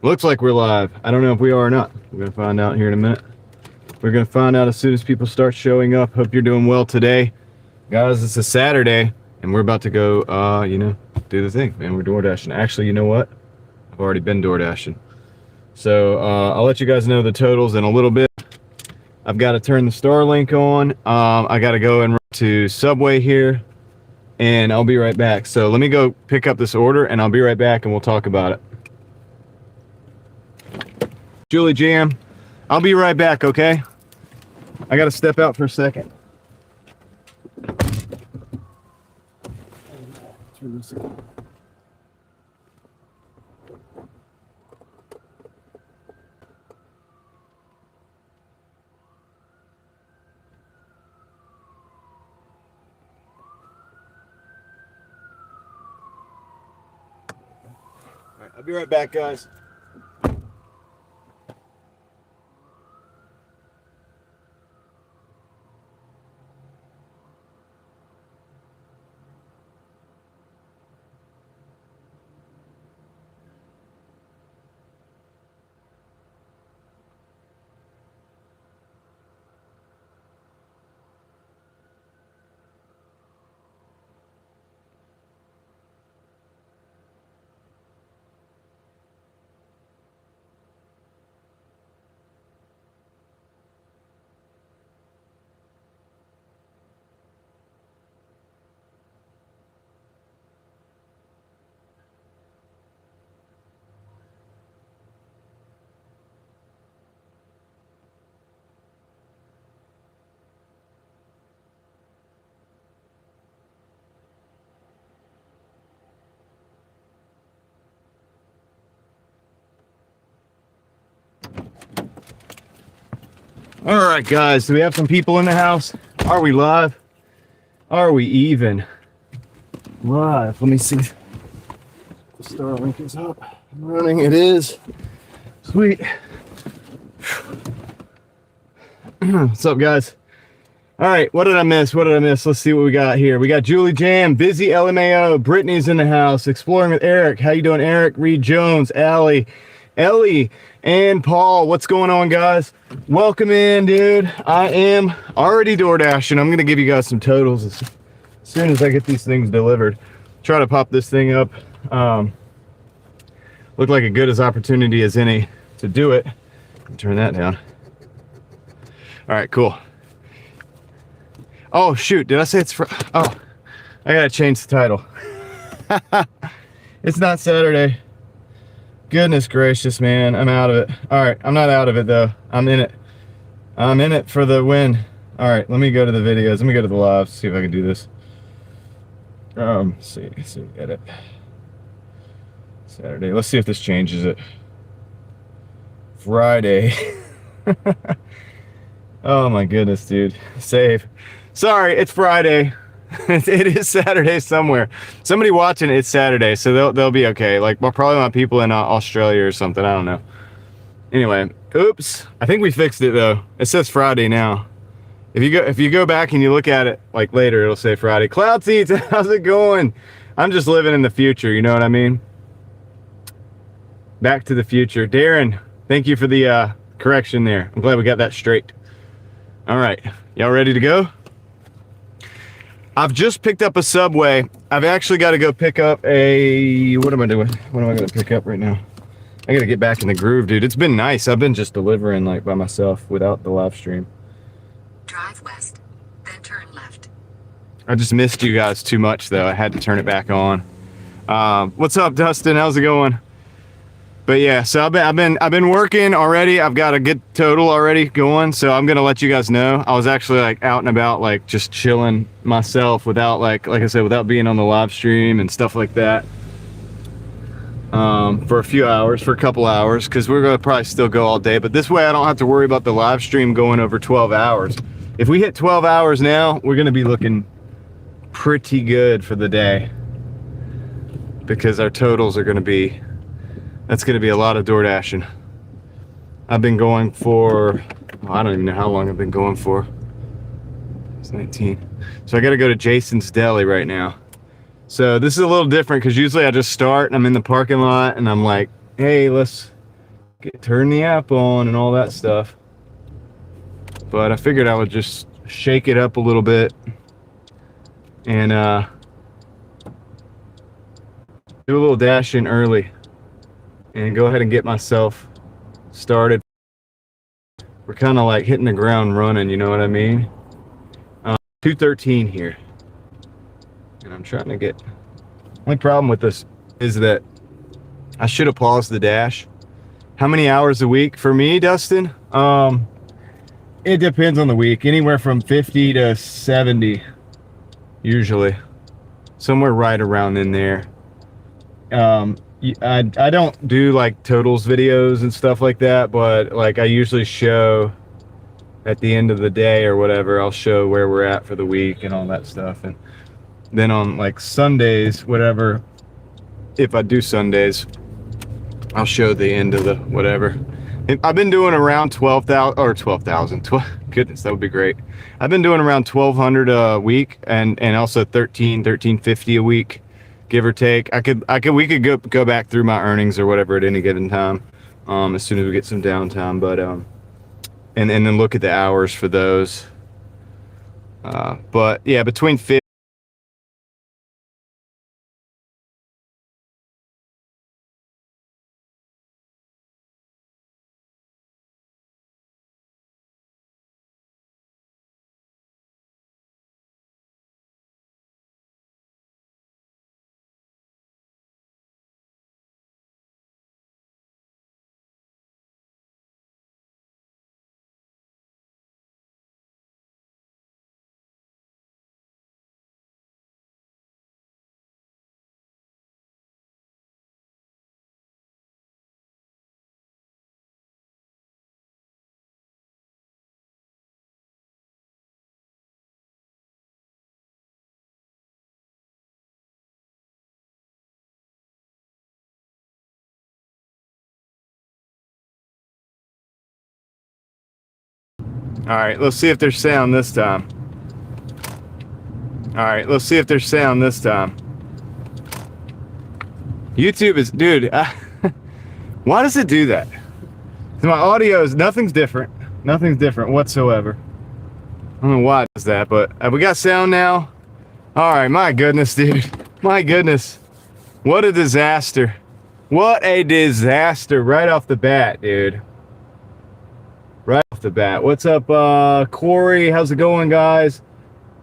Looks like we're live. I don't know if we are or not. We're gonna find out here in a minute. We're gonna find out as soon as people start showing up. Hope you're doing well today. Guys, it's a Saturday and we're about to go, you know, do the thing, man. We're Doordashing. Actually, you know what? I've already been Doordashing. So I'll let you guys know the totals in a little bit. I've got to turn the Starlink on. I got to go and run to Subway here and I'll be right back. So let me go pick up this order and I'll be right back and we'll talk about it. Julie Jam, I'll be right back, okay? I gotta step out for a second. Turn this on. All right, I'll be right back, guys. All right, guys, do we have some people in the house? Are we live? Are we even live? Let me see. The Starlink is up and running. It is. Sweet. What's up, guys? All right, what did I miss? What did I miss? Let's see what we got here. We got Julie Jam, Busy LMAO, Brittany's in the house, Exploring with Eric. How you doing, Eric? Reed Jones, Allie, Ellie, and Paul. What's going on, guys? Welcome in, dude. I am already DoorDashing. I'm gonna give you guys some totals as soon as I get these things delivered. Try to pop this thing up. Look like a good as opportunity as any to do it. Turn that down. All right, cool. Oh shoot, did I say it's for? Oh, I gotta change the title. It's not Saturday. Goodness gracious, man, I'm out of it. All right, I'm not out of it though. I'm in it. I'm in it for the win. All right, let me go to the videos. Let me go to the live, see if I can do this. Let's see, edit. Saturday, let's see if this changes it. Friday. Oh my goodness, dude. Save. Sorry, it's Friday. It is Saturday somewhere. Somebody watching it's Saturday, so they'll be okay. Like, well, probably my people in Australia or something. I don't know. Anyway, oops. I think we fixed it though. It says Friday now. If you go back and you look at it like later, it'll say Friday. Cloud Seeds, how's it going? I'm just living in the future. You know what I mean? Back to the future. Darren, thank you for the correction there. I'm glad we got that straight. All right, y'all ready to go? I've just picked up a Subway. I've actually got to go pick up a, what am I doing? What am I going to pick up right now? I got to get back in the groove, dude. It's been nice. I've been just delivering like by myself without the live stream. Drive west, then turn left. I just missed you guys too much though. I had to turn it back on. What's up, Dustin? How's it going? But yeah, so I've been working already. I've got a good total already going, so I'm gonna let you guys know. I was actually like out and about, like just chilling myself without like I said, without being on the live stream and stuff like that. For a few hours, for a couple hours, because we're gonna probably still go all day. But this way, I don't have to worry about the live stream going over 12 hours. If we hit 12 hours now, we're gonna be looking pretty good for the day, because our totals are gonna be. That's going to be a lot of Doordashing. I've been going for, well, I don't even know how long I've been going for. It's 19. So I got to go to Jason's Deli right now. So this is a little different because usually I just start and I'm in the parking lot and I'm like, hey, let's turn the app on and all that stuff. But I figured I would just shake it up a little bit and do a little dash in early and go ahead and get myself started. We're kind of like hitting the ground running, you know what I mean? 2:13 here, and I'm trying to get. Only problem with this is that I should have paused the dash. How many hours a week for me, Dustin? It depends on the week. Anywhere from 50 to 70, usually, somewhere right around in there. I don't do like totals videos and stuff like that, but like I usually show at the end of the day or whatever, I'll show where we're at for the week and all that stuff. And then on like Sundays, whatever, if I do Sundays, I'll show the end of the whatever. And I've been doing around 12,000 or 12,000. Goodness, that would be great. I've been doing around 1,200 a week and also 1350 a week, give or take. We could go back through my earnings or whatever at any given time, as soon as we get some downtime. But and then look at the hours for those. But yeah, between 50. All right, let's see if there's sound this time. All right, let's see if there's sound this time. YouTube is, dude, why does it do that? My audio is, nothing's different whatsoever. I don't know why it does that, but have we got sound now? All right, my goodness, dude. My goodness. What a disaster. What a disaster right off the bat, dude. Right off the bat. What's up, Corey? How's it going, guys?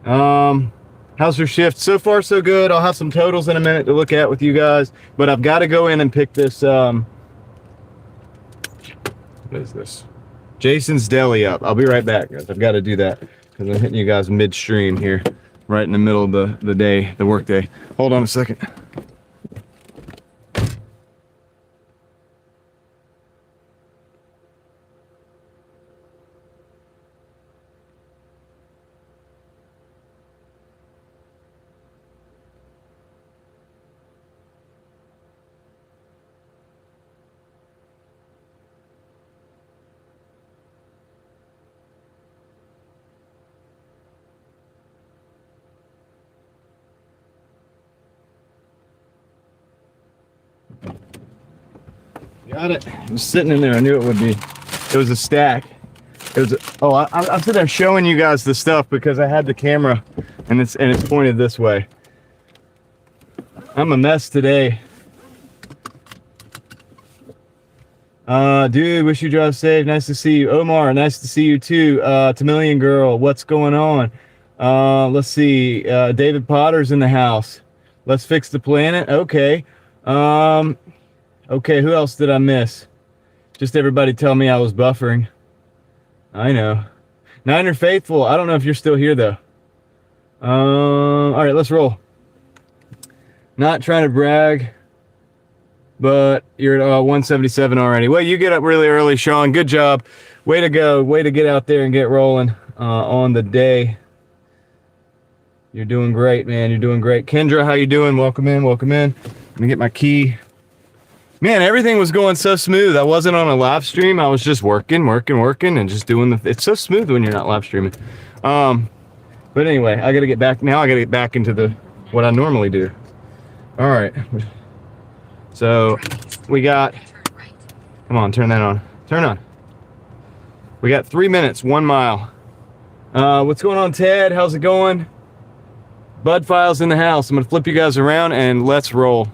How's your shift? So far, so good. I'll have some totals in a minute to look at with you guys, but I've got to go in and pick this, what is this? Jason's Deli up. I'll be right back, guys. I've got to do that because I'm hitting you guys midstream here, right in the middle of the day, the work day. Hold on a second. Got it. It was sitting in there. I knew it would be. It was a stack. It was. I'm sitting there showing you guys the stuff because I had the camera, and it's pointed this way. I'm a mess today. Dude, wish you drive safe. Nice to see you, Omar. Nice to see you too. Tamilian girl, what's going on? Let's see. David Potter's in the house. Let's fix the planet. Okay. Okay, who else did I miss? Just everybody tell me I was buffering. I know. Niner Faithful, I don't know if you're still here though. All right, let's roll. Not trying to brag, but you're at 177 already. Well, you get up really early, Sean. Good job. Way to go. Way to get out there and get rolling on the day. You're doing great, man. You're doing great. Kendra, how you doing? Welcome in. Welcome in. Let me get my key. Man, everything was going so smooth. I wasn't on a live stream. I was just working and just doing it's so smooth when you're not live streaming. But anyway, I got to get back now. I got to get back into what I normally do. All right. So we got Come on, turn that on. Turn on. We got 3 minutes, 1 mile. What's going on, Ted? How's it going? Bud File's in the house. I'm gonna flip you guys around and let's roll.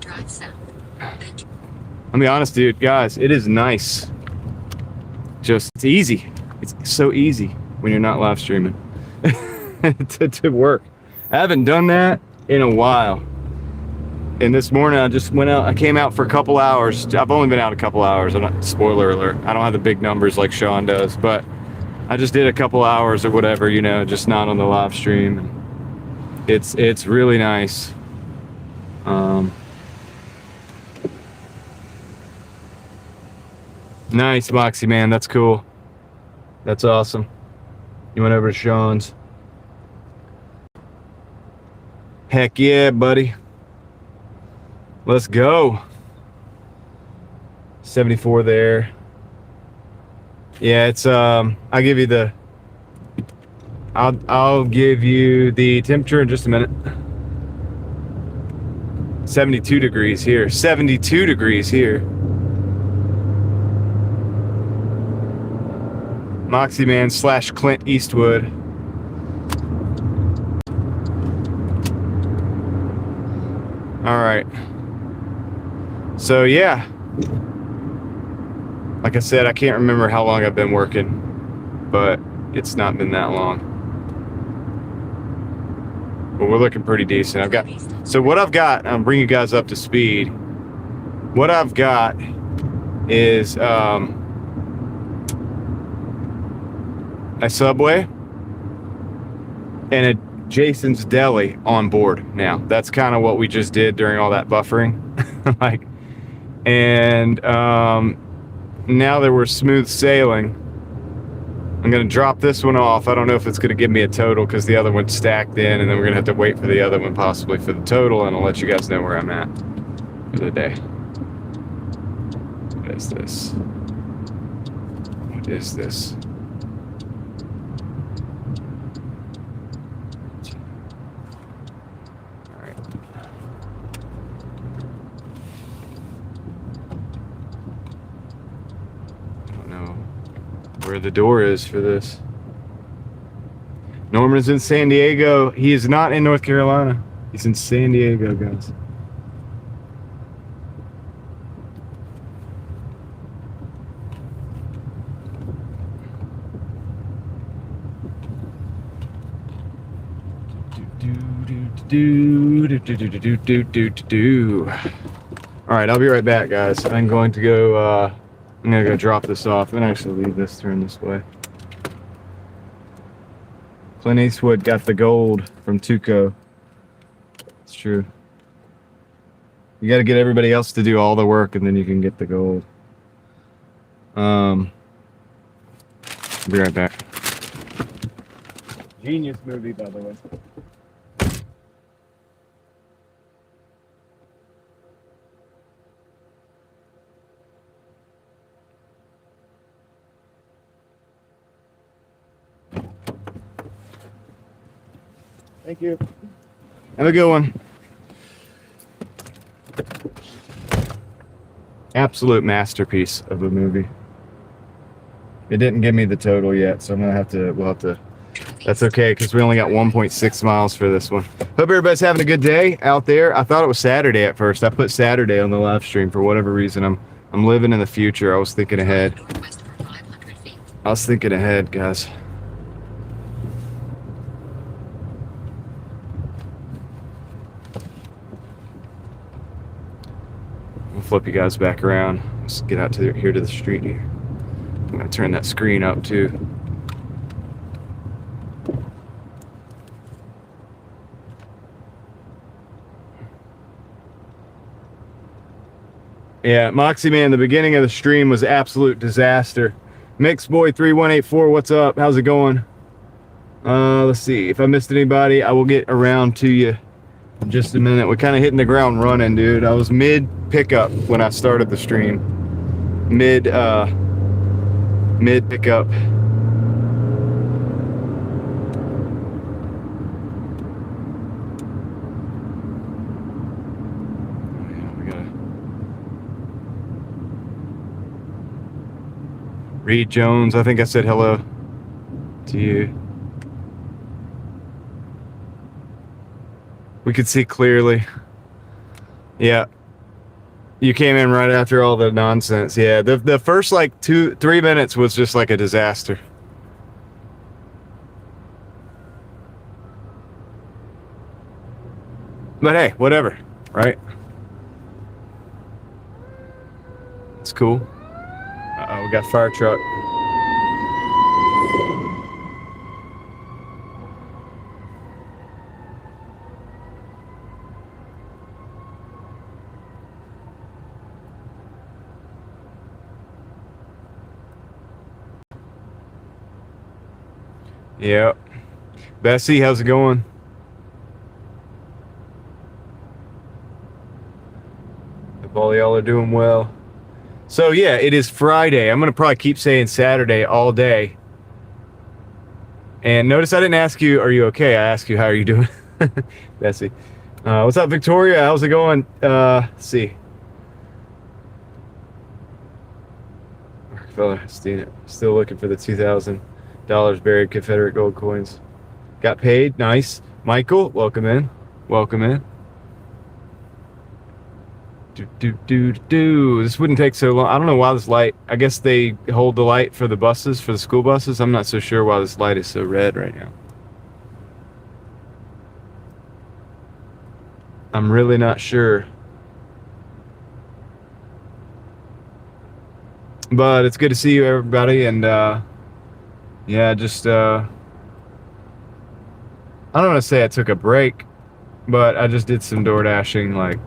Drive south. I'll be honest, dude, guys, it is nice. Just, it's easy. It's so easy when you're not live streaming to work. I haven't done that in a while. And this morning I just went out, I came out for a couple hours. I've only been out a couple hours. I'm not, spoiler alert, I don't have the big numbers like Sean does, but I just did a couple hours or whatever, you know, just not on the live stream. It's really nice. Nice, Moxie, man. That's cool. That's awesome. You went over to Sean's. Heck yeah, buddy. Let's go. 74 there. Yeah, it's I'll give you the temperature in just a minute. 72 degrees here. 72 degrees here. Moxie Man / Clint Eastwood. All right. So yeah, like I said, I can't remember how long I've been working, but it's not been that long. But we're looking pretty decent. So what I've got, I'll bring you guys up to speed. What I've got is a Subway and a Jason's Deli on board now. That's kind of what we just did during all that buffering. Now that we're smooth sailing, I'm gonna drop this one off. I don't know if it's gonna give me a total because the other one's stacked in, and then we're gonna have to wait for the other one possibly for the total, and I'll let you guys know where I'm at for the day. What is this? What is this? Where the door is for this. Norman's in San Diego. He is not in North Carolina. He's in San Diego, guys. All right, I'll be right back, guys. I'm going to go drop this off and actually leave this, turn this way. Clint Eastwood got the gold from Tuco. It's true. You got to get everybody else to do all the work and then you can get the gold. I'll be right back. Genius movie, by the way. Thank you. Have a good one. Absolute masterpiece of a movie. It didn't give me the total yet, so we'll have to, that's okay, because we only got 1.6 miles for this one. Hope everybody's having a good day out there. I thought it was Saturday at first. I put Saturday on the live stream for whatever reason. I'm living in the future. I was thinking ahead. Guys. Flip you guys back around. Let's get out to here to the street here. I'm gonna turn that screen up too. Yeah, Moxie Man, the beginning of the stream was absolute disaster. Mixboy3184, what's up? How's it going? Let's see. If I missed anybody, I will get around to you in just a minute. We're kind of hitting the ground running, dude. I was mid pickup when I started the stream. Mid pickup. Reed Jones, I think I said hello to you. We could see clearly. Yeah. You came in right after all the nonsense. Yeah, the first like 2-3 minutes was just like a disaster. But hey, whatever, right? It's cool. Uh-oh, we got fire truck. Yep. Bessie, how's it going? Hope all y'all are doing well. So yeah, it is Friday. I'm gonna probably keep saying Saturday all day. And notice I didn't ask you, are you okay? I asked you, how are you doing? Bessie. What's up, Victoria? How's it going? Let's see. Rockefeller, still looking for the $2,000 buried Confederate gold coins. Got paid. Nice. Michael, welcome in. Welcome in. This wouldn't take so long. I don't know why this light. I guess they hold the light for the buses, for the school buses. I'm not so sure why this light is so red right now. I'm really not sure. But it's good to see you, everybody. And yeah, just I don't want to say I took a break, but I just did some Doordashing, like,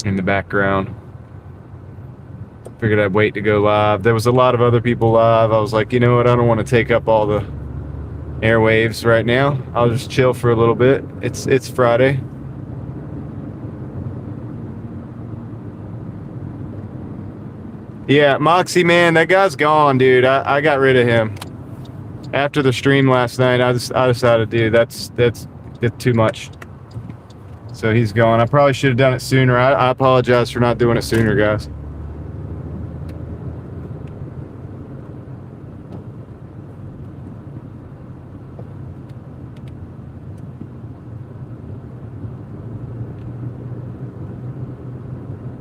in the background. Figured I'd wait to go live. There was a lot of other people live. I was like, you know what? I don't want to take up all the airwaves right now. I'll just chill for a little bit. It's Friday. Yeah, Moxie, man, that guy's gone, dude. I got rid of him after the stream last night. I decided, dude, that's too much. So he's gone. I probably should have done it sooner. I apologize for not doing it sooner, guys.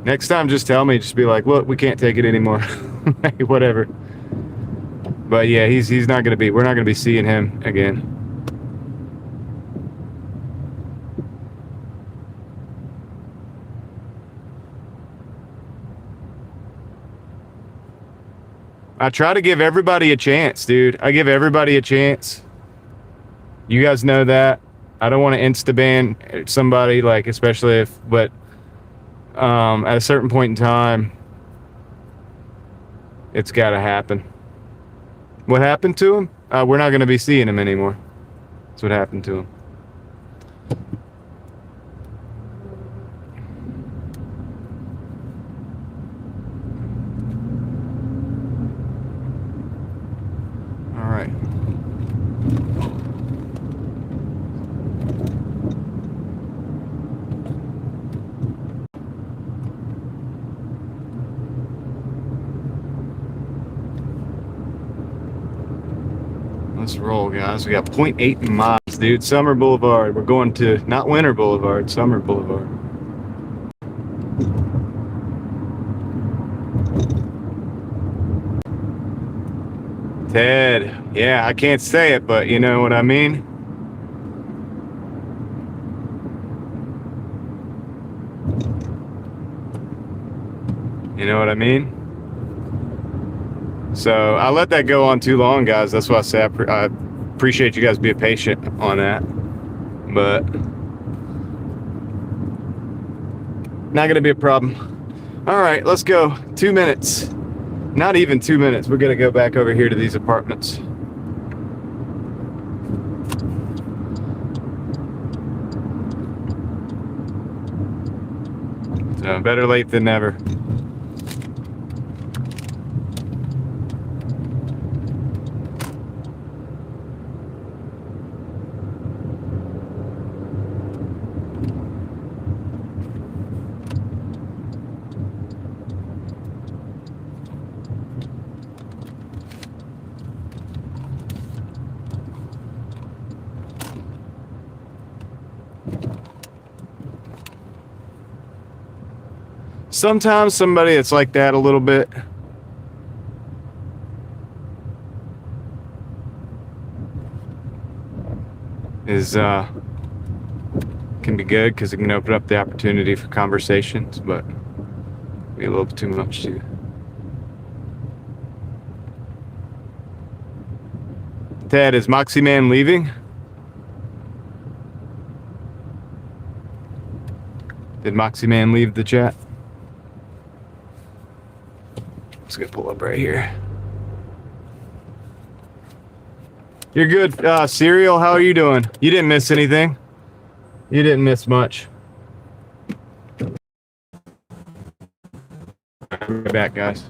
Next time, just tell me. Just be like, look, we can't take it anymore. Whatever. But yeah, he's not gonna be. We're not gonna be seeing him again. I try to give everybody a chance, dude. I give everybody a chance. You guys know that. I don't want to insta-ban somebody, like, especially if, but at a certain point in time, it's got to happen. What happened to him? We're not going to be seeing him anymore. That's what happened to him. All right. Let's roll, guys. We got 0.8 miles, dude. Summer Boulevard. We're going to, not Winter Boulevard, Summer Boulevard. Ted. Yeah, I can't say it, but you know what I mean? You know what I mean? So I let that go on too long, guys. That's why I say I appreciate you guys being patient on that. But not going to be a problem. All right, let's go. 2 minutes. Not even 2 minutes. We're going to go back over here to these apartments. So better late than never. Sometimes somebody that's like that a little bit is can be good because it can open up the opportunity for conversations, but be a little too much too. Ted, is Moxie Man leaving? Did Moxie Man leave the chat? Just gonna pull up right here. You're good, Serial. How are you doing? You didn't miss anything. You didn't miss much. We're back, guys.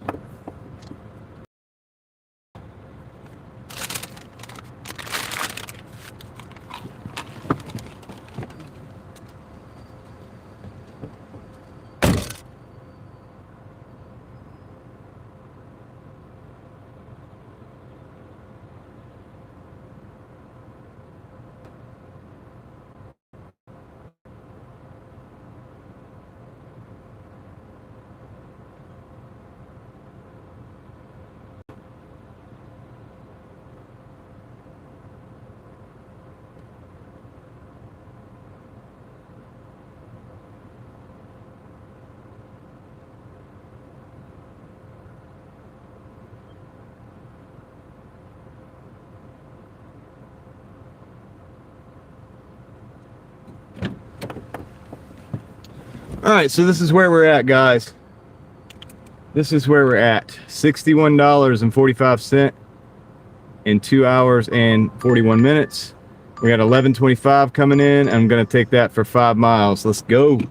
All right, so this is where we're at, guys. This is where we're at. $61.45 in 2 hours and 41 minutes. We got 11.25 coming in. I'm gonna take that for 5 miles. Let's go.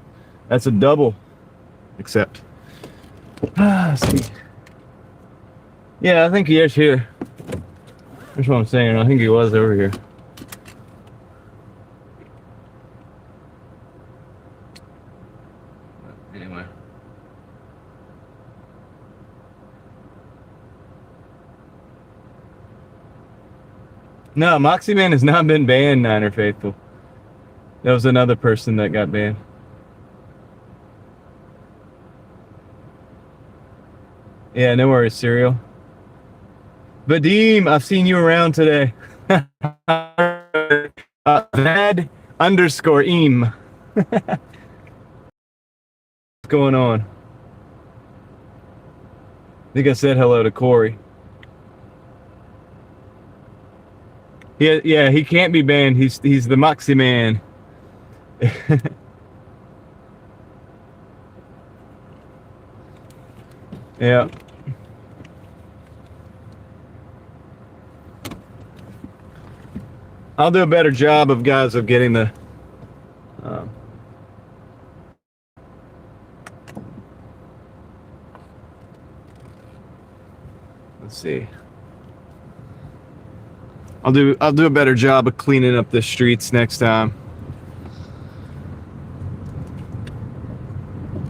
That's a double, except. Let's see. Yeah, I think he is here. That's what I'm saying. I think he was over here. Anyway. No, Moxie Man has not been banned, Niner Faithful. That was another person that got banned. Yeah, no worries, Serial. Vadim, I've seen you around today. Vad underscore eam. What's going on? I think I said hello to Corey. Yeah, he can't be banned. He's the Moxie Man. Yeah. I'll do a better job of getting the let's see. I'll do a better job of cleaning up the streets next time.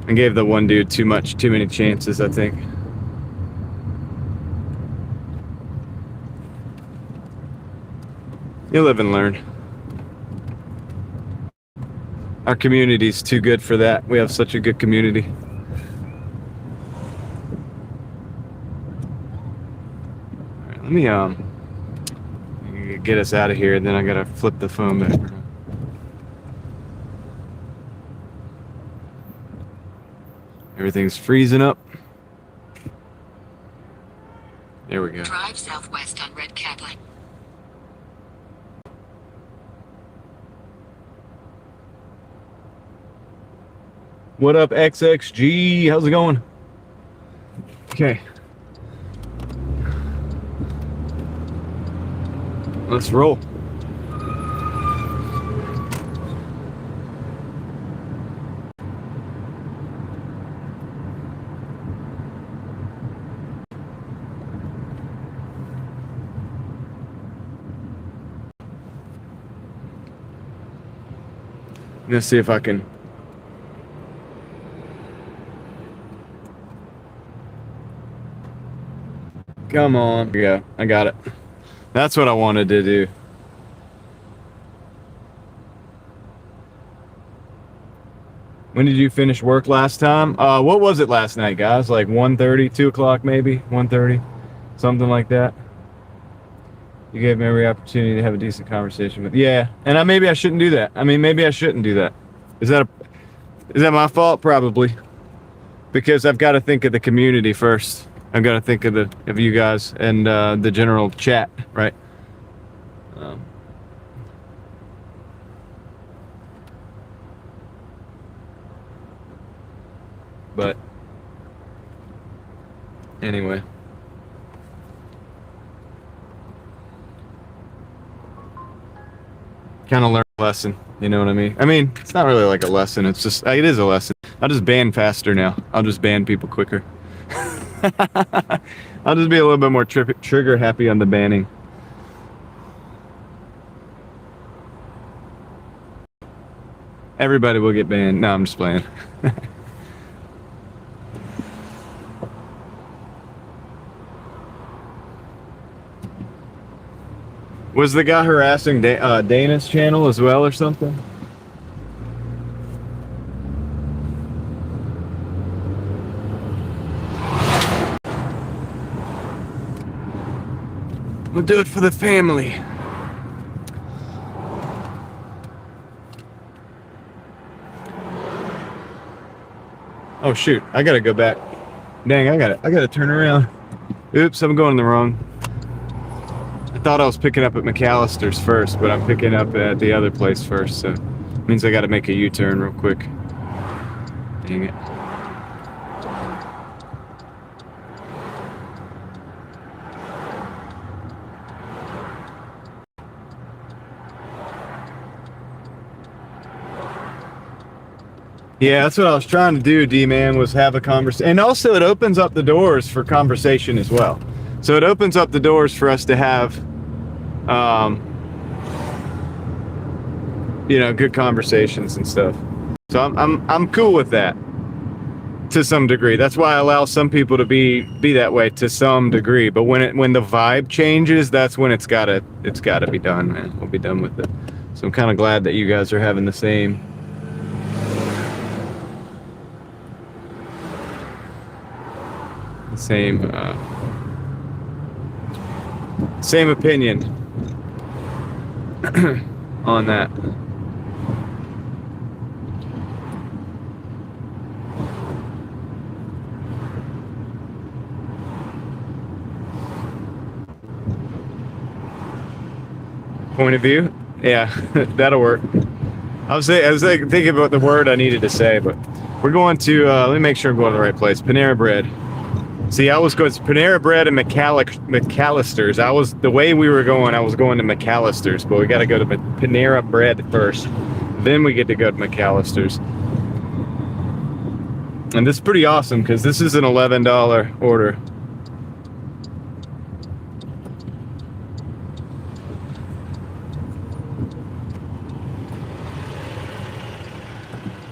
I gave the one dude too many chances, I think. You live and learn. Our community's too good for that. We have such a good community. All right, let me get us out of here, and then I gotta flip the phone back. Everything's freezing up. There we go. Drive southwest on Red Cadillac. What up, XXG? How's it going? Okay. Let's roll. Let's see if I can. Come on. Here we go. I got it. That's what I wanted to do. When did you finish work last time? What was it last night, guys? Like 1:30, 2 o'clock maybe? 1:30? Something like that. You gave me every opportunity to have a decent conversation with. Yeah, and maybe I shouldn't do that. I mean, maybe I shouldn't do that. Is that my fault? Probably. Because I've got to think of the community first. I've got to think of you guys and the general chat, right? But anyway. Kind of learn a lesson, you know what I mean? I mean, it's not really like a lesson. It's just, it is a lesson. I'll just ban faster now. I'll just ban people quicker. I'll just be a little bit more trigger happy on the banning. Everybody will get banned. No, I'm just playing. Was the guy harassing Dana's channel as well or something? We'll do it for the family. Oh shoot, I gotta go back. Dang, I gotta turn around. Oops, I'm going the wrong. I thought I was picking up at McAllister's first, but I'm picking up at the other place first, so it means I gotta make a U-turn real quick. Dang it. Yeah, that's what I was trying to do, D-Man, was have a conversation. And also it opens up the doors for conversation as well. So it opens up the doors for us to have, you know, good conversations and stuff. So I'm cool with that to some degree. That's why I allow some people to be that way to some degree. But when the vibe changes, that's when it's gotta be done, man. We'll be done with it. So I'm kind of glad that you guys are having the same same opinion on that. Point of view? Yeah, that'll work. I was thinking about the word I needed to say, but we're going to, let me make sure I'm going to the right place. Panera Bread. See, I was going to Panera Bread and McAllister's. The way we were going, I was going to McAllister's, but we got to go to Panera Bread first. Then we get to go to McAllister's. And this is pretty awesome because this is an $11 order.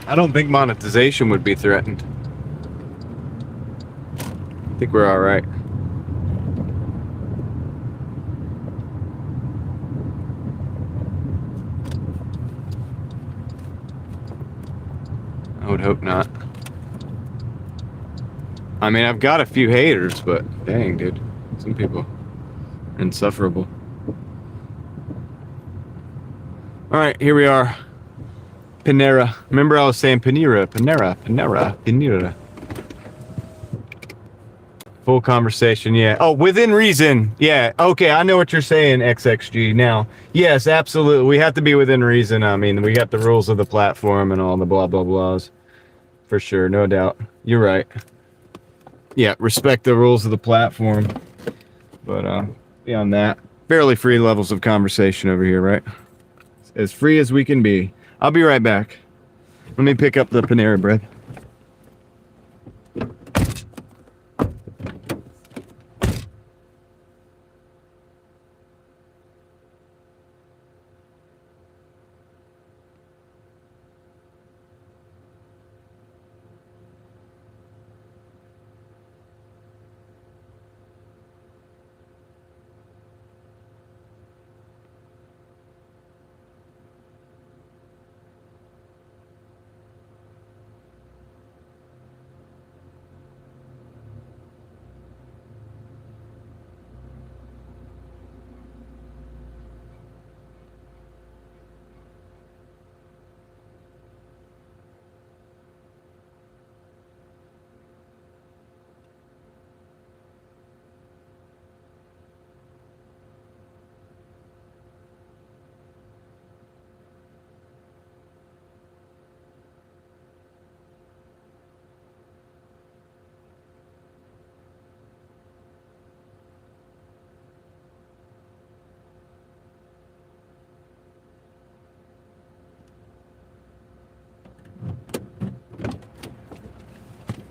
I don't think monetization would be threatened. I think we're all right. I would hope not. I mean, I've got a few haters, but dang, dude. Some people are insufferable. All right, here we are. Panera. Remember I was saying Panera. Full conversation, yeah. Oh, within reason. Yeah, okay, I know what you're saying, XXG. Now, yes, absolutely. We have to be within reason. I mean, we got the rules of the platform and all the blah, blah, blahs. For sure, no doubt. You're right. Yeah, respect the rules of the platform. But beyond that, fairly free levels of conversation over here, right? As free as we can be. I'll be right back. Let me pick up the Panera Bread.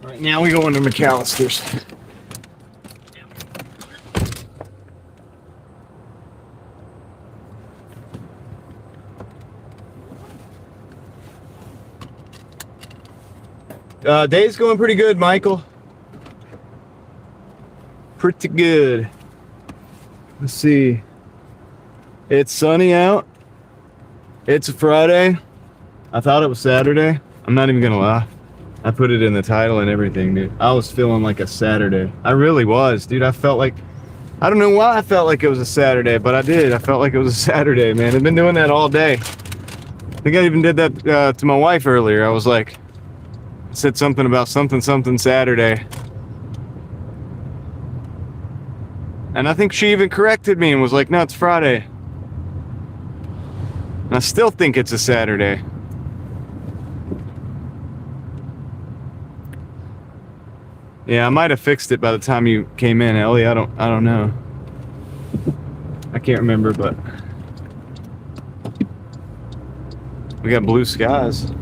Right now we go into McAllister's. Day's going pretty good, Michael. Pretty good. Let's see. It's sunny out. It's a Friday. I thought it was Saturday. I'm not even gonna lie. I put it in the title and everything, dude. I was feeling like a Saturday. I really was, dude. I felt like, I don't know why I felt like it was a Saturday, but I did. I felt like it was a Saturday, man. I've been doing that all day. I think I even did that to my wife earlier. I was like, said something about something Saturday. And I think she even corrected me and was like, no, it's Friday. And I still think it's a Saturday. Yeah, I might have fixed it by the time you came in, Ellie. I don't know. I can't remember, but we got blue skies.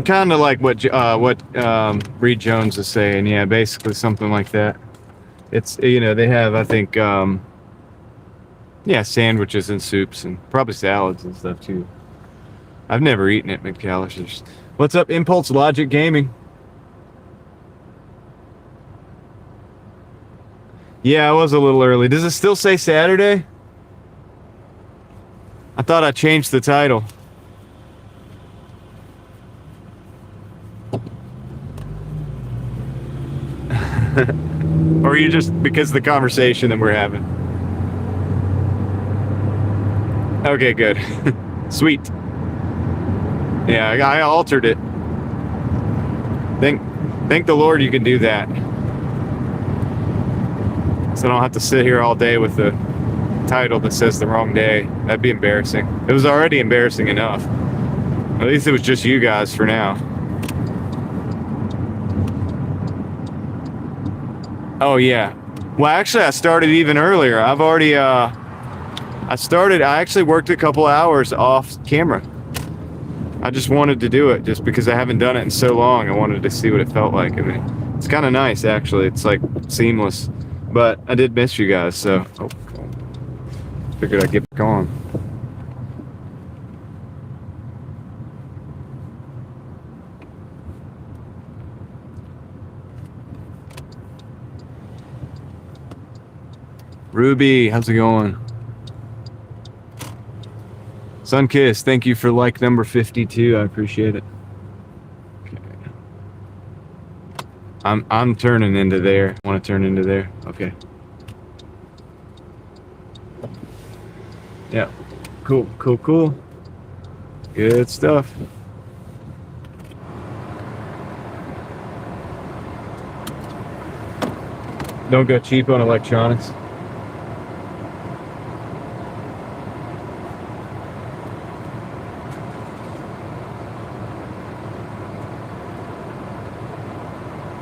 Kind of like what Reed Jones is saying. Yeah, basically something like that. It's, you know, they have, I think, yeah, sandwiches and soups and probably salads and stuff too. I've never eaten at McAllister's. What's up, Impulse Logic Gaming? Yeah, I was a little early. Does it still say Saturday? I thought I changed the title. Or are you just because of the conversation that we're having? Okay, good. Sweet. Yeah, I altered it. Thank the Lord you can do that. So I don't have to sit here all day with the title that says the wrong day. That'd be embarrassing. It was already embarrassing enough. At least it was just you guys for now. Oh yeah. Well, actually I started even earlier. I've already I actually worked a couple hours off camera. I just wanted to do it just because I haven't done it in so long. I wanted to see what it felt like. I mean, it's kind of nice actually. It's like seamless. But I did miss you guys, so figured I'd get back on. Ruby, how's it going? Sunkiss, thank you for like number 52. I appreciate it. Okay. I'm turning into there. I want to turn into there. Okay. Yeah. Cool. Good stuff. Don't go cheap on electronics.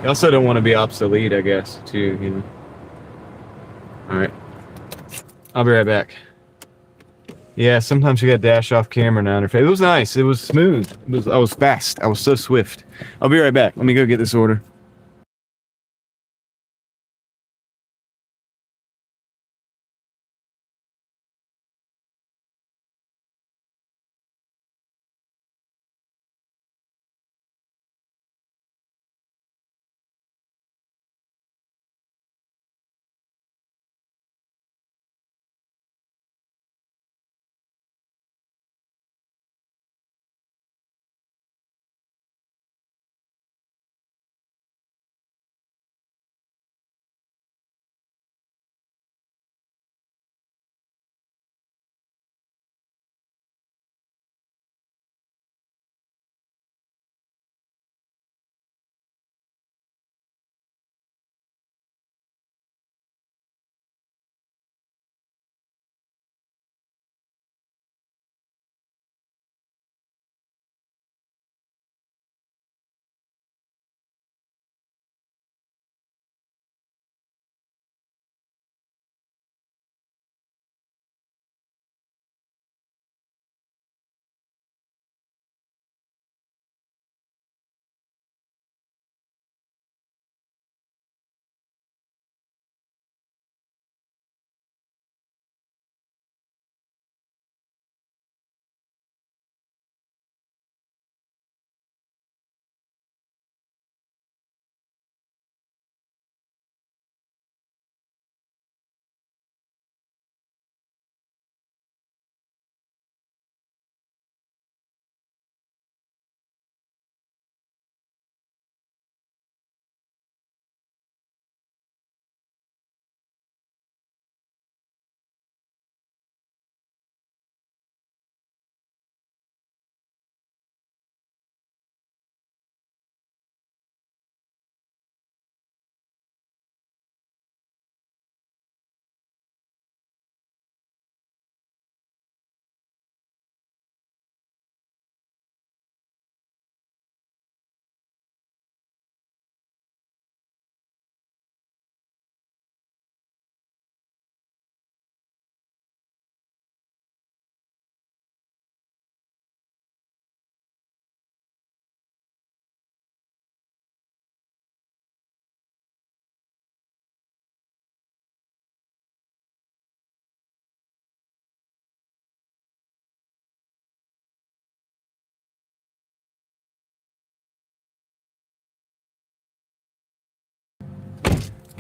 You also don't want to be obsolete, I guess, too, you know. Alright. I'll be right back. Yeah, sometimes you gotta dash off camera now. It was nice. It was smooth. I was fast. I was so swift. I'll be right back. Let me go get this order.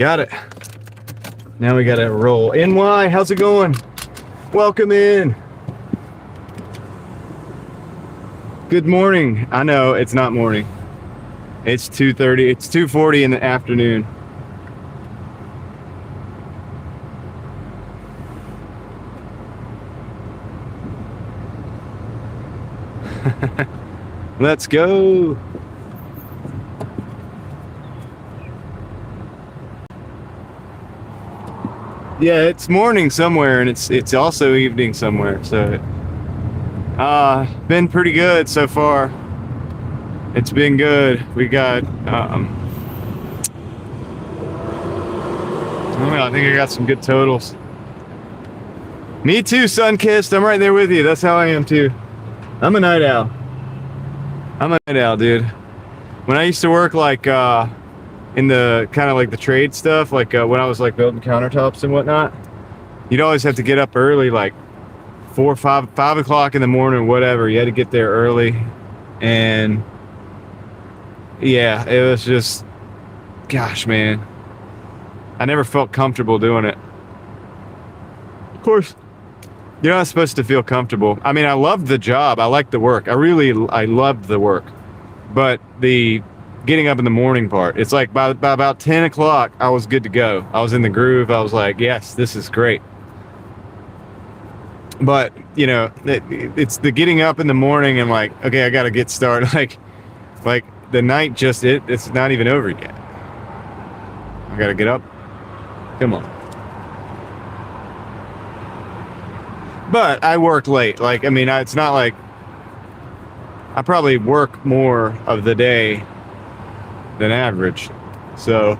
Got it. Now we gotta roll. NY, how's it going? Welcome in. Good morning. I know it's not morning. It's 2:30. It's 2:40 in the afternoon. Let's go. Yeah, it's morning somewhere and it's also evening somewhere. So been pretty good so far. It's been good. We got I don't know, I think I got some good totals. Me too, Sunkissed. I'm right there with you. That's how I am too. I'm a night owl. I'm a night owl, dude. When I used to work like in the kind of like the trade stuff, like when I was like building countertops and whatnot, you'd always have to get up early, like 4 or 5 o'clock in the morning, whatever. You had to get there early, and yeah, it was just, gosh, man, I never felt comfortable doing it. Of course, you're not supposed to feel comfortable. I mean, I loved the job. I liked the work. I loved the work, but the getting up in the morning part, it's like by about 10 o'clock, I was good to go. I was in the groove. I was like, yes, this is great. But, you know, it's the getting up in the morning and like, okay, I got to get started. Like the night just, it's not even over yet. I got to get up. Come on. But I work late. Like, I mean, it's not like I probably work more of the day than average. So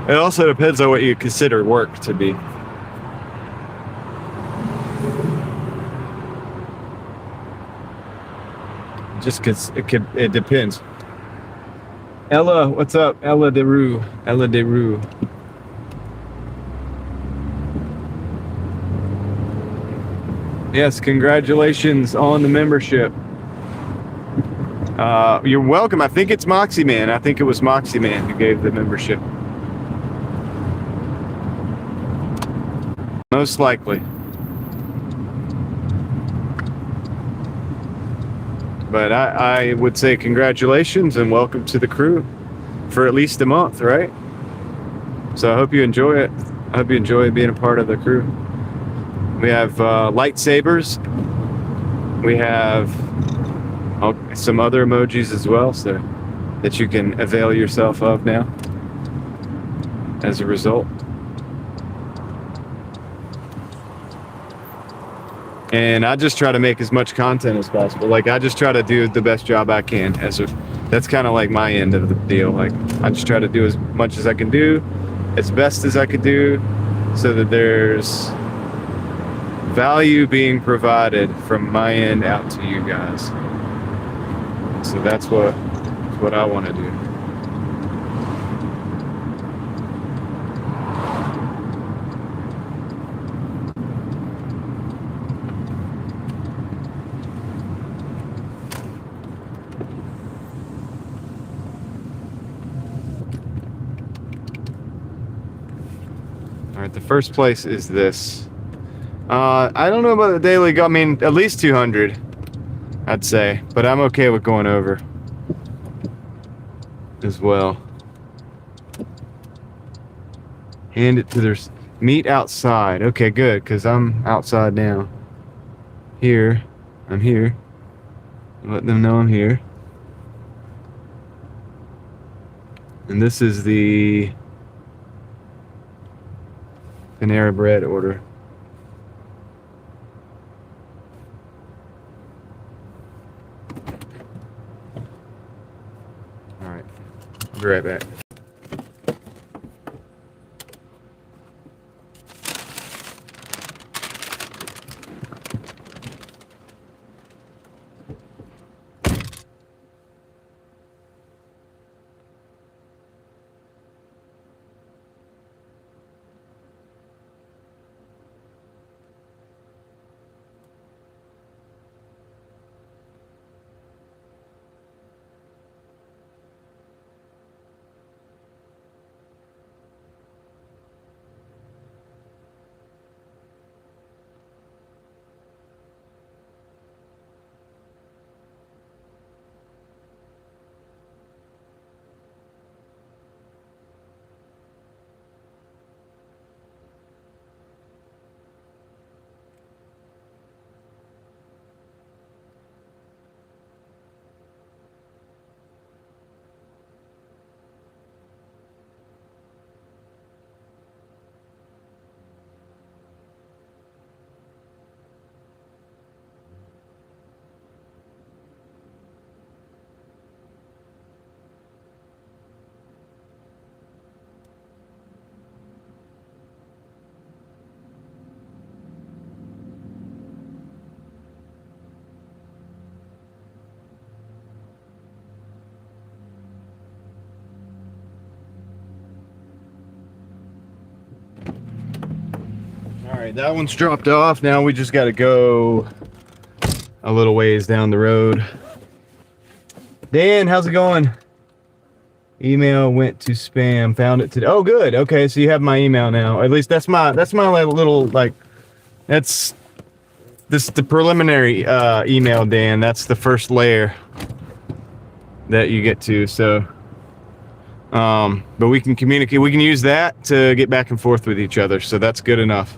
it also depends on what you consider work to be. Just because it depends. Ella, what's up? Ella DeRue. Ella DeRue. Yes, congratulations on the membership. You're welcome. I think it's Moxie Man. I think it was Moxie Man who gave the membership. Most likely. But I would say congratulations and welcome to the crew for at least a month, right? So I hope you enjoy it. I hope you enjoy being a part of the crew. We have lightsabers. We have some other emojis as well, so that you can avail yourself of now as a result. And I just try to make as much content as possible. Like, I just try to do the best job I can. That's kind of like my end of the deal. Like, I just try to do as much as I can do, as best as I could do, so that there's value being provided from my end out to you guys. So that's what I want to do. All right, the first place is this. I don't know about the daily. I mean, at least 200, I'd say, but I'm okay with going over as well. Hand it to their meet outside. Okay, good, because I'm outside now. Here, I'm here. Let them know I'm here. And this is the Panera Bread order. All right, I'll be right back. right, that one's dropped off. Now we just got to go a little ways down the road. Dan, how's it going? Email went to spam. Found it today. Oh, good. Okay, so you have my email now. At least that's my little like. That's the preliminary email, Dan. That's the first layer that you get to. So, but we can communicate. We can use that to get back and forth with each other. So that's good enough.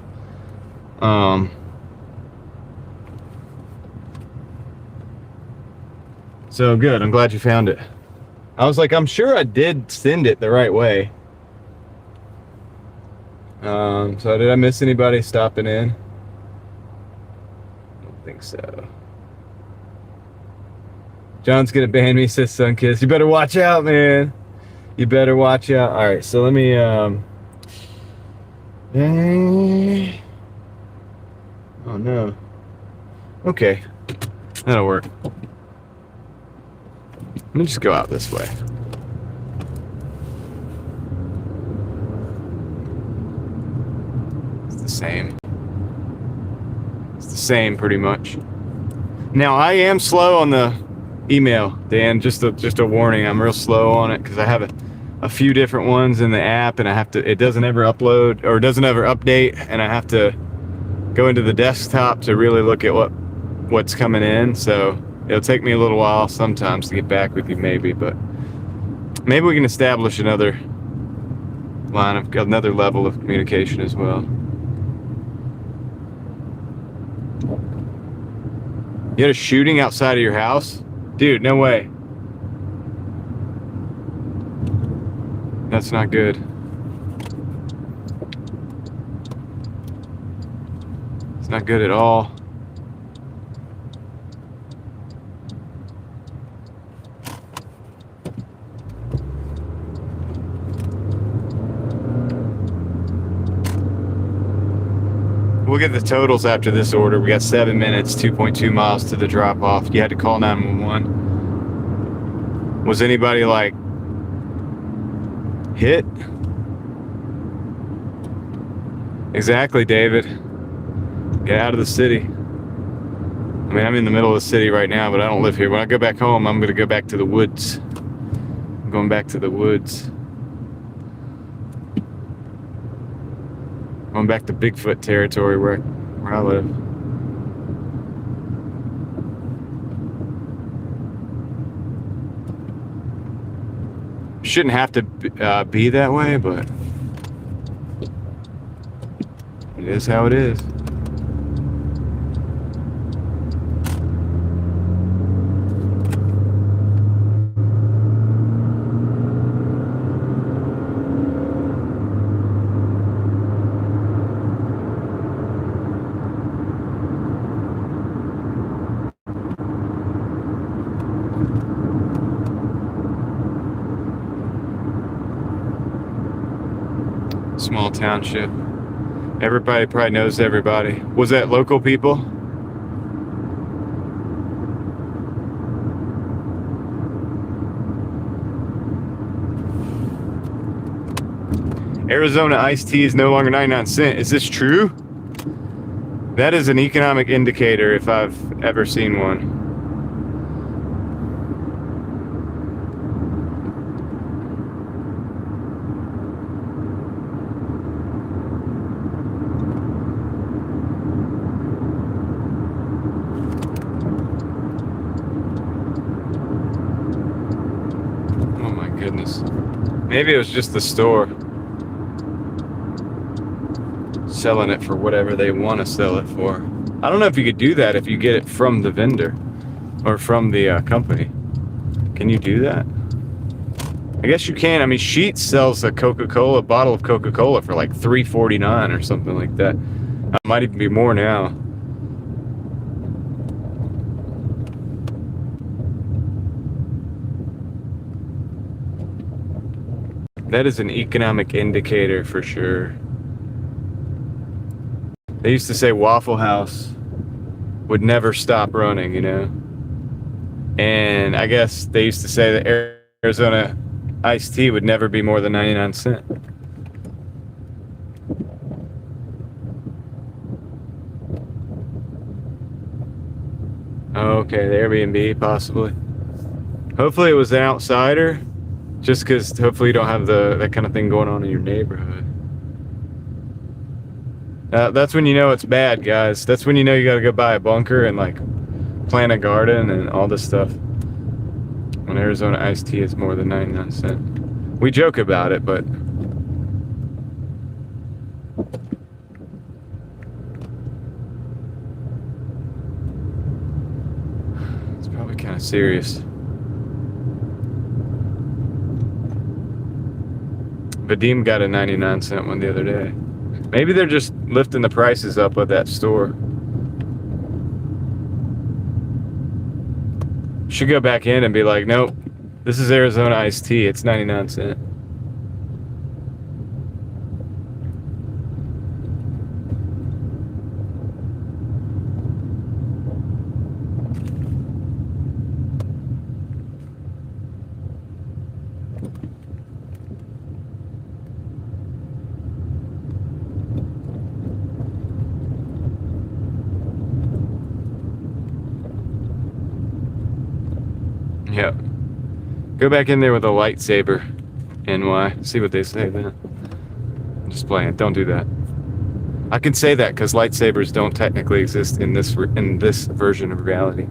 So good. I'm glad you found it. I was like, I'm sure I did send it the right way. So did I miss anybody stopping in? I don't think so. John's gonna ban me, says Sunkiss. You better watch out, man. You better watch out. All right, so let me oh no. Okay, that'll work. Let me just go out this way. It's the same. It's the same pretty much. Now I am slow on the email, Dan. Just a warning. I'm real slow on it because I have a few different ones in the app, and I have to. It doesn't ever upload or doesn't ever update, and I have to go into the desktop to really look at what's coming in. So it'll take me a little while sometimes to get back with you, maybe, but maybe we can establish another level of communication as well. You had a shooting outside of your house? Dude, no way. That's not good. It's not good at all. We'll get the totals after this order. We got 7 minutes, 2.2 miles to the drop off. You had to call 911. Was anybody like hit? Exactly, David. Get out of the city. I mean, I'm in the middle of the city right now, but I don't live here. When I go back home, I'm going to go back to the woods. I'm going back to the woods. Going back to Bigfoot territory where I live. Shouldn't have to be that way, but it is how it is. Small township. Everybody probably knows everybody. Was that local people? Arizona iced tea is no longer 99 cents. Is this true? That is an economic indicator if I've ever seen one. Maybe it was just the store selling it for whatever they want to sell it for. I don't know if you could do that if you get it from the vendor or from the company. Can you do that? I guess you can. I mean, Sheetz sells a bottle of Coca-Cola for like $3.49 or something like that. It might even be more now. That is an economic indicator for sure. They used to say Waffle House would never stop running, you know? And I guess they used to say that Arizona iced tea would never be more than 99 cents. Oh, okay, the Airbnb possibly. Hopefully it was an outsider, just because hopefully you don't have that kind of thing going on in your neighborhood. That's when you know it's bad, guys. That's when you know you gotta go buy a bunker and like plant a garden and all this stuff. When Arizona iced tea is more than 99 cents. We joke about it, but it's probably kind of serious. Vadim got a 99-cent one the other day. Maybe they're just lifting the prices up of that store. Should go back in and be like, nope, this is Arizona iced tea. It's 99 cents. Yep. Go back in there with a lightsaber, NY. See what they say then. I'm just playing. Don't do that. I can say that because lightsabers don't technically exist in this version of reality.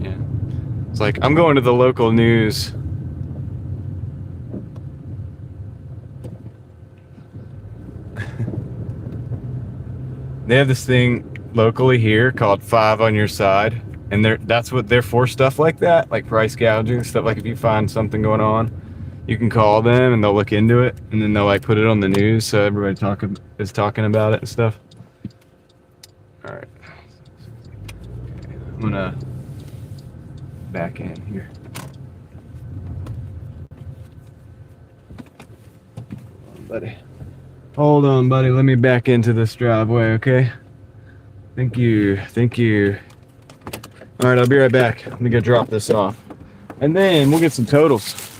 Yeah. It's like, I'm going to the local news. They have this thing locally here called 5 on Your Side, and that's what they're for, stuff like that, like price gouging stuff. Like if you find something going on, you can call them and they'll look into it, and then they'll like put it on the news so everybody is talking about it and stuff. All right, I'm gonna back in here. Buddy. Hold on, buddy. Let me back into this driveway, okay? Thank you. Thank you. All right, I'll be right back. Let me go drop this off. And then we'll get some totals.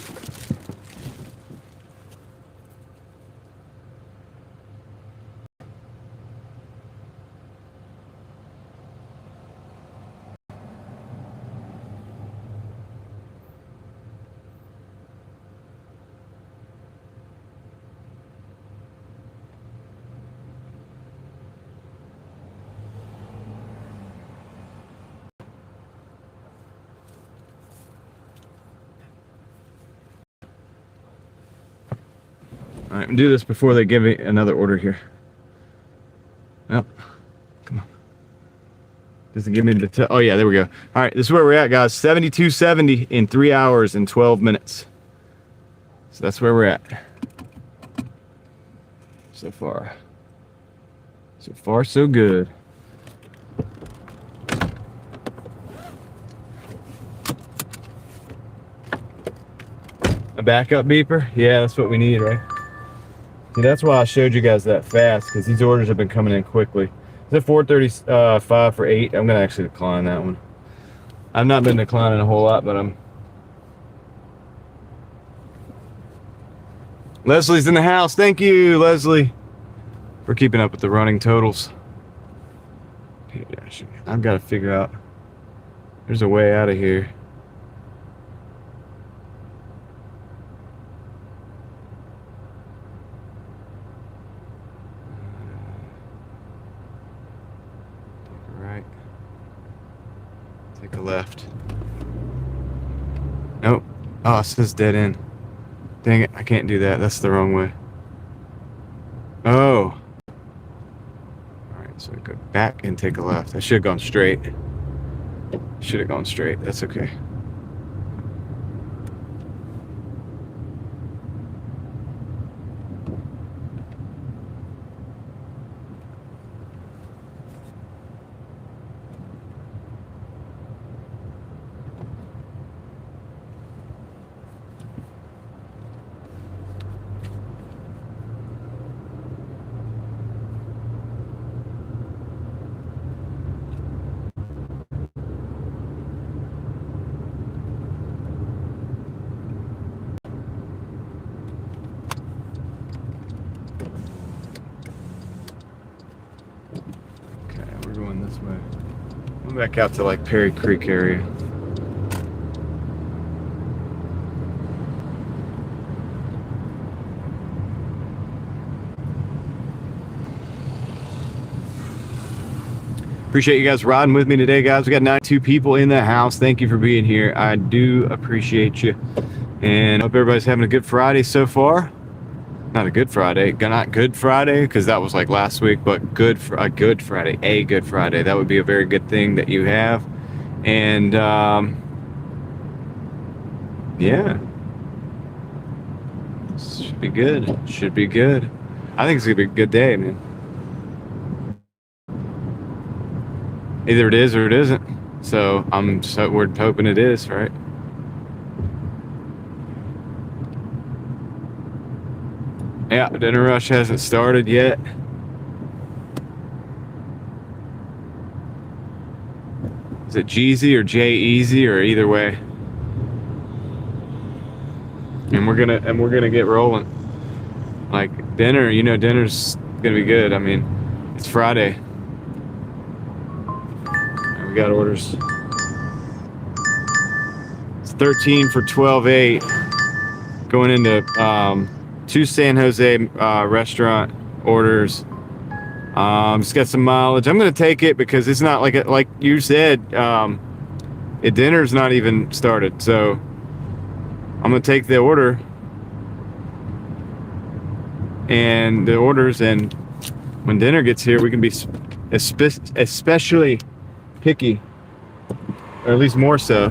All right, do this before they give me another order here. Well, come on. Does it give me the oh yeah, there we go. All right, this is where we're at, guys. 72.70 in 3 hours and 12 minutes. So that's where we're at. So far. So far, so good. A backup beeper? Yeah, that's what we need, right? See, that's why I showed you guys that fast, because these orders have been coming in quickly. It's at 435 for 8. I'm gonna actually decline that one. I've not been declining a whole lot, but I'm. Leslie's in the house. Thank you, Leslie, for keeping up with the running totals. I've got to figure out. There's a way out of here. Take a left. Nope. Oh, it says dead end. Dang it, I can't do that. That's the wrong way. Oh. Alright, so go back and take a left. I should have gone straight. Should have gone straight. That's okay. Back out to like Perry Creek area. Appreciate you guys riding with me today, guys. We got 92 people in the house. Thank you for being here. I do appreciate you. And hope everybody's having a good Friday so far. Not a good Friday. Not Good Friday, because that was like last week, but a good Friday. A good Friday. That would be a very good thing that you have. And yeah. Should be good. Should be good. I think it's going to be a good day, man. Either it is or it isn't. So we're hoping it is, right? Yeah, dinner rush hasn't started yet. Is it Jeezy or J-Easy or either way? And we're gonna get rolling. Like dinner, dinner's gonna be good. I mean, it's Friday. We got orders. It's 13 for 12.8. Going into 2 San Jose restaurant orders. Just got some mileage. I'm gonna take it because it's not like you said. Dinner's not even started, so I'm gonna take the order and the orders, and when dinner gets here, we can be especially picky, or at least more so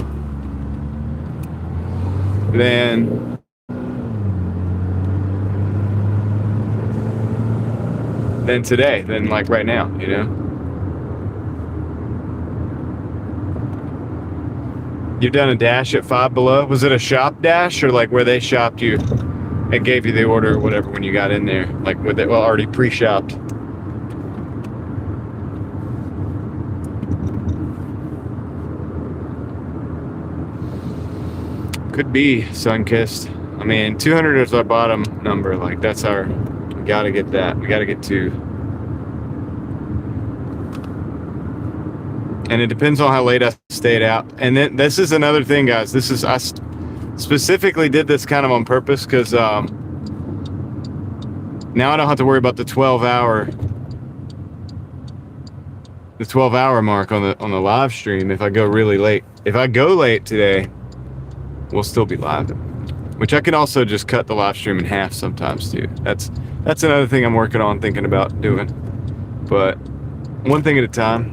than today, than like right now, You've done a dash at Five Below. Was it a shop dash or like where they shopped you and gave you the order or whatever when you got in there? Like with it already pre-shopped? Could be Sunkissed. I mean, 200 is our bottom number. Like that's we gotta get that. We gotta get 2. And it depends on how late I stayed out. And then this is another thing, guys. I specifically did this kind of on purpose because now I don't have to worry about the 12-hour mark on the live stream if I go really late. If I go late today, we'll still be live. Which I can also just cut the live stream in half sometimes too. That's another thing I'm working on, thinking about doing. But one thing at a time.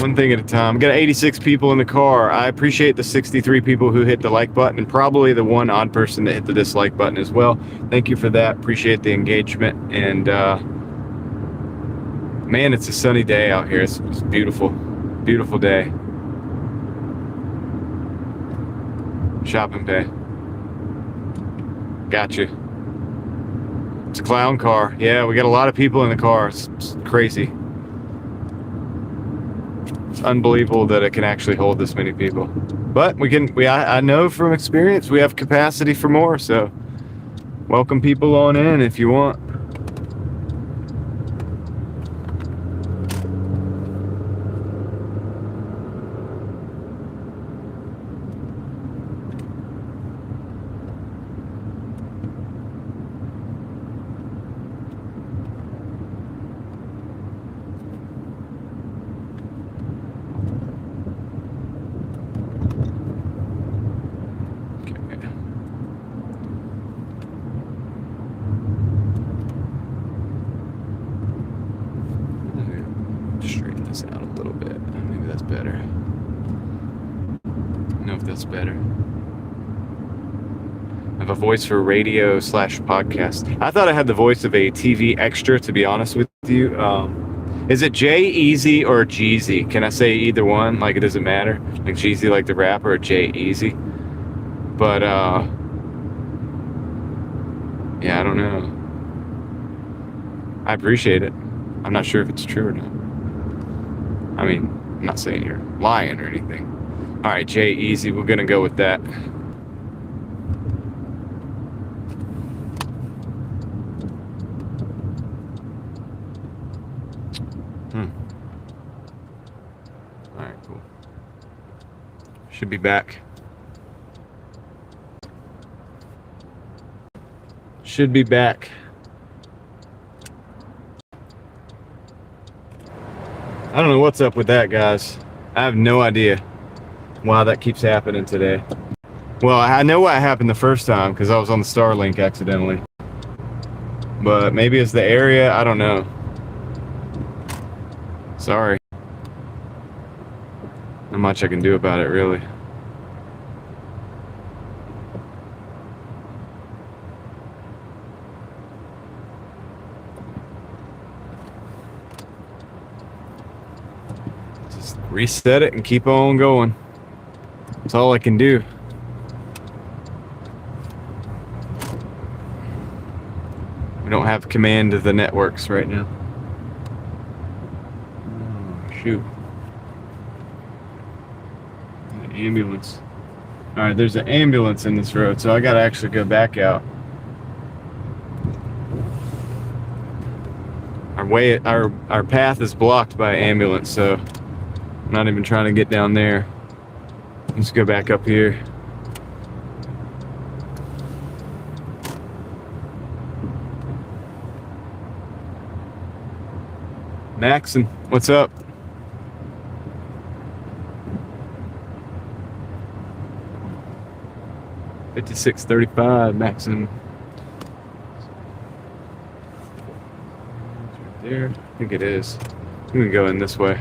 One thing at a time. Got 86 people in the car. I appreciate the 63 people who hit the like button, and probably the one odd person that hit the dislike button as well. Thank you for that. Appreciate the engagement. And man, it's a sunny day out here. It's beautiful. Beautiful day. Shopping bay. Gotcha. It's a clown car. Yeah, we got a lot of people in the car. It's crazy. It's unbelievable that it can actually hold this many people. But I know from experience we have capacity for more, so welcome people on in if you want. Voice for radio / podcast. I thought I had the voice of a TV extra, to be honest with you. Is it J-Easy or Jeezy? Can I say either one? Like, it doesn't matter. Like Jeezy, like the rapper, or J-Easy. But yeah, I don't know. I appreciate it. I'm not sure if it's true or not. I mean, I'm not saying you're lying or anything. All right, J-Easy, we're gonna go with that. Should be back. Should be back. I don't know what's up with that, guys. I have no idea why that keeps happening today. Well, I know what happened the first time because I was on the Starlink accidentally. But maybe it's the area, I don't know. Sorry. Not much I can do about it, really. Just reset it and keep on going. That's all I can do. We don't have command of the networks right now. Oh, shoot. An ambulance. Alright, there's an ambulance in this road, so I gotta actually go back out. Our path is blocked by an ambulance, so I'm not even trying to get down there. Let's go back up here. Maxon, what's up? $56.35, Maxon. Right there. I think it is. We can go in this way.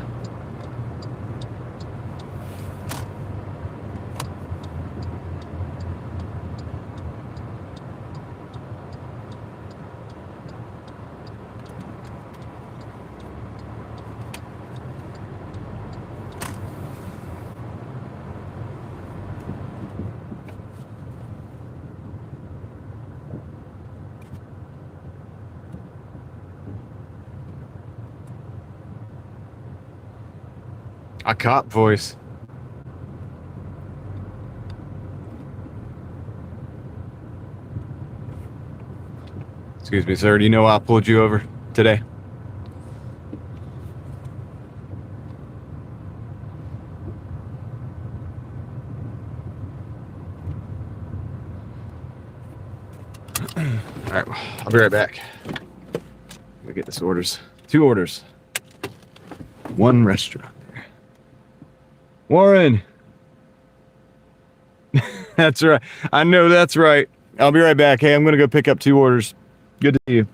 A cop voice. Excuse me, sir. Do you know why I pulled you over today? All right, I'll be right back. Let me get this orders. 2 orders. 1 restaurant. Warren. That's right. I know that's right. I'll be right back. Hey, I'm gonna go pick up 2 orders. Good to see you.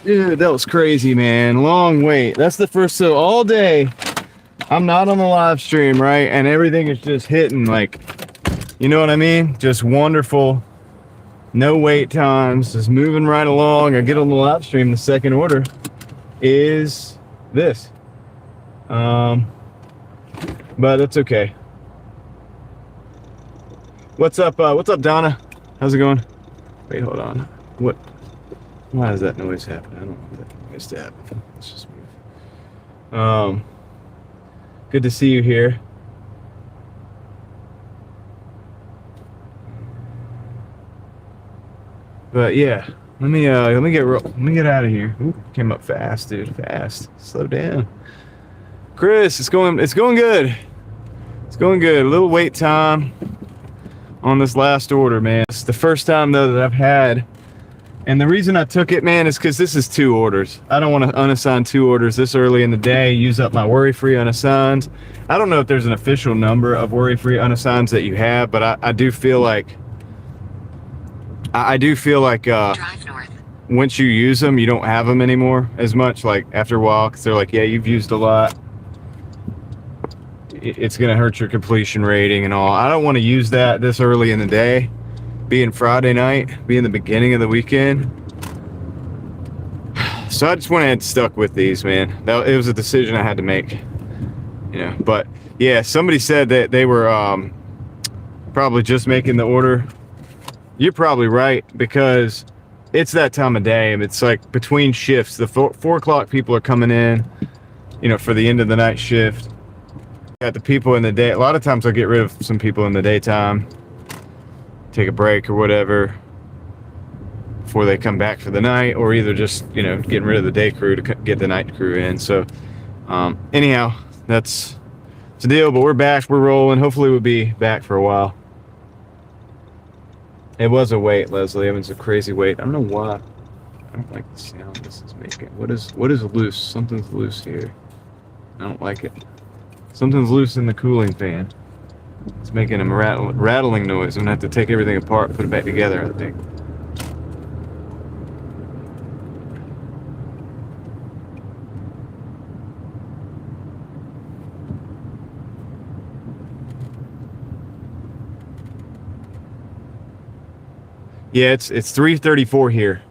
Dude, that was crazy, man. Long wait. That's the first, so all day I'm not on the live stream, right? And everything is just hitting, like, you know what I mean? Just wonderful. No wait times, just moving right along. I get on the live stream, the second order is this. But it's okay. What's up, Donna? How's it going? Wait, hold on. What? Why does that noise happen? I don't want that noise to happen. Let's just move. Good to see you here. But yeah, let me get out of here. Ooh, came up fast, dude. Fast. Slow down. Chris, it's going good. It's going good. A little wait time on this last order, man. It's the first time though that I've had, and the reason I took it, man, is because this is 2 orders. I don't want to unassign 2 orders this early in the day, use up my worry-free unassigns. I don't know if there's an official number of worry-free unassigns that you have, but I do feel like Drive north. once you use them, you don't have them anymore as much, like after a while, because they're like, yeah, you've used a lot. It's going to hurt your completion rating and all. I don't want to use that this early in the day, being Friday night, being the beginning of the weekend. So I just went ahead and stuck with these, man. It was a decision I had to make, you know. But yeah, somebody said that they were probably just making the order. You're probably right, because it's that time of day, and it's like between shifts. The 4 o'clock people are coming in, you know, for the end of the night shift. Got the people in the day. A lot of times I'll get rid of some people in the daytime, take a break or whatever before they come back for the night, or either just, you know, getting rid of the day crew to get the night crew in. So anyhow, that's the deal. But we're back, we're rolling. Hopefully we'll be back for a while. It was a wait, Leslie. It was a crazy wait. I don't know why. I don't like the sound this is making. What is loose? Something's loose here. I don't like it. Something's loose in the cooling fan. It's making a rattling noise. I'm gonna have to take everything apart and put it back together, I think. Yeah, it's 3:34 here.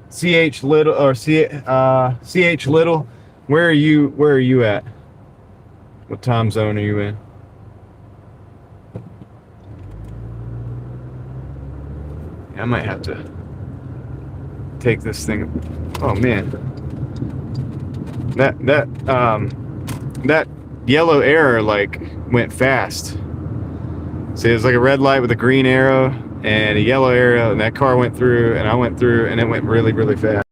CH Little or CH Little, where are you at? What time zone are you in? Yeah, I might have to take this thing. Oh man, that yellow arrow like went fast. See, it was like a red light with a green arrow and a yellow arrow, and that car went through, and I went through, and it went really, really fast.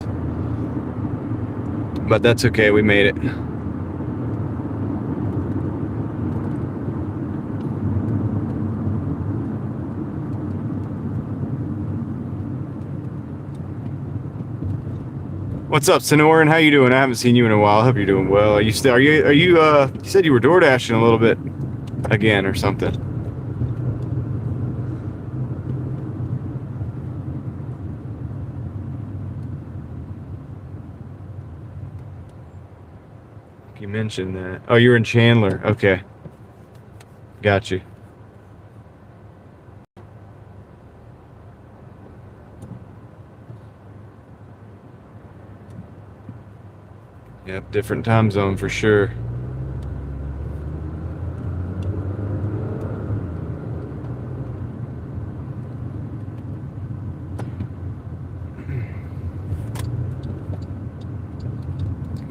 But that's okay, we made it. What's up, Sonoran? How you doing? I haven't seen you in a while. I hope you're doing well. Are you you said you were Doordashing a little bit again or something. You mentioned that. Oh, you're in Chandler. Okay. Got you. Yep, different time zone for sure. Come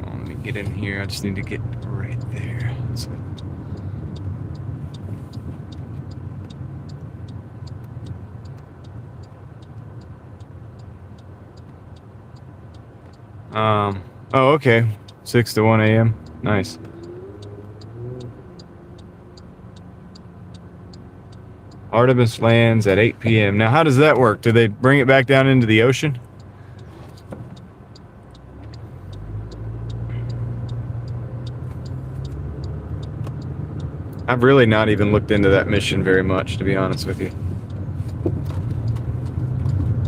on, let me get in here. I just need to get right there. So. Oh, okay. 6 to 1 a.m. Nice. Artemis lands at 8 p.m. Now, how does that work? Do they bring it back down into the ocean? I've really not even looked into that mission very much, to be honest with you.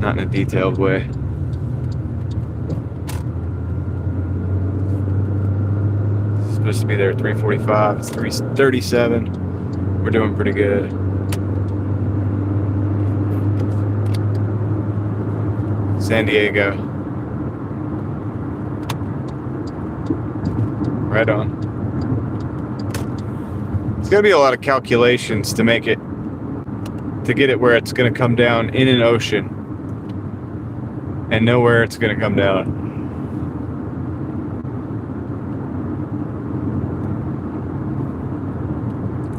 Not in a detailed way. supposed to be there at 3:45. It's 3:37. We're doing pretty good. San Diego. Right on. It's gonna be a lot of calculations to make it, to get it where it's gonna come down in an ocean and know where it's gonna come down.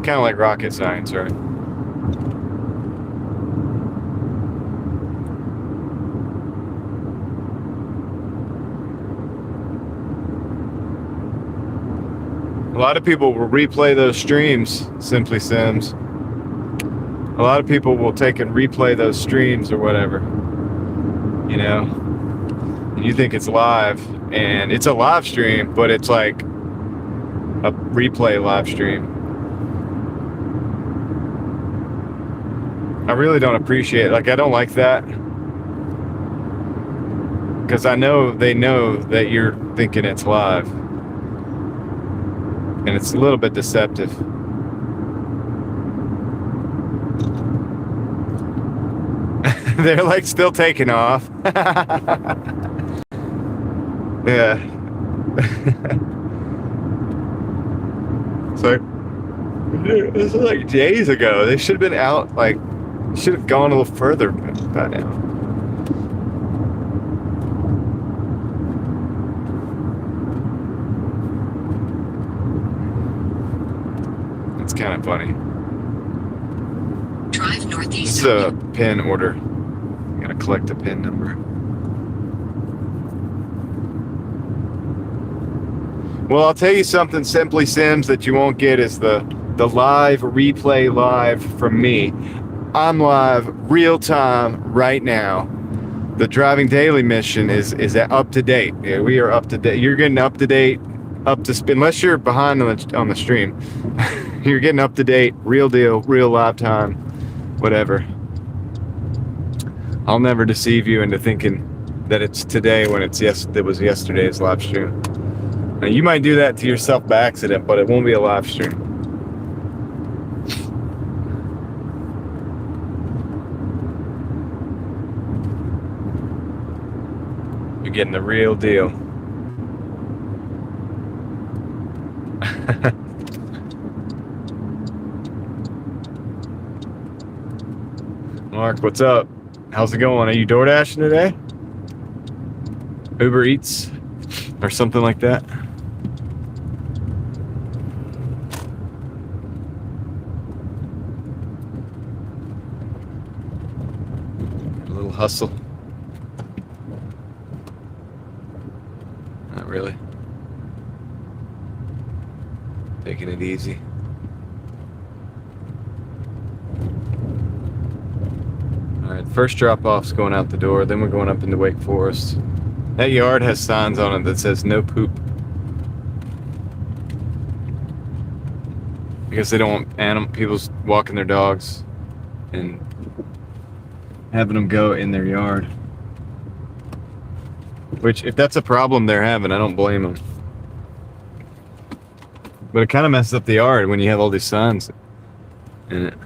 Kind of like rocket science, right? A lot of people will replay those streams, Simply Sims. A lot of people will take and replay those streams or whatever, you know, and you think it's live, and it's a live stream, but it's like a replay live stream. I really don't appreciate it. Like, I don't like that, because I know they know that you're thinking it's live, and it's a little bit deceptive. They're like still taking off. Yeah. So this is like days ago. They should have been out, like, should have gone a little further by now. It's kind of funny. Drive northeast. This is a pin order. I'm gonna collect a pin number. Well, I'll tell you something, Simply Sims, that you won't get is the live replay live from me. I'm live real time right now. The Driving Daily mission is up to date. Yeah, we are up to date. You're getting up to date, unless you're behind on the stream. You're getting up to date, real deal, real live time, whatever. I'll never deceive you into thinking that it's today when it was yesterday's live stream. Now, you might do that to yourself by accident, but it won't be a live stream. You're getting the real deal. Mark, what's up? How's it going? Are you Doordashing today? Uber Eats or something like that? A little hustle. Not really. Taking it easy. Alright, first drop-off's going out the door, then we're going up into Wake Forest. That yard has signs on it that says no poop. Because they don't want people walking their dogs and having them go in their yard. Which, if that's a problem they're having, I don't blame them. But it kind of messes up the yard when you have all these signs in it.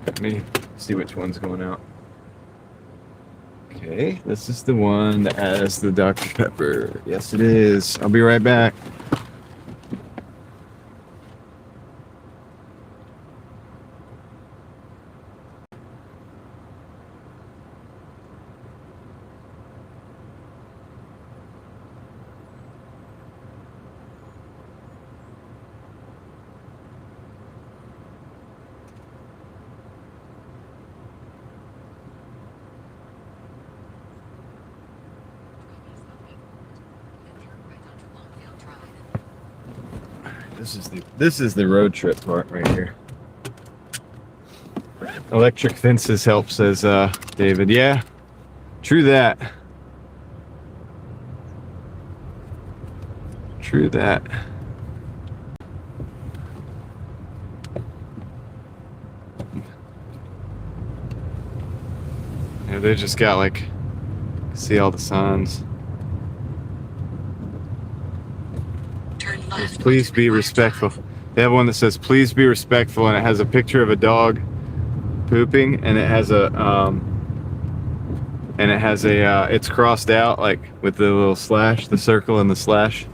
Let me see which one's going out. Okay, this is the one that has the Dr. Pepper. Yes, it is. I'll be right back. This is the road trip part right here. Electric fences help, says David. Yeah, true that. True that. Yeah, they just got like See all the signs. Turn left. Please onto be McGuire respectful. Drive. They have one that says please be respectful, and it has a picture of a dog pooping, and it has a it's crossed out like with the little slash, the circle and the slash.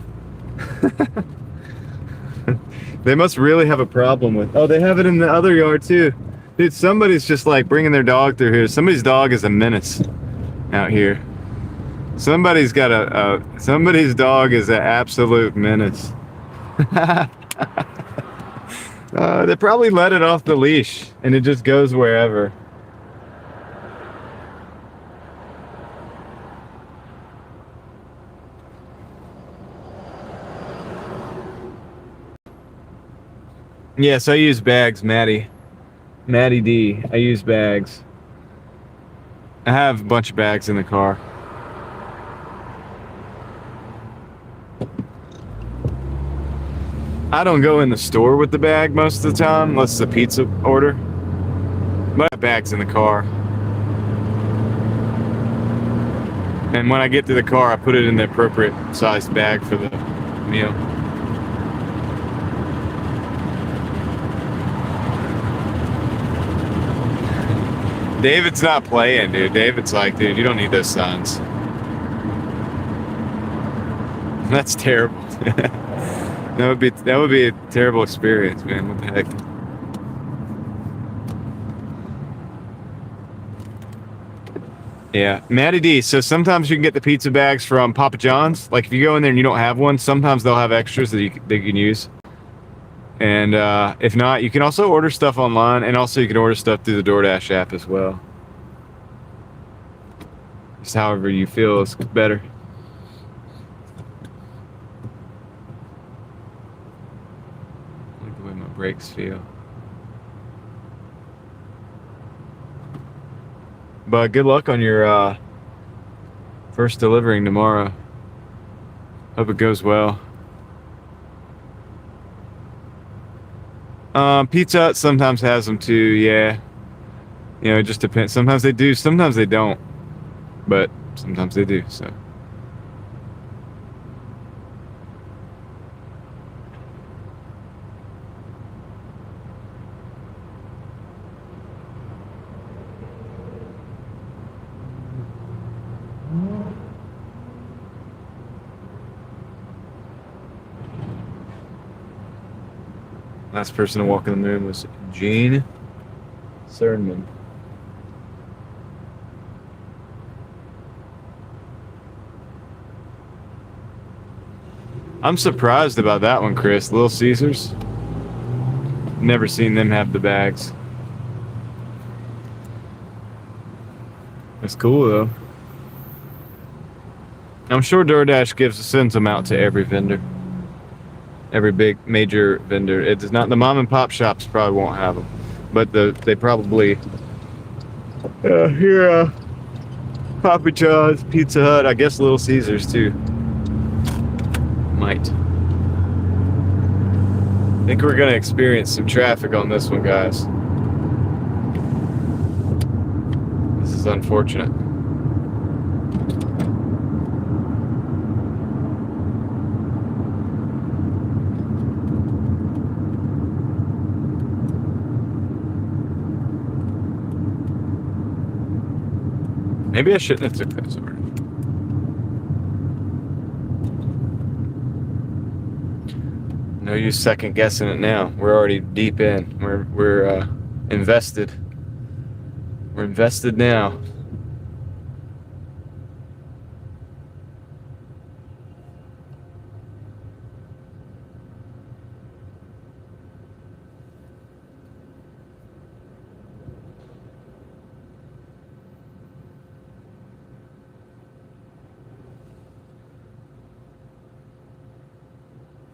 They must really have a problem with. Oh, they have it in the other yard too. Dude, somebody's just like bringing their dog through here. Somebody's dog is a menace out here. Somebody's got somebody's dog is an absolute menace. They probably let it off the leash and it just goes wherever. Yes, I use bags, Maddie D. I use bags. I have a bunch of bags in the car. I don't go in the store with the bag most of the time, unless it's a pizza order. But I have bags in the car. And when I get to the car, I put it in the appropriate sized bag for the meal. David's not playing, dude. David's like, dude, you don't need those signs. That's terrible. That would be a terrible experience, man. What the heck? Yeah, Matty D. So sometimes you can get the pizza bags from Papa John's. Like if you go in there and you don't have one, sometimes they'll have extras that you can use. And if not, you can also order stuff online, and also you can order stuff through the Doordash app as well. Just however you feel is better. I like the way my brakes feel. But good luck on your first delivering tomorrow. Hope it goes well. Pizza Hut sometimes has them too, yeah. You know, it just depends. Sometimes they do, sometimes they don't. But sometimes they do, so. Last person to walk in the moon was Gene Cernman. I'm surprised about that one, Chris. Little Caesars. Never seen them have the bags. That's cool though. I'm sure DoorDash sends them out to every vendor. Every big major vendor. It's not the mom and pop shops probably won't have them, but they probably here Papa John's, Pizza Hut, I guess Little Caesars too. Might. I think we're gonna experience some traffic on this one, guys. This is unfortunate. Maybe I shouldn't have took those over. No use second guessing it now. We're already deep in. We're invested. We're invested now.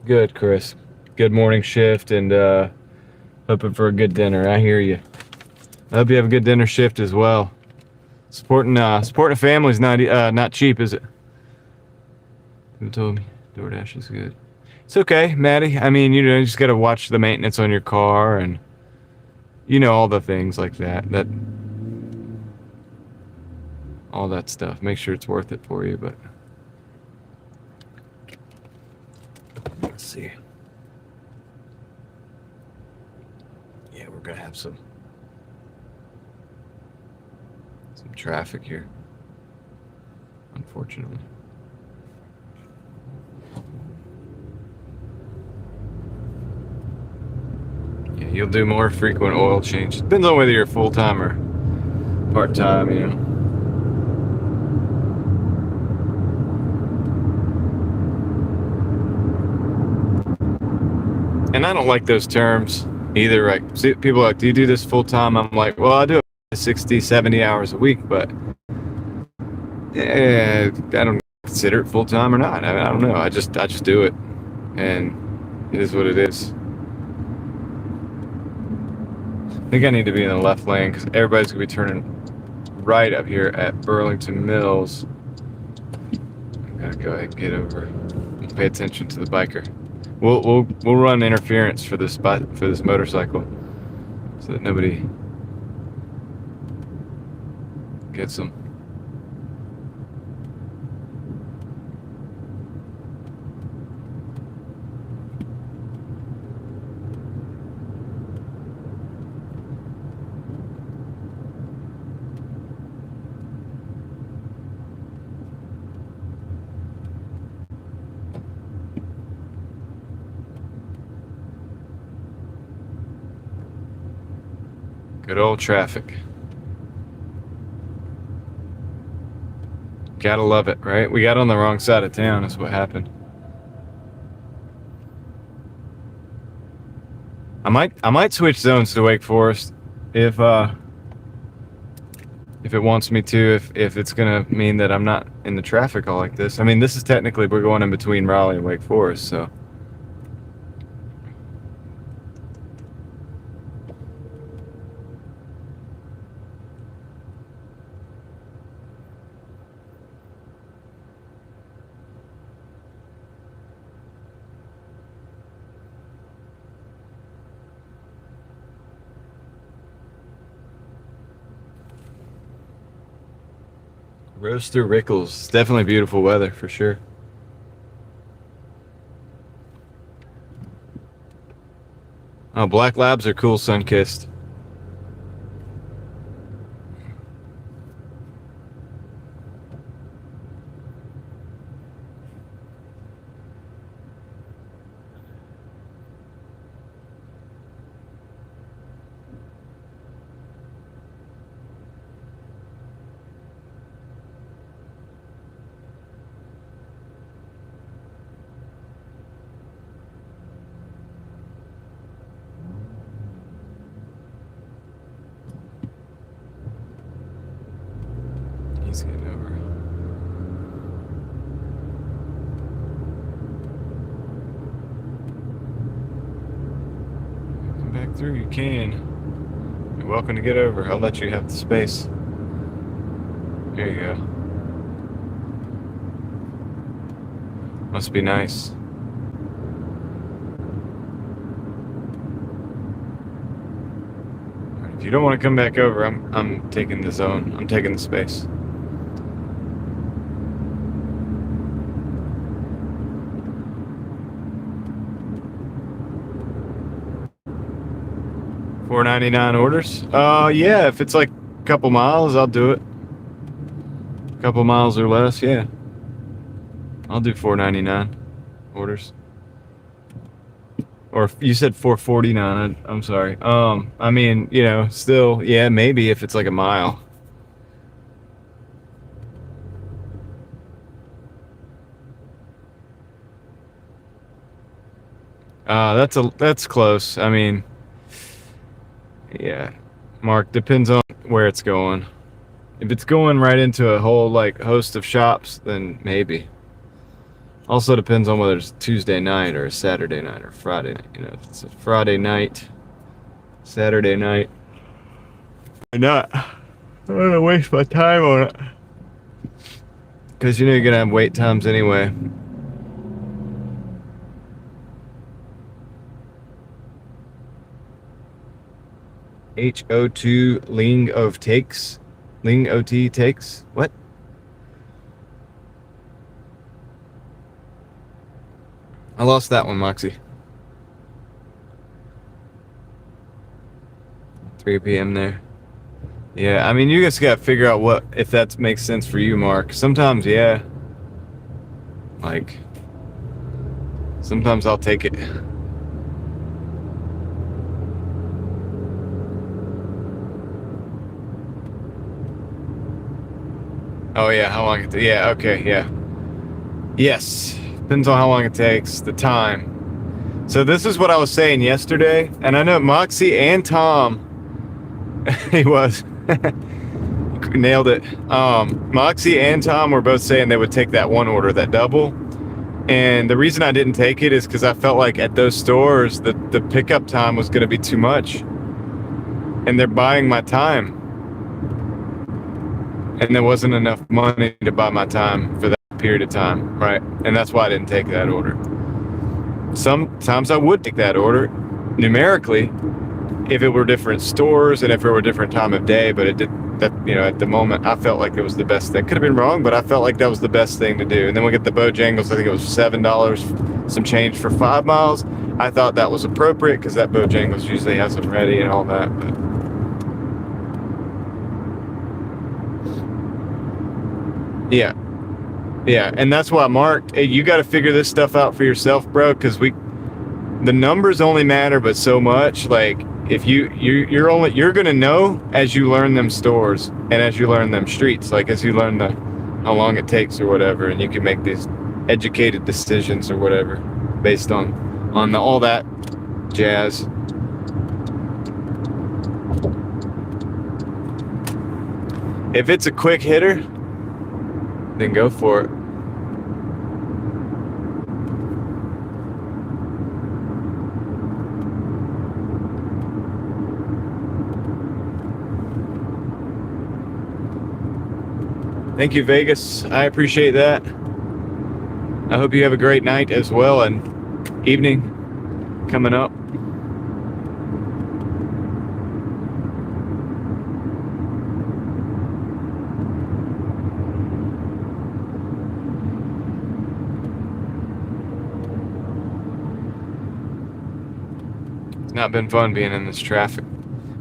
Good, Chris. Good morning shift, and hoping for a good dinner. I hear you. I hope you have a good dinner shift as well. Supporting a family is not cheap, is it? Who told me? DoorDash is good. It's okay, Maddie. I mean, you just gotta watch the maintenance on your car, and all the things like that. all that stuff. Make sure it's worth it for you, but let's see. Yeah, we're gonna have some traffic here, unfortunately. Yeah, you'll do more frequent oil change. Depends on whether you're full-time or part-time, you know. And I don't like those terms either. Like, see, people are like, do you do this full-time? I'm like, well, I do it 60, 70 hours a week, but yeah, I don't consider it full-time or not. I don't know. I just do it, and it is what it is. I think I need to be in the left lane because everybody's gonna be turning right up here at Burlington Mills. I gotta go ahead and get over and pay attention to the biker. We'll run interference for this motorcycle so that nobody gets them. Good old traffic. Gotta love it, right? We got on the wrong side of town, is what happened. I might switch zones to Wake Forest if it wants me to, if it's gonna mean that I'm not in the traffic all like this. I mean, this is technically, we're going in between Raleigh and Wake Forest, so. Roaster Rickles. It's definitely beautiful weather for sure. Oh, black labs are cool, sun-kissed. He's getting over. Come back through, you can. You're welcome to get over. I'll let you have the space. There you go. Must be nice. If you don't want to come back over, I'm taking the zone. I'm taking the space. $4.99 orders? Yeah, if it's like a couple miles, I'll do it. A couple miles or less, yeah. I'll do $4.99 orders. Or you said $4.49. I'm sorry. I mean, you know, still, yeah, maybe if it's like a mile. That's close. I mean, yeah, Mark, depends on where it's going. If it's going right into a whole like host of shops, then maybe. Also depends on whether it's Tuesday night or a Saturday night or Friday night. You know, if it's a Friday night, Saturday night, why not? I don't want to waste my time on it. Because you know you're gonna have wait times anyway. HO2 Ling OT takes? What? I lost that one, Moxie. 3 p.m. there. Yeah, I mean, you guys got to figure out what if that makes sense for you, Mark. Sometimes, yeah. Like, sometimes I'll take it. Oh yeah, how long it? Yeah, okay, yeah. Yes, depends on how long it takes, the time. So this is what I was saying yesterday, and I know Moxie and Tom. He was nailed it. Moxie and Tom were both saying they would take that one order, that double. And the reason I didn't take it is because I felt like at those stores the pickup time was going to be too much, and they're buying my time. And there wasn't enough money to buy my time for that period of time, right? And that's why I didn't take that order. Sometimes I would take that order numerically if it were different stores and if it were a different time of day, but it did that, you know, at the moment I felt like it was the best thing. Could have been wrong, but I felt like that was the best thing to do. And then we get the Bojangles, I think it was $7, some change for 5 miles. I thought that was appropriate because that Bojangles usually has them ready and all that, but yeah. Yeah, and that's why, Mark, hey, you got to figure this stuff out for yourself, bro, because the numbers only matter but so much. Like, if you're gonna know as you learn them stores and as you learn them streets, like as you learn how long it takes or whatever, and you can make these educated decisions or whatever based on all that jazz. If it's a quick hitter, then go for it. Thank you, Vegas. I appreciate that. I hope you have a great night as well and evening coming up. It's not been fun being in this traffic.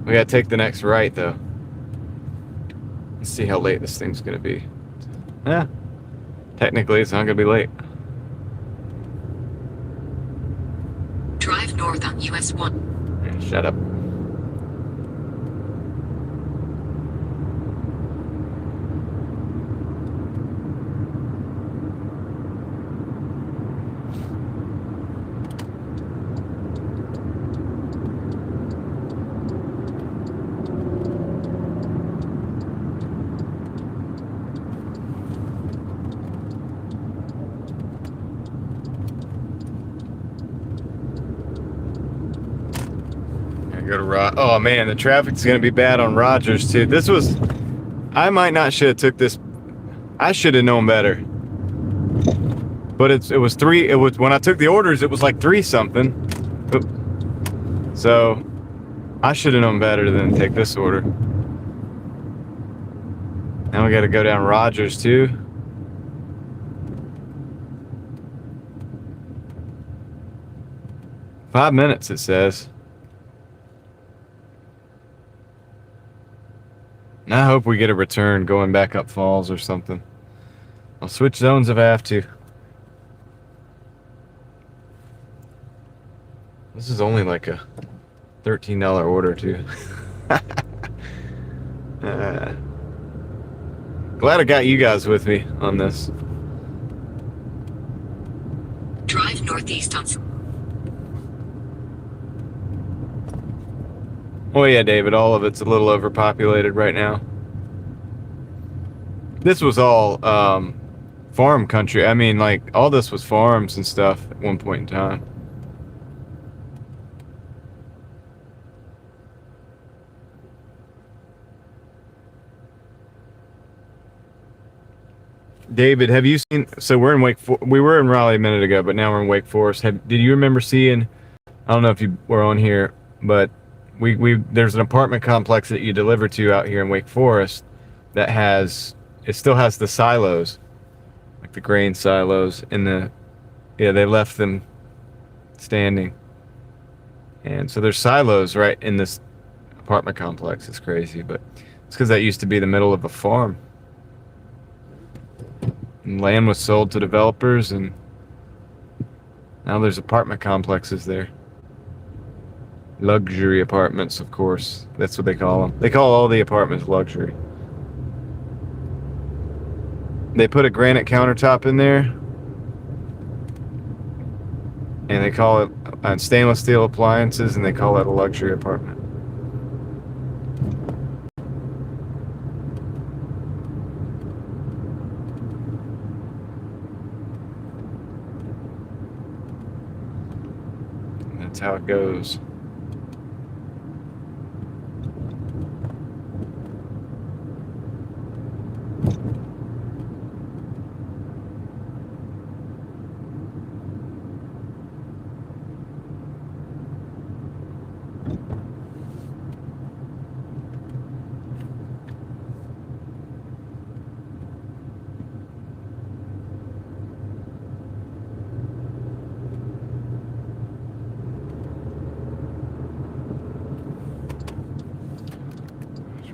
We gotta take the next right though. Let's see how late this thing's gonna be. Yeah, technically it's not gonna be late. Drive north on US 1. Yeah, shut up. Go to oh man, the traffic's gonna be bad on Rogers too. I might not should have took this. I should have known better. But it was when I took the orders, it was like 3 something. So I should have known better than take this order. Now we got to go down Rogers too. Five minutes it says. And I hope we get a return going back up Falls or something. I'll switch zones if I have to. This is only like a $13 order too. Glad I got you guys with me on this. Drive northeast on. Oh yeah, David, all of it's a little overpopulated right now. This was all farm country. I mean, like, all this was farms and stuff at one point in time. David, have you seen, so we're in we were in Raleigh a minute ago, but now we're in Wake Forest. Did you remember seeing, I don't know if you were on here, but there's an apartment complex that you deliver to out here in Wake Forest that it still has the silos, like the grain silos they left them standing. And so there's silos right in this apartment complex. It's crazy, but it's because that used to be the middle of a farm. And land was sold to developers, and now there's apartment complexes there. Luxury apartments, of course. That's what they call them. They call all the apartments luxury. They put a granite countertop in there, and they call it stainless steel appliances, and they call it a luxury apartment. And that's how it goes.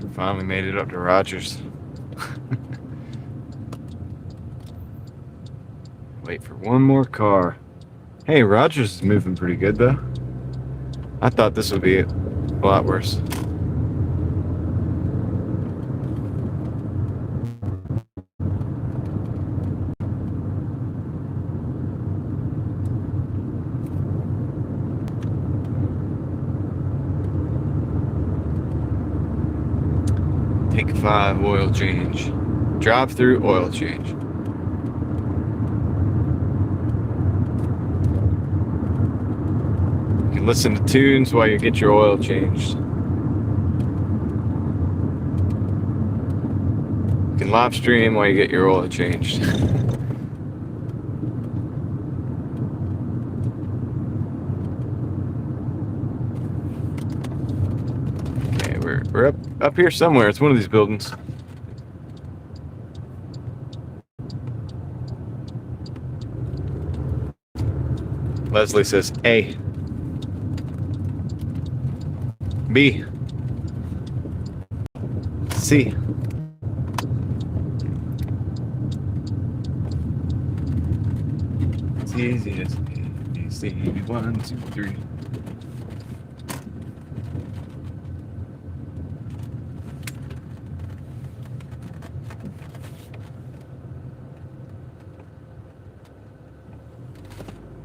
We finally made it up to Rogers. Wait for one more car. Hey, Rogers is moving pretty good though. I thought this would be a lot worse. Take 5 oil change. Drive through oil change. You can listen to tunes while you get your oil changed. You can live stream while you get your oil changed. Okay, we're up here somewhere. It's one of these buildings. Leslie says A. B. C. It's easy as ABC. 1, 2, 3.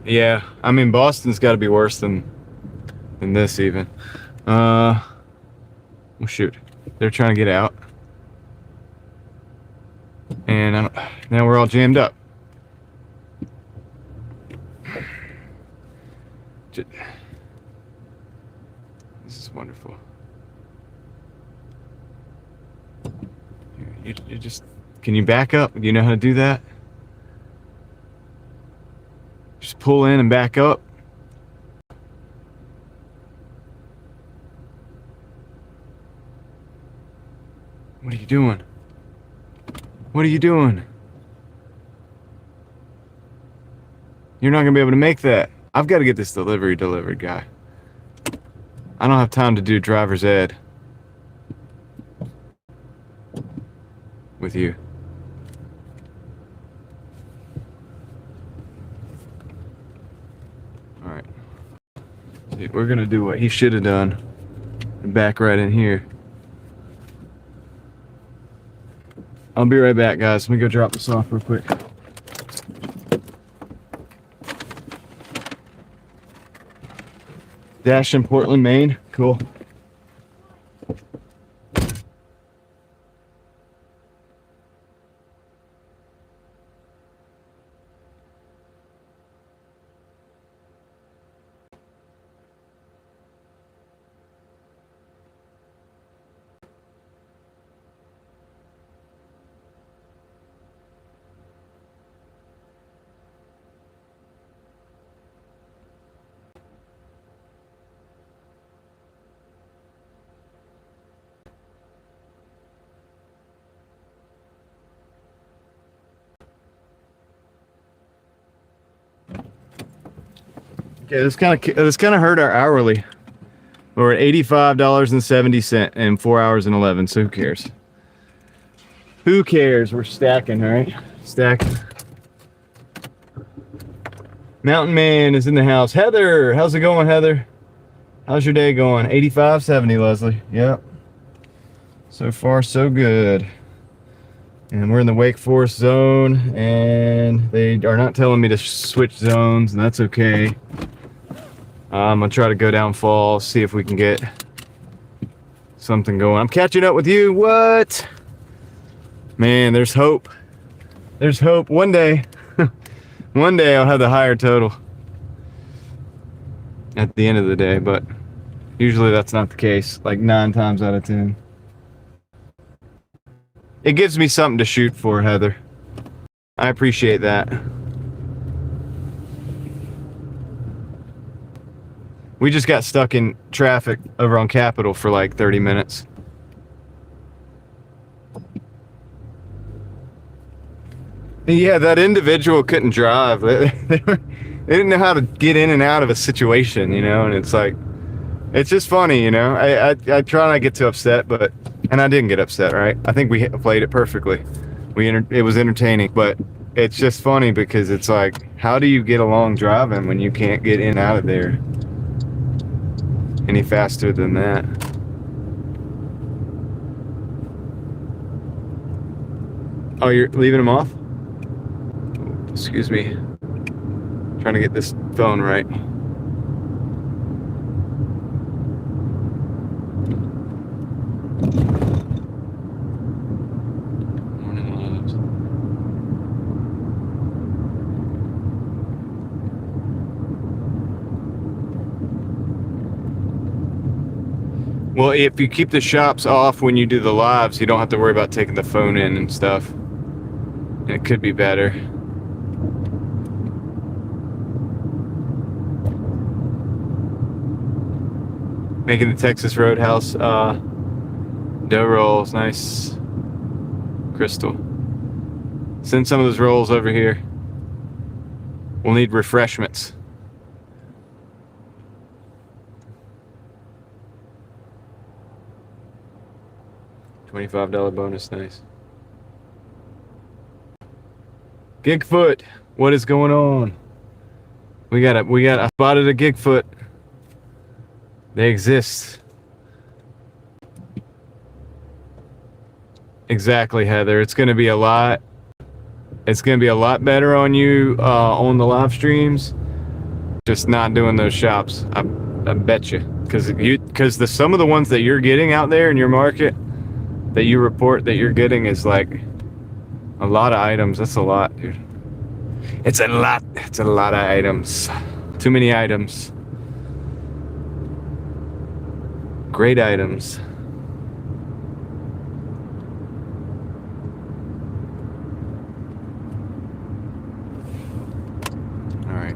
Yeah, I mean Boston's got to be worse than this even. Well, shoot, they're trying to get out, and now we're all jammed up. This is wonderful. You just, can you back up? Do you know how to do that? Just pull in and back up. What are you doing? What are you doing? You're not gonna be able to make that. I've got to get this delivery delivered, guy. I don't have time to do driver's ed with you. All right. See, we're gonna do what he should have done and back right in here. I'll be right back, guys. Let me go drop this off real quick. Dash in Portland, Maine. Cool. Okay, this kind of hurt our hourly. We're at $85.70 in 4 hours and 11. So who cares? Who cares? We're stacking, all right? Stacking. Mountain Man is in the house. Heather, how's it going, Heather? How's your day going? 85.70, Leslie. Yep. So far, so good. And we're in the Wake Forest zone, and they are not telling me to switch zones, and that's okay. I'm gonna try to go down Falls, see if we can get something going. I'm catching up with you. What? Man, there's hope. There's hope. One day, one day I'll have the higher total at the end of the day, but usually that's not the case, like 9 times out of 10. It gives me something to shoot for, Heather. I appreciate that. We just got stuck in traffic over on Capitol for like 30 minutes. Yeah, that individual couldn't drive. They didn't know how to get in and out of a situation, you know, and it's like, it's just funny, you know. I try not to get too upset, and I didn't get upset, right? I think we played it perfectly. It was entertaining, but it's just funny because it's like, how do you get along driving when you can't get in and out of there any faster than that? Oh, you're leaving him off? Excuse me. Trying to get this phone right. Morning loves. Well, if you keep the shops off when you do the lives, you don't have to worry about taking the phone in and stuff. And it could be better. Making the Texas Roadhouse dough rolls. Nice. Crystal. Send some of those rolls over here. We'll need refreshments. $25 bonus. Nice. Gigfoot, what is going on? I spotted a Gigfoot. They exist. Exactly, Heather. It's gonna be a lot better on you on the live streams. Just not doing those shops. I bet you. Because some of the ones that you're getting out there in your market that you report that you're getting is like a lot of items. That's a lot, dude. It's a lot of items. Too many items. Great items. All right.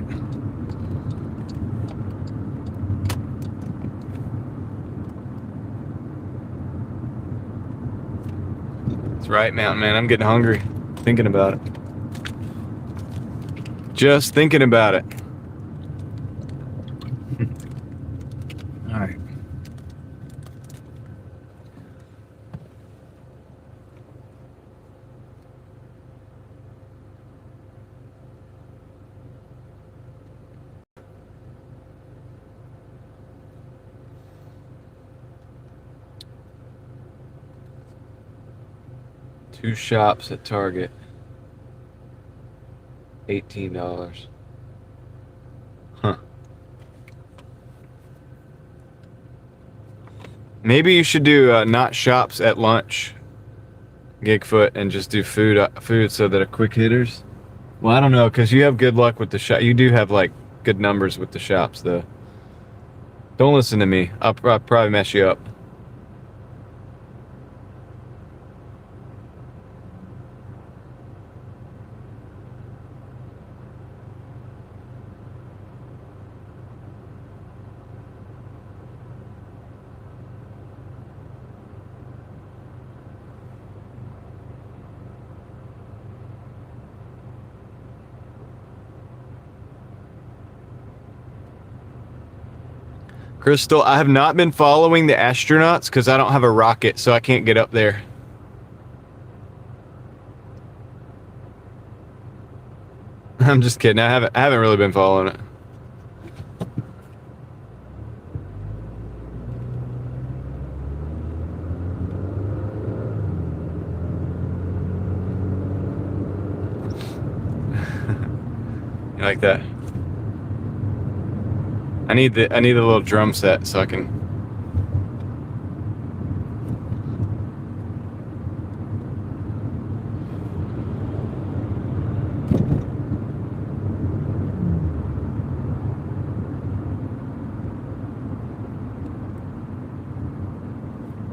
That's right, Mountain Man. I'm getting hungry thinking about it. Just thinking about it. All right. Two shops at Target. $18. Huh. Maybe you should do not shops at lunch, Gigfoot, and just do food so that are quick hitters. Well, I don't know, because you have good luck with the shop. You do have like good numbers with the shops, though. Don't listen to me. I'll probably mess you up. Crystal, I have not been following the astronauts because I don't have a rocket, so I can't get up there. I'm just kidding. I haven't really been following it. You like that? I need the little drum set so I can.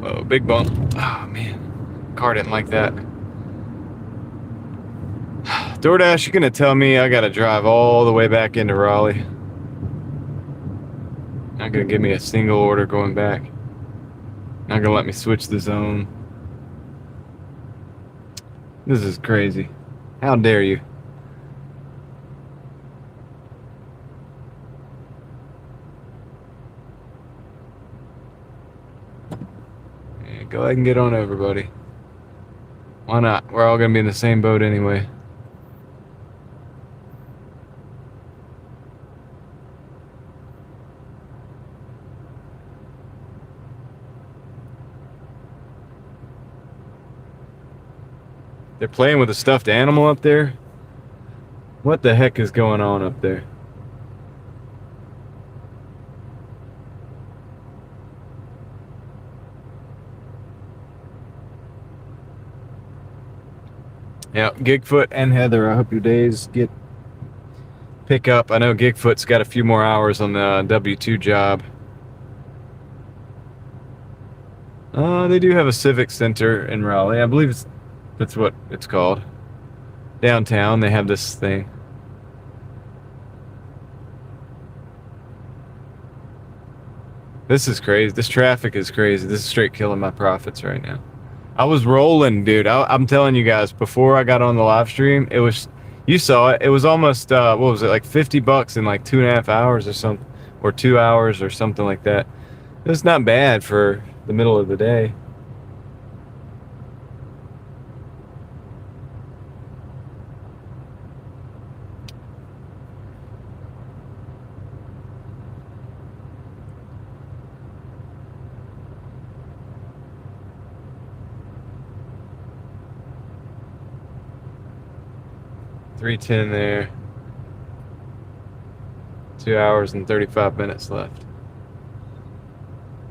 Whoa, big bump. Oh man, car didn't like that. Doordash, you're gonna tell me I gotta drive all the way back into Raleigh? Not gonna give me a single order going back. Not gonna let me switch the zone. This is crazy. How dare you? Yeah, go ahead and get on over, buddy. Why not? We're all gonna be in the same boat anyway. They're playing with a stuffed animal up there? What the heck is going on up there? Yeah, Gigfoot and Heather, I hope your days pick up. I know Gigfoot's got a few more hours on the W2 job. They do have a civic center in Raleigh. I believe that's what it's called. Downtown, they have this thing. This is crazy. This traffic is crazy. This is straight killing my profits right now. I was rolling, dude. I'm telling you guys, before I got on the live stream, it was, you saw it. It was almost, what was it, like $50 in like 2.5 hours or something, or 2 hours or something like that. It's not bad for the middle of the day. $3.10 there. 2 hours and 35 minutes left.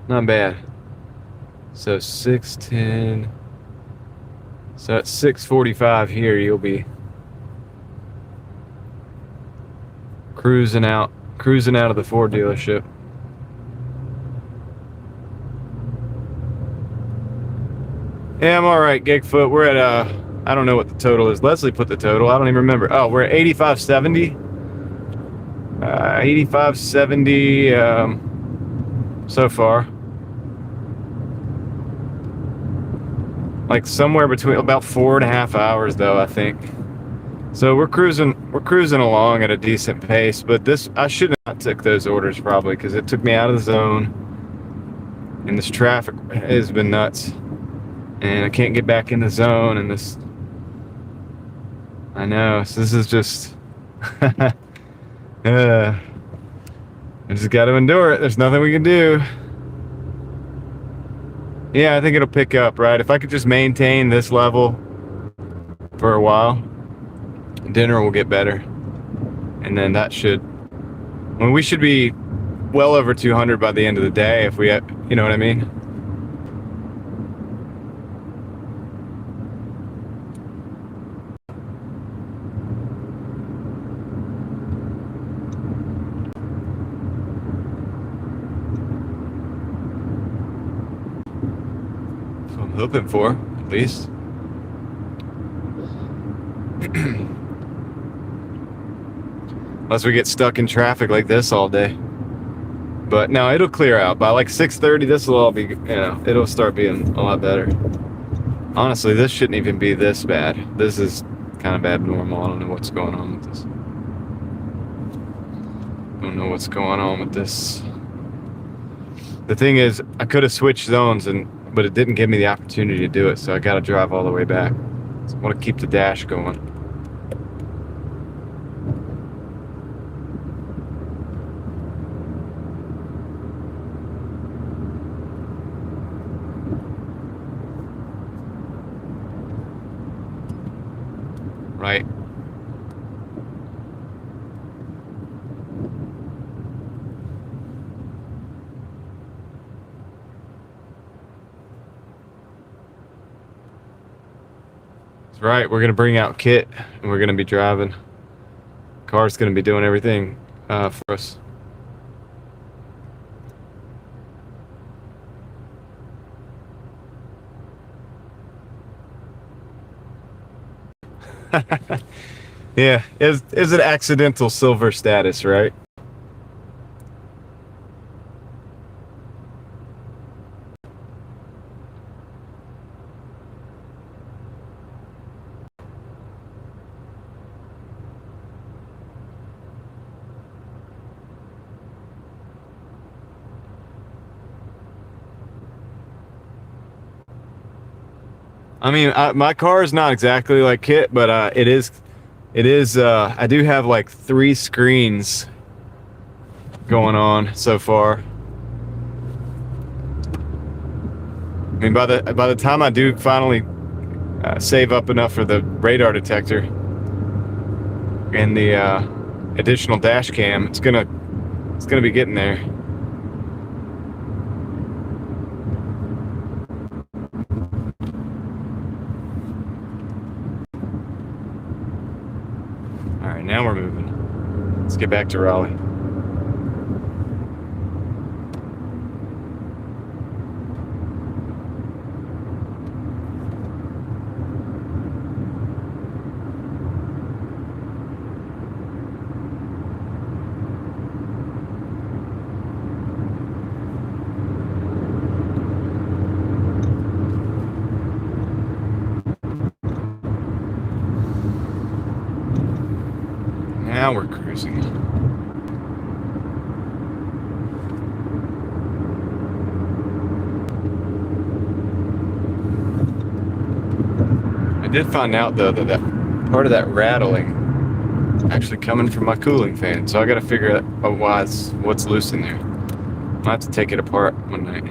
Not bad. So 6:10. So at 6:45 here, you'll be cruising out of the Ford dealership. Yeah, I'm all right, Gigfoot. We're at I don't know what the total is. Leslie put the total. I don't even remember. Oh, we're at 85.70. 85.70 so far. Like somewhere between about 4.5 hours though, I think. So we're cruising along at a decent pace, but I should not took those orders probably because it took me out of the zone. And this traffic has been nuts. And I can't get back in the zone, and this, I know, so this is just I just got to endure it. There's nothing we can do. Yeah, I think it'll pick up, right? If I could just maintain this level for a while, dinner will get better. And then that should, well, we should be well over 200 by the end of the day if we, you know what I mean? Hoping for, at least. Unless we get stuck in traffic like this all day. But no, it'll clear out. By like 6:30, this will all be, you know, it'll start being a lot better. Honestly, this shouldn't even be this bad. This is kind of abnormal. I don't know what's going on with this. I don't know what's going on with this The thing is, I could have switched zones, but it didn't give me the opportunity to do it, so I got to drive all the way back. So I want to keep the dash going. Right. That's right. We're gonna bring out Kit, and we're gonna be driving. Car's gonna be doing everything for us. Yeah, is it accidental silver status, right? I mean, my car is not exactly like Kit, but it is. I do have like 3 screens going on so far. I mean, by the time I do finally save up enough for the radar detector and the additional dash cam, it's gonna be getting there. All right, now we're moving. Let's get back to Raleigh. Now we're cruising. I did find out though that part of that rattling actually coming from my cooling fan, so I got to figure out what's loose in there. I'll have to take it apart one night.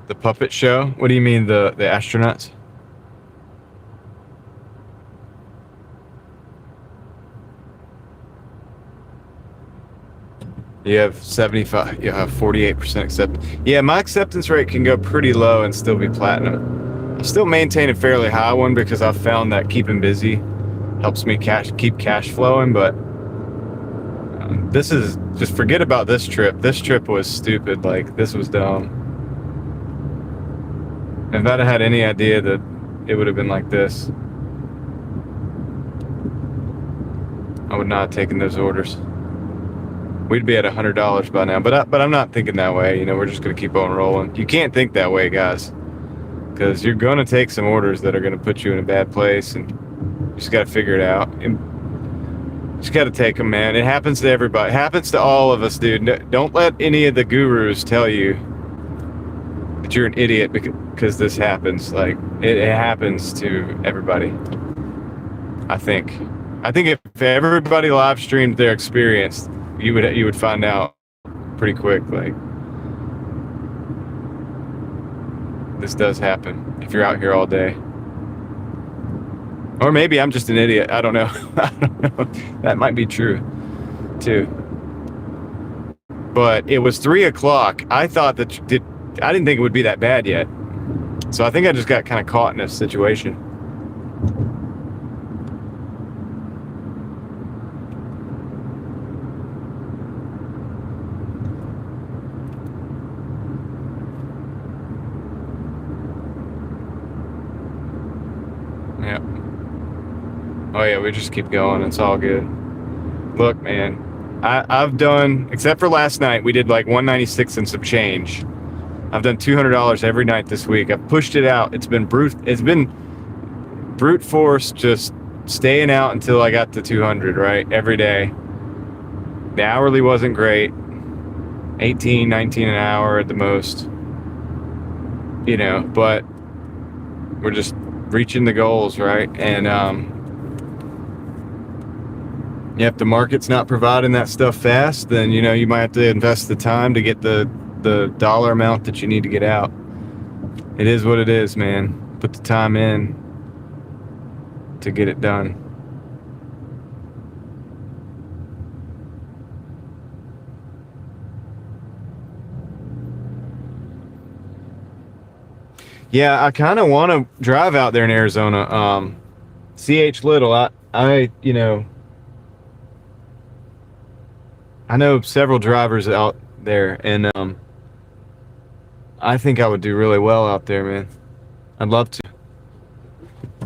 The puppet show? What do you mean, the astronauts? You have 75, you have 48% acceptance. Yeah, my acceptance rate can go pretty low and still be platinum. I still maintain a fairly high one because I've found that keeping busy helps me keep cash flowing, but this is, just forget about this trip. This trip was stupid. Like, this was dumb. If I'd have had any idea that it would have been like this, I would not have taken those orders. We'd be at $100 by now, but I'm not thinking that way. You know, we're just gonna keep on rolling. You can't think that way, guys, because you're gonna take some orders that are gonna put you in a bad place, and you just gotta figure it out. And just gotta take them, man. It happens to everybody. It happens to all of us, dude. Don't let any of the gurus tell you that you're an idiot because this happens. Like, it happens to everybody. I think if everybody live streamed their experience, you would find out pretty quick. Like, this does happen if you're out here all day. Or maybe I'm just an idiot. I don't know. I don't know. That might be true too. But it was 3 o'clock. I thought that I didn't think it would be that bad yet. So I think I just got kind of caught in a situation. Yep. Oh yeah, we just keep going. It's all good. Look, man, I've done, except for last night, we did like 196 and some change. I've done $200 every night this week. I've pushed it out. It's been brute force, just staying out until I got to 200, right? Every day. The hourly wasn't great. 18, 19 an hour at the most. You know, but we're just reaching the goals, right? And if the market's not providing that stuff fast, then you know you might have to invest the time to get the dollar amount that you need to get out. It is what it is, man. Put the time in to get it done. Yeah, I kind of want to drive out there in Arizona. CH Little, I you know, I know several drivers out there, and I think I would do really well out there, man. I'd love to.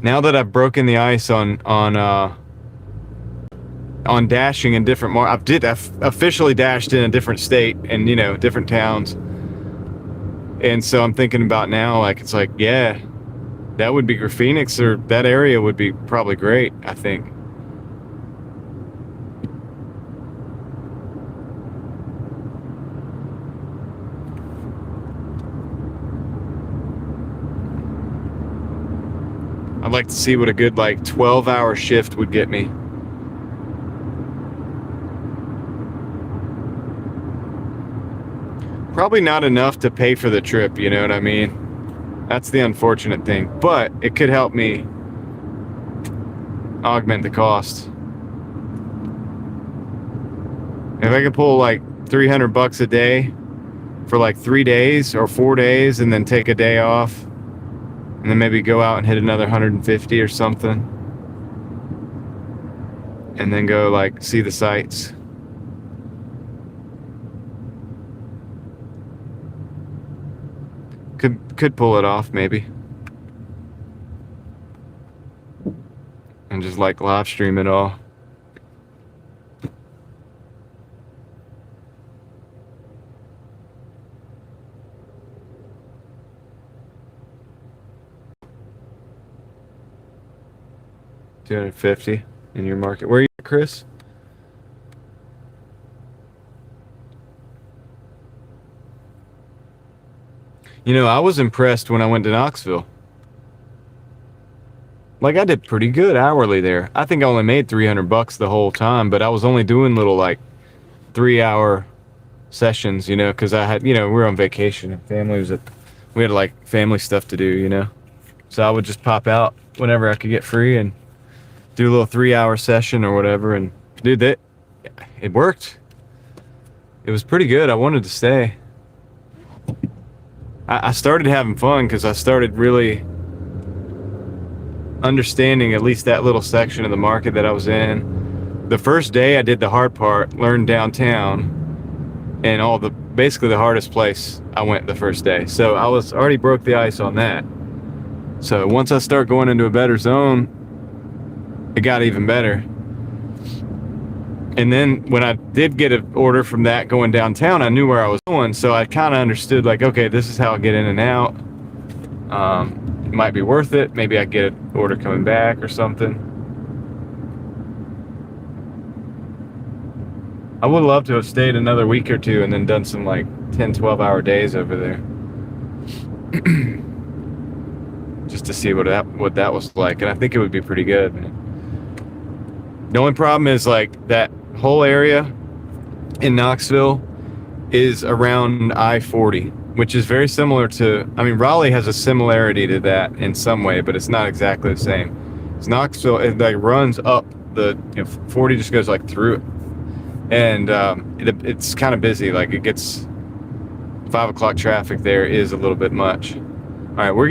Now that I've broken the ice on dashing in different I've officially dashed in a different state and, you know, different towns. And so I'm thinking about now, like, it's like, yeah, that would be Phoenix, or that area would be probably great, I think. I'd like to see what a good, like, 12-hour shift would get me. Probably not enough to pay for the trip, you know what I mean? That's the unfortunate thing. But it could help me augment the cost. If I could pull like $300 a day for like 3 days or 4 days, and then take a day off, and then maybe go out and hit another 150 or something, and then go like see the sights. Could pull it off, maybe. And just like live stream it all. $250 in your market. Where are you, Chris? You know, I was impressed when I went to Knoxville. Like, I did pretty good hourly there. I think I only made $300 the whole time, but I was only doing little like 3-hour sessions, you know, because I had, you know, we were on vacation and we had like family stuff to do, you know. So I would just pop out whenever I could get free and do a little 3-hour session or whatever. And dude, it worked. It was pretty good. I wanted to stay. I started having fun because I started really understanding at least that little section of the market that I was in. The first day I did the hard part, learned downtown, and basically the hardest place I went the first day. So I was already broke the ice on that. So once I start going into a better zone, it got even better. And then when I did get an order from that going downtown, I knew where I was going. So I kind of understood, like, okay, this is how I get in and out. It might be worth it. Maybe I get an order coming back or something. I would love to have stayed another week or two and then done some like 10, 12-hour days over there. Just to see what that was like. And I think it would be pretty good. The only problem is, like, that whole area in Knoxville is around I-40, which is very similar to, I mean, Raleigh has a similarity to that in some way, but it's not exactly the same. It's Knoxville, it like runs up the, 40 just goes like through it. And it's kind of busy. Like, it gets 5 o'clock traffic there is a little bit much. All right, we're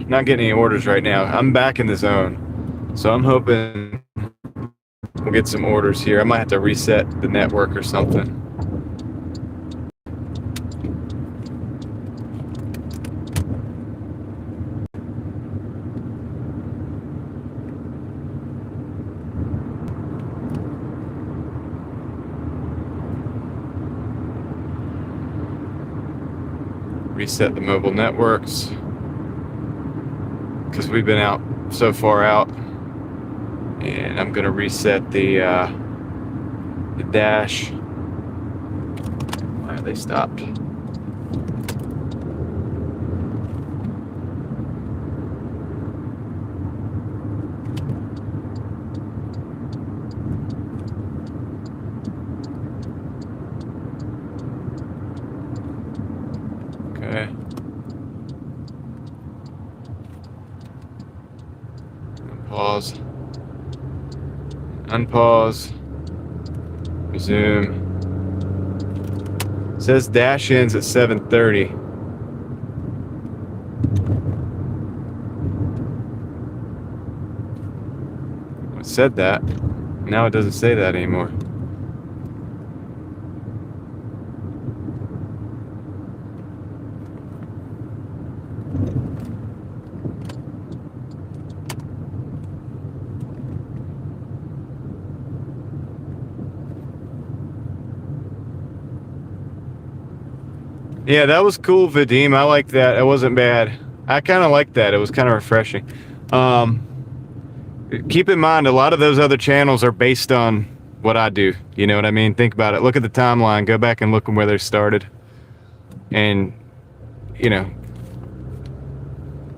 not getting any orders right now. I'm back in the zone. So I'm hoping we'll get some orders here. I might have to reset the network or something. Reset the mobile networks because we've been out so far out. And I'm gonna reset the dash. Why are they stopped? Okay. Pause. Unpause. Resume. It says dash ends at 7:30. It said that. Now it doesn't say that anymore. Yeah, that was cool, Vadim. I like that. It wasn't bad. I kind of liked that. It was kind of refreshing. Keep in mind, a lot of those other channels are based on what I do. You know what I mean? Think about it. Look at the timeline. Go back and look at where they started. And, you know,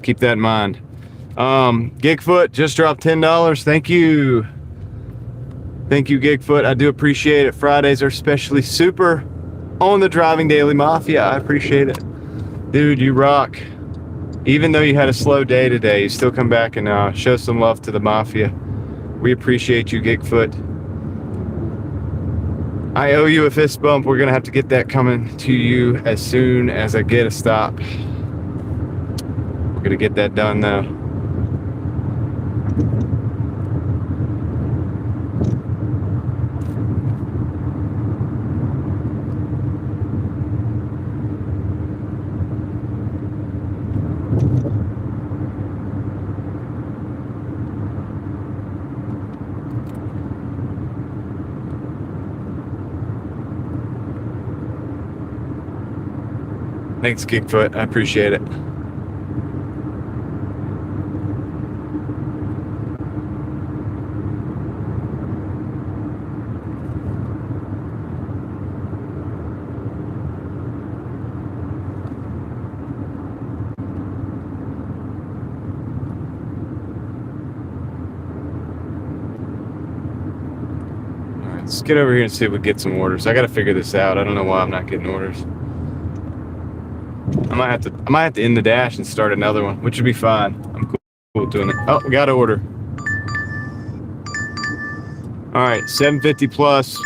keep that in mind. Gigfoot just dropped $10. Thank you. Thank you, Gigfoot. I do appreciate it. Fridays are especially super on the Driving Daily Mafia. I appreciate it. Dude, you rock. Even though you had a slow day today, you still come back and show some love to the Mafia. We appreciate you, Gigfoot. I owe you a fist bump. We're going to have to get that coming to you as soon as I get a stop. We're going to get that done now. Thanks, Gigfoot. I appreciate it. All right, let's get over here and see if we get some orders. I got to figure this out. I don't know why I'm not getting orders. I might have to end the dash and start another one, which would be fine. I'm cool doing it. Oh, we got an order. All right, 750 plus,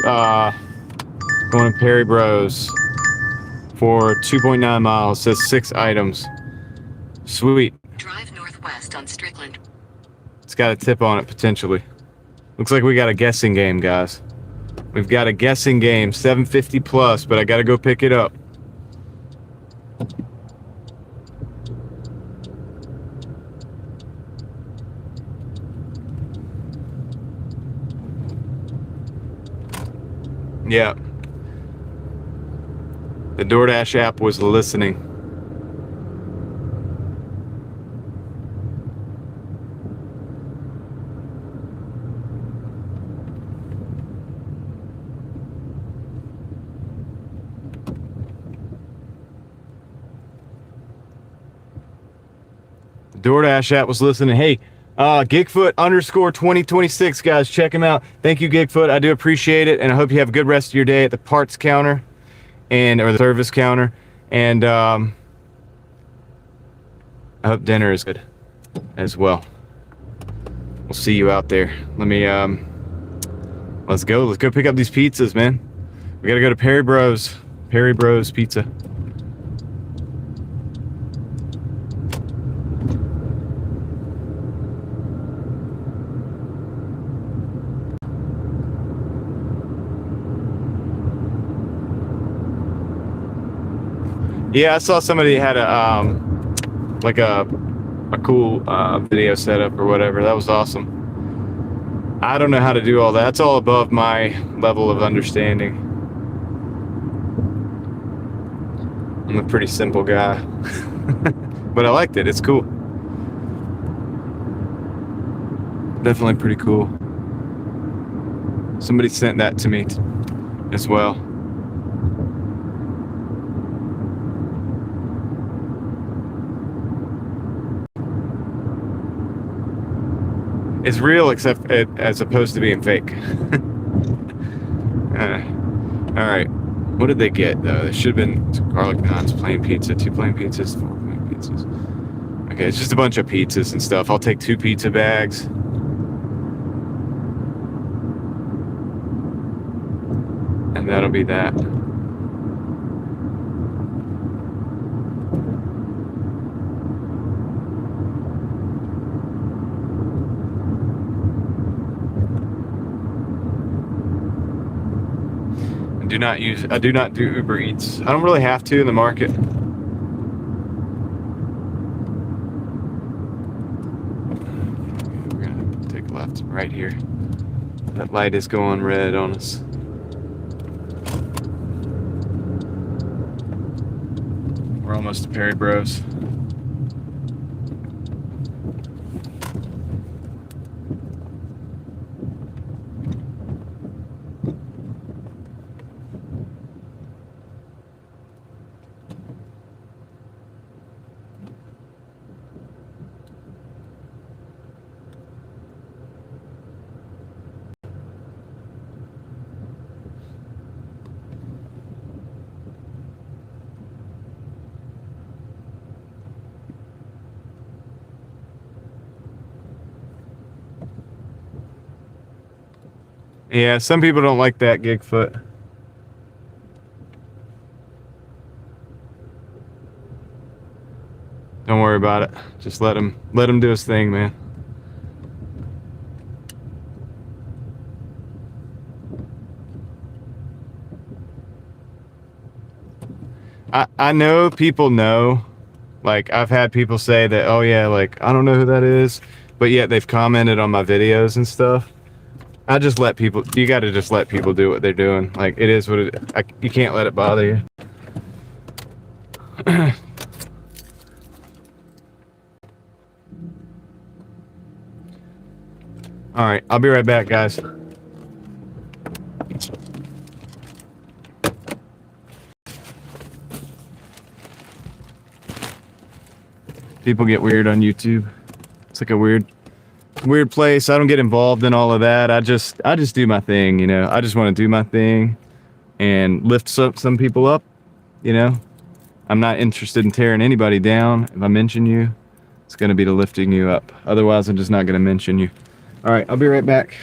going to Perry Bros for 2.9 miles. Says 6 items. Sweet. Drive northwest on Strickland. It's got a tip on it potentially. Looks like we got a guessing game, guys. We've got a guessing game, 750 plus, but I got to go pick it up. Yeah. The Doordash app was listening. The Doordash app was listening. Hey, Gigfoot _ 2026, guys, check him out. Thank you, Gigfoot. I do appreciate it, and I hope you have a good rest of your day at the parts counter or the service counter. And I hope dinner is good as well. We'll see you out there. Let me let's go pick up these pizzas, man. We gotta go to Perry Bros Pizza. Yeah, I saw somebody had a like a cool video setup or whatever. That was awesome. I don't know how to do all that. That's all above my level of understanding. I'm a pretty simple guy. But I liked it. It's cool. Definitely pretty cool. Somebody sent that to me as well. It's real, except as opposed to being fake. All right. What did they get though? It should have been garlic knots, plain pizza, 2 plain pizzas, 4 plain pizzas. Okay, it's just a bunch of pizzas and stuff. I'll take 2 pizza bags. And that'll be that. I do not do Uber Eats. I don't really have to in the market. We're gonna take a left right here. That light is going red on us. We're almost to Perry Bros. Yeah, some people don't like that gig foot. Don't worry about it. Just let him do his thing, man. I know people know. Like, I've had people say that, oh yeah, like, I don't know who that is, but yet they've commented on my videos and stuff. I just let people, you got to just let people do what they're doing. Like, it is what it, you can't let it bother you. All right, I'll be right back, guys. People get weird on YouTube. It's like a weird place. I don't get involved in all of that. I just do my thing, you know. I just want to do my thing and lift some people up, you know. I'm not interested in tearing anybody down. If I mention you, it's going to be to lifting you up. Otherwise, I'm just not going to mention you. All right, I'll be right back.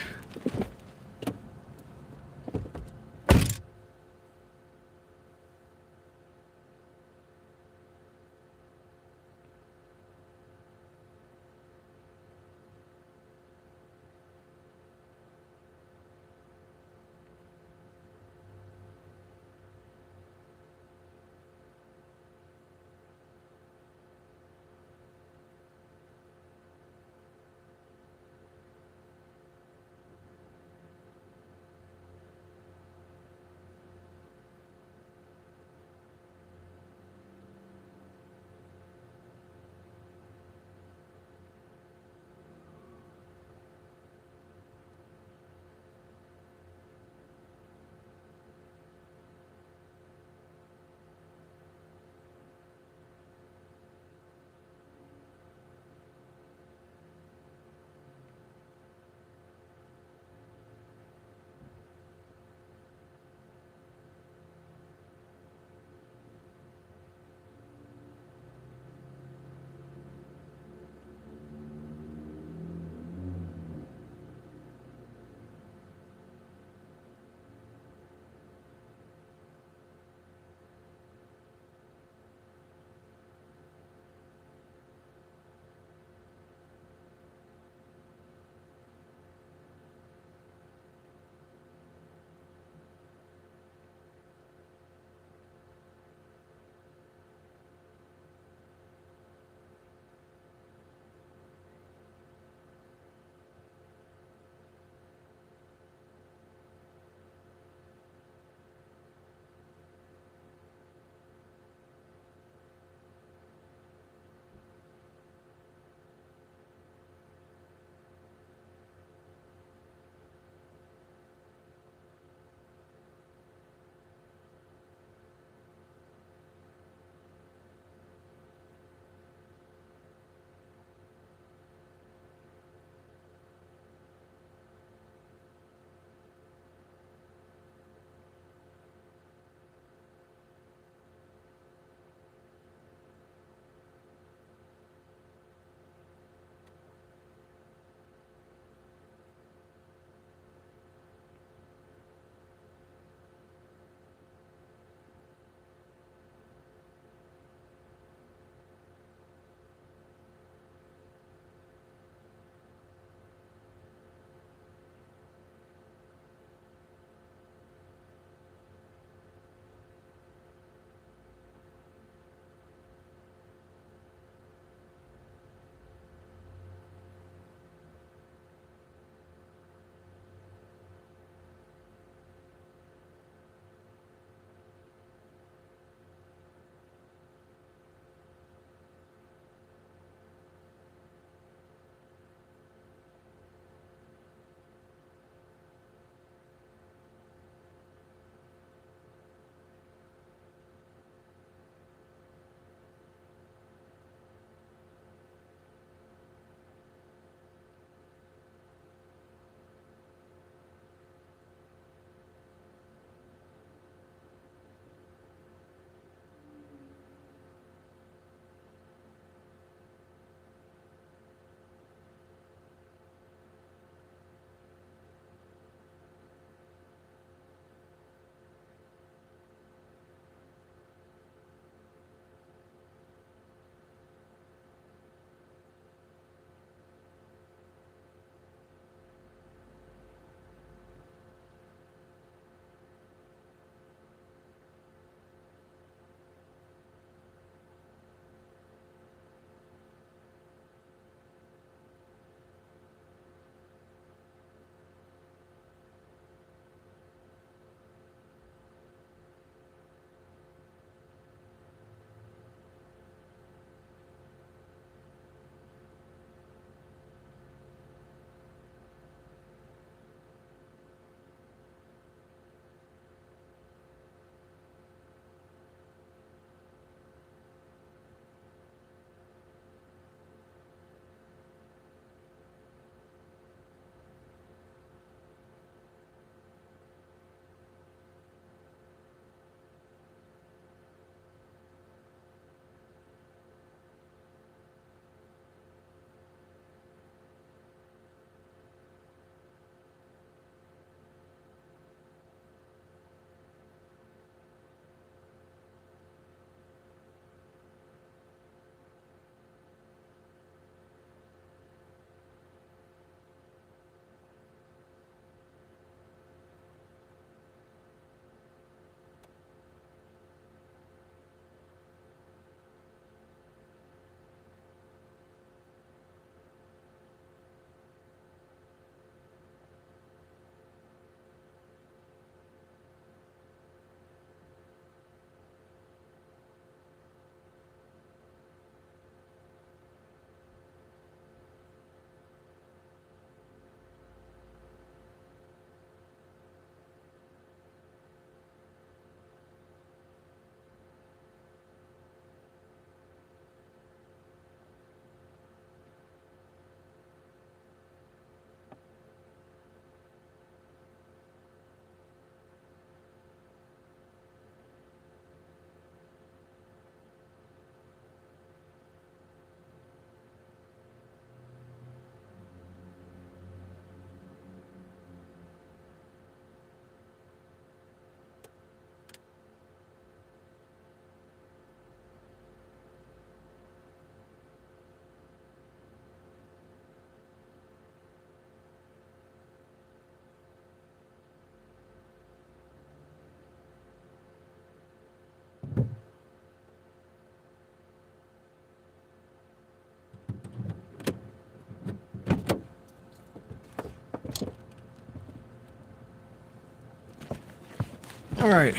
All right,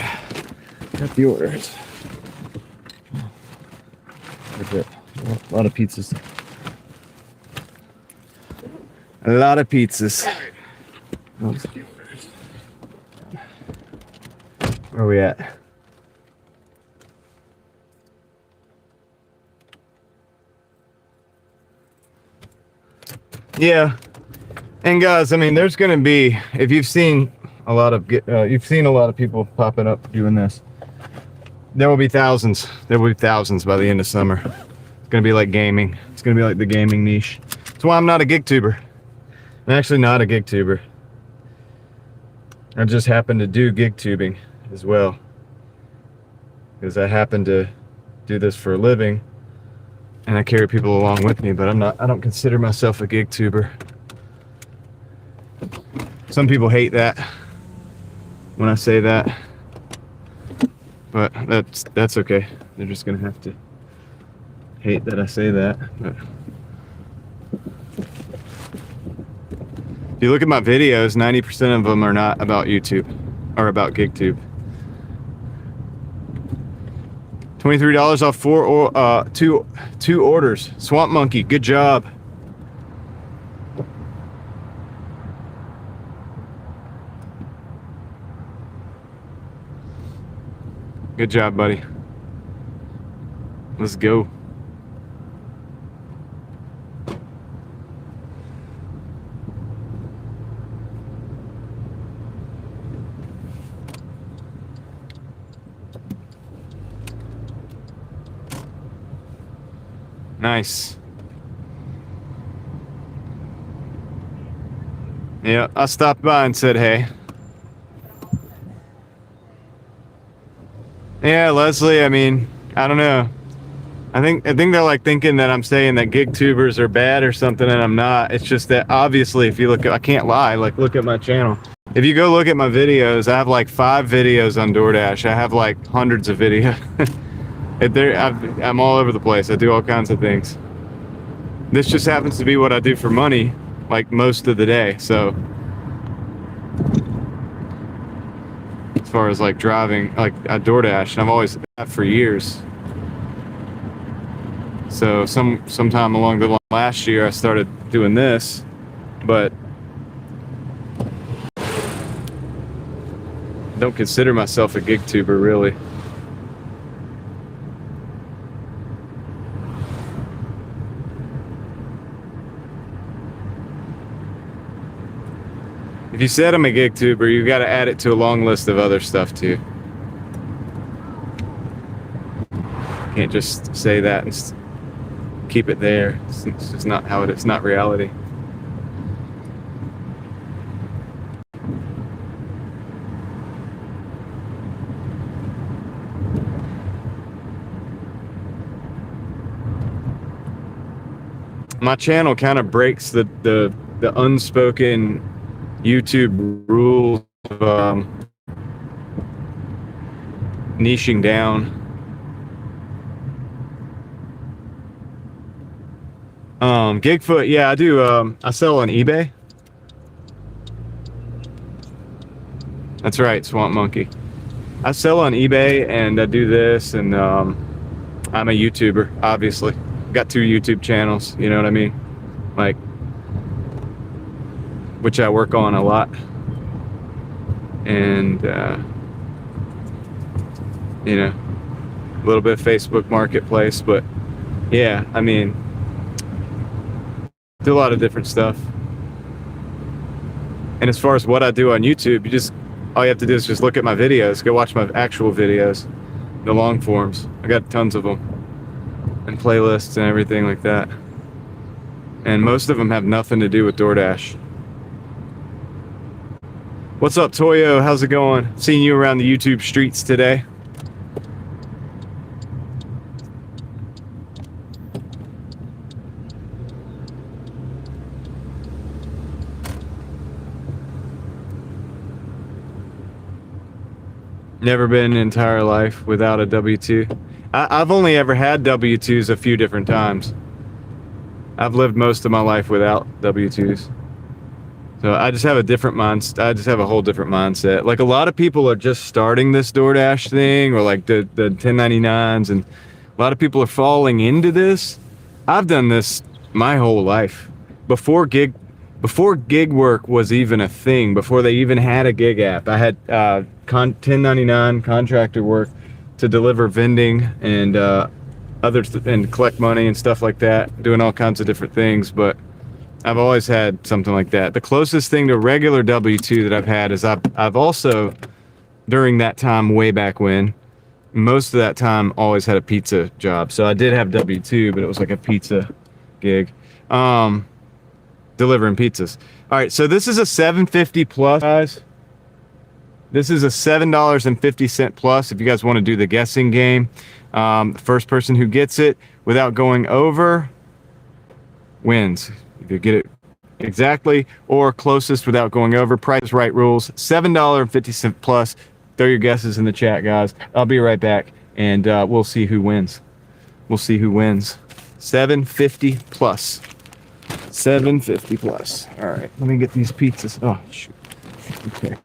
got the orders. A lot of pizzas. A lot of pizzas. Where are we at? Yeah, and guys, I mean, there's going to be, if you've seen a lot of people popping up doing this, there will be thousands. There will be thousands by the end of summer. It's going to be like gaming. It's going to be like the gaming niche. That's why I'm not a gig tuber. I'm actually not a gig tuber. I just happen to do gig tubing as well, because I happen to do this for a living and I carry people along with me, but I don't consider myself a gig tuber. Some people hate that when I say that, but that's okay. They're just gonna have to hate that I say that. But if you look at my videos, 90% of them are not about YouTube or about GigTube. $23 off two orders. Swamp Monkey, good job. Good job, buddy. Let's go. Nice. Yeah, I stopped by and said hey. Yeah, Leslie, I mean, I don't know. I think they're like thinking that I'm saying that gig tubers are bad or something, and I'm not. It's just that obviously if you look at, I can't lie, like look at my channel. If you go look at my videos, I have like 5 videos on Doordash. I have like hundreds of videos. I'm all over the place. I do all kinds of things. This just happens to be what I do for money, like most of the day. So as far as like driving, like at Doordash, I've always done that for years. So sometime along the line last year, I started doing this, but I don't consider myself a gig tuber really. If you said I'm a gig tuber, you got to add it to a long list of other stuff too. Can't just say that and keep it there. It's just not how it is. It's not reality. My channel kind of breaks the unspoken YouTube rules of niching down. Gigfoot, yeah, I do. I sell on eBay. That's right, Swamp Monkey. I sell on eBay and I do this, and I'm a YouTuber, obviously. Got 2 YouTube channels, you know what I mean? Like, which I work on a lot. And, you know, a little bit of Facebook Marketplace, but yeah, I mean, do a lot of different stuff. And as far as what I do on YouTube, all you have to do is just look at my videos, go watch my actual videos, the long forms. I got tons of them, and playlists and everything like that. And most of them have nothing to do with Doordash. What's up, Toyo? How's it going? Seeing you around the YouTube streets today. Never been an entire life without a W-2. I've only ever had W-2s a few different times. I've lived most of my life without W-2s. So I just have a different mindset. I just have a whole different mindset. Like a lot of people are just starting this DoorDash thing, or like the 1099s, and a lot of people are falling into this. I've done this my whole life. Before gig work was even a thing, before they even had a gig app, I had 1099 contractor work to deliver vending and and collect money and stuff like that, doing all kinds of different things. But I've always had something like that. The closest thing to regular W-2 that I've had is I've also, during that time way back when, most of that time always had a pizza job. So I did have W-2, but it was like a pizza gig, delivering pizzas. All right, so this is a $7.50 plus, guys. This is a $7.50 plus if you guys want to do the guessing game. The first person who gets it without going over wins. Either get it exactly or closest without going over. Price is Right rules. $7.50 plus. Throw your guesses in the chat, guys. I'll be right back, and we'll see who wins. We'll see who wins. $7.50 plus. $7.50 plus. All right, let me get these pizzas. Oh, shoot. Okay.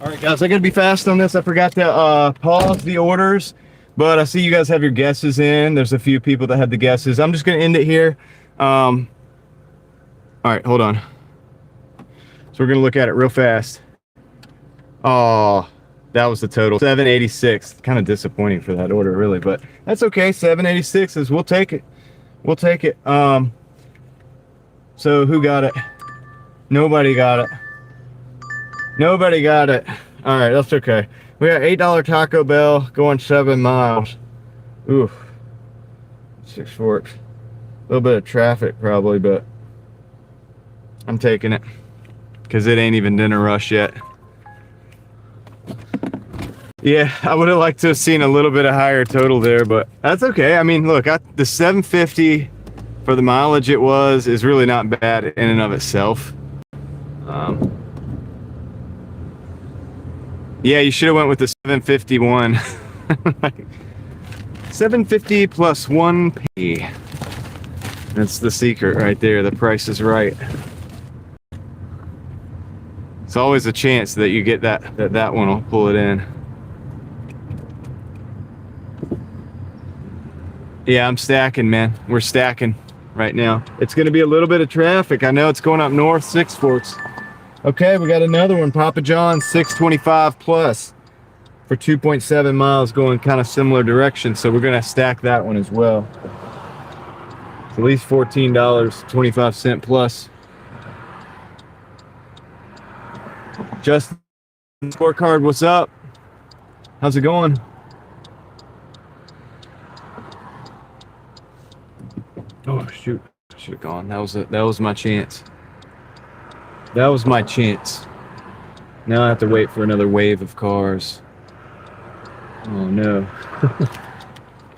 All right, guys, I gotta be fast on this. I forgot to pause the orders, but I see you guys have your guesses in. There's a few people that had the guesses. I'm just gonna end it here. All right, hold on. So we're gonna look at it real fast. Oh, that was the total, 786. Kind of disappointing for that order, really, but that's okay. 786 is, we'll take it. We'll take it. So who got it? Nobody got it. Nobody got it. All right, that's okay. We got $8 Taco Bell going 7 miles. Oof. 6 Forks. A little bit of traffic probably, but I'm taking it because it ain't even dinner rush yet. Yeah, I would have liked to have seen a little bit of higher total there, but that's okay. I mean, look, the 750 for the mileage it was is really not bad in and of itself. Yeah, you should have went with the 751. 750 plus 1p. That's the secret right there. The price is right. It's always a chance that you get that one will pull it in. Yeah, I'm stacking, man. We're stacking right now. It's going to be a little bit of traffic. I know it's going up north, 6 Forks. Okay, we got another one, Papa John's 625 plus for 2.7 miles going kind of similar direction. So we're gonna stack that one as well. It's at least $14.25 plus. Justin Scorecard, what's up? How's it going? Oh shoot, I should have gone. That was my chance. That was my chance. Now I have to wait for another wave of cars. Oh no.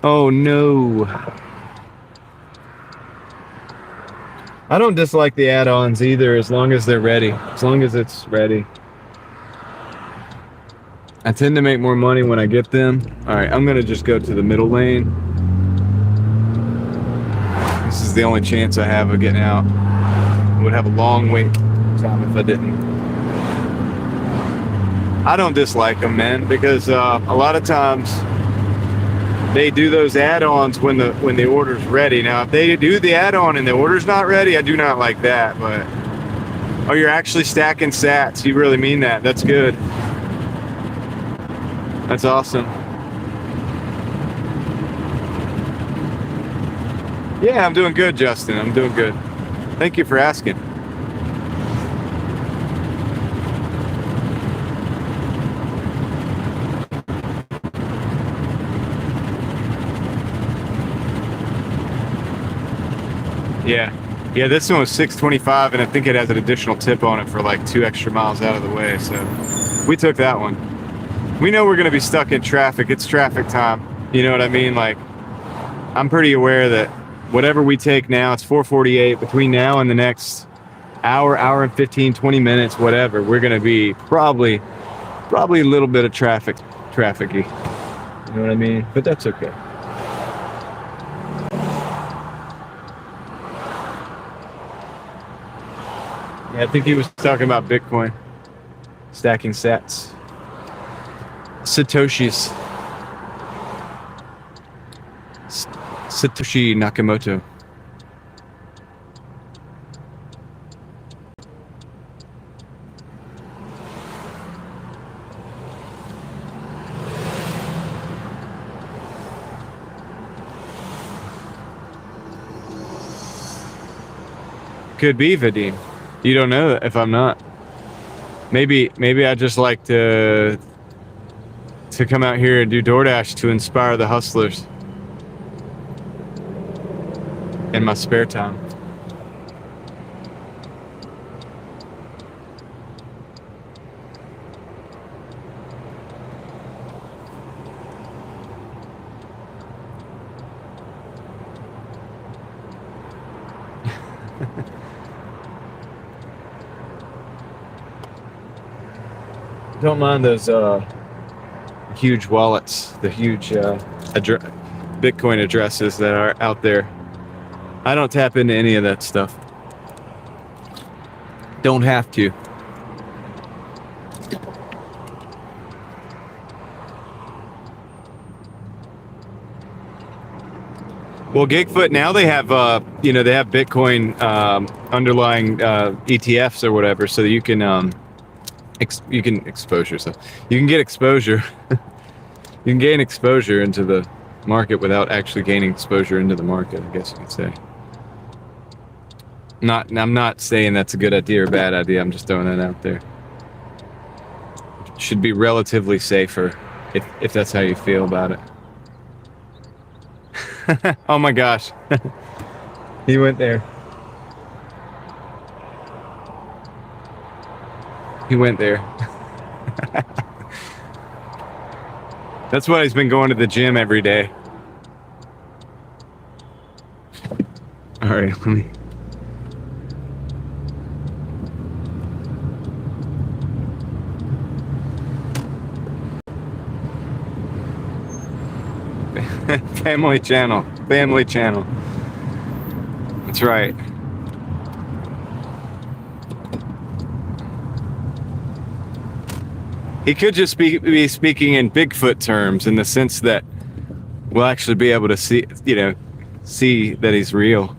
Oh no. I don't dislike the add-ons either, as long as they're ready. As long as it's ready. I tend to make more money when I get them. All right, I'm gonna just go to the middle lane. This is the only chance I have of getting out. I would have a long wait time if I didn't. I don't dislike them, man, because a lot of times they do those add-ons when the order's ready. Now, if they do the add-on and the order's not ready, I do not like that. But oh, you're actually stacking sats. You really mean that? That's good. That's awesome. Yeah, I'm doing good, Justin. I'm doing good. Thank you for asking. Yeah. Yeah, this one was 625, and I think it has an additional tip on it for like 2 extra miles out of the way. So we took that one. We know we're going to be stuck in traffic. It's traffic time. You know what I mean? Like, I'm pretty aware that whatever we take now, it's 4:48. Between now and the next hour and 15, 20 minutes, whatever, we're going to be probably a little bit of trafficy. You know what I mean? But that's okay. Yeah, I think he was talking about Bitcoin. Stacking sats. Satoshis. Satoshi Nakamoto. Could be Vadim. You don't know if I'm not. Maybe I just like to come out here and do Doordash to inspire the hustlers in my spare time. Don't mind those huge wallets, the huge Bitcoin addresses that are out there. I don't tap into any of that stuff. Don't have to. Well, Gigfoot now they have they have Bitcoin underlying ETFs or whatever, so you can you can expose yourself. You can get exposure. You can gain exposure into the market without actually gaining exposure into the market, I guess you could say. I'm not saying that's a good idea or bad idea. I'm just throwing that out there. Should be relatively safer if that's how you feel about it. Oh my gosh. He went there. He went there. That's why he's been going to the gym every day. All right, let me. Family channel. Family channel. That's right. He could just be speaking in Bigfoot terms in the sense that we'll actually be able to see that he's real.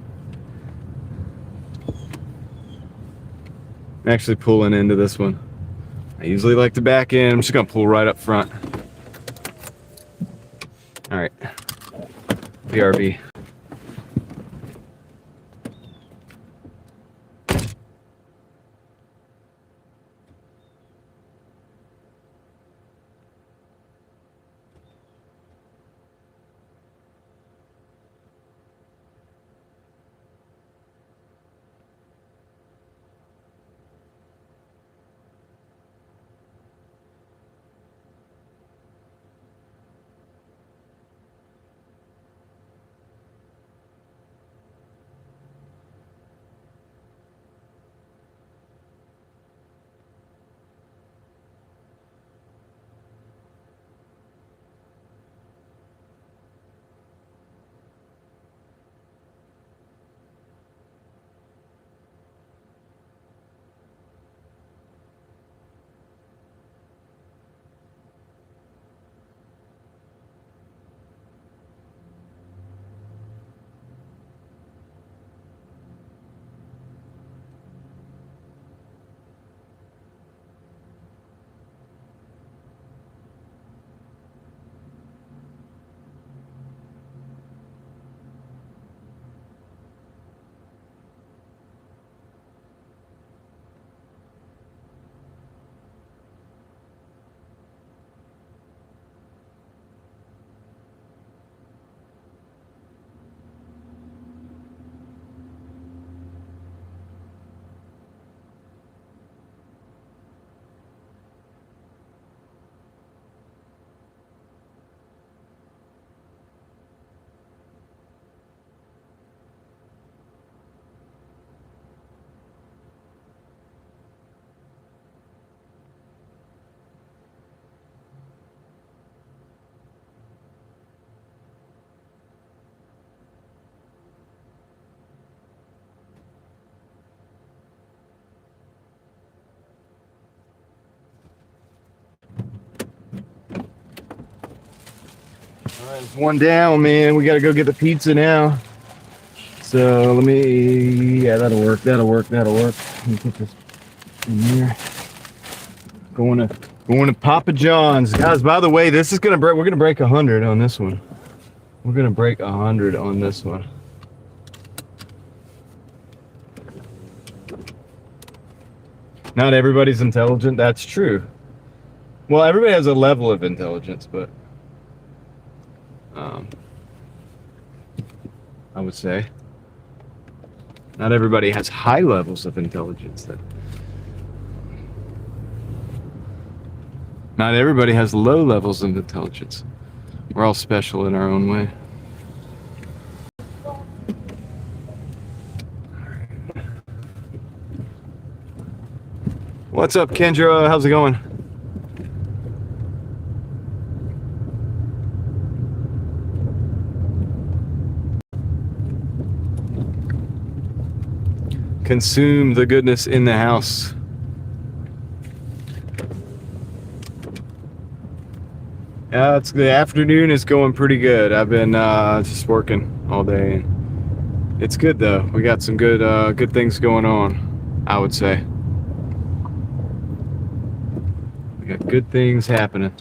I'm actually pulling into this one. I usually like to back in. I'm just gonna pull right up front. All right. BRB. Alright, it's one down, man. We gotta go get the pizza now. So let me, yeah, that'll work. Let me put this in here. Going to Papa John's, guys. By the way, this is gonna break. We're gonna break 100 on this one. We're gonna break 100 on this one. Not everybody's intelligent. That's true. Well, everybody has a level of intelligence, but I would say not everybody has high levels of intelligence. Not everybody has low levels of intelligence. We're all special in our own way. What's up, Kendra? How's it going? Consume the goodness in the house. The afternoon is going pretty good. I've been just working all day. It's good though. We got some good things going on, I would say. We got good things happening.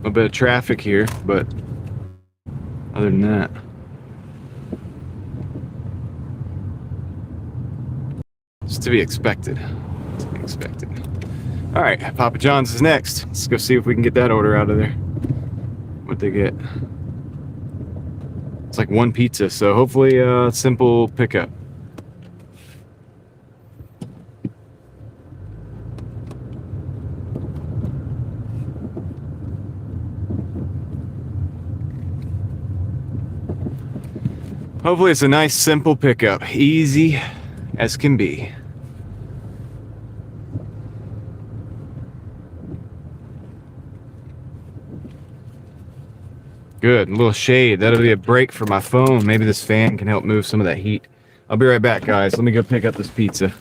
A bit of traffic here, but other than that, it's to be expected. To be expected. All right, Papa John's is next. Let's go see if we can get that order out of there. What'd they get? It's like one pizza, so hopefully simple pickup. Hopefully it's a nice simple pickup, easy as can be. Good, a little shade. That'll be a break for my phone. Maybe this fan can help move some of that heat. I'll be right back, guys. Let me go pick up this pizza.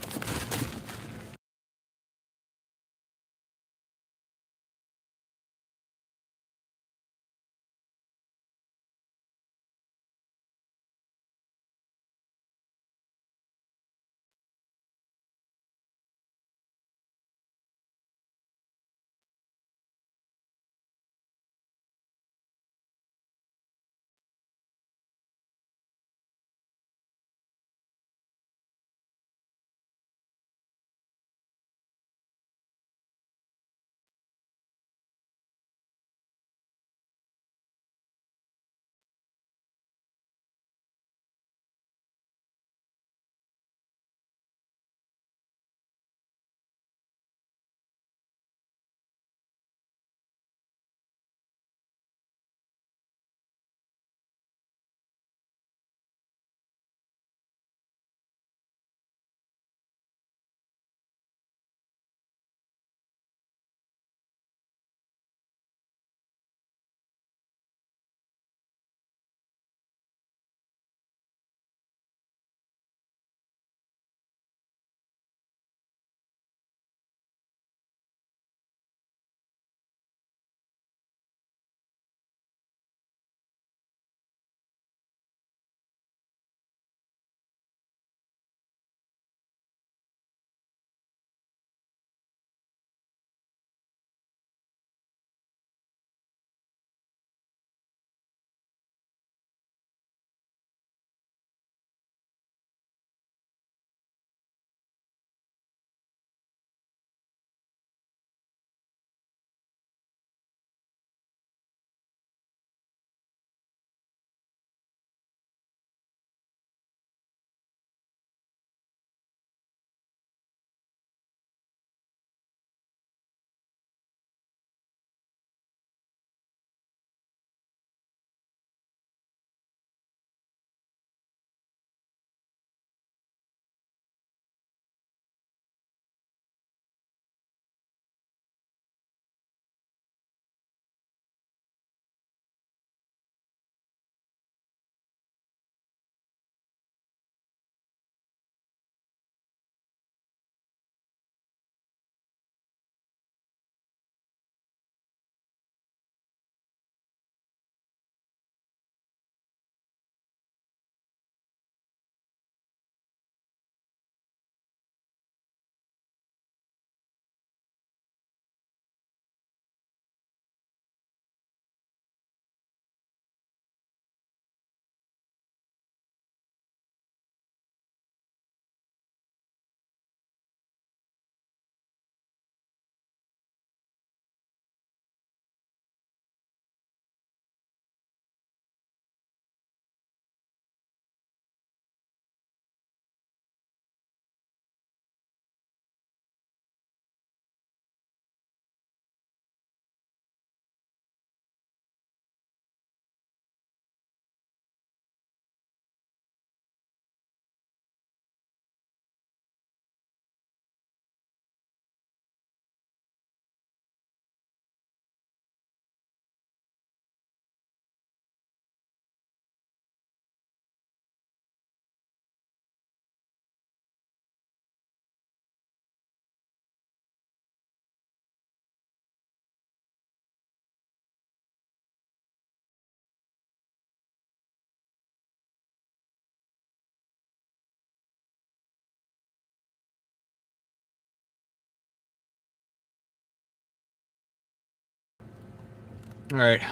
All right,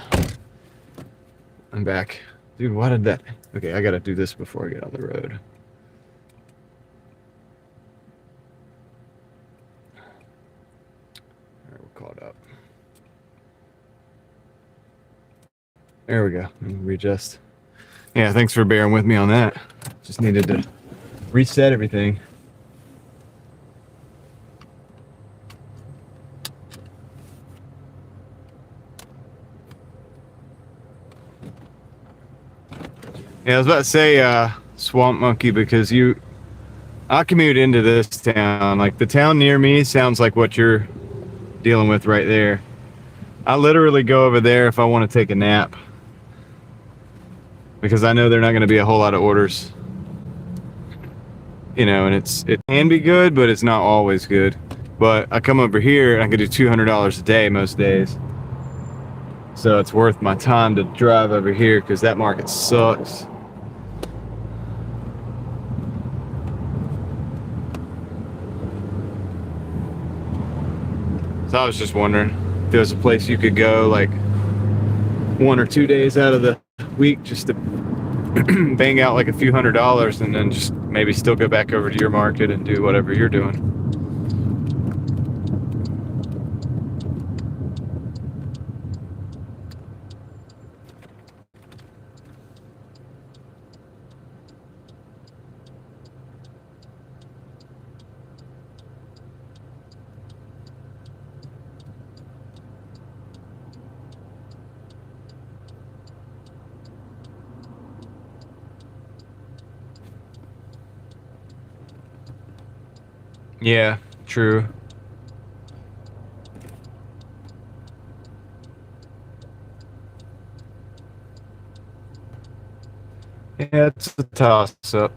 I'm back. Dude, why did that? Okay, I gotta do this before I get on the road. All right, we're caught up. There we go. Readjust. Yeah, thanks for bearing with me on that. Just needed to reset everything. Yeah, I was about to say Swamp Monkey because I commute into this town. Like the town near me sounds like what you're dealing with right there. I literally go over there if I want to take a nap because I know they're not going to be a whole lot of orders. You know, and it can be good, but it's not always good. But I come over here and I can do $200 a day most days. So it's worth my time to drive over here because that market sucks. So I was just wondering if there was a place you could go like 1 or 2 days out of the week just to bang out like a few $100s and then just maybe still go back over to your market and do whatever you're doing. Yeah, true. Yeah, it's a toss-up.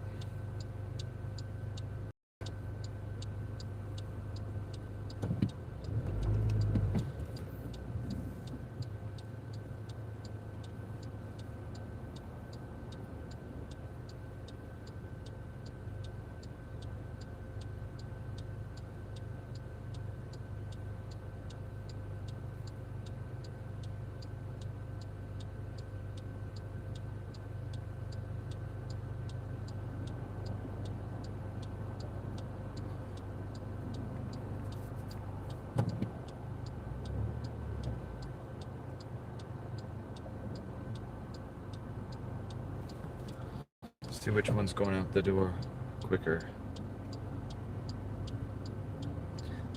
See which one's going out the door quicker.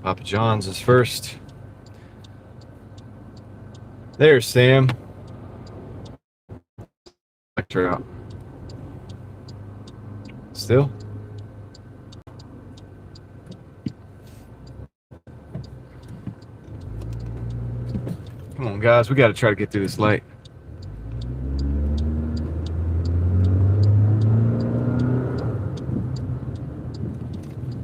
Papa John's is first. There's Sam. Lecture out. Still? Come on, guys. We got to try to get through this light.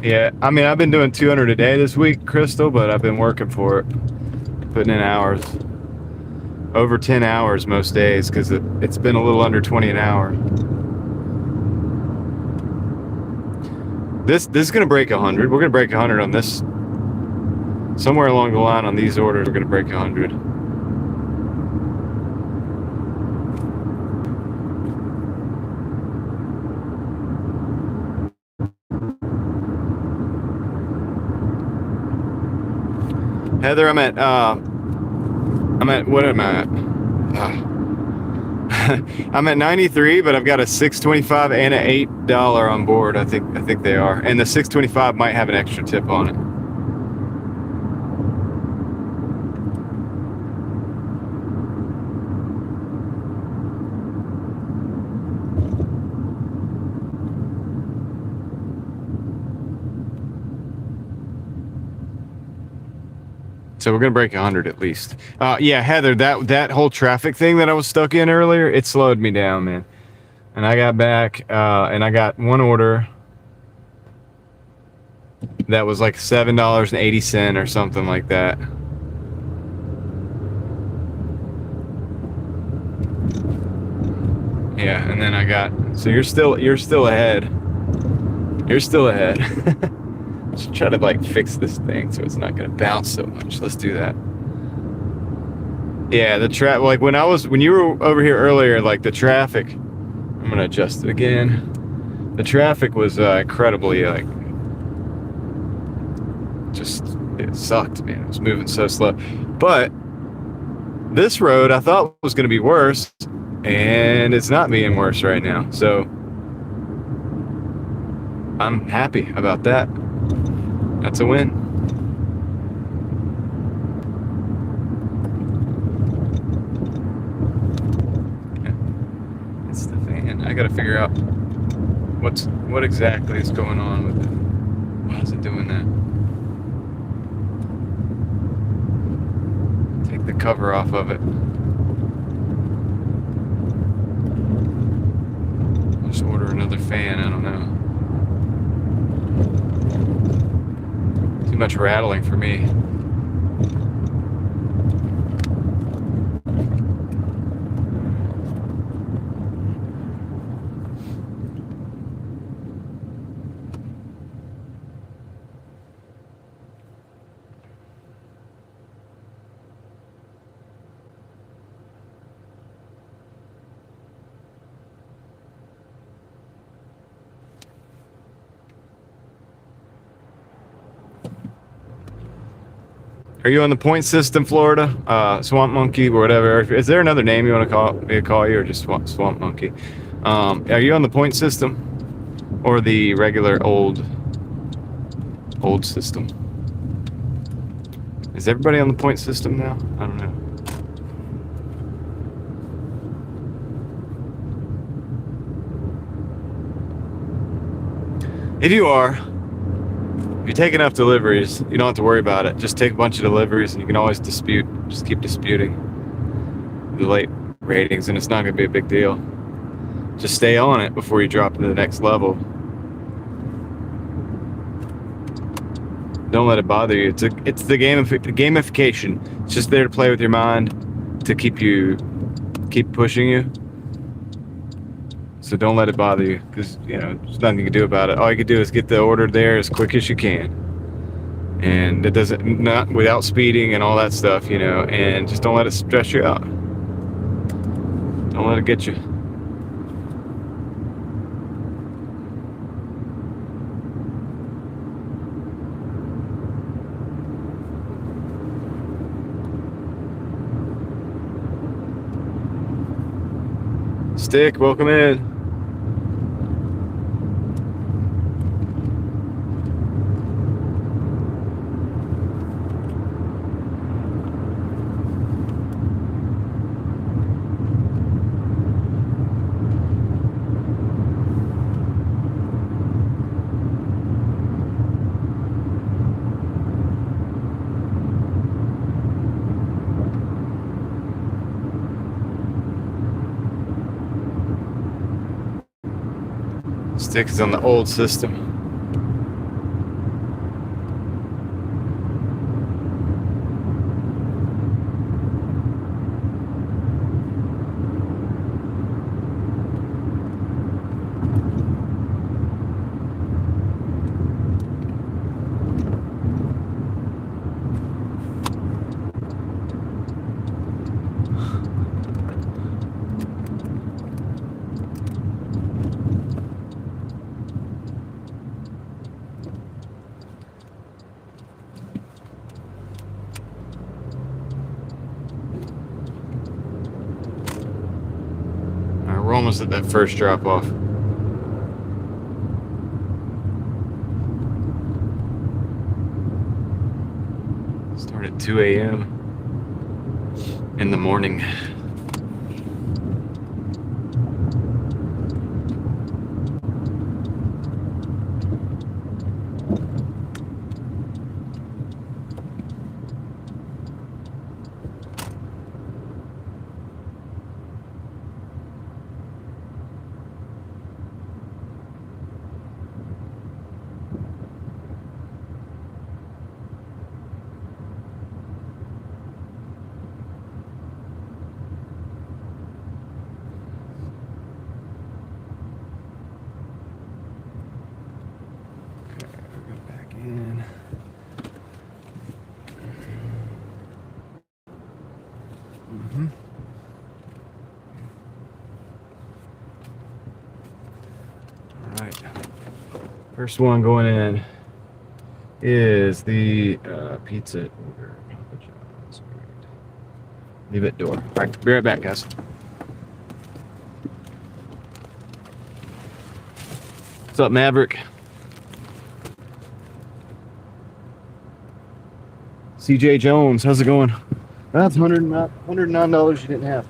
Yeah, I mean, I've been doing 200 a day this week, Crystal, but I've been working for it, putting in hours. Over 10 hours most days because it's been a little under 20 an hour. This is going to break 100. We're going to break 100 on this. Somewhere along the line on these orders, we're going to break 100. Heather, I'm at what am I at? I'm at 93, but I've got a $6.25 and an $8 on board. I think they are, and the $6.25 might have an extra tip on it. So we're gonna break 100 at least. Yeah, Heather, that whole traffic thing that I was stuck in earlier, it slowed me down, man. And I got back, and I got one order that was like $7.80 or something like that. Yeah, and then I got. So you're still ahead. You're still ahead. Let's try to like fix this thing so it's not gonna bounce so much. Let's do that. Yeah, like when you were over here earlier, like the traffic, I'm gonna adjust it again. The traffic was incredibly it sucked, man. It was moving so slow. But this road I thought was gonna be worse, and it's not being worse right now. So I'm happy about that. That's a win. It's the fan. I gotta figure out what exactly is going on with it. Why is it doing that? Take the cover off of it. I'll just order another fan. I don't know. Too much rattling for me. Are you on the point system, Florida? Swamp Monkey or whatever. Is there another name you want to call you, or just Swamp Monkey? Are you on the point system or the regular old system? Is everybody on the point system now? I don't know. If you are, if you take enough deliveries, you don't have to worry about it. Just take a bunch of deliveries and you can always dispute. Just keep disputing the late ratings and it's not going to be a big deal. Just stay on it before you drop into the next level. Don't let it bother you. It's the gamification. It's just there to play with your mind, to keep pushing you. So don't let it bother you, because there's nothing you can do about it. All you can do is get the order there as quick as you can, and it doesn't, not without speeding and all that stuff, and just don't let it stress you out. Don't let it get you. Stick, welcome in. Stick is on the old system. We're almost at that first drop off. Start at 2 a.m. in the morning. right. First one going in is the pizza order. Papa John's. Leave it door. All right, be right back, guys. What's up, Maverick? CJ Jones, how's it going? That's $109 you didn't have.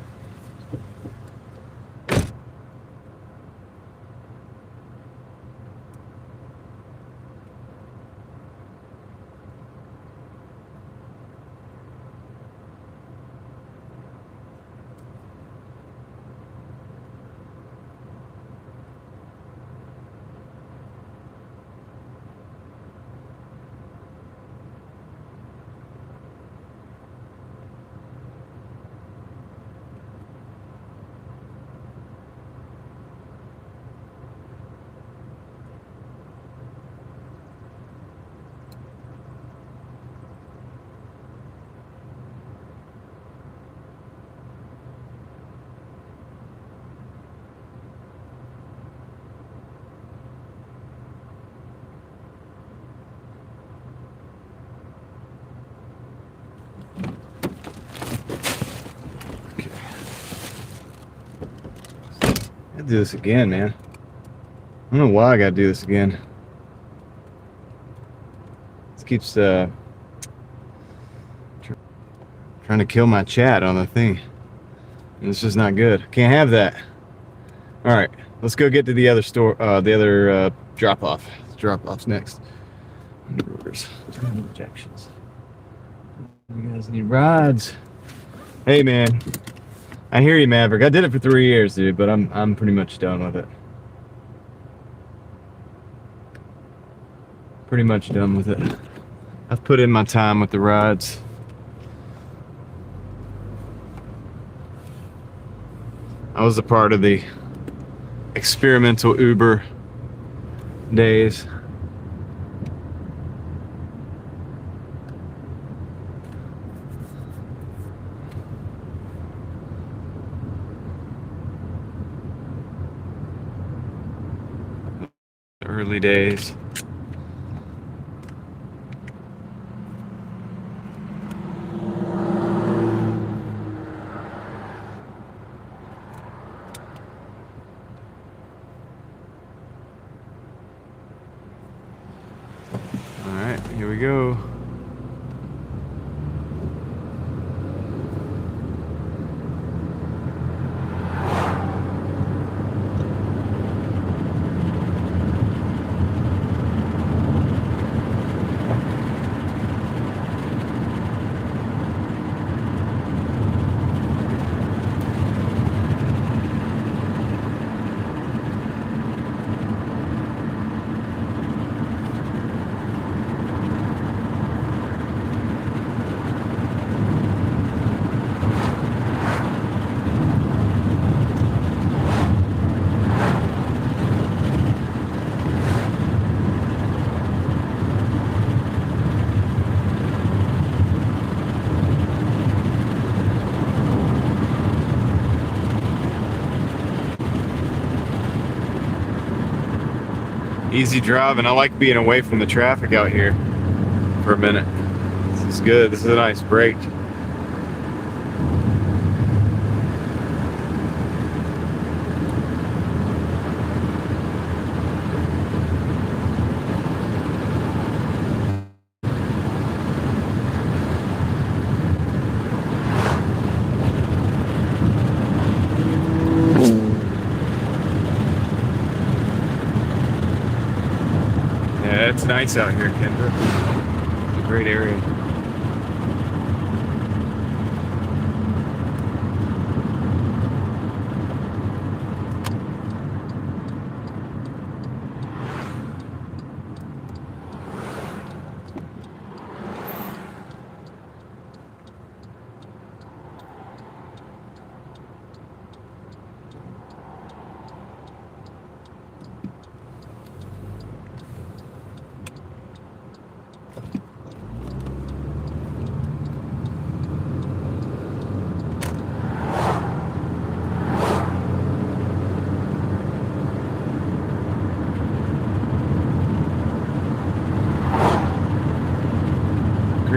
I'll do this again, man. I don't know why I gotta do this again. This keeps trying to kill my chat on the thing. And it's just not good. Can't have that. All right, let's go get to the other store, the other drop-off. Drop-off's next. Orders. Injections. You guys need rides. Hey, man. I hear you, Maverick. I did it for 3 years, dude, but I'm pretty much done with it. Pretty much done with it. I've put in my time with the rides. I was a part of the experimental Uber days. Early days. All right, here we go. Easy driving. I like being away from the traffic out here for a minute. This is good. This is a nice break. It's nice out here, Kendra. It's a great area.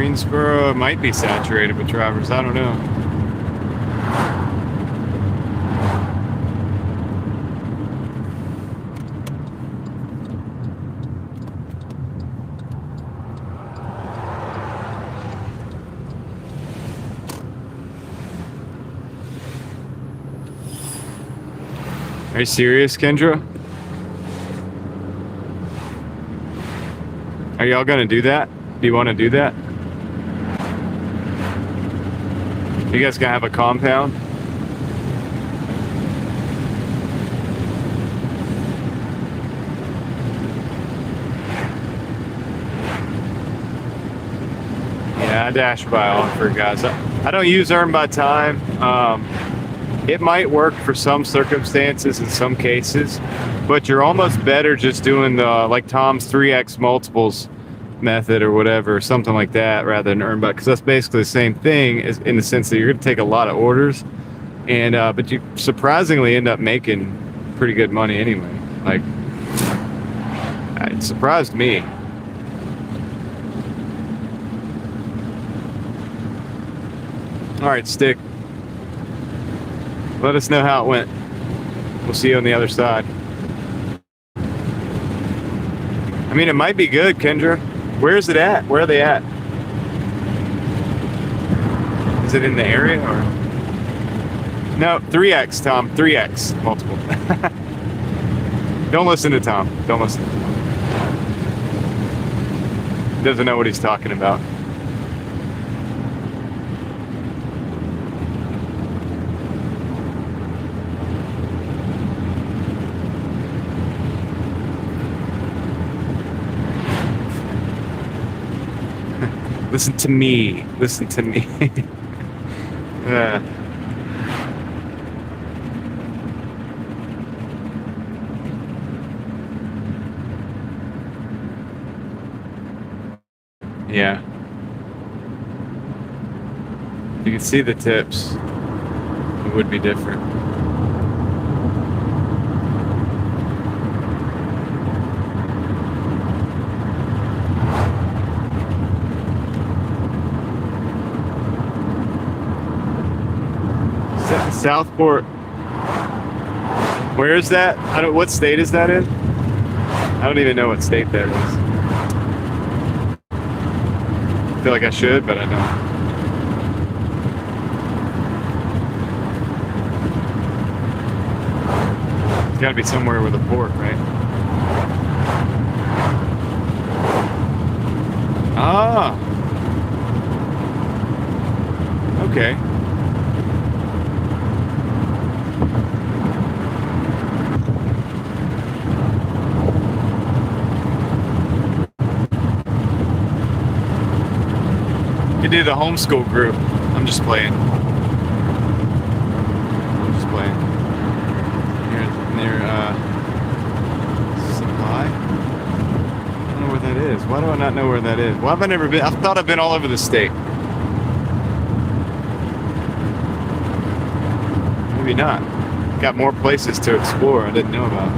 Greensboro might be saturated with drivers. I don't know. Are you serious, Kendra? Are y'all gonna do that? Do you want to do that? You guys gonna have a compound? Yeah, I dash by offer, guys. I don't use earn by time. It might work for some circumstances in some cases, but you're almost better just doing the like Tom's 3x multiples method or whatever, something like that, rather than earn by, because that's basically the same thing as, in the sense that you're going to take a lot of orders, and but you surprisingly end up making pretty good money anyway. Like, it surprised me. All right, Stick. Let us know how it went. We'll see you on the other side. I mean, it might be good, Kendra. Where is it at? Where are they at? Is it in the area or? No, 3x, Tom. 3x multiple. Don't listen to Tom. Don't listen. He doesn't know what he's talking about. Listen to me. Listen to me. Yeah. You can see the tips. It would be different. Southport. Where is that? What state is that in? I don't even know what state that is. I feel like I should, but I don't. It's got to be somewhere with a port, right? Ah. Okay. You do the homeschool group. I'm just playing. I'm just playing. Near Supply? I don't know where that is. Why do I not know where that is? Why have I never been? I thought I've been all over the state. Maybe not. Got more places to explore I didn't know about.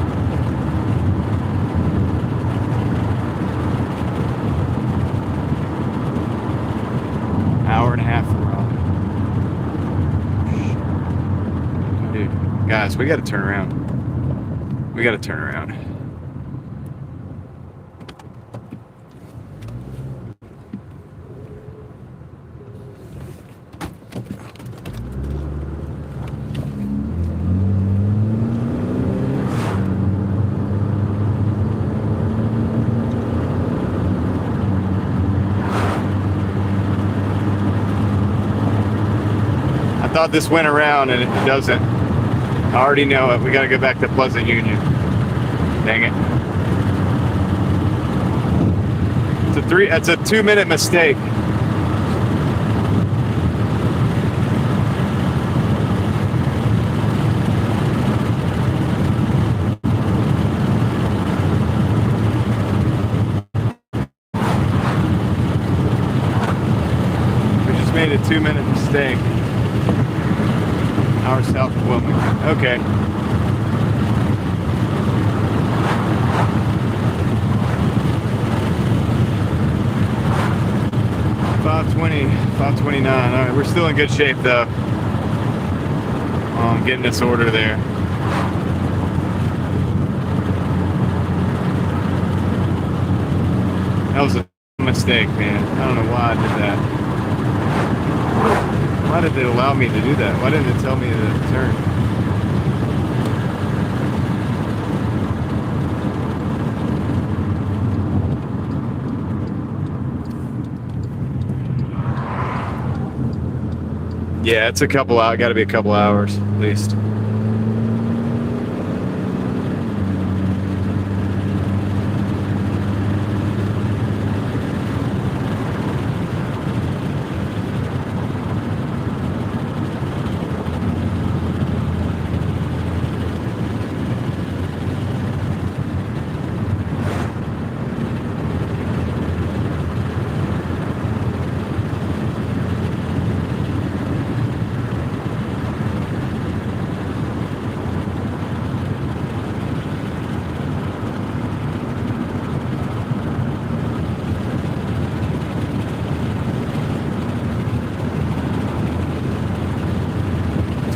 Hour and a half for Raleigh. Dude, guys, we gotta turn around. We gotta turn around. I thought this went around and it doesn't. I already know it. We gotta go back to Pleasant Union. Dang it. It's a 2-minute mistake. We just made a 2-minute mistake. Hour south of Wilmington. Okay. 5:20, 5:29. All right, we're still in good shape though. Getting this order there. That was a mistake, man. I don't know why I did that. Why did they allow me to do that? Why didn't it tell me to turn? Yeah, it's a couple hours. Got to be a couple hours at least.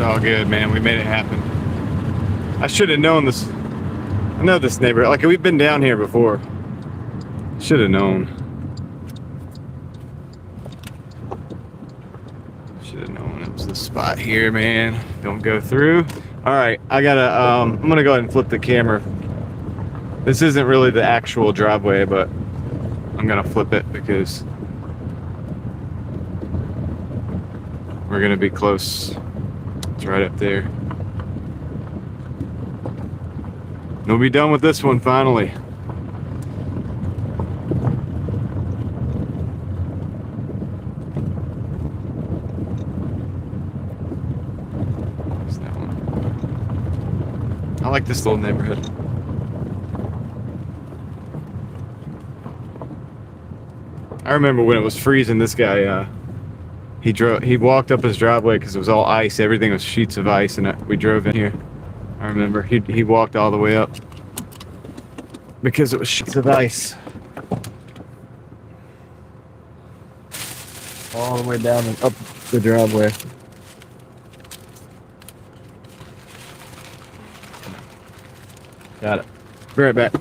All good, man. We made it happen. I should have known this. I know this neighborhood. Like, we've been down here before. Should have known. Should have known it was the spot here, man. Don't go through. All right, I gotta. I'm gonna go ahead and flip the camera. This isn't really the actual driveway, but I'm gonna flip it because we're gonna be close. It's right up there. And we'll be done with this one finally. There's that one. I like this little neighborhood. I remember when it was freezing, this guy, he walked up his driveway because it was all ice. Everything was sheets of ice, and we drove in here. I remember he walked all the way up because it was sheets of ice. All the way down and up the driveway. Got it. Be right back.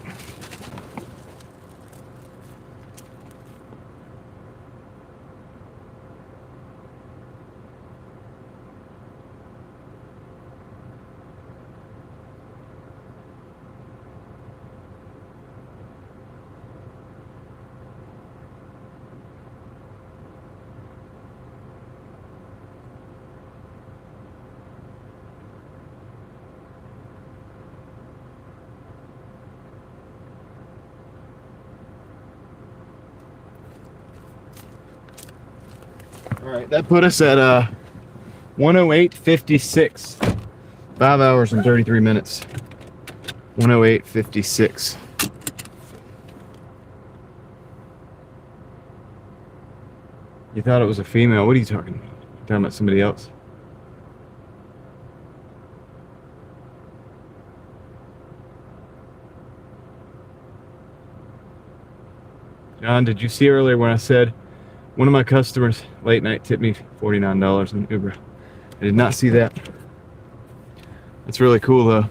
All right, that put us at 108.56. 5 hours and 33 minutes. 108.56. You thought it was a female? What are you talking about? You're talking about somebody else? John, did you see earlier when I said one of my customers late night tipped me $49 in Uber? I did not see that. That's really cool though.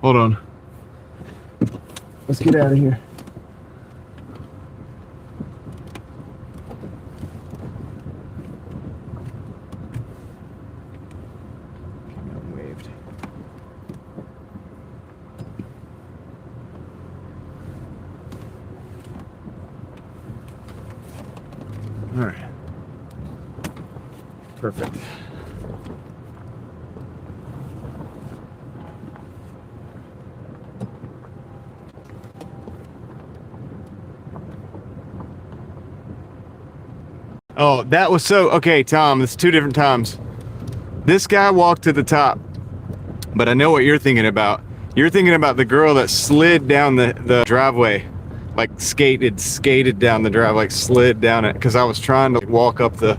Hold on. Let's get out of here. Waved. All right. Perfect. Oh, that was so... Okay, Tom, it's two different times. This guy walked to the top, but I know what you're thinking about. You're thinking about the girl that slid down the driveway. Like skated down the drive, like slid down it, because I was trying to walk up the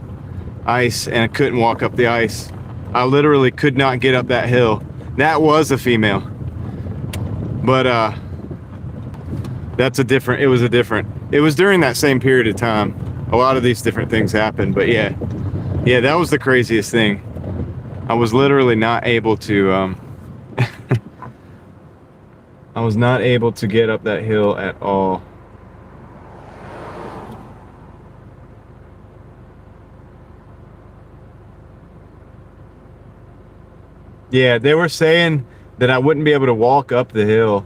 ice and I couldn't walk up the ice. I literally could not get up that hill. That was a female, but it was during that same period of time. a lot of these different things happen. But yeah, that was the craziest thing. I was literally not able to I was not able to get up that hill at all. Yeah, they were saying that I wouldn't be able to walk up the hill.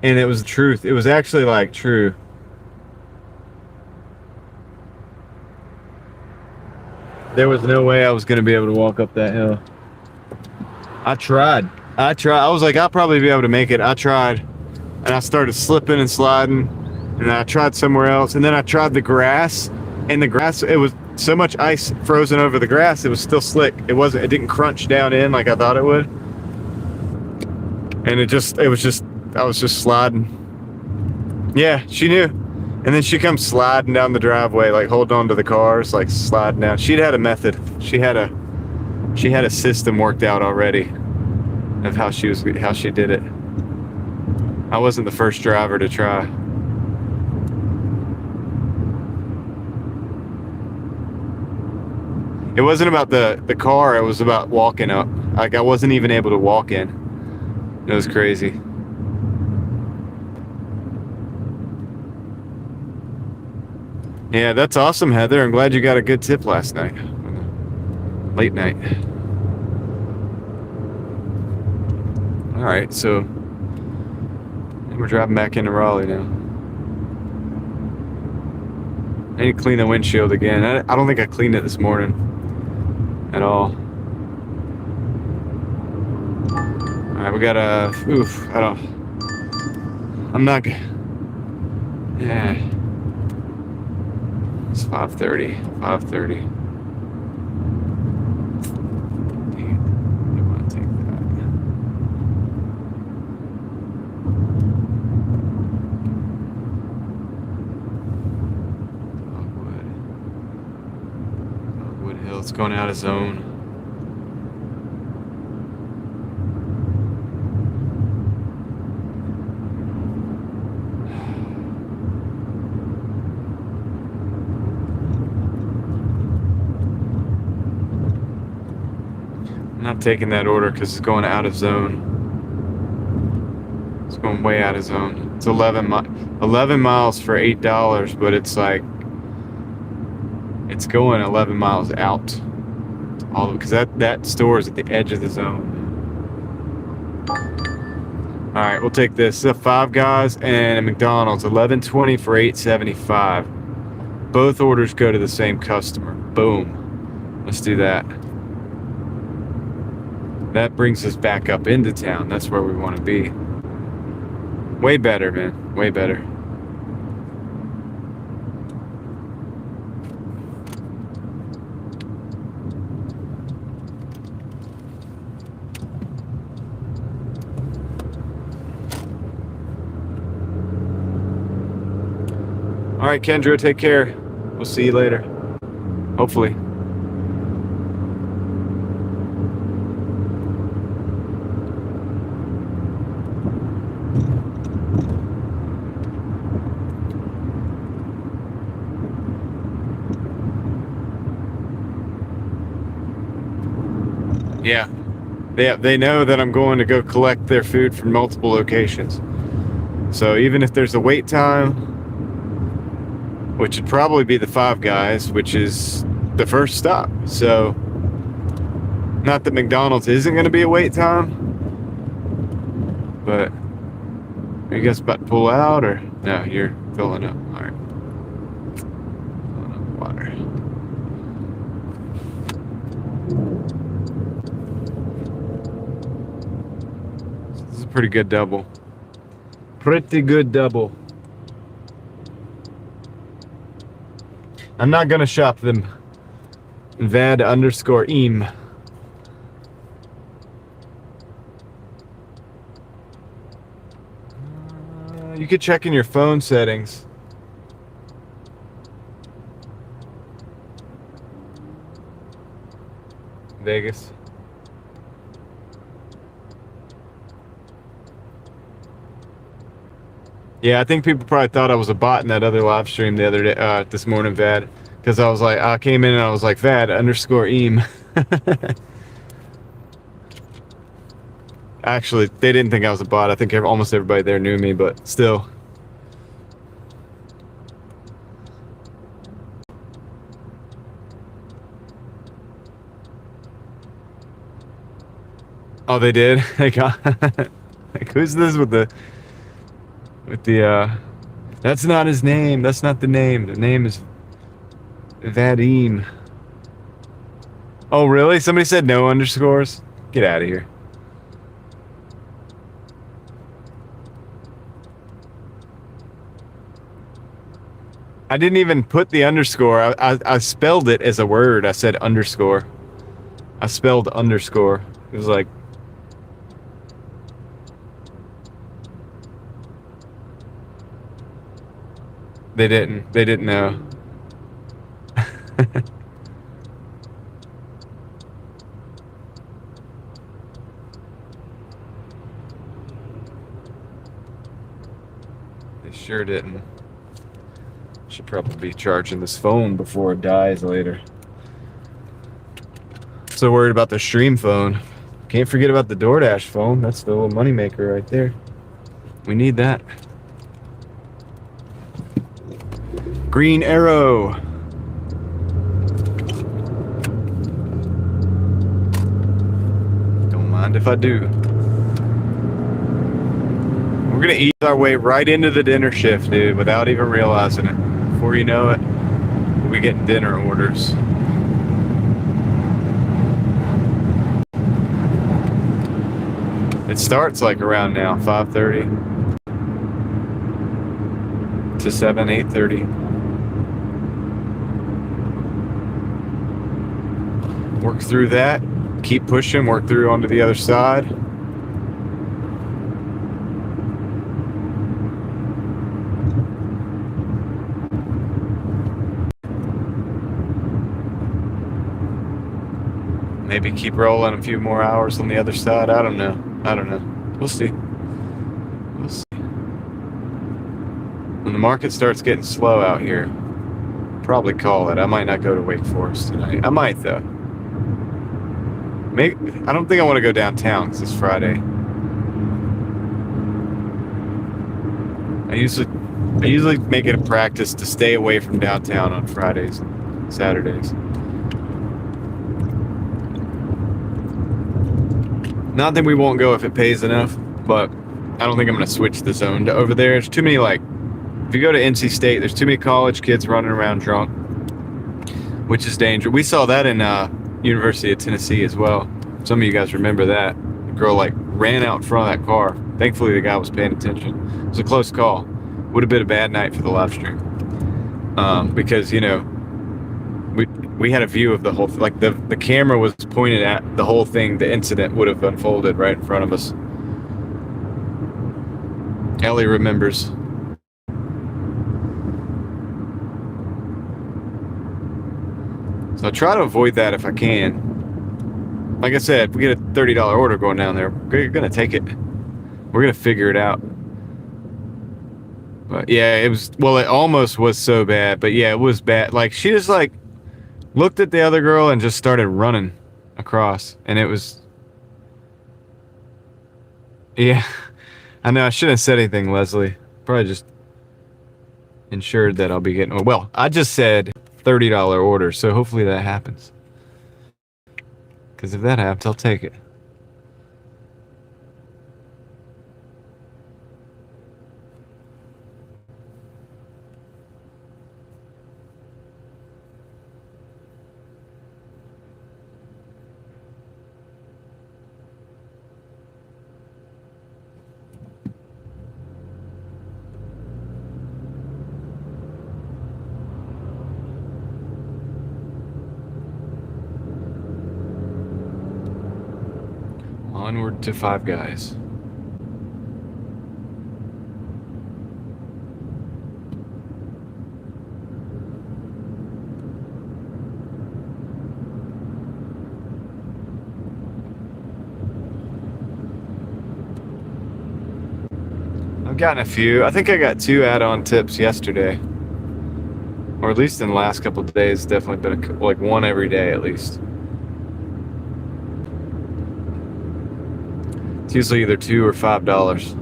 And it was the truth. It was actually like true. There was no way I was going to be able to walk up that hill. I tried. I was like, I'll probably be able to make it. I tried. And I started slipping and sliding. And I tried somewhere else. And then I tried the grass. And the grass, it was so much ice frozen over the grass, it was still slick. It didn't crunch down in like I thought it would. And I was just sliding. Yeah, she knew. And then she comes sliding down the driveway, like holding on to the cars, like sliding down. She'd had a method. She had a system worked out already of how she did it. I wasn't the first driver to try. It wasn't about the car, it was about walking up. Like I wasn't even able to walk in. It was crazy. Yeah, that's awesome, Heather. I'm glad you got a good tip last night. Late night. Alright, so we're driving back into Raleigh now. I need to clean the windshield again. I don't think I cleaned it this morning at all. Alright, we got a... Oof, I'm not... Yeah. It's 5:30. 5:30. Dang it. I don't want to take that. Dogwood Hill. It's going out of zone. I'm not taking that order because it's going out of zone. It's going way out of zone. It's 11 miles for $8, but it's like it's going 11 miles out. All because that store is at the edge of the zone. All right, we'll take this. It's a Five Guys and a McDonald's. 11.20 for $8.75. Both orders go to the same customer. Boom. Let's do that. That brings us back up into town. That's where we want to be. Way better, man. Way better. All right, Kendra, take care. We'll see you later. Hopefully. Yeah. They know that I'm going to go collect their food from multiple locations. So even if there's a wait time, which would probably be the Five Guys, which is the first stop. So not that McDonald's isn't going to be a wait time, but are you guys about to pull out or no? You're filling up. All right. Filling up water. This is a pretty good double. Pretty good double. I'm not gonna shop them. Vad_im. You could check in your phone settings. Vegas. Yeah, I think people probably thought I was a bot in that other live stream the other day, this morning, Vad, because I was like, I came in and I was like, Vad underscore eam. Actually, they didn't think I was a bot. I think almost everybody there knew me, but still. Oh, they did? They got... like, who's this with the... That's not his name. That's not the name. The name is Vadim. Oh, really? Somebody said no underscores? Get out of here. I didn't even put the underscore. I spelled it as a word. I said underscore. I spelled underscore. It was like... They didn't. They didn't know. They sure didn't. Should probably be charging this phone before it dies later. So worried about the stream phone. Can't forget about the Doordash phone. That's the little moneymaker right there. We need that. Green arrow. Don't mind if I do. We're gonna ease our way right into the dinner shift, dude, without even realizing it. Before you know it, we'll be getting dinner orders. It starts like around now, 5:30 to 7, 8:30. Work through that, keep pushing, work through onto the other side. Maybe keep rolling a few more hours on the other side. I don't know. We'll see. We'll see. When the market starts getting slow out here, probably call it. I might not go to Wake Forest tonight. I might though. Maybe, I don't think I want to go downtown because it's Friday. I usually make it a practice to stay away from downtown on Fridays and Saturdays. Not that we won't go if it pays enough, but I don't think I'm going to switch the zone to over there. There's too many, like, if you go to NC State, there's too many college kids running around drunk, which is dangerous. We saw that in University of Tennessee as well. Some of you guys remember that. The girl, like, ran out in front of that car. Thankfully, the guy was paying attention. It was a close call. Would have been a bad night for the live stream. Because, you know, we had a view of the whole, like the camera was pointed at the whole thing. The incident would have unfolded right in front of us. Ellie remembers. So I try to avoid that if I can. Like I said, if we get a $30 order going down there, we're gonna take it. We're gonna figure it out. But yeah, it was, well, it almost was so bad, but yeah, it was bad. Like, she just like looked at the other girl and just started running across, and it was, yeah. I know I shouldn't have said anything, Leslie. Probably just ensured that I'll be getting, well, I just said $30 order, so hopefully that happens. Because if that happens, I'll take it. Onward to Five Guys. gotten a few. I think I got 2 add-on tips yesterday, or at least in the last couple of days. Definitely been like 1 every day at least. It's usually either $2 or $5.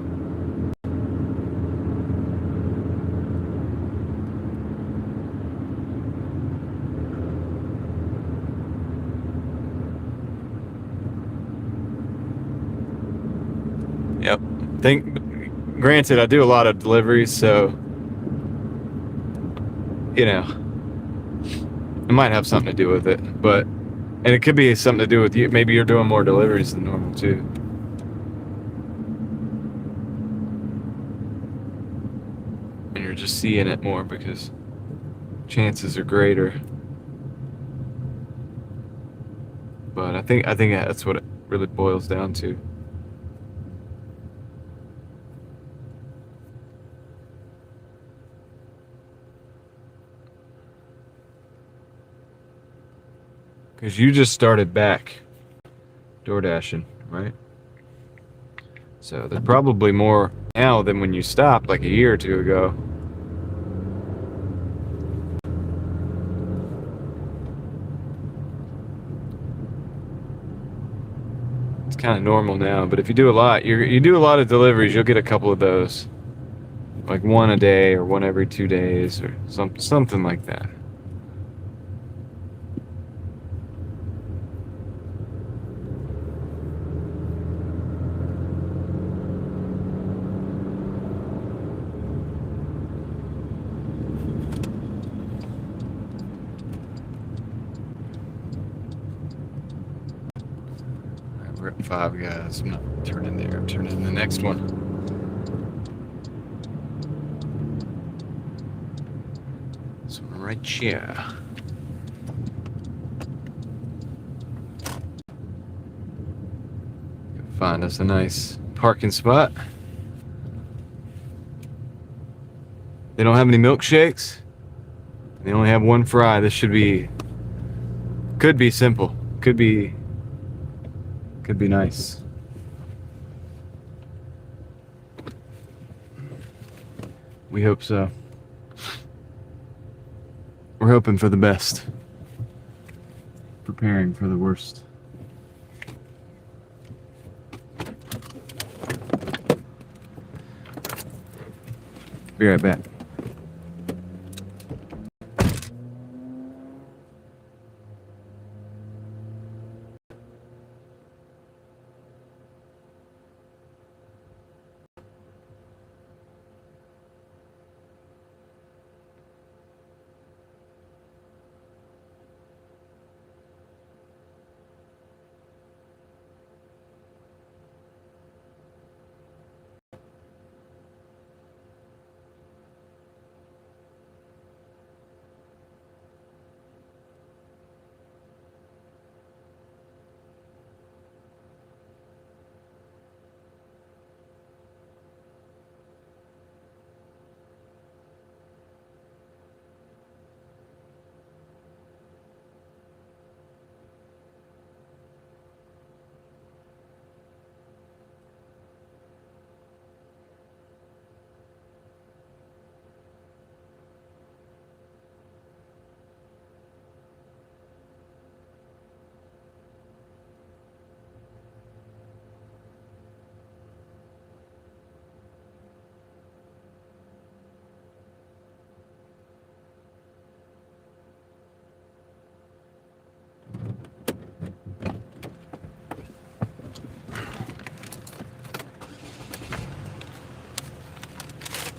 Yep. Granted, I do a lot of deliveries, so you know, it might have something to do with it, and it could be something to do with you. Maybe you're doing more deliveries than normal too. And you're just seeing it more because chances are greater. But I think that's what it really boils down to. Because you just started back Doordashing, right? So there's probably more now than when you stopped like a year or 2 ago. It's kind of normal now, but if you do a lot, you do a lot of deliveries, you'll get a couple of those. Like 1 a day or 1 every 2 days or something like that. We're at 5 guys. I'm not turning there. I'm turning in the next one. This one right here. Find us a nice parking spot. They don't have any milkshakes. They only have 1 fry. This could be simple. Could be nice. We hope so. We're hoping for the best. Preparing for the worst. Be right back.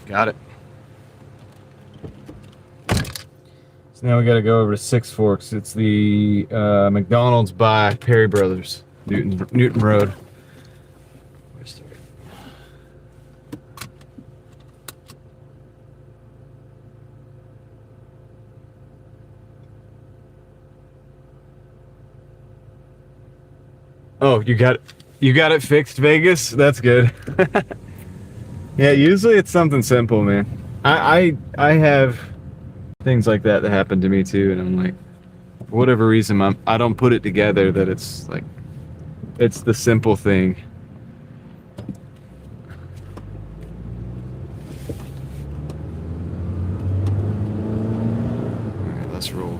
Got it. So now we got to go over to Six Forks. It's the McDonald's by Perry Brothers, Newton Road. Oh, you got it fixed, Vegas? That's good. Yeah, usually it's something simple, man. I have things like that happen to me too, and I'm like, for whatever reason, I don't put it together that it's like, it's the simple thing. roll.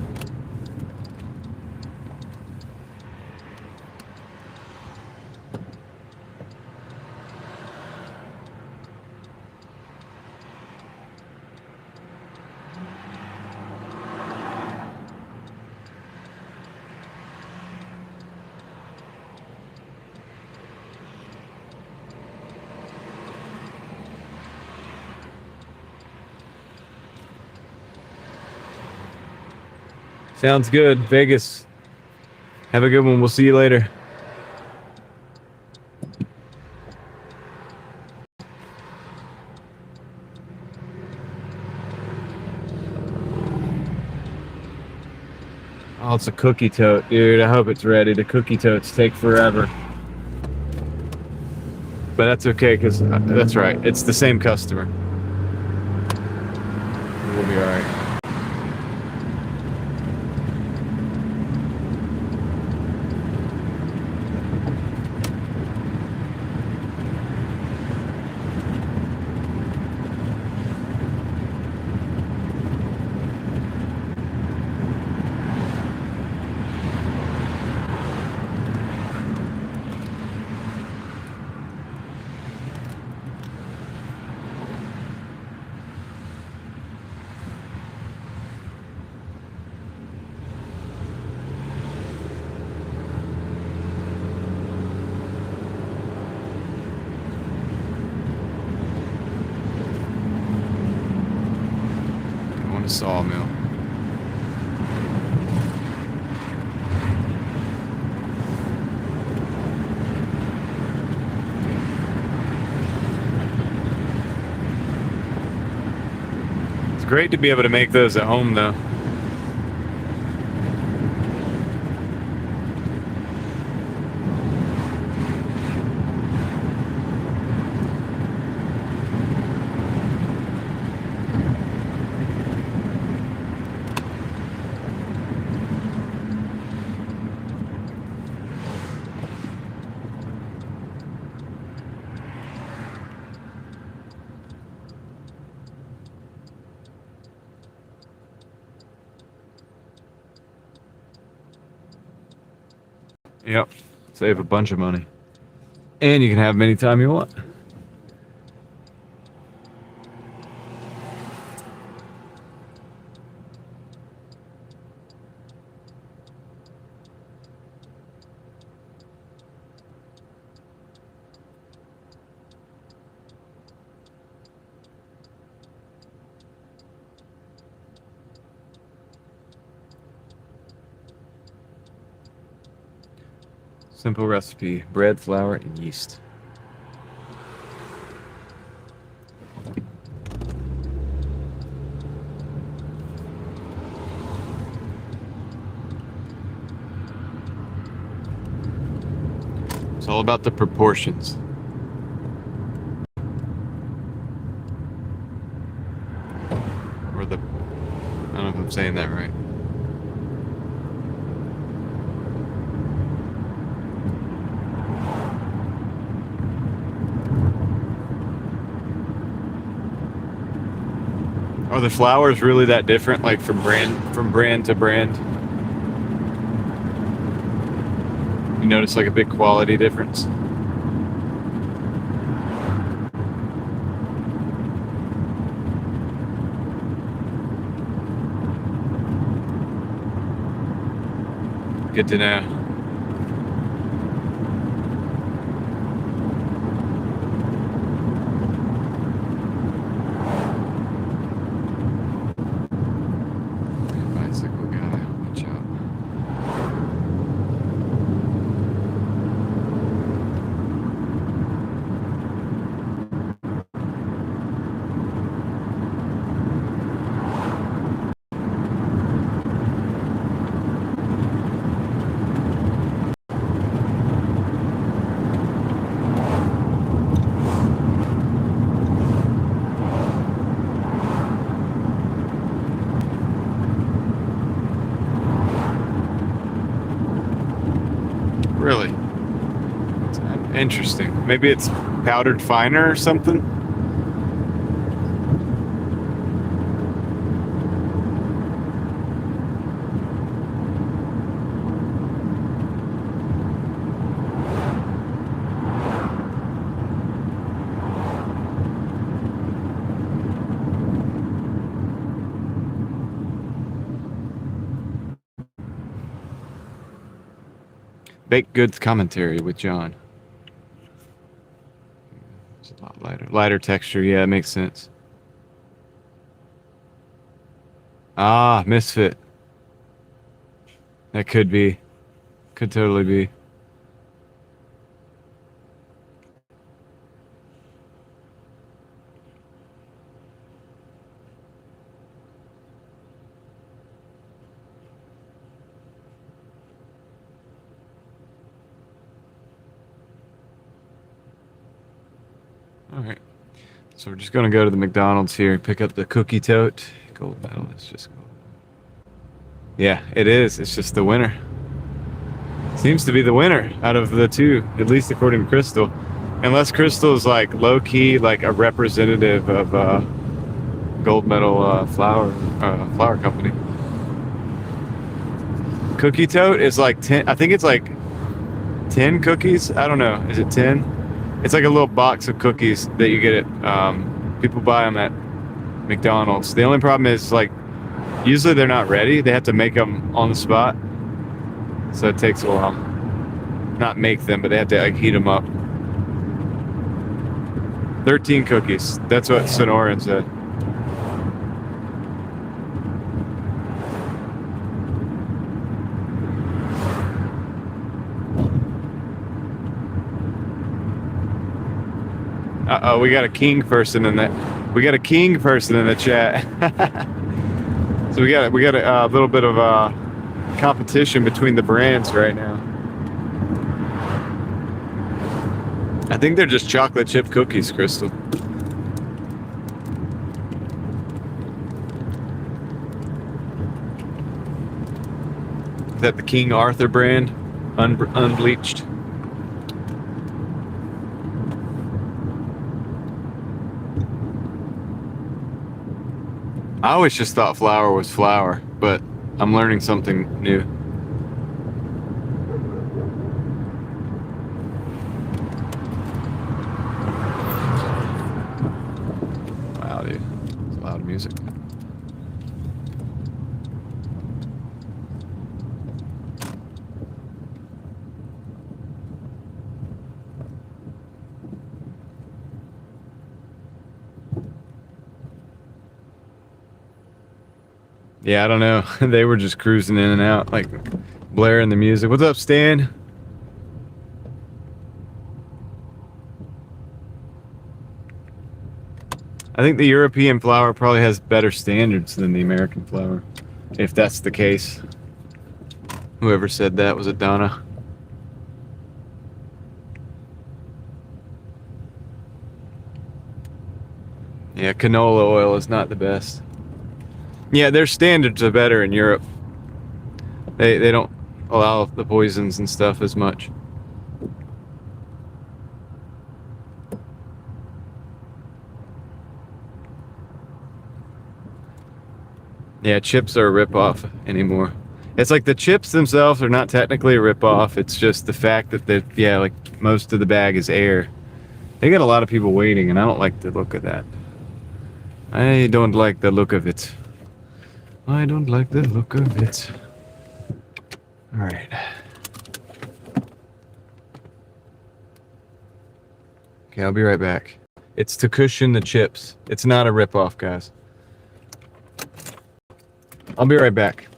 Sounds good. Vegas. Have a good one. We'll see you later. Oh, it's a cookie tote, dude. I hope it's ready. The cookie totes take forever. But that's okay, because that's right. It's the same customer. We'll be all right. Sawmill. It's great to be able to make those at home, though. Yep. Save a bunch of money. And you can have them anytime you want. Simple recipe: bread, flour, and yeast. It's all about the proportions. Or the, I don't know if I'm saying that right. Are the flowers really that different, like from brand to brand? You notice like a big quality difference? Good to know. Bicycle guy, watch out. Really? Interesting. Maybe it's powdered finer or something? Baked goods commentary with John. It's a lot lighter. Lighter texture. Yeah, it makes sense. Ah, Misfit. That could be. Could totally be. All right. So we're just gonna go to the McDonald's here, pick up the cookie tote. Gold medal. It's just gold. Yeah, it is. It's just the winner. Seems to be the winner out of the two, at least according to Crystal. Unless Crystal is like low key, like a representative of gold medal flour company. Cookie tote is like 10. I think it's like 10 cookies. I don't know. Is it 10? It's like a little box of cookies that you get at. People buy them at McDonald's. The only problem is like usually they're not ready. They have to make them on the spot, so it takes a while. Not make them, but they have to like heat them up. 13 cookies. That's what Sonoran said. Uh-oh, we got a king person in that. We got a king person in the chat. So we got a little bit of competition between the brands right now. I think they're just chocolate chip cookies, Crystal. Is that the King Arthur brand? Unbleached. I always just thought flour was flour, but I'm learning something new. Wow, dude. It's loud music. Yeah, I don't know. They were just cruising in and out, like blaring the music. What's up, Stan? I think the European flour probably has better standards than the American flour, if that's the case. Whoever said that, was it Donna? Yeah, canola oil is not the best. Yeah, their standards are better in Europe. They don't allow the poisons and stuff as much. Yeah, chips are a ripoff anymore. It's like the chips themselves are not technically a ripoff. It's just the fact that yeah, like most of the bag is air. They got a lot of people waiting, and I don't like the look of that. I don't like the look of it. I don't like the look of it. All right. Okay, I'll be right back. It's to cushion the chips. It's not a ripoff, guys. I'll be right back.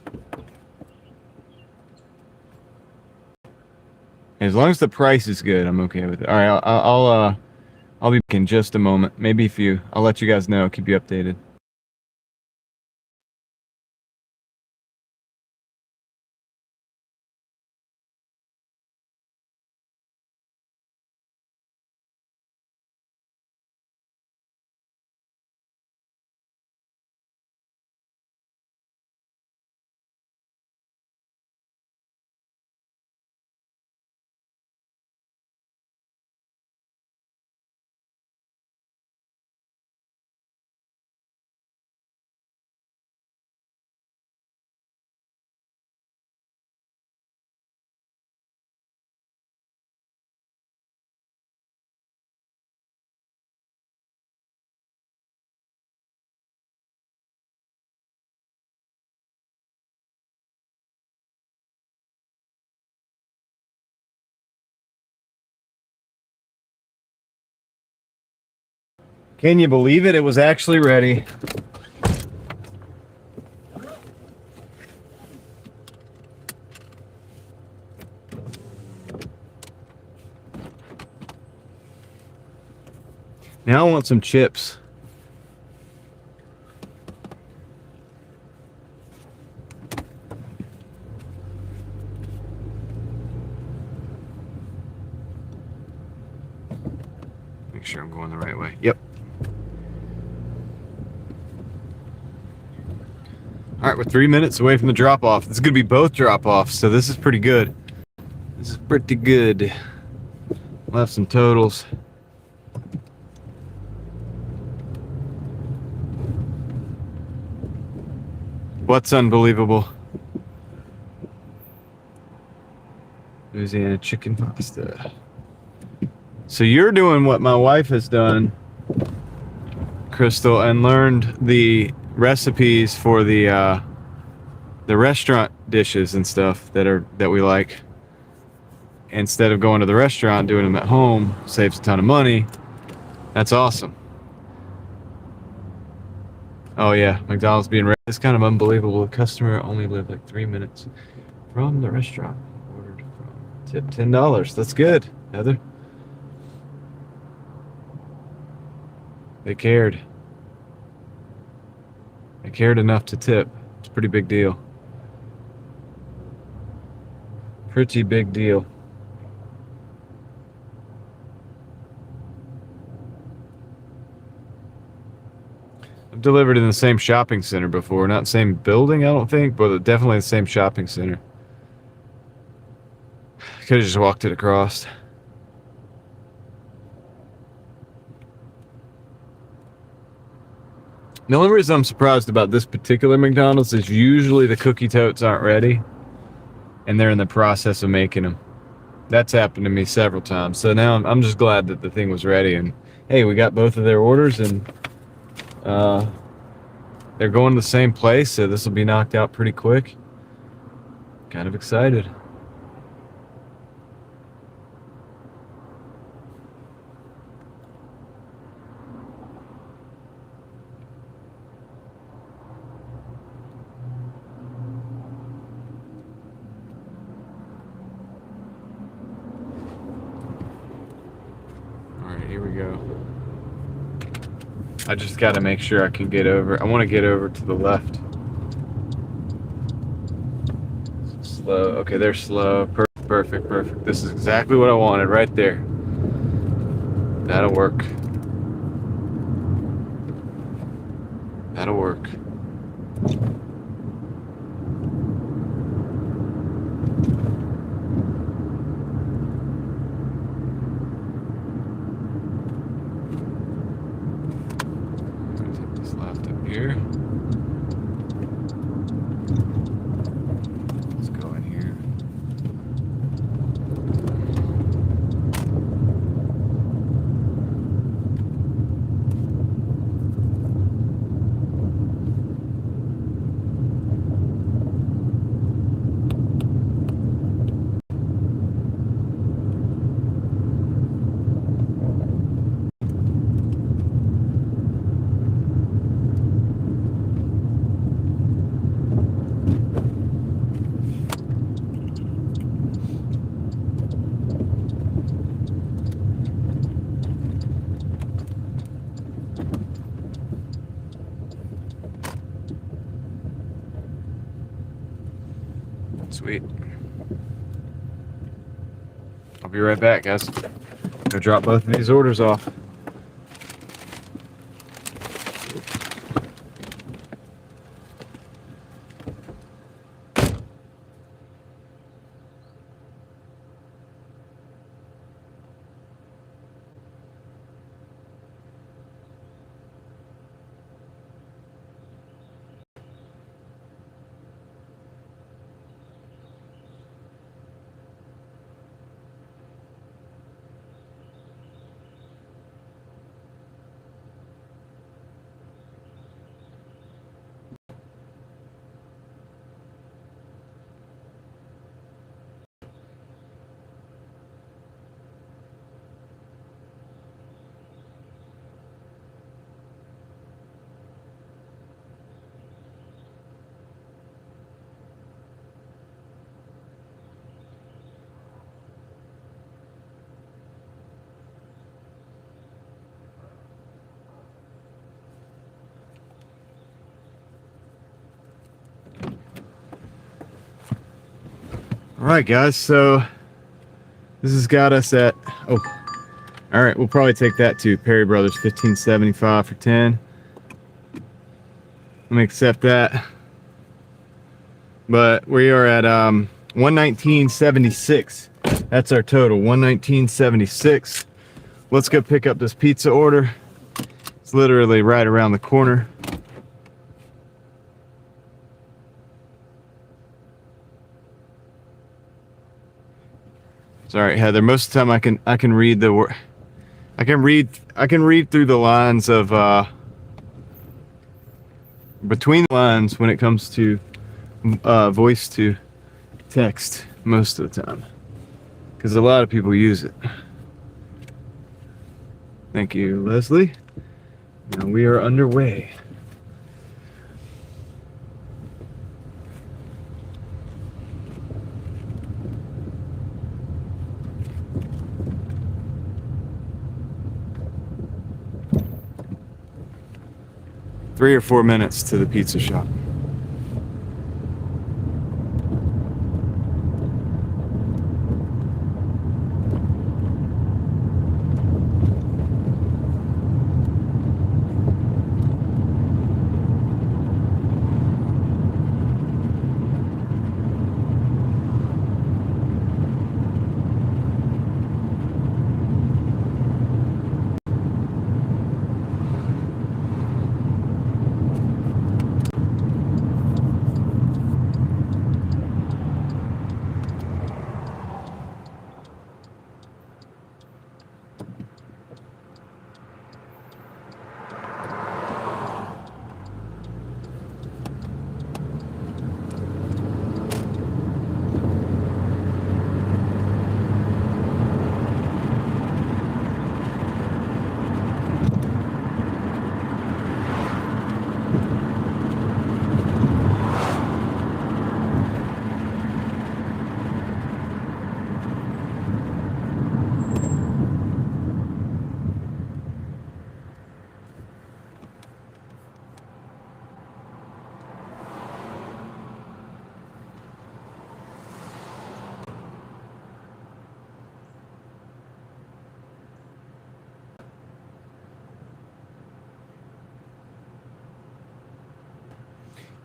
As long as the price is good, I'm okay with it. All right, I'll be back in just a moment. Maybe a few. I'll let you guys know. Keep you updated. Can you believe it? It was actually ready. Now I want some chips. Make sure I'm going the right way. Yep. All right, we're 3 minutes away from the drop-off. This is going to be both drop-offs, so this is pretty good. This is pretty good. We'll have some totals. What's unbelievable? Louisiana chicken pasta. So you're doing what my wife has done, Crystal, and learned the recipes for the restaurant dishes and stuff that we like. Instead of going to the restaurant, doing them at home saves a ton of money. That's awesome. Oh yeah, McDonald's being ready. It's kind of unbelievable. The customer only lived like 3 minutes from the restaurant. Ordered from tip $10. That's good, Heather. They cared. They cared enough to tip. It's a pretty big deal. Pretty big deal. I've delivered in the same shopping center before. Not same building, I don't think, but definitely the same shopping center. Could have just walked it across. The only reason I'm surprised about this particular McDonald's is usually the cookie totes aren't ready and they're in the process of making them. That's happened to me several times. So now I'm just glad that the thing was ready, and hey, we got both of their orders, and they're going to the same place, so this will be knocked out pretty quick. Kind of excited. Here we go. I just got to make sure I can get over. I want to get over to the left. Slow. Okay, they're slow. Perfect. This is exactly what I wanted right there. That'll work. That'll work. Here. Let's go in here. Sweet. I'll be right back, guys. Gonna drop both of these orders off. All right, guys. So this has got us at. Oh, all right. We'll probably take that too. Perry Brothers, 15.75 for 10. Let me accept that. But we are at 119.76. That's our total. 119.76. Let's go pick up this pizza order. It's literally right around the corner. Sorry, Heather. Most of the time I can read the I can read through the lines of between the lines when it comes to voice to text most of the time, because a lot of people use it. Thank you, Leslie. Now we are underway. Three or 4 minutes to the pizza shop.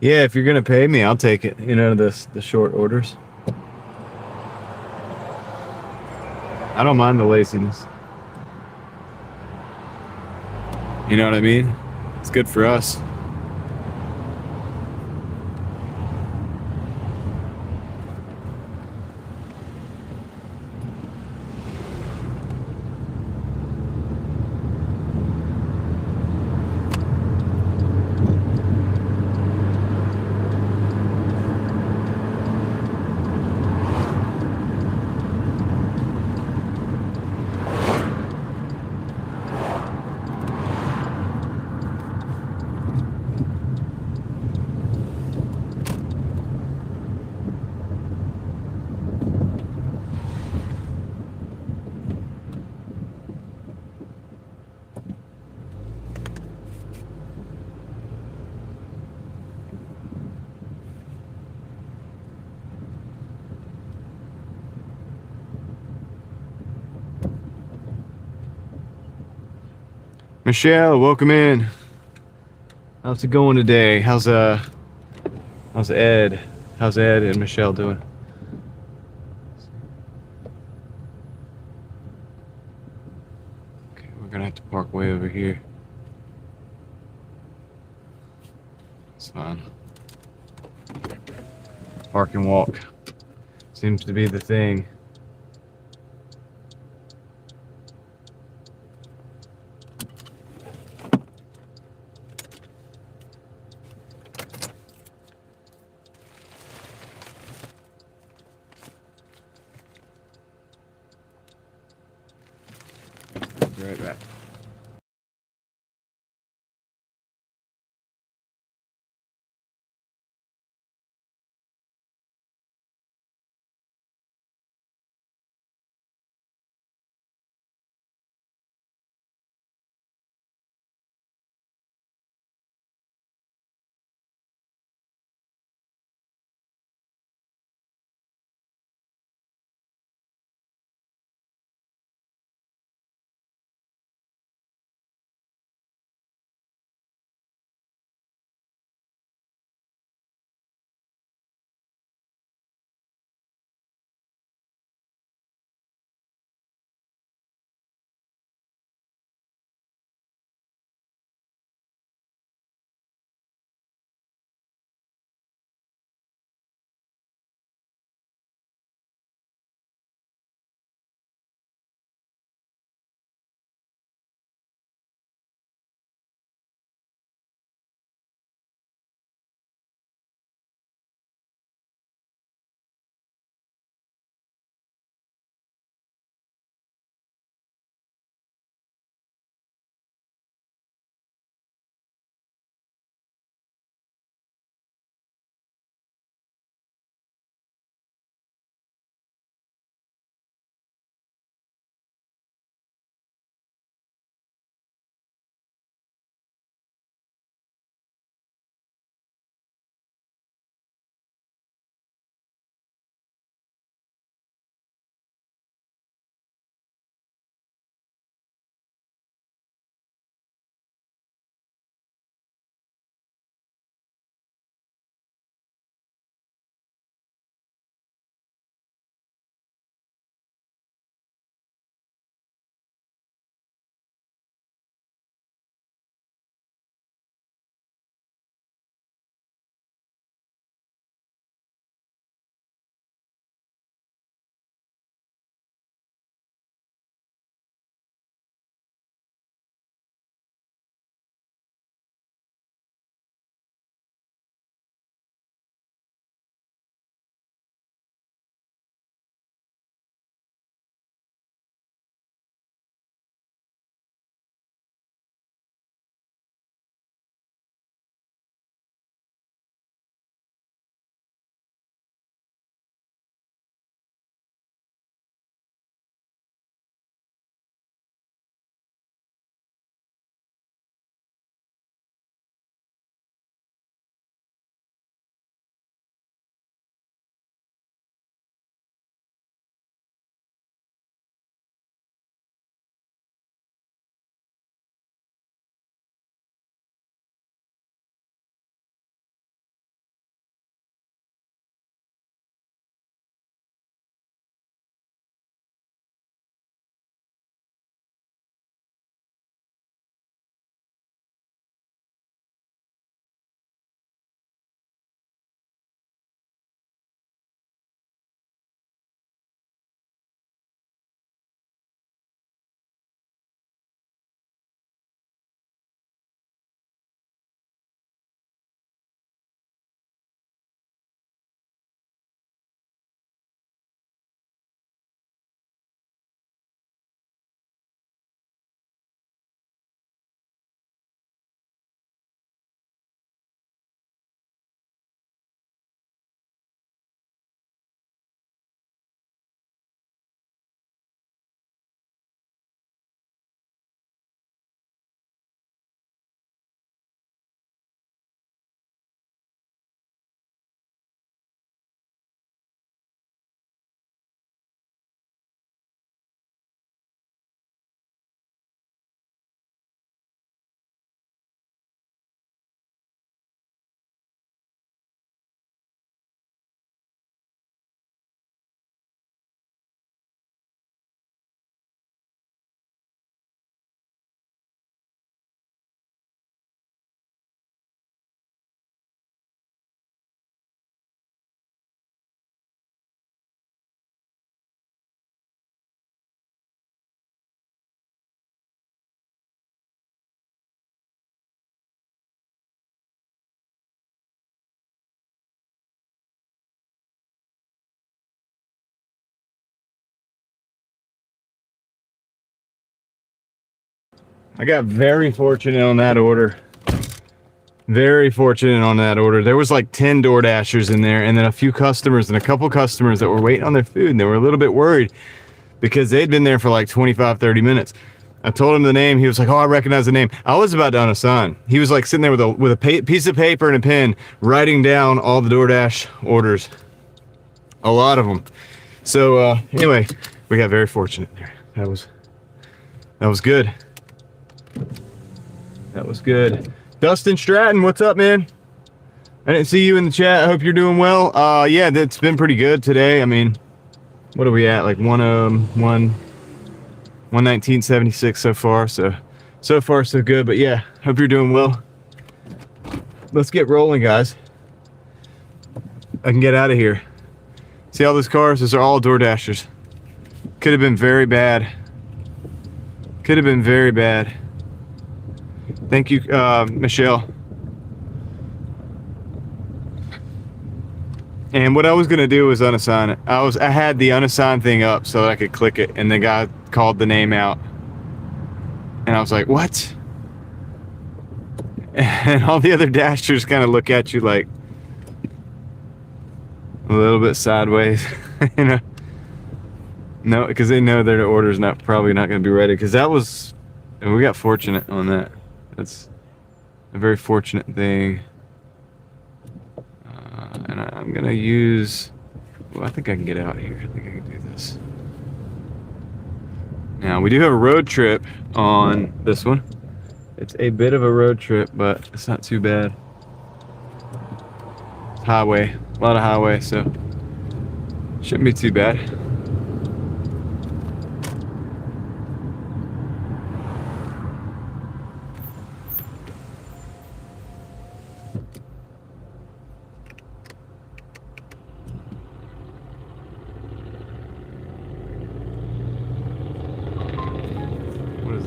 Yeah, if you're gonna pay me, I'll take it. You know, the short orders. I don't mind the laziness. You know what I mean? It's good for us. Michelle, welcome in. How's it going today? How's Ed? How's Ed and Michelle doing? Okay, we're gonna have to park way over here. It's fine. Park and walk seems to be the thing. Be right back. I got very fortunate on that order. Very fortunate on that order. There was like 10 DoorDashers in there, and then a few customers and a couple customers that were waiting on their food, and they were a little bit worried because they'd been there for like 25, 30 minutes. I told him the name. He was like, oh, I recognize the name. I was about to unassign. He was like sitting there with a piece of paper and a pen, writing down all the DoorDash orders. A lot of them. So anyway, we got very fortunate there. That was good. That was good. Dustin Stratton, what's up, man? I didn't see you in the chat. I hope you're doing well. Yeah, that's been pretty good today. I mean, what are we at? Like 119.76 so far. So far so good. But yeah, hope you're doing well. Let's get rolling, guys. I can get out of here. See all those cars? Those are all DoorDashers. Could have been very bad. Could have been very bad. Thank you, Michelle. And what I was gonna do was unassign it. I had the unassigned thing up so that I could click it, and the guy called the name out, and I was like, "What?" And all the other dashers kind of look at you like a little bit sideways, you know. No, because they know their order's probably not going to be ready. Because and we got fortunate on that. That's a very fortunate thing. And I'm gonna use. Well, I think I can get out here. I think I can do this. Now we do have a road trip on this one. It's a bit of a road trip, but it's not too bad. It's highway, a lot of highway, so shouldn't be too bad.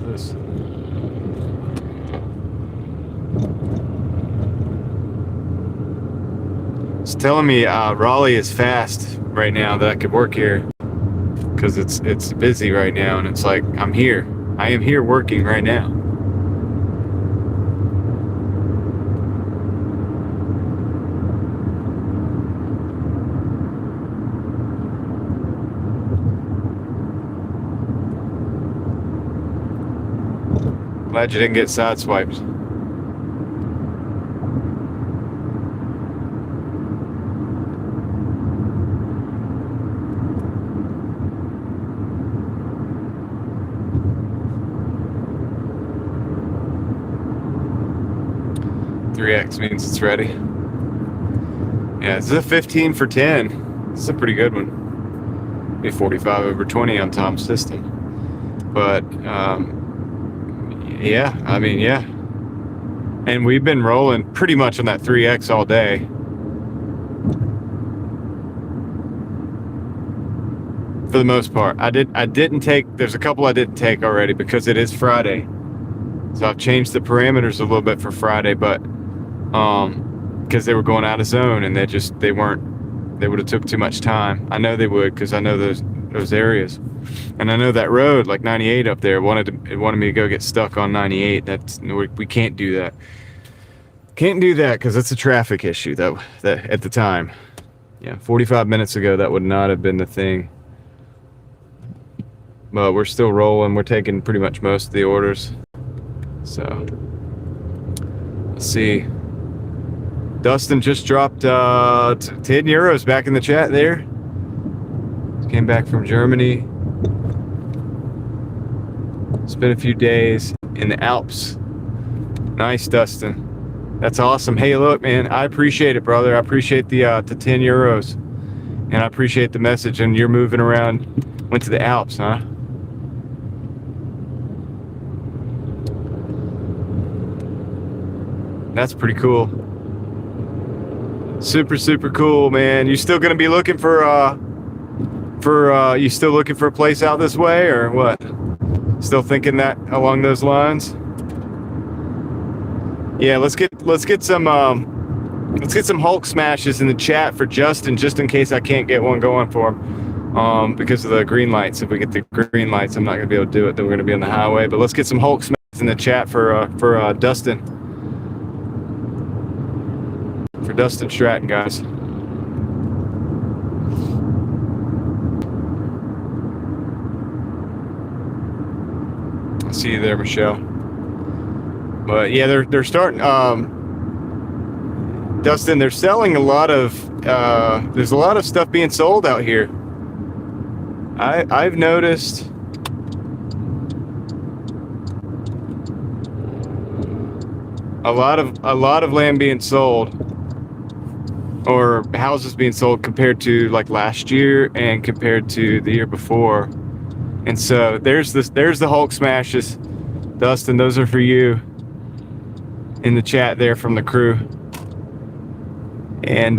This. It's telling me Raleigh is fast right now that I could work here because it's busy right now, and it's like I'm here. I am here working right now. Glad you didn't get sideswiped. $3X means it's ready. Yeah, this is a 15 for 10. This is a pretty good one. Be 45 over 20 on Tom's system. But yeah, I mean, yeah. And we've been rolling pretty much on that 3X all day. For the most part. I didn't take, there's a couple I didn't take already because it is Friday. So I've changed the parameters a little bit for Friday, but because they were going out of zone and they would have took too much time. I know they would because I know those areas. And I know that road, like 98 up there, wanted me to go get stuck on 98. We can't do that. Can't do that because it's a traffic issue that at the time. Yeah, 45 minutes ago, that would not have been the thing. But we're still rolling. We're taking pretty much most of the orders. So, let's see. Dustin just dropped 10 euros back in the chat there. Came back from Germany. It's been a few days in the Alps. Nice, Dustin. That's awesome. Hey, look, man, I appreciate it, brother. I appreciate the 10 euros. And I appreciate the message. And you're moving around. Went to the Alps, huh? That's pretty cool. Super, super cool, man. You still gonna be looking you still looking for a place out this way, or what? Still thinking that along those lines? Yeah, let's get some Hulk smashes in the chat for Justin, just in case I can't get one going for him. Because of the green lights. If we get the green lights, I'm not gonna be able to do it. Then we're gonna be on the highway. But let's get some Hulk smashes. in the chat for Dustin. For Dustin Stratton, guys. I see you there, Michelle. But yeah, they're starting. Dustin, they're selling a lot of. There's a lot of stuff being sold out here. I've noticed. A lot of land being sold, or houses being sold compared to like last year and compared to the year before. And so there's the Hulk smashes, Dustin. Those are for you in the chat there from the crew. And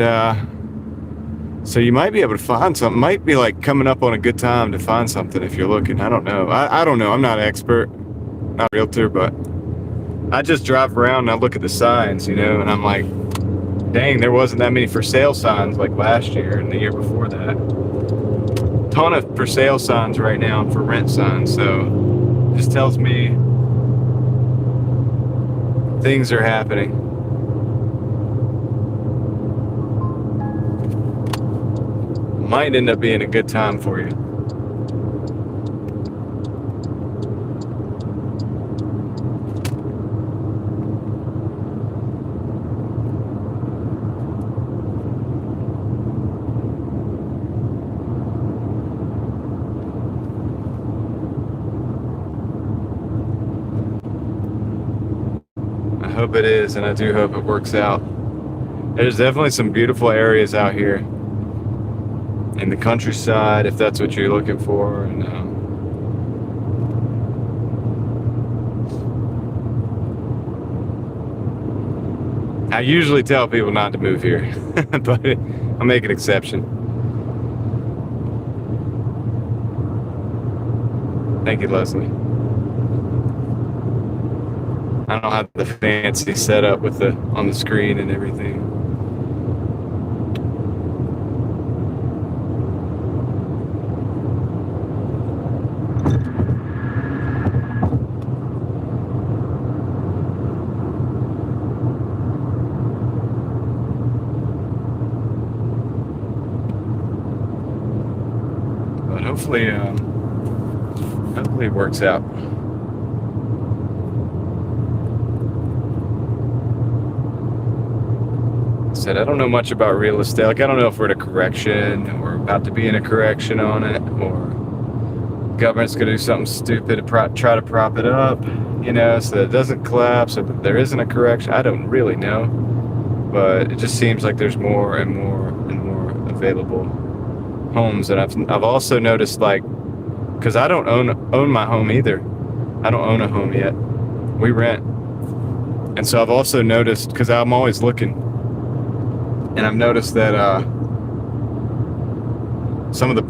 so you might be able to find something. Might be like coming up on a good time to find something if you're looking. I don't know. I don't know. I'm not an expert, not a realtor, but I just drive around and I look at the signs, you know, and I'm like, dang, there wasn't that many for sale signs like last year and the year before that. Ton of for sale signs right now and for rent signs. So just tells me things are happening. Might end up being a good time for you. I hope it is, and I do hope it works out. There's definitely some beautiful areas out here in the countryside, if that's what you're looking for. And I usually tell people not to move here, but I'll make an exception. Thank you, Leslie. I don't have the fancy setup with the on the screen and everything. But hopefully it works out. Said I don't know much about real estate. Like I don't know if we're in a correction or about to be in a correction on it, or government's gonna do something stupid to try to prop it up, you know, so that it doesn't collapse, or that there isn't a correction. I don't really know, but it just seems like there's more and more and more available homes. And I've also noticed, like, because I don't own my home either. I don't own a home yet. We rent, and so I've also noticed, because I'm always looking. And I've noticed that some of the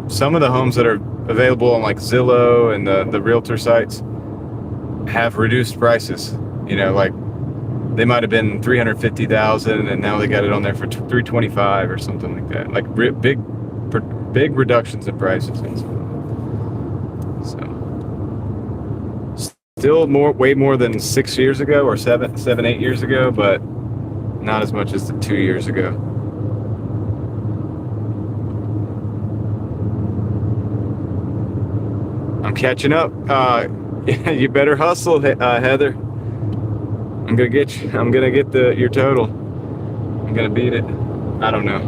homes that are available on like Zillow and the realtor sites have reduced prices. You know, like they might have been $350,000 and now they got it on there for $325,000 or something like that. Like big reductions in prices. And so still way more than 6 years ago or 8 years ago, but not as much as the 2 years ago. I'm catching up. You better hustle, Heather. I'm gonna get you. I'm gonna get your total. I'm gonna beat it. I don't know.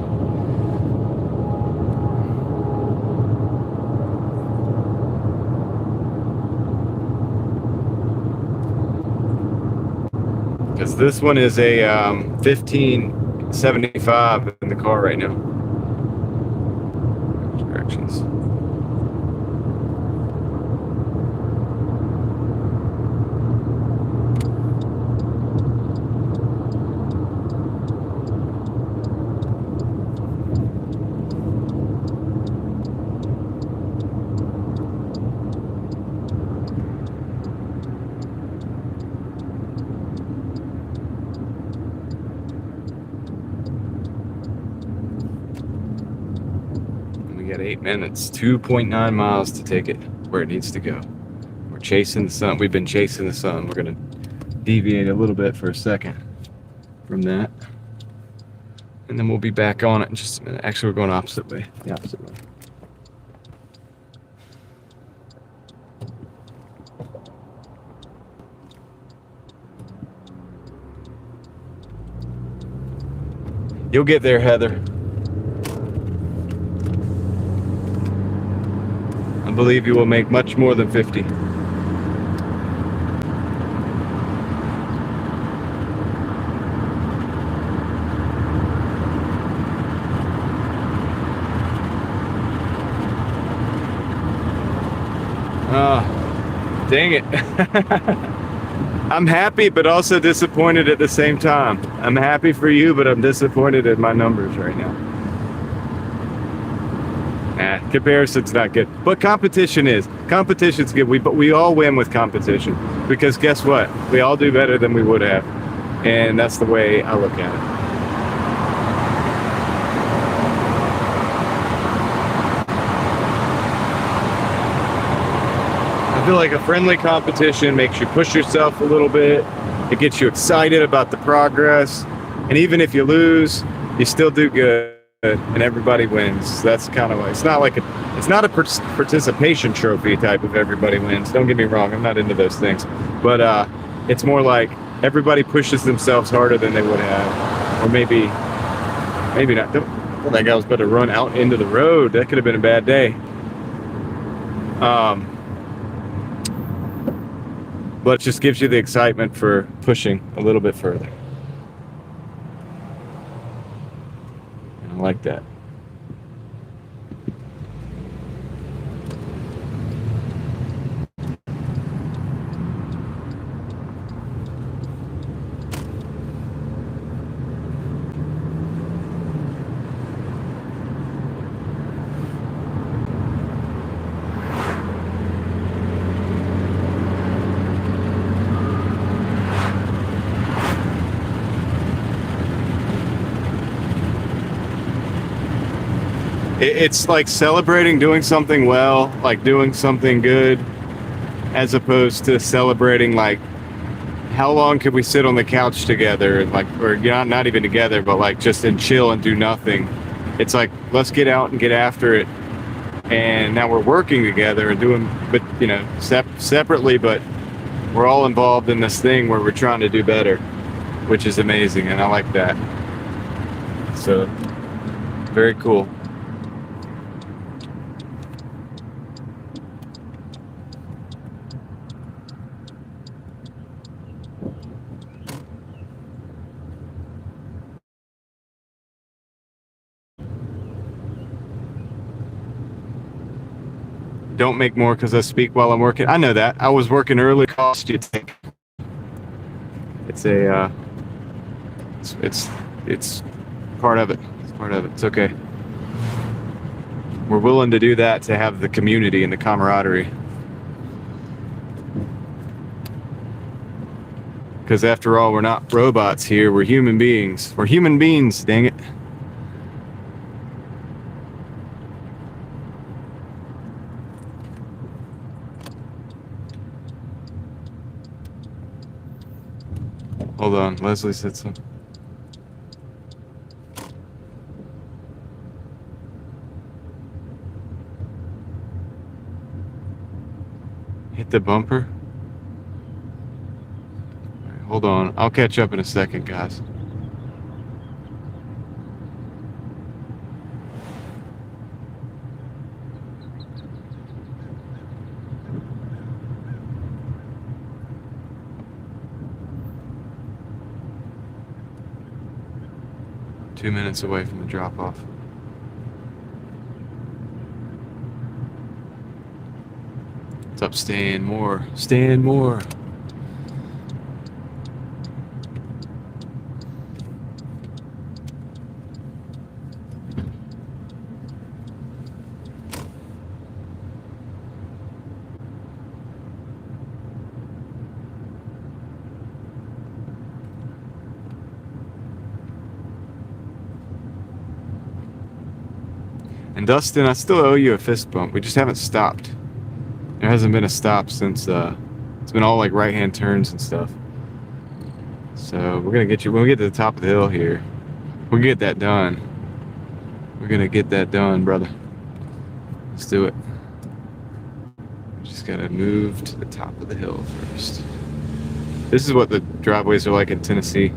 Because this one is a 1575 in the car right now. Directions. We got 8 minutes, 2.9 miles to take it where it needs to go. We're chasing the sun. We've been chasing the sun. We're gonna deviate a little bit for a second from that, and then we'll be back on it in just a minute. Actually, we're going opposite way. The opposite way. You'll get there, Heather. I believe you will make much more than 50. Oh, dang it. I'm happy, but also disappointed at the same time. I'm happy for you, but I'm disappointed in my numbers right now. Nah, comparison's not good. But competition is. Competition's good. But we all win with competition. Because guess what? We all do better than we would have. And that's the way I look at it. I feel like a friendly competition makes you push yourself a little bit. It gets you excited about the progress. And even if you lose, you still do good and everybody wins. That's kind of like, it's not a participation trophy type of everybody wins. Don't get me wrong, I'm not into those things. But it's more like everybody pushes themselves harder than they would have. Or maybe not. That guy was about to run out into the road. That could have been a bad day. But it just gives you the excitement for pushing a little bit further. And I like that. It's like celebrating doing something well, like doing something good, as opposed to celebrating like how long could we sit on the couch together, and like, or not even together, but like just and chill and do nothing. It's like, let's get out and get after it. And now we're working together and doing, but separately, but we're all involved in this thing where we're trying to do better, which is amazing, and I like that. So, very cool. Don't make more because I speak while I'm working. I know that. I was working early. Cost you think? It's a. It's part of it. It's part of it. It's okay. We're willing to do that to have the community and the camaraderie. Because after all, we're not robots here. We're human beings. We're human beings. Dang it. Hold on, Leslie said something. Hit the bumper? All right, hold on, I'll catch up in a second, guys. Two minutes away from the drop-off. What's up, Stan Moore? Stan Moore. And Dustin, I still owe you a fist bump. We just haven't stopped. There hasn't been a stop since it's been all like right-hand turns and stuff. So we're gonna get you when we get to the top of the hill here. We'll get that done. We're gonna get that done, brother. Let's do it. Just gotta move to the top of the hill first. This is what the driveways are like in Tennessee,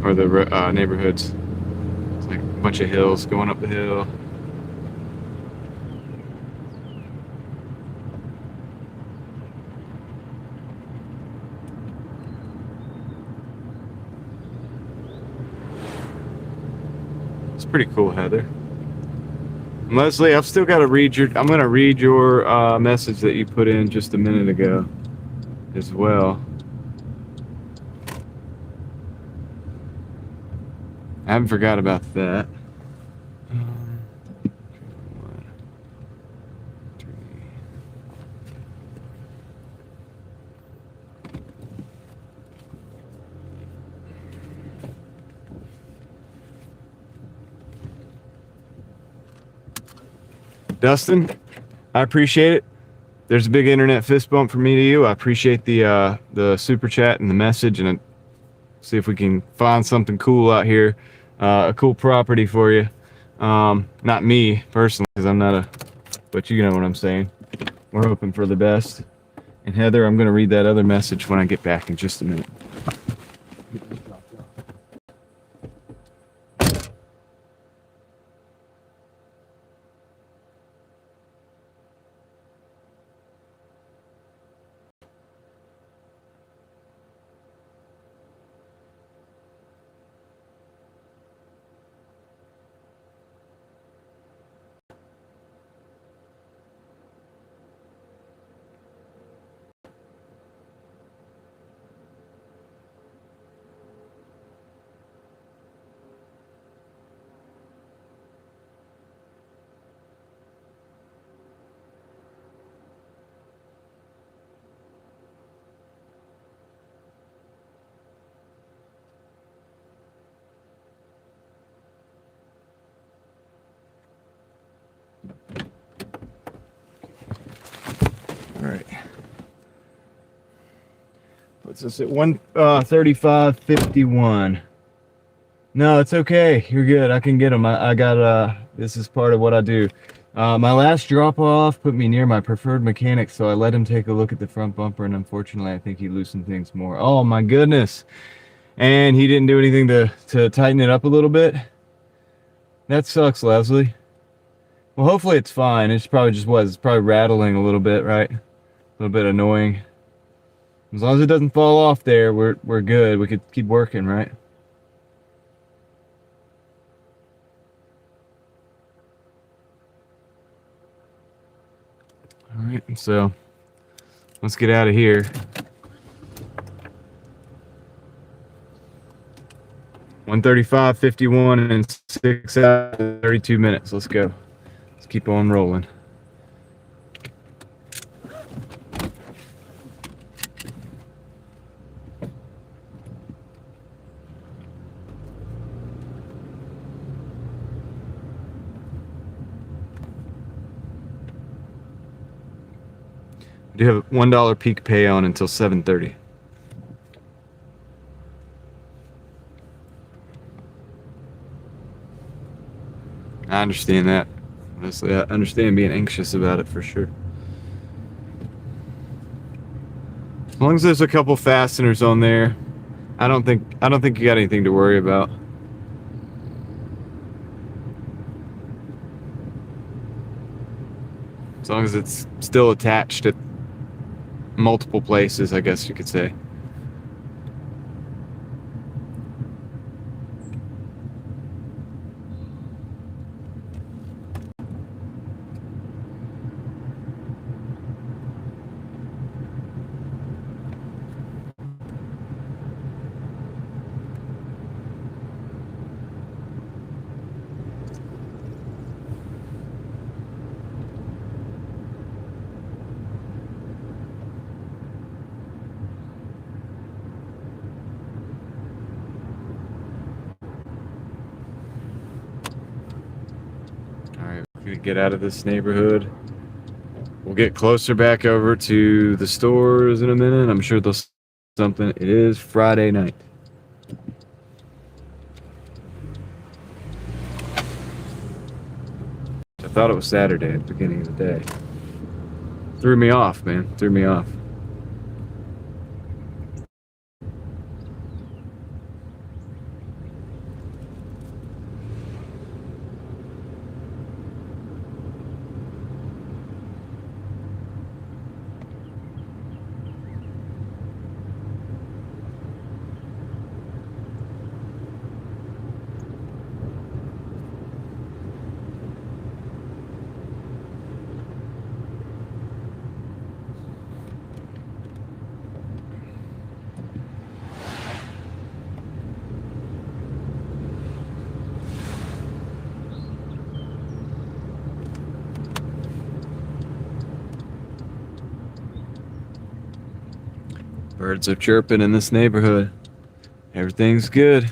or the neighborhoods. It's like a bunch of hills going up the hill. It's pretty cool, Heather. Leslie, I've still got to read your. I'm gonna read your message that you put in just a minute ago, as well. I haven't forgot about that. Dustin, I appreciate it. There's a big internet fist bump from me to you. I appreciate the super chat and the message, and see if we can find something cool out here, a cool property for you. Not me personally, because I'm not a, but you know what I'm saying. We're hoping for the best. And Heather, I'm going to read that other message when I get back in just a minute. All right. What's this at 1:35:51? No, it's okay. You're good. I can get them. I got this is part of what I do. My last drop off put me near my preferred mechanic, so I let him take a look at the front bumper, and unfortunately I think he loosened things more. Oh my goodness. And he didn't do anything to tighten it up a little bit. That sucks, Leslie. Well, hopefully it's fine. It's probably just was. It's probably rattling a little bit, right? A little bit annoying. As long as it doesn't fall off there, we're good. We could keep working, right? All right, so let's get out of here. (1:35:51) and 6 hours and 32 minutes. Let's go. Let's keep on rolling. I do have a $1 peak pay on until 7:30. I understand that. Honestly, I understand being anxious about it for sure. As long as there's a couple fasteners on there, I don't think you got anything to worry about. As long as it's still attached at multiple places, I guess you could say. Get out of this neighborhood. We'll get closer back over to the stores in a minute. I'm sure there's something. It is Friday night. I thought it was Saturday at the beginning of the day. Threw me off, man. Threw me off. Birds are chirping in this neighborhood. Everything's good.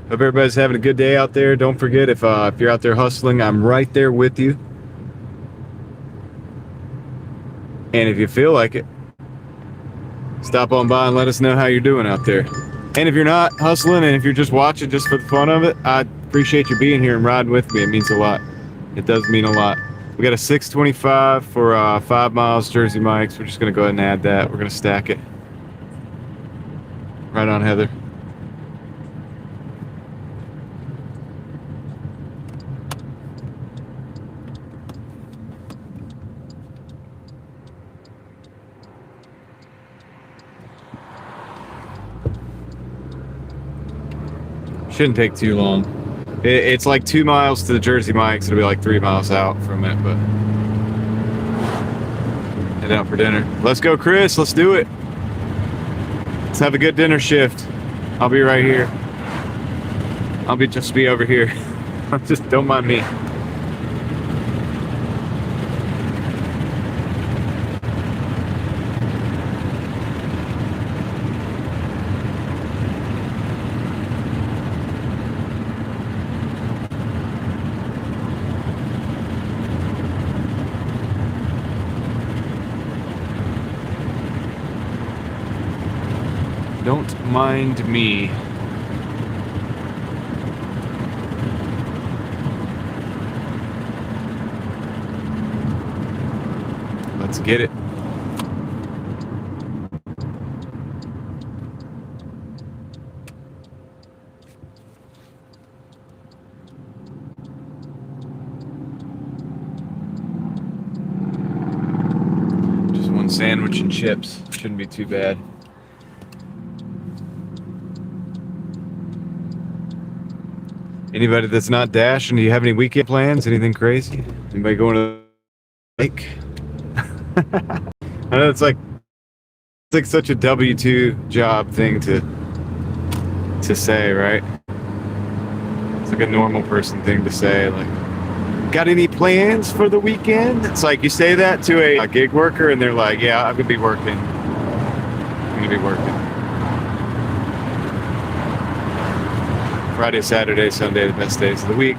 Hope everybody's having a good day out there. Don't forget, if you're out there hustling, I'm right there with you. And if you feel like it, stop on by and let us know how you're doing out there. And if you're not hustling and if you're just watching just for the fun of it, I appreciate you being here and riding with me. It means a lot. It does mean a lot. We got a 625 for 5 miles, Jersey Mike's. We're just going to go ahead and add that. We're going to stack it. Right on, Heather. Shouldn't take too long. It's like 2 miles to the Jersey Mike's. It'll be like 3 miles out from it, but head out for dinner. Let's go, Chris. Let's do it. Let's have a good dinner shift. I'll be right here. I'll just be over here. Just don't mind me. Don't mind me. Let's get it. Just one sandwich and chips. Shouldn't be too bad. Anybody that's not dashing, do you have any weekend plans? Anything crazy? Anybody going to the lake? I know it's like such a W-2 job thing to say, right? It's like a normal person thing to say, like, got any plans for the weekend? It's like you say that to a gig worker and they're like, yeah, I'm gonna be working. I'm gonna be working. Friday, Saturday, Sunday, the best days of the week.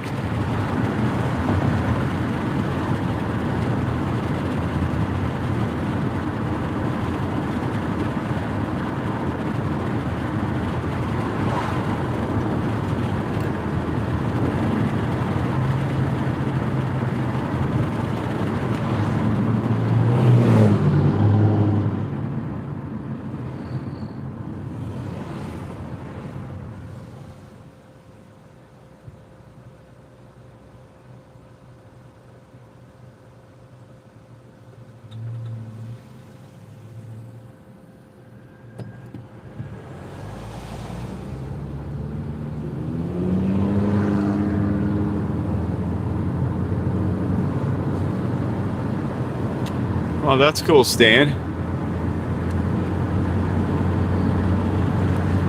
Oh, that's cool, Stan.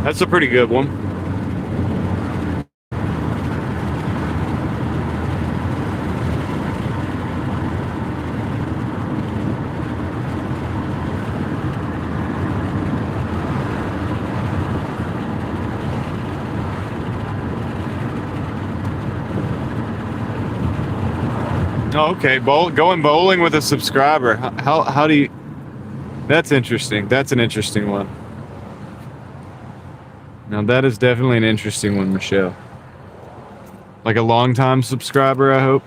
That's a pretty good one. Oh, okay. Going bowling with a subscriber. How do you? That's interesting. That's an interesting one. Now that is definitely an interesting one, Michelle. Like a long-time subscriber, I hope.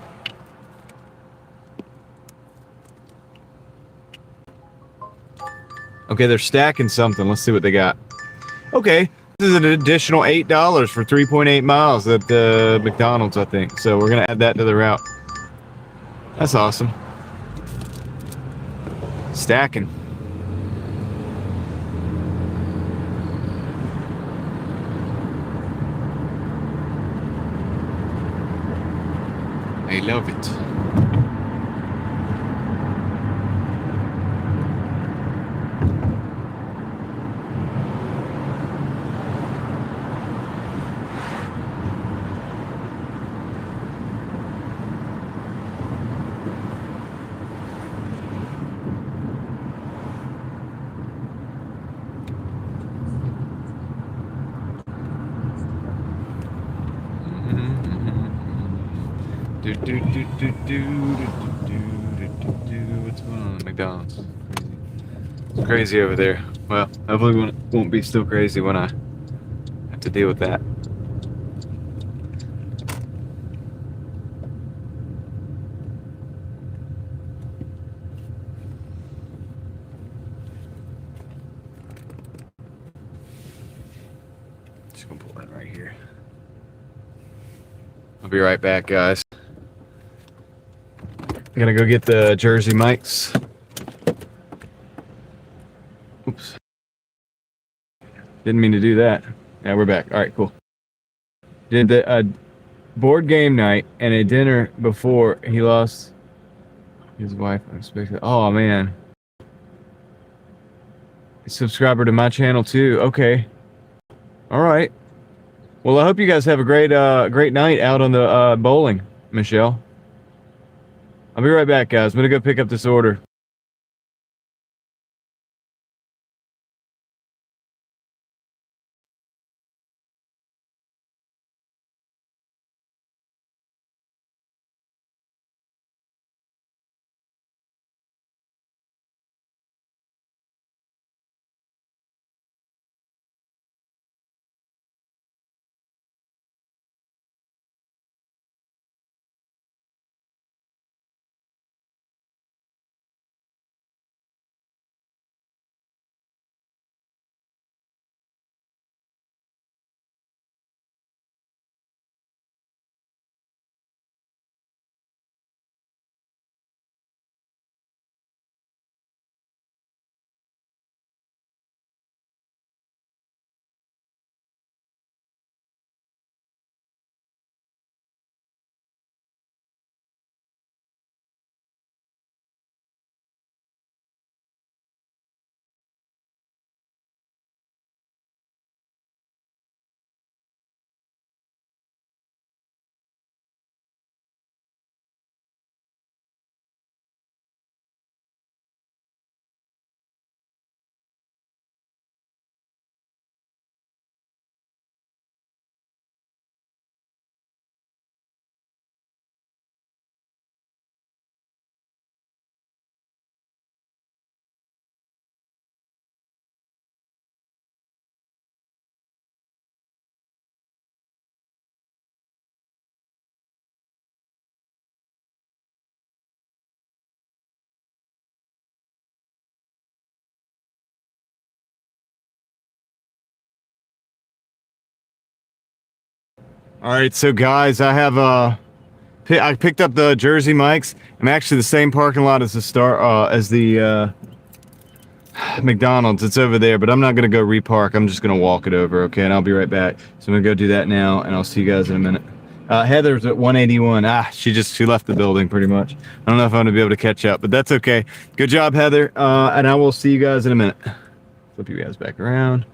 Okay, they're stacking something. Let's see what they got. Okay, this is an additional $8 for 3.8 miles at McDonald's, I think. So we're gonna add that to the route. That's awesome. Stacking. I love it. What's going on at McDonald's? It's crazy over there. Well, hopefully it won't be still crazy when I have to deal with that. Just gonna pull that right here. I'll be right back, guys. I'm gonna go get the Jersey Mike's. Oops. Didn't mean to do that. Yeah, we're back. All right, cool. Did the board game night and a dinner before he lost his wife unexpectedly. Oh man. Subscriber to my channel too. Okay. All right. Well, I hope you guys have a great night out on the bowling, Michelle. I'll be right back, guys. I'm gonna go pick up this order. All right, so guys, I picked up the Jersey Mike's. I'm actually the same parking lot as the McDonald's. It's over there, but I'm not gonna go repark. I'm just gonna walk it over, okay? And I'll be right back. So I'm gonna go do that now, and I'll see you guys in a minute. Heather's at 181. She left the building pretty much. I don't know if I'm gonna be able to catch up, but that's okay. Good job, Heather. And I will see you guys in a minute. Flip you guys back around.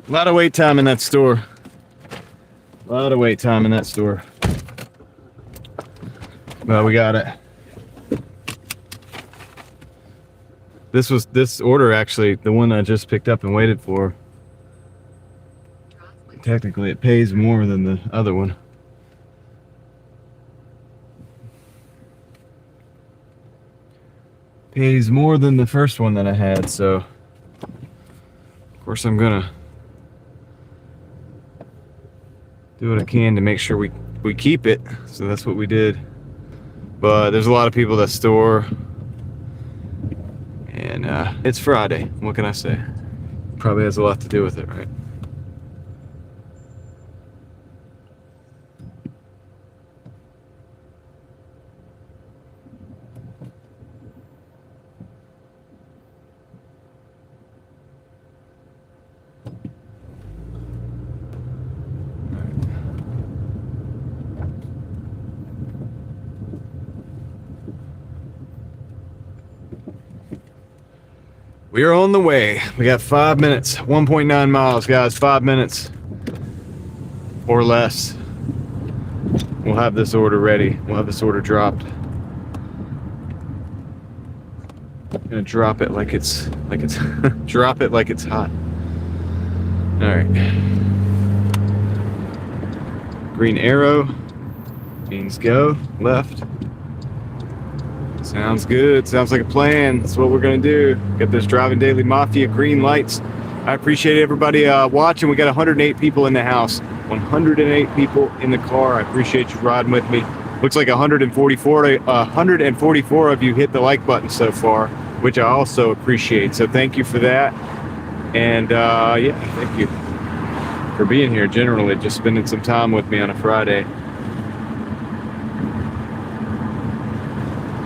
A lot of wait time in that store. A lot of wait time in that store. Well, we got it. This order actually, the one I just picked up and waited for. Technically, it pays more than the other one. Pays more than the first one that I had, so of course I'm gonna do what I can to make sure we keep it. So that's what we did. But there's a lot of people that store, and it's Friday. What can I say? Probably has a lot to do with it, right? We are on the way. We got 5 minutes, 1.9 miles, guys. 5 minutes or less. We'll have this order ready. We'll have this order dropped. I'm gonna drop it like it's drop it like it's hot. All right. Green arrow means go left. Sounds good. Sounds like a plan. That's what we're gonna do. Got this Driving Daily Mafia green lights. I appreciate everybody watching. We got 108 people in the house, 108 people in the car. I appreciate you riding with me. Looks like 144 of you hit the like button so far, which I also appreciate. So thank you for that. And yeah, thank you for being here. Generally, just spending some time with me on a Friday.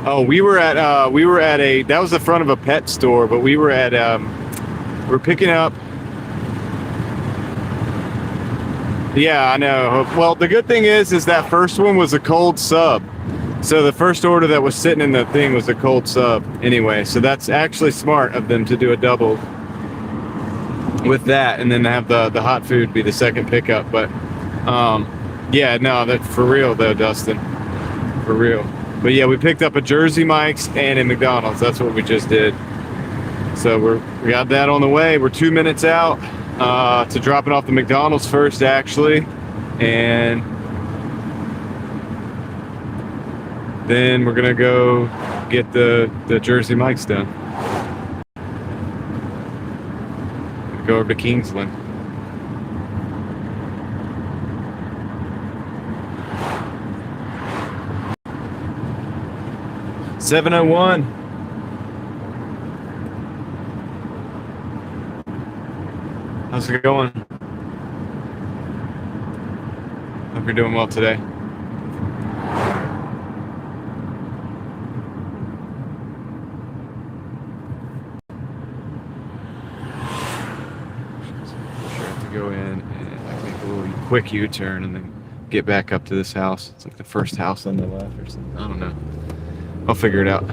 Oh, we were at a, that was the front of a pet store, but we were at, we're picking up. Yeah, I know. Well, the good thing is that first one was a cold sub. So the first order that was sitting in the thing was a cold sub anyway. So that's actually smart of them to do a double with that, and then have the hot food be the second pickup. But yeah, no, that's for real though, Dustin, for real. But yeah, we picked up a Jersey Mike's and a McDonald's. That's what we just did. So we got that on the way. We're 2 minutes out to dropping off the McDonald's first, actually, and then we're gonna go get the Jersey Mike's done. Go over to Kingsland. $7:01. How's it going? Hope you're doing well today. Sure, I have to go in and make a little quick U-turn and then get back up to this house. It's like the first house on the left or something. I don't know. I'll figure it out.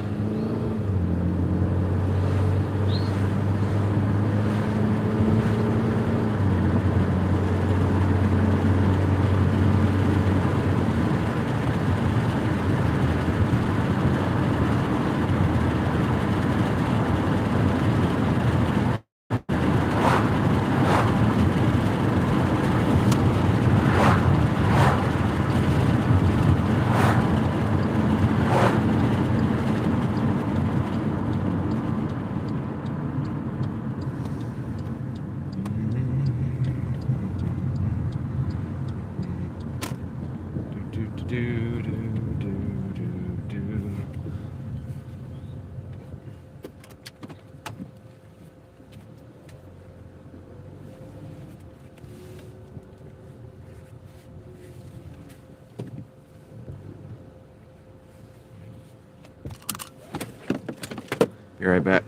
Be right back.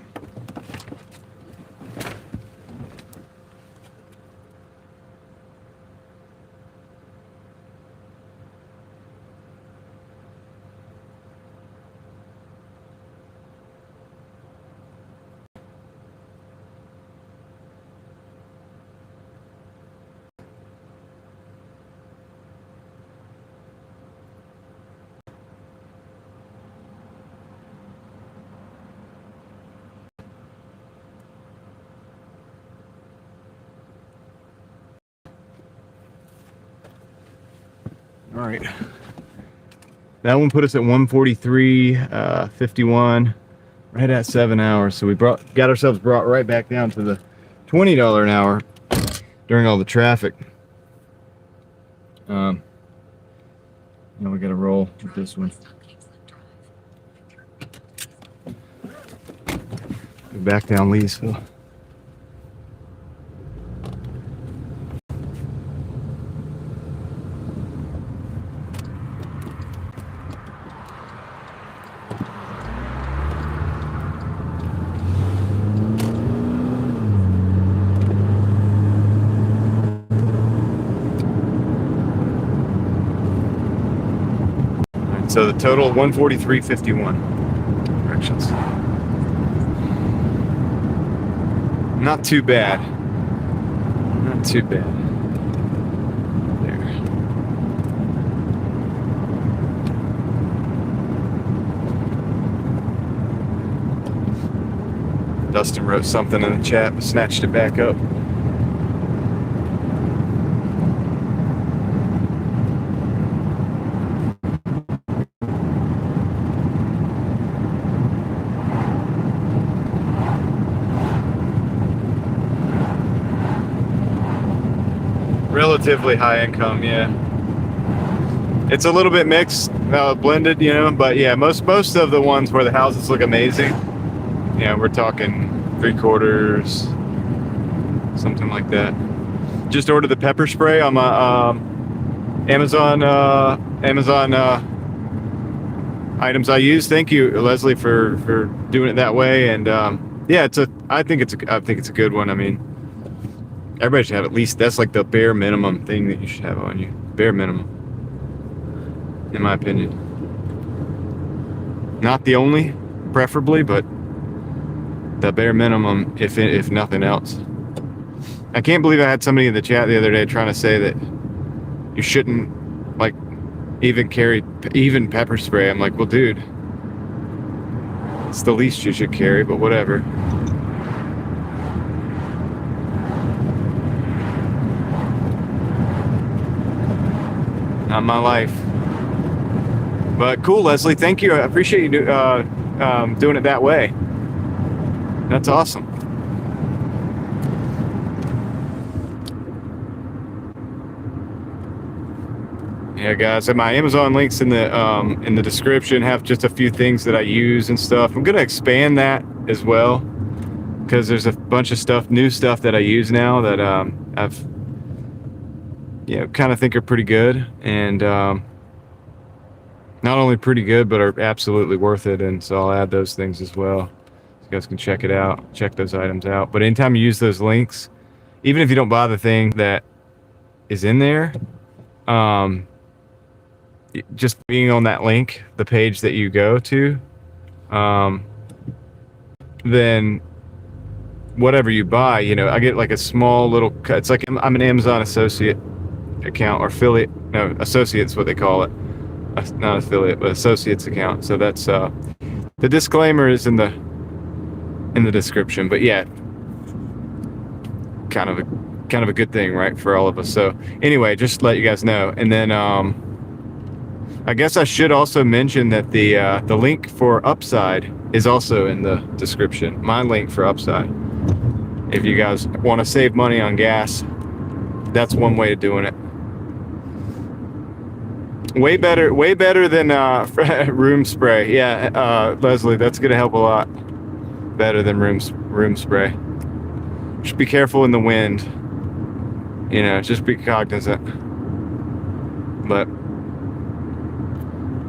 All right. That one put us at 143.51, right at 7 hours. So we got ourselves brought right back down to the $20 an hour during all the traffic. Now we got to roll with this one. Back down Leesville. So the total 143.51 directions. Not too bad. Not too bad. There. Dustin wrote something in the chat, but snatched it back up. Relatively high income, yeah. It's a little bit mixed, blended, you know, but yeah, most of the ones where the houses look amazing, yeah, we're talking 3/4, something like that. Just ordered the pepper spray on my Amazon items I use. Thank you, Leslie, for doing it that way. And yeah, I think it's a good one. I mean, everybody should have at least, that's like the bare minimum thing that you should have on you. Bare minimum, in my opinion. Not the only, preferably, but the bare minimum, if nothing else. I can't believe I had somebody in the chat the other day trying to say that you shouldn't, like, even carry even pepper spray. I'm like, well, dude, it's the least you should carry, but whatever. Not my life. But cool, Leslie. Thank you. I appreciate you doing it that way. That's awesome. Yeah, guys. And my Amazon links in the description have just a few things that I use and stuff. I'm gonna expand that as well because there's a bunch of stuff, new stuff that I use now that I've kind of think are pretty good, and not only pretty good, but are absolutely worth it. And so I'll add those things as well. So you guys can check it out, check those items out. But anytime you use those links, even if you don't buy the thing that is in there, just being on that link, the page that you go to, then whatever you buy, you know, I get like a small little cut. It's like I'm an Amazon associate account, or affiliate. No, associate's what they call it. Not affiliate, but associates account. So that's the disclaimer is in the description. But yeah, kind of a good thing, right, for all of us. So anyway, just to let you guys know. And then I guess I should also mention that the link for Upside is also in the description. My link for Upside. If you guys want to save money on gas, that's one way of doing it. Way better than room spray. Yeah, Leslie, that's gonna help a lot. Better than room spray. Just be careful in the wind. You know, just be cognizant. But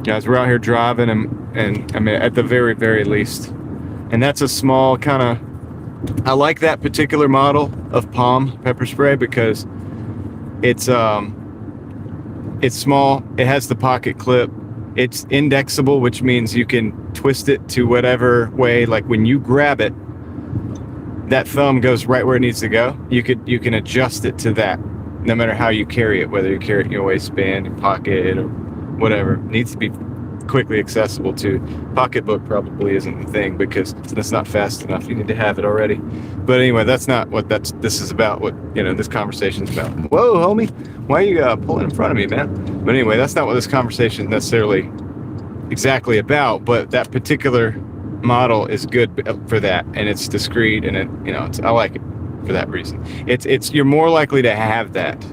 guys, we're out here driving, and I mean, at the very, very least, and that's a small kind of. I like that particular model of Palm pepper spray because it's small. It has the pocket clip. It's indexable, which means you can twist it to whatever way. Like when you grab it, that thumb goes right where it needs to go. You can adjust it to that, no matter how you carry it, whether you carry it in your waistband, your pocket, or whatever. It needs to be quickly accessible to. Pocketbook probably isn't the thing because that's not fast enough. You need to have it already. But anyway, that's not what this is about. What this conversation's about. Whoa, homie, why are you pulling in front of me, man? But anyway, that's not what this conversation is necessarily exactly about. But that particular model is good for that, and it's discreet, and I like it for that reason. It's you're more likely to have that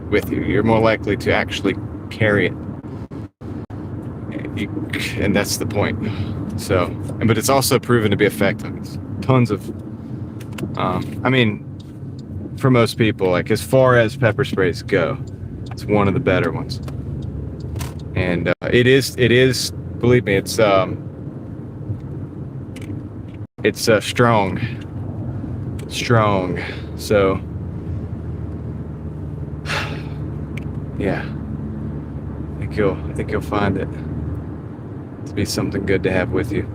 with you. You're more likely to actually carry it, and that's the point. So, but it's also proven to be effective. It's tons of, for most people, like as far as pepper sprays go, it's one of the better ones. And it is. Believe me, it's strong. So, yeah, I think you'll find it to be something good to have with you.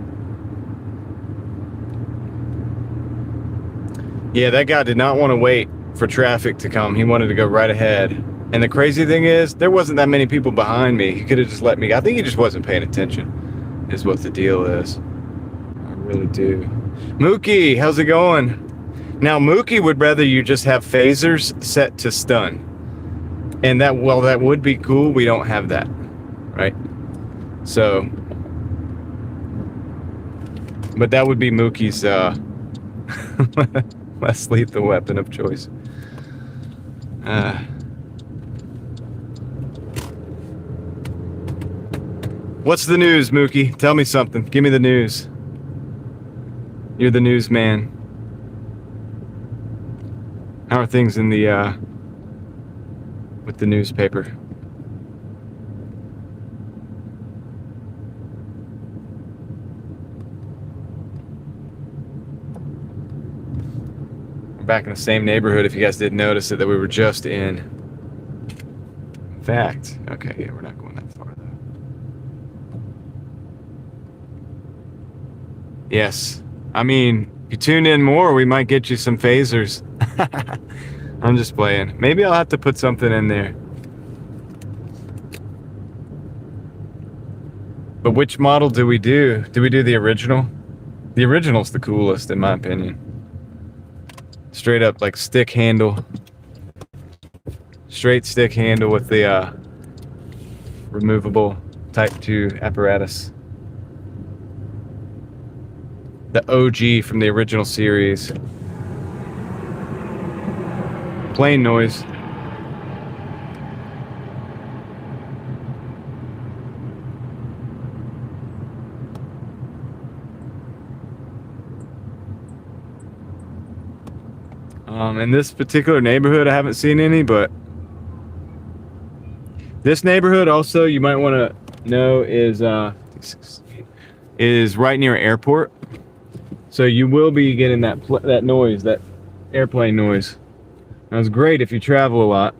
Yeah, that guy did not want to wait for traffic to come. He wanted to go right ahead. And the crazy thing is, there wasn't that many people behind me. He could have just let me. I think he just wasn't paying attention, is what the deal is. I really do. Mookie, how's it going? Now, Mookie would rather you just have phasers set to stun. And that would be cool. We don't have that, right? So, but that would be Mookie's less lethal weapon of choice. What's the news, Mookie? Tell me something. Give me the news. You're the news man. How are things in the with the newspaper? We're back in the same neighborhood, if you guys didn't notice it, that we were just in. In fact, okay, yeah, we're not going that far though. Yes, I mean, if you tune in more, we might get you some phasers. I'm just playing. Maybe I'll have to put something in there. But which model do we do? Do we do the original? The original's the coolest, in my opinion. Straight up, like stick handle. Straight stick handle with the removable Type 2 apparatus. The OG from the original series. Plane noise. In this particular neighborhood, I haven't seen any, but this neighborhood also, you might want to know, is right near airport. So you will be getting that noise, that airplane noise. Now, it's great if you travel a lot,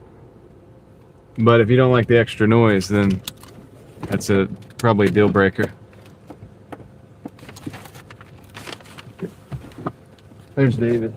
but if you don't like the extra noise, then that's probably a deal breaker. There's David.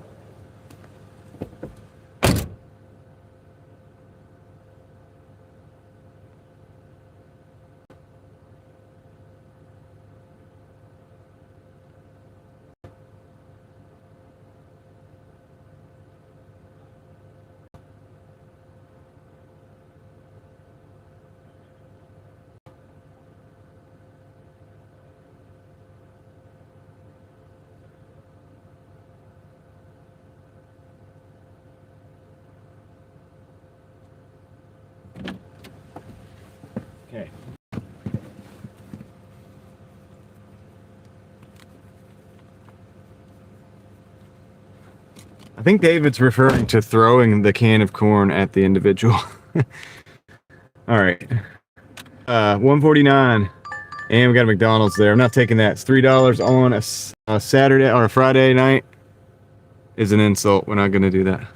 Okay. I think David's referring to throwing the can of corn at the individual. All right. 149. And we got a McDonald's there. I'm not taking that. It's $3 on a Saturday or a Friday night is an insult. We're not going to do that.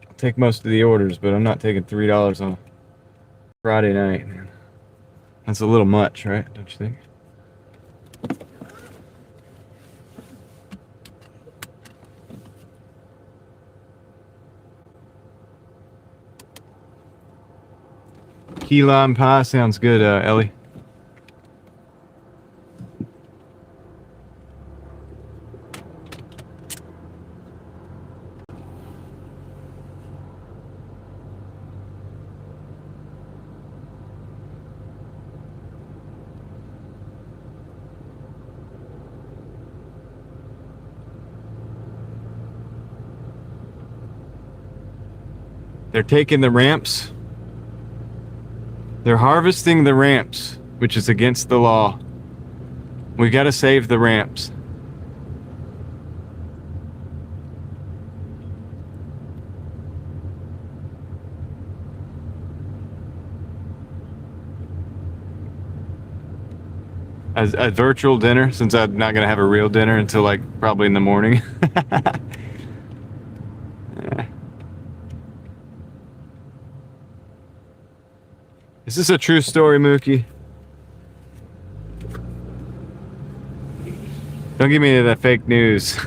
I'll take most of the orders, but I'm not taking $3 on a Friday night, man. That's a little much, right? Don't you think? Key lime pie sounds good, Ellie. They're taking the ramps. They're harvesting the ramps, which is against the law. We gotta save the ramps. A virtual dinner, since I'm not gonna have a real dinner until like probably in the morning. Is this a true story, Mookie? Don't give me any of that fake news.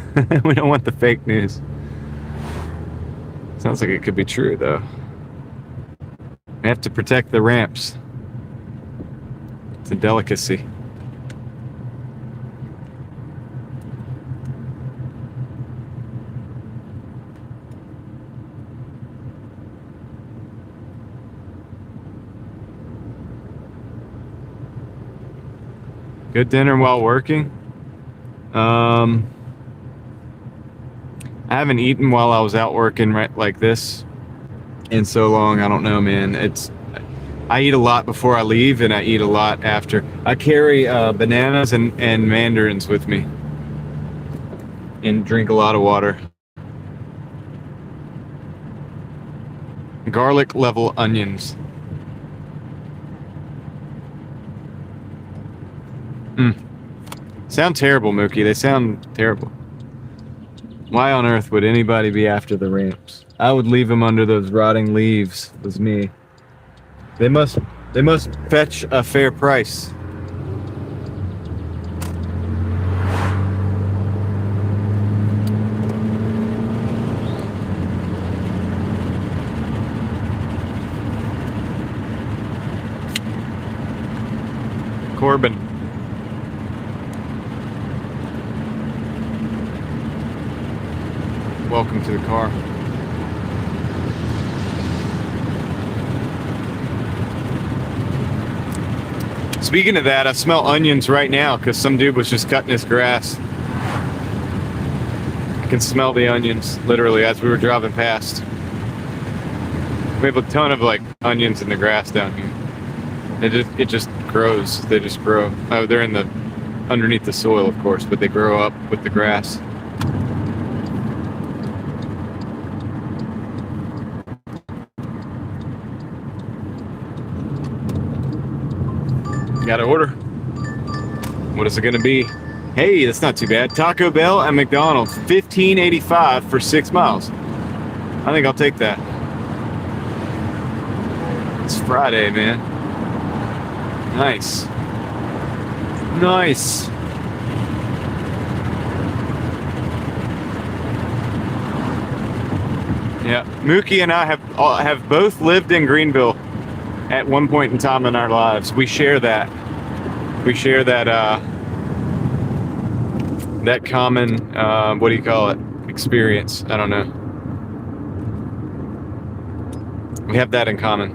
We don't want the fake news. Sounds like it could be true, though. We have to protect the ramps. It's a delicacy. Good dinner while working? I haven't eaten while I was out working right like this in so long. I don't know, man. I eat a lot before I leave, and I eat a lot after. I carry bananas and mandarins with me, and drink a lot of water. Garlic level onions. Sound terrible, Mookie. They sound terrible. Why on earth would anybody be after the ramps? I would leave them under those rotting leaves. Was me. They must fetch a fair price. Corbin. Welcome to the car. Speaking of that, I smell onions right now because some dude was just cutting his grass. I can smell the onions literally as we were driving past. We have a ton of like onions in the grass down here. It just grows. They just grow. Oh, they're underneath the soil, of course, but they grow up with the grass. Got to order. What is it going to be? Hey, that's not too bad. Taco Bell and McDonald's, $15.85 for 6 miles. I think I'll take that. It's Friday, man. Nice. Nice. Yeah, Mookie and I have both lived in Greenville at one point in time in our lives. We share that. We share that that common what do you call it? Experience. I don't know. We have that in common.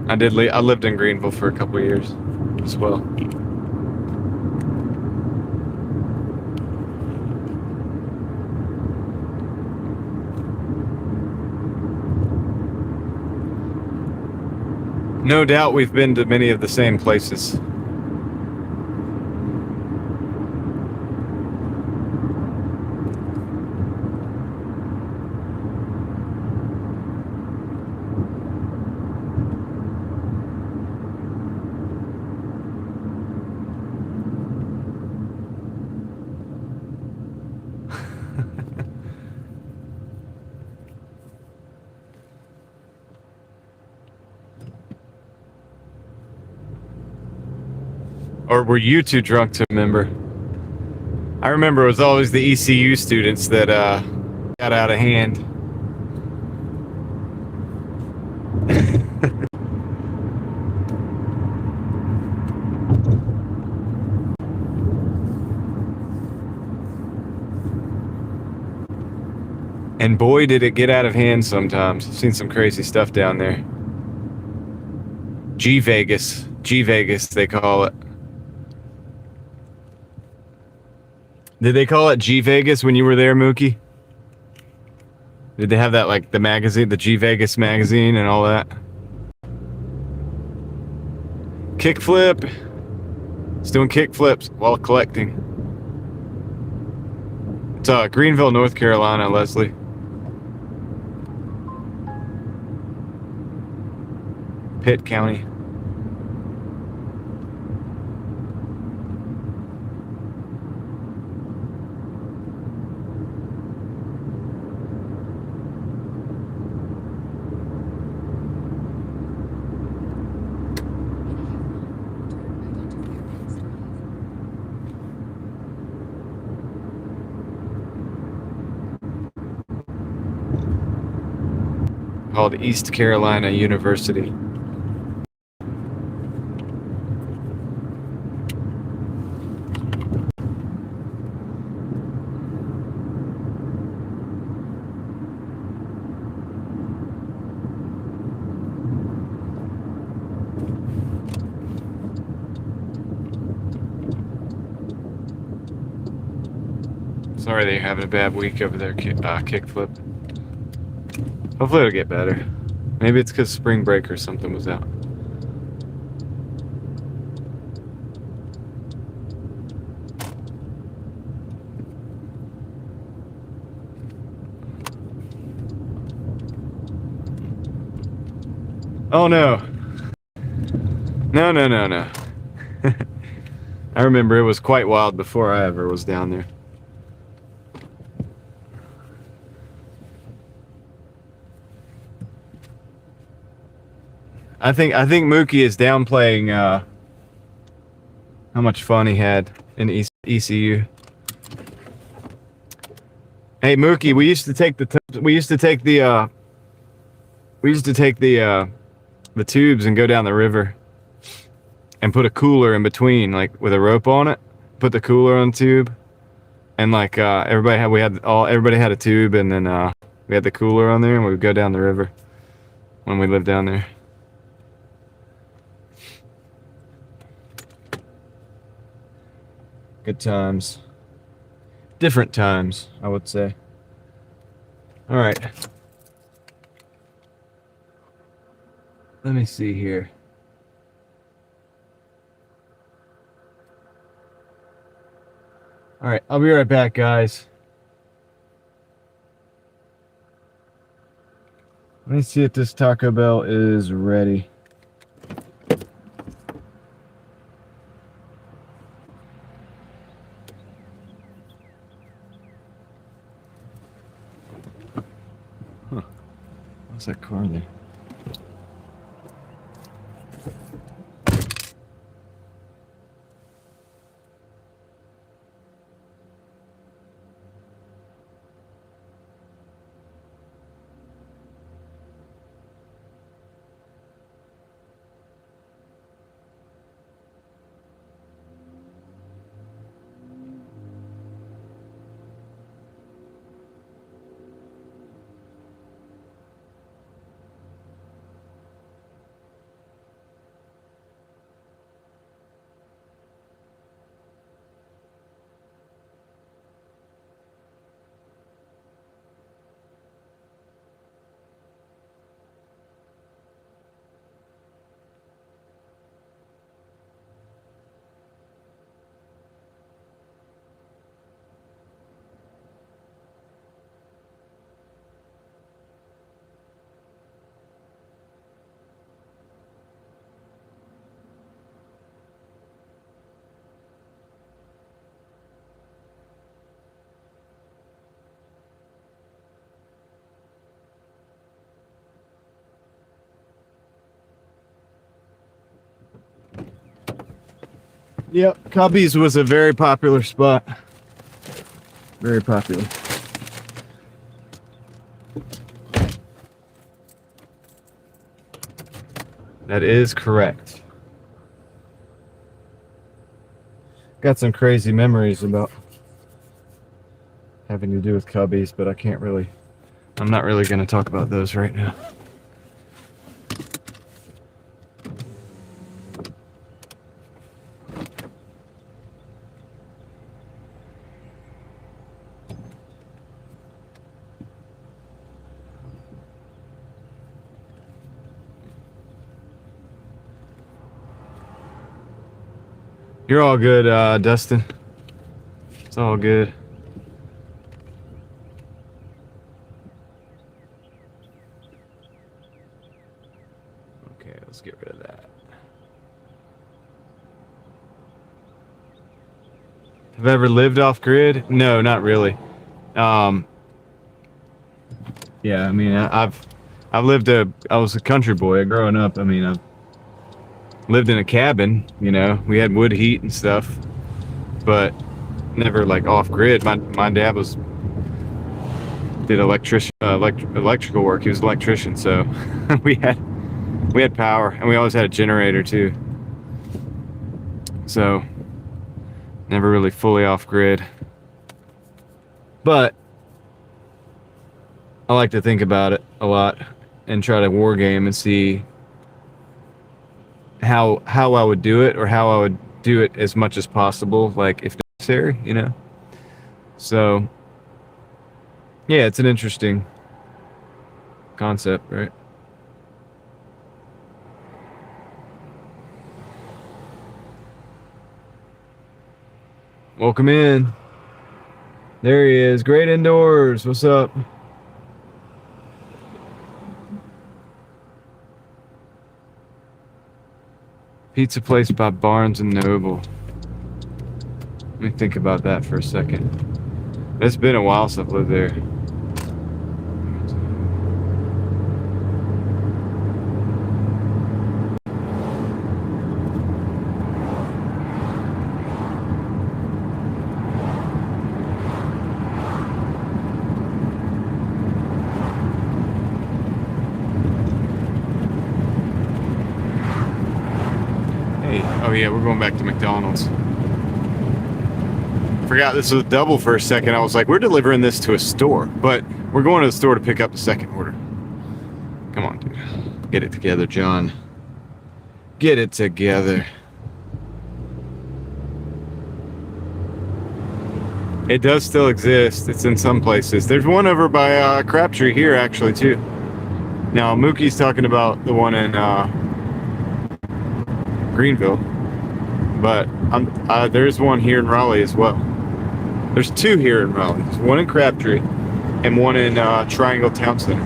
I lived in Greenville for a couple of years as well. No doubt we've been to many of the same places. Or were you too drunk to remember? I remember it was always the ECU students that got out of hand. And boy, did it get out of hand sometimes. I've seen some crazy stuff down there. G-Vegas, they call it. Did they call it G-Vegas when you were there, Mookie? Did they have that, like, the magazine, the G Vegas magazine and all that? Kickflip. It's doing kickflips while collecting. It's Greenville, North Carolina, Leslie. Pitt County. Called East Carolina University. Sorry that you're having a bad week over there, kickflip. Hopefully it'll get better. Maybe it's because spring break or something was out. Oh no. No, no, no, no. I remember it was quite wild before I ever was down there. I think Mookie is downplaying how much fun he had in ECU. Hey Mookie, we used to take the tubes and go down the river and put a cooler in between, like with a rope on it. Put the cooler on the tube, and like everybody had a tube, and then we had the cooler on there, and we would go down the river when we lived down there. Good times. Different times, I would say. All right. Let me see here. All right, I'll be right back, guys. Let me see if this Taco Bell is ready. Huh. What's that car there? Yep, Cubby's was a very popular spot. Very popular. That is correct. Got some crazy memories about having to do with Cubby's, but I'm not really going to talk about those right now. You're all good, Dustin. It's all good. Okay, let's get rid of that. Have I ever lived off grid? No, not really. Yeah, I mean, I've lived I was a country boy growing up. I mean, I've lived in a cabin. You know, we had wood heat and stuff, but never like off grid. My dad did electrical work. He was an electrician, so we had power, and we always had a generator too. So never really fully off grid. But I like to think about it a lot and try to war game and see how I would do it, or how I would do it as much as possible, like if necessary, you know. So yeah, it's an interesting concept, right? Welcome in. There he is. Great indoors. What's up? Pizza place by Barnes and Noble. Let me think about that for a second. It's been a while since I've lived there. Hey, oh yeah, we're going back to McDonald's. Forgot this was a double for a second. I was like, we're delivering this to a store, but we're going to the store to pick up the second order. Come on, dude. Get it together, John. Get it together. It does still exist. It's in some places. There's one over by Crabtree here, actually, too. Now, Mookie's talking about the one in Greenville, but there's one here in Raleigh as well. There's two here in Raleigh. There's one in Crabtree and one in Triangle Town Center.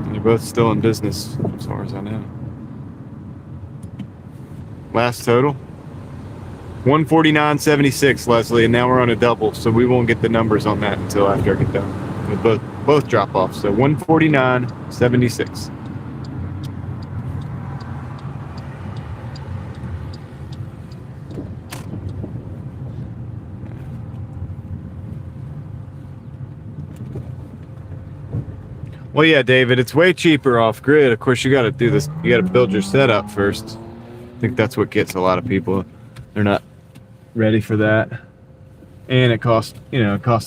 And they're both still in business, as far as I know. Last total? 149.76, Leslie, and now we're on a double, so we won't get the numbers on that until after I get done with both drop offs. So 149.76. Well, yeah, David, it's way cheaper off grid. Of course, you got to do this. You got to build your setup first. I think that's what gets a lot of people. They're not ready for that, and it costs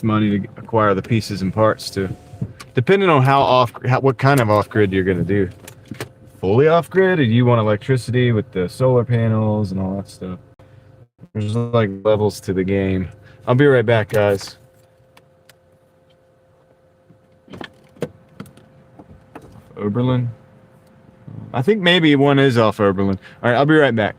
money to acquire the pieces and parts too. Depending on what kind of off grid you're gonna do. Fully off grid, or do you want electricity with the solar panels and all that stuff? There's like levels to the game. I'll be right back, guys. Oberlin? I think maybe one is off Oberlin. All right, I'll be right back.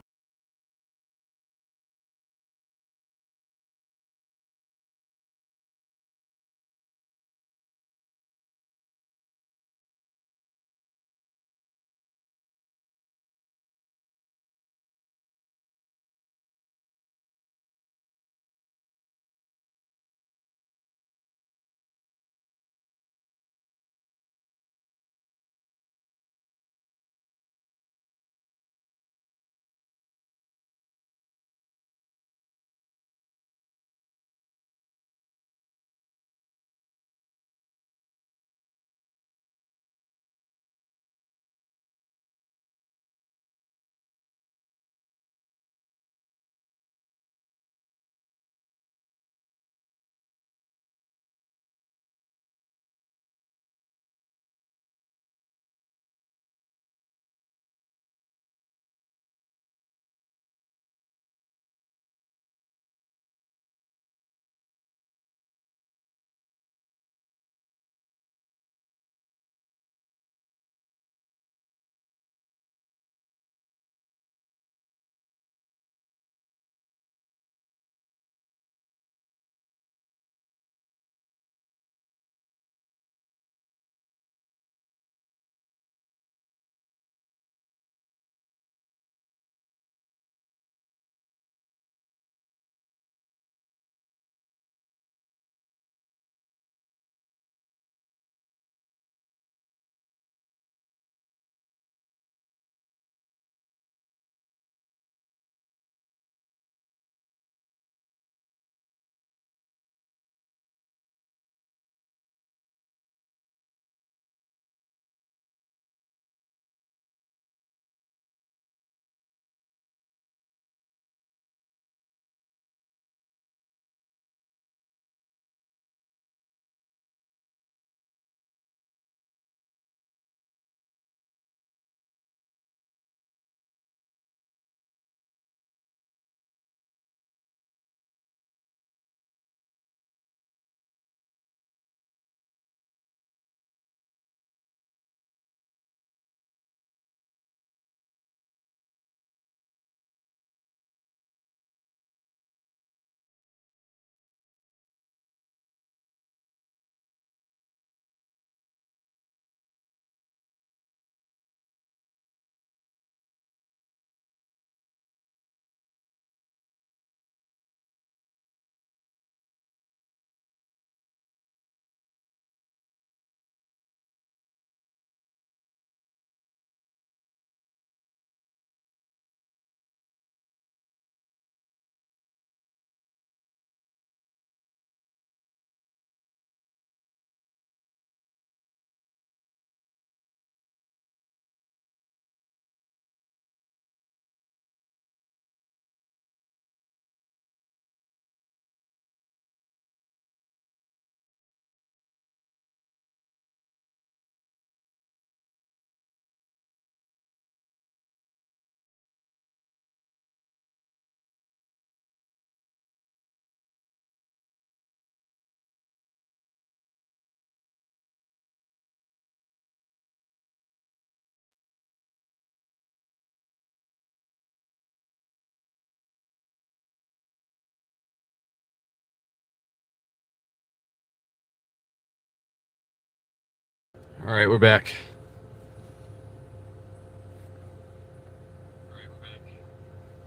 All right, we're back.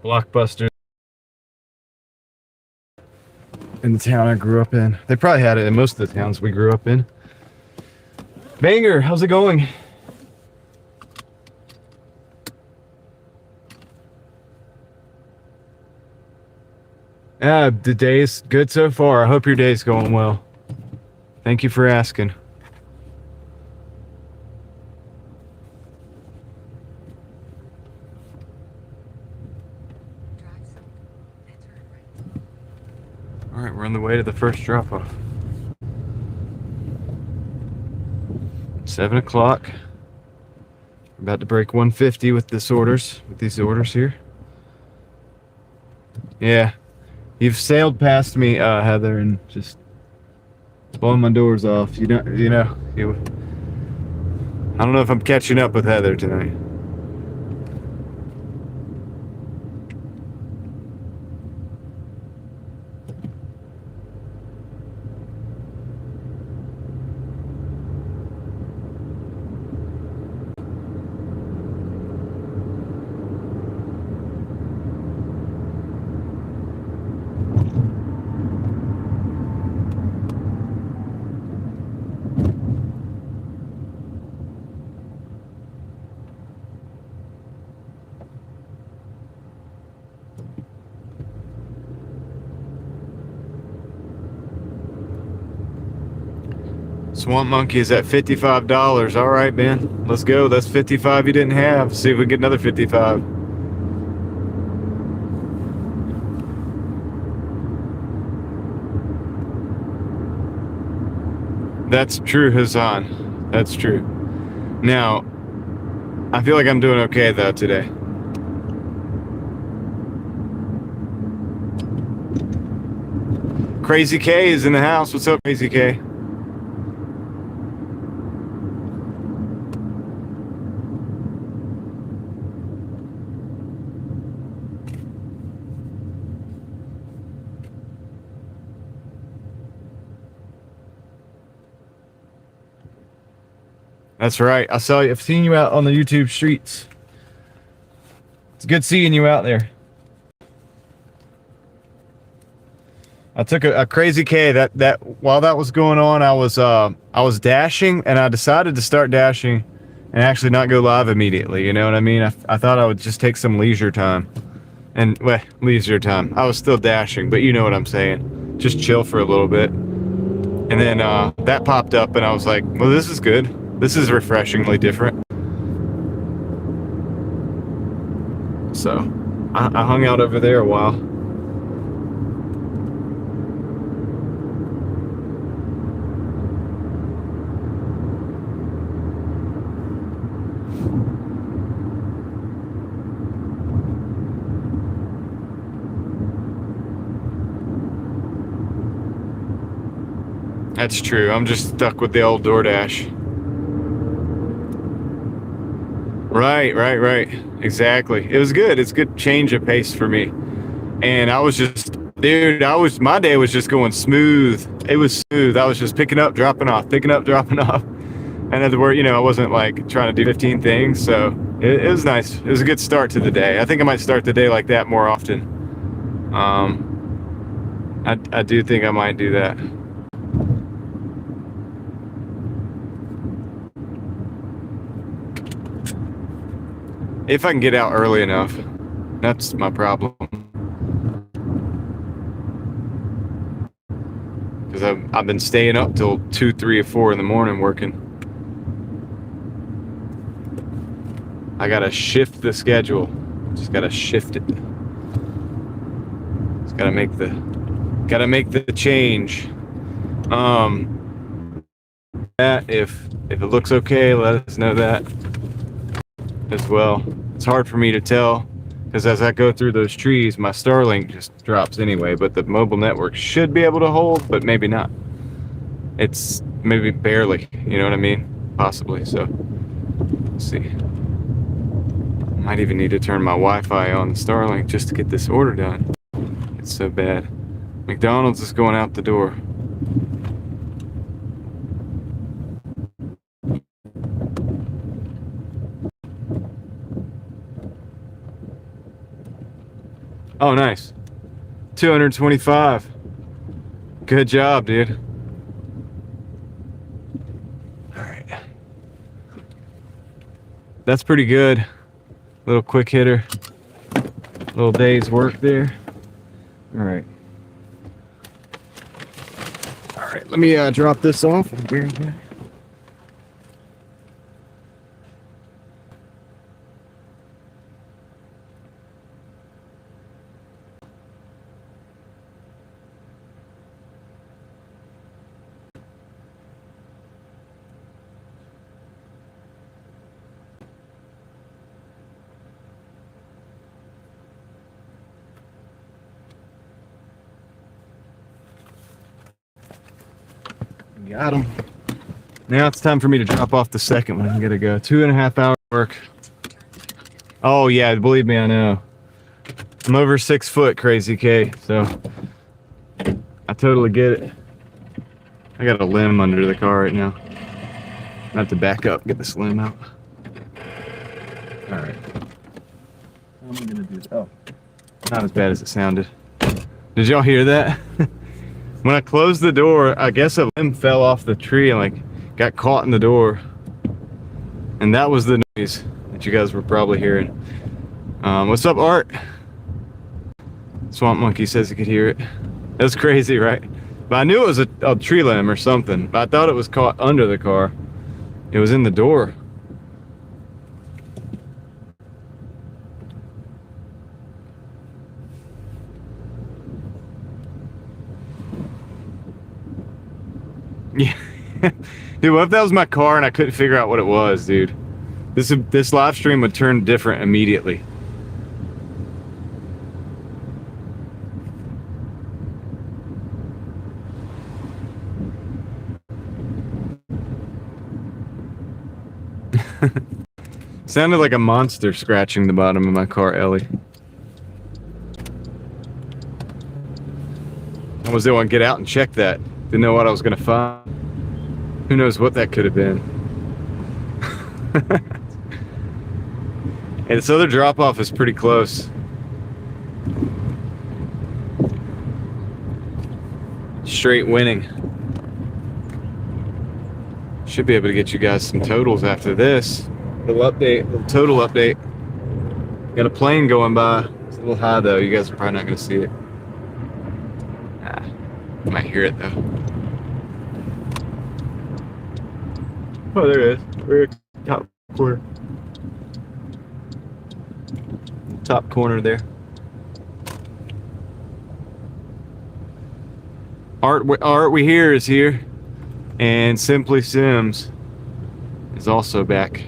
Blockbuster in the town I grew up in. They probably had it in most of the towns we grew up in. Banger, how's it going? The day's good so far. I hope your day's going well. Thank you for asking. All right, we're on the way to the first drop-off. 7 o'clock. We're about to break 150 with these orders here. Yeah, you've sailed past me, Heather, and just blowing my doors off. I don't know if I'm catching up with Heather tonight. Swamp Monkey is at $55. All right, Ben. Let's go. That's 55 you didn't have. See if we can get another 55. That's true, Hassan. That's true. Now, I feel like I'm doing okay, though, today. Crazy K is in the house. What's up, Crazy K? That's right. I've seen you out on the YouTube streets. It's good seeing you out there. I took a Crazy K that while that was going on, I was dashing, and I decided to start dashing and actually not go live immediately. You know what I mean? I thought I would just take some leisure time. And leisure time. I was still dashing, but you know what I'm saying. Just chill for a little bit. And then that popped up, and I was like, well, this is good. This is refreshingly different. So I hung out over there a while. That's true. I'm just stuck with the old Doordash. Right. Exactly. It was good. It's a good change of pace for me. And I was just, dude, my day was just going smooth. It was smooth. I was just picking up, dropping off, picking up, dropping off. And at the word, I wasn't like trying to do 15 things. So it was nice. It was a good start to the day. I think I might start the day like that more often. I do think I might do that. If I can get out early enough. That's my problem. Because I've been staying up till 2, 3, or 4 in the morning working. I gotta shift the schedule. Just gotta shift it. Just gotta make the change. That if it looks okay, let us know that as well. It's hard for me to tell because as I go through those trees, my Starlink just drops anyway, but the mobile network should be able to hold, but maybe not. It's maybe barely, you know what I mean? Possibly, so let's see. Might even need to turn my Wi-Fi on the Starlink just to get this order done. It's so bad. McDonald's is going out the door. Oh, nice. 225. Good job, dude. All right. That's pretty good. Little quick hitter. Little day's work there. All right. All right, let me drop this off. Got him. Now it's time for me to drop off the second one. I gotta go. 2.5 hour work. Oh yeah, believe me, I know. I'm over 6 foot, Crazy K, so I totally get it. I got a limb under the car right now. I have to back up, get this limb out. All right. How am I gonna do this? Oh, not as bad as it sounded. Did y'all hear that? When I closed the door, I guess a limb fell off the tree and like got caught in the door. And that was the noise that you guys were probably hearing. What's up, Art? Swamp Monkey says he could hear it. That's crazy, right? But I knew it was a tree limb or something. But I thought it was caught under the car. It was in the door. Yeah. Dude, what if that was my car and I couldn't figure out what it was, dude? This live stream would turn different immediately. Sounded like a monster scratching the bottom of my car, Ellie. I was able to get out and check that. Didn't know what I was gonna find. Who knows what that could have been. And this other drop-off is pretty close. Straight winning. Should be able to get you guys some totals after this. Little update, little total update. Got a plane going by. It's a little high though. You guys are probably not gonna see it. You might hear it though. Oh, there it is. We're top corner. Top corner there. Art we hear is here, and Simply Sims is also back.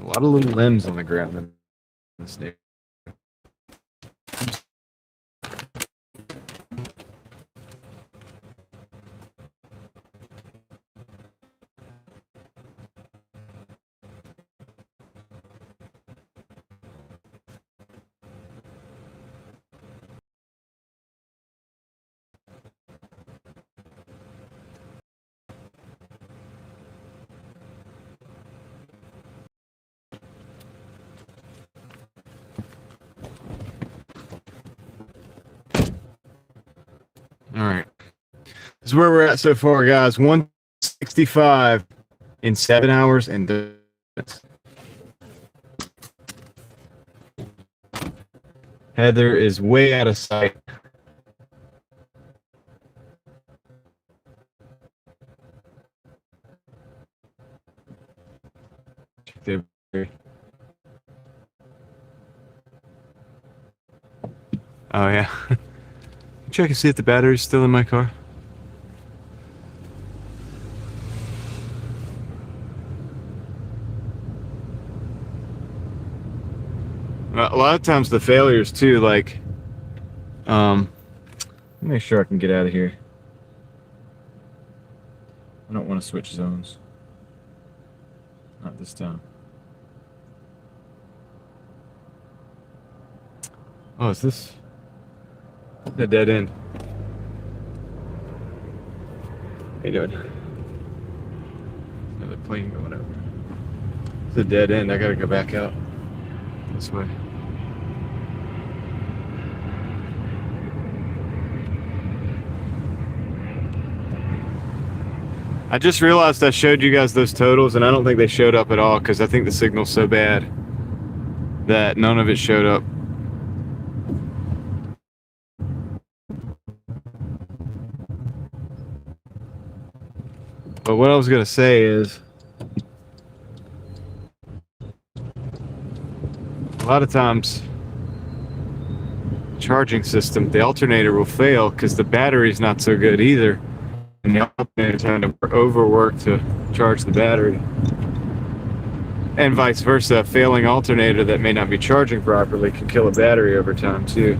A lot of little limbs on the ground in this neighborhood. All right. This is where we're at so far, guys. 165 in 7 hours and 30 minutes. Heather is way out of sight. Oh, yeah. Check and see if the battery's still in my car. A lot of times the failures too, like, let me make sure I can get out of here. I don't want to switch zones. Not this time. Oh, is this? The dead end. How you doing? Another plane going over. It's a dead end. I gotta go back out this way. I just realized I showed you guys those totals, and I don't think they showed up at all because I think the signal's so bad that none of it showed up. But what I was gonna say is, a lot of times, charging system, the alternator will fail because the battery's not so good either. And the alternator's trying to overwork to charge the battery. And vice versa, a failing alternator that may not be charging properly can kill a battery over time too.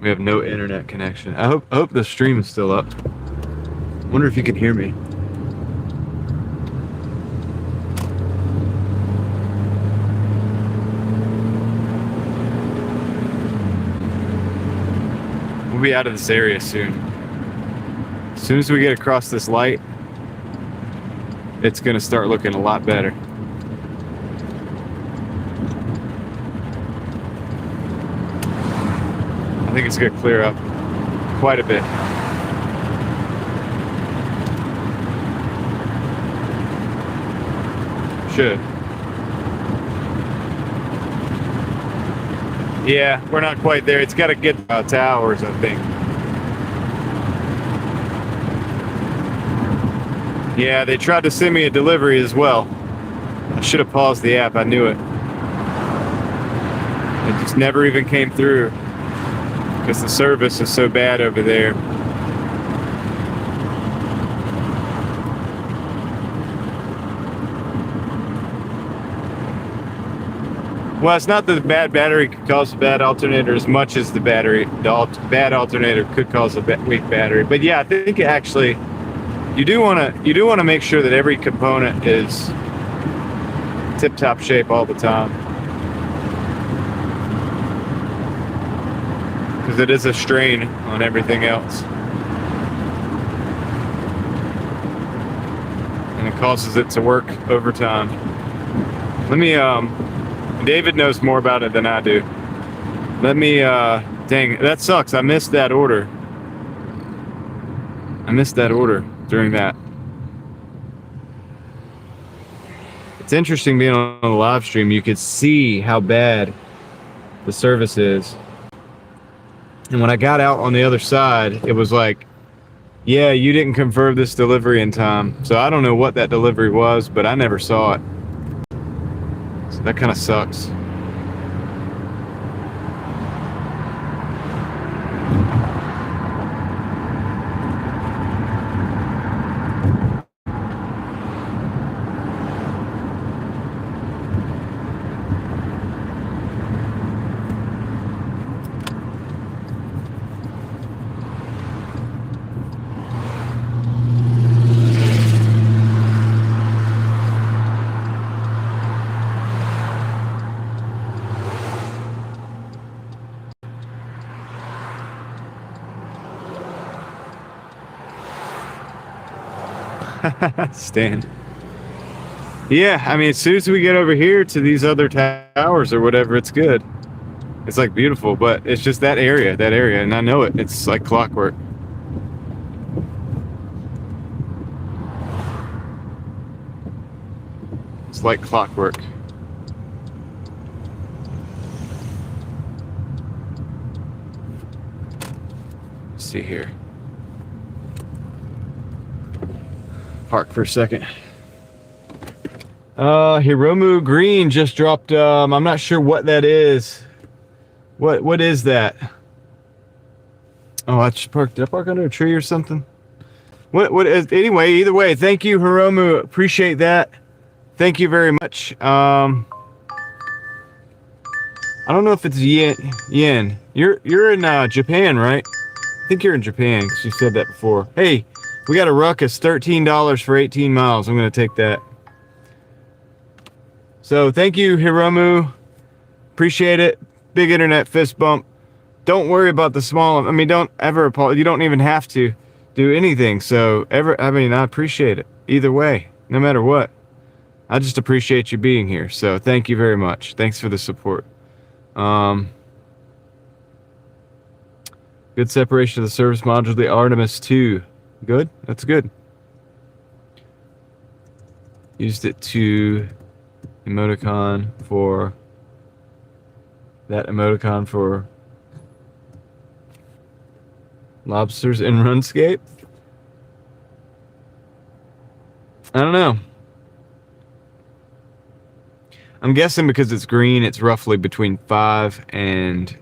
We have no internet connection. I hope the stream is still up. Wonder if you can hear me. We'll be out of this area soon. As soon as we get across this light, it's gonna start looking a lot better. I think it's gonna clear up quite a bit. Should. Yeah, we're not quite there. It's got to get towers, I think. Yeah, they tried to send me a delivery as well. I should have paused the app. I knew it. It just never even came through because the service is so bad over there. Well, it's not that the bad battery could cause a bad alternator as much as the bad alternator could cause a weak battery. But yeah, I think actually you do want to make sure that every component is tip-top shape all the time, because it is a strain on everything else, and it causes it to work overtime. Let me David knows more about it than I do. Let me, dang, that sucks. I missed that order. I missed that order during that. It's interesting being on a live stream. You could see how bad the service is. And when I got out on the other side, it was like, yeah, you didn't confirm this delivery in time. So I don't know what that delivery was, but I never saw it. So that kind of sucks. Stan. Yeah, I mean, as soon as we get over here to these other towers or whatever, it's good. It's like beautiful, but it's just that area, and I know it. It's like clockwork. It's like clockwork. Let's see here. Park for a second. Hiromu Green just dropped, I'm not sure what that is. What is that? Oh, I just parked. Did I park under a tree or something? What is, anyway, either way, thank you, Hiromu. Appreciate that. Thank you very much. I don't know if it's yen. Yen. You're in Japan, right? I think you're in Japan because you said that before. Hey, we got a ruckus, $13 for 18 miles. I'm gonna take that. So thank you, Hiromu. Appreciate it. Big internet fist bump. Don't worry about the small. I mean, don't ever apologize. You don't even have to do anything. So I mean, I appreciate it either way, no matter what. I just appreciate you being here. So thank you very much. Thanks for the support. Good separation of the service module. The Artemis 2. Good. That's good. Used it to emoticon for that emoticon for lobsters in RuneScape. I don't know. I'm guessing because it's green, it's roughly between $5 and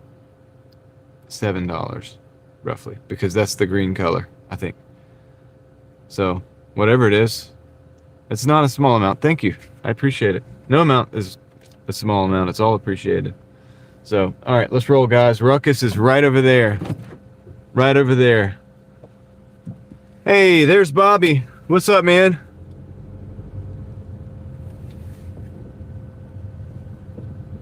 $7, roughly, because that's the green color, I think. So whatever it is, it's not a small amount. Thank you. I appreciate it. No amount is a small amount. It's all appreciated. So, all right, let's roll, guys. Ruckus is right over there. Right over there. Hey, there's Bobby. What's up, man?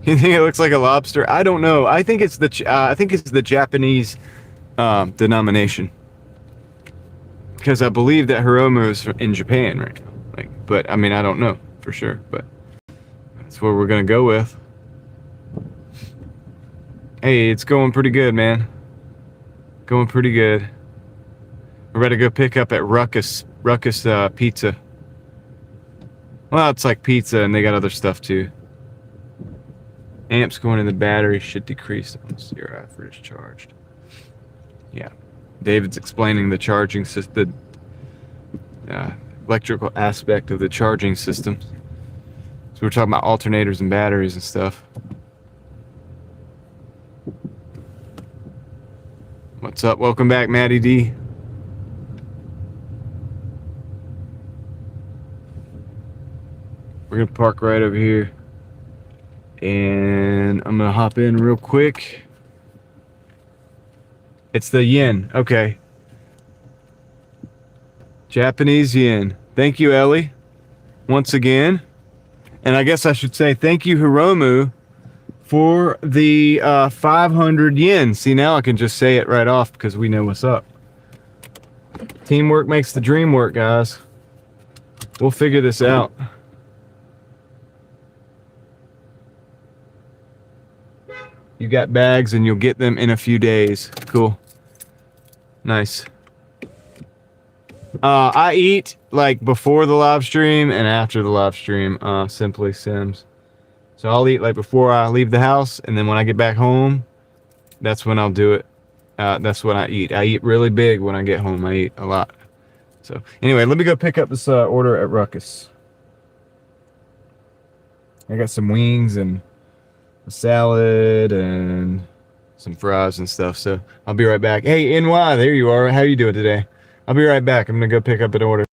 You think it looks like a lobster? I don't know. I think it's the Japanese denomination, because I believe that Hiromu is in Japan right now. Like, but I mean, I don't know for sure, but that's what we're gonna go with. Hey, it's going pretty good, man. Going pretty good. We're about to go pick up at Ruckus Pizza. Well, it's like pizza, and they got other stuff too. Amps going in the battery should decrease once your average charged. Yeah, David's explaining the charging system, the electrical aspect of the charging system. So we're talking about alternators and batteries and stuff. What's up? Welcome back, Maddie D. We're gonna park right over here, and I'm gonna hop in real quick. It's the yen. Okay. Japanese yen. Thank you, Ellie, once again. And I guess I should say thank you, Hiromu, for the 500 yen. See, now I can just say it right off because we know what's up. Teamwork makes the dream work, guys. We'll figure this out. You got bags and you'll get them in a few days. Cool. Nice. I eat like before the live stream and after the live stream, Simply Sims. So I'll eat like before I leave the house, and then when I get back home, that's when I'll do it. That's when I eat. I eat really big when I get home. I eat a lot. So anyway, let me go pick up this order at Ruckus. I got some wings and a salad and some fries and stuff. So I'll be right back. Hey, NY, there you are. How you doing today? I'll be right back. I'm gonna go pick up an order.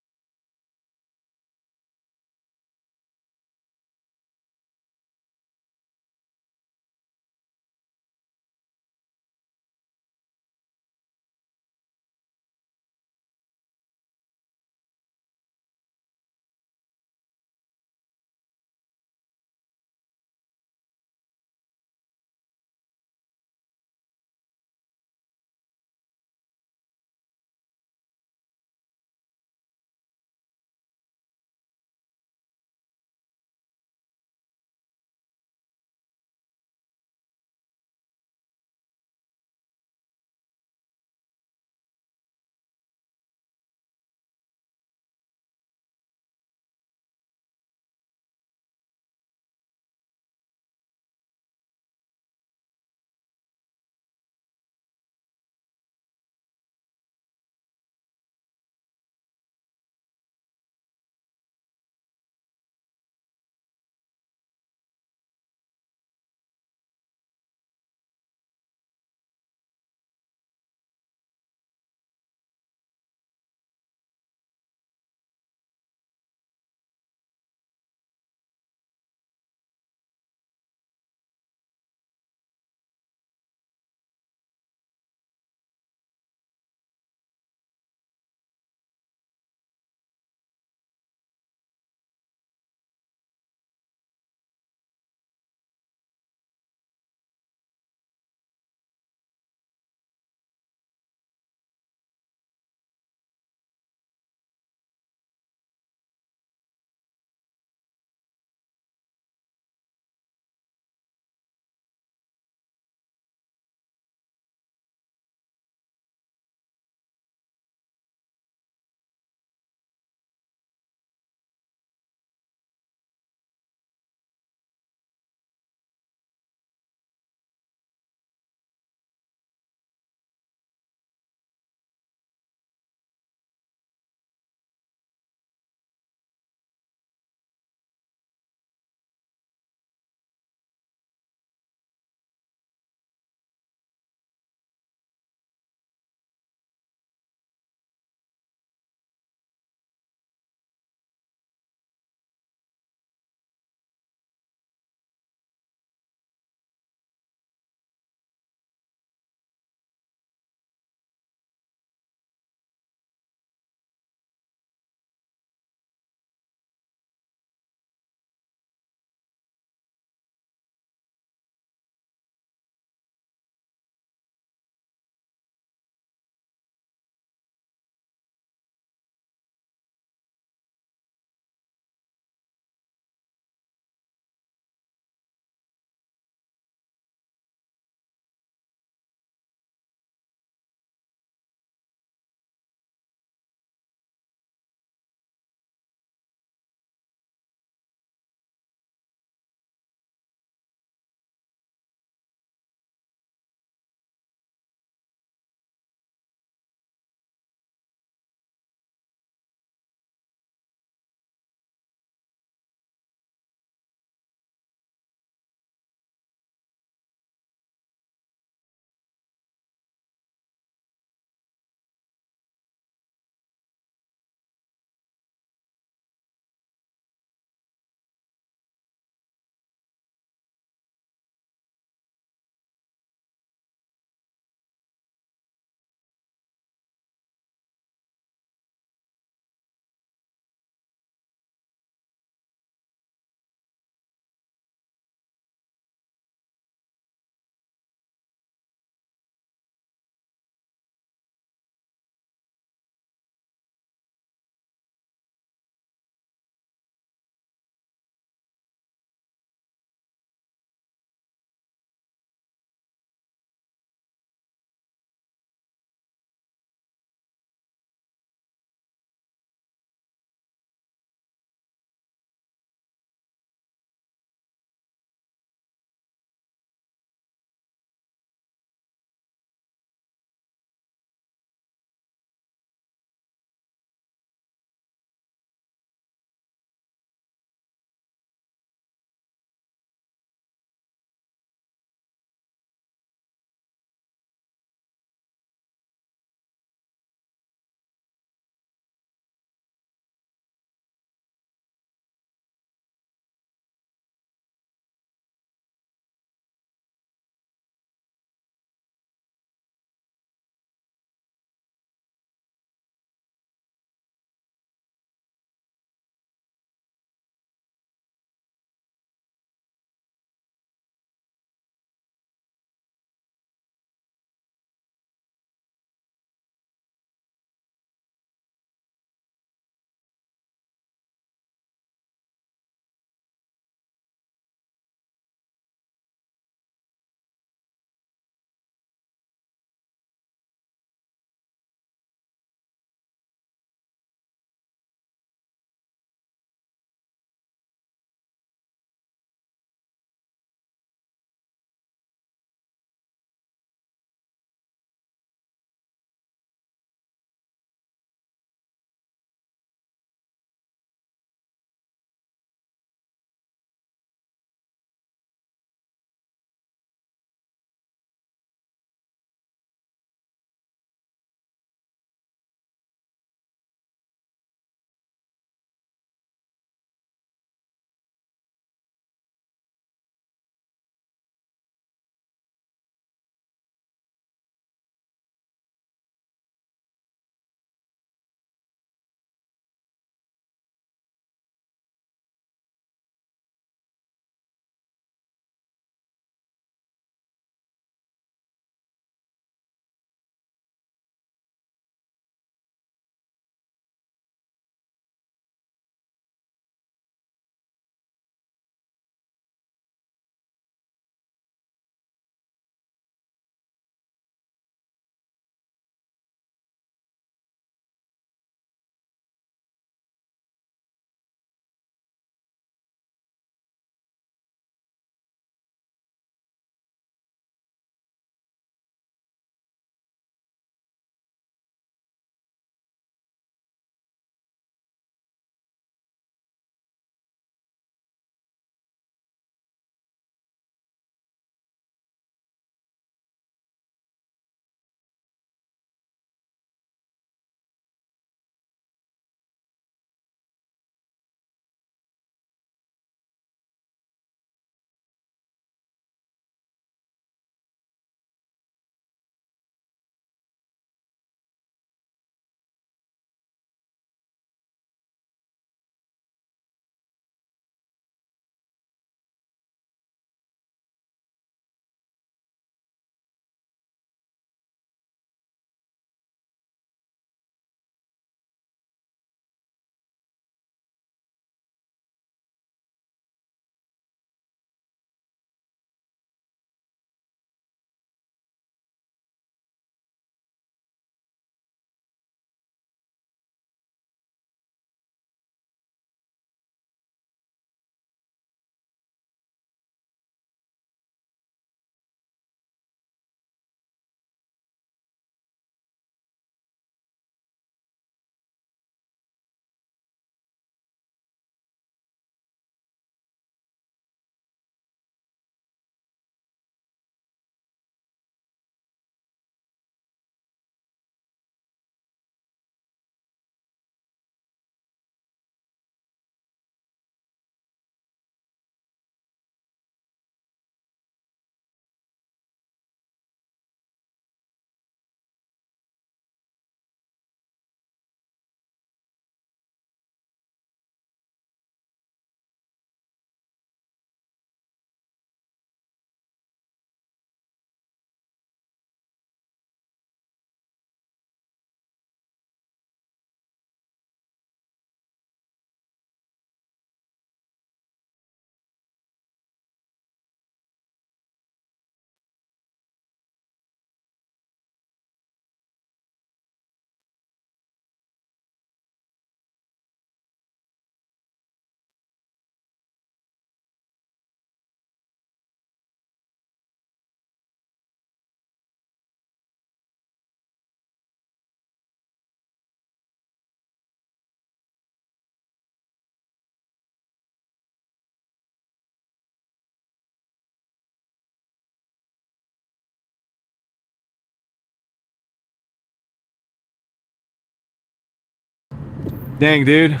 Dang, dude.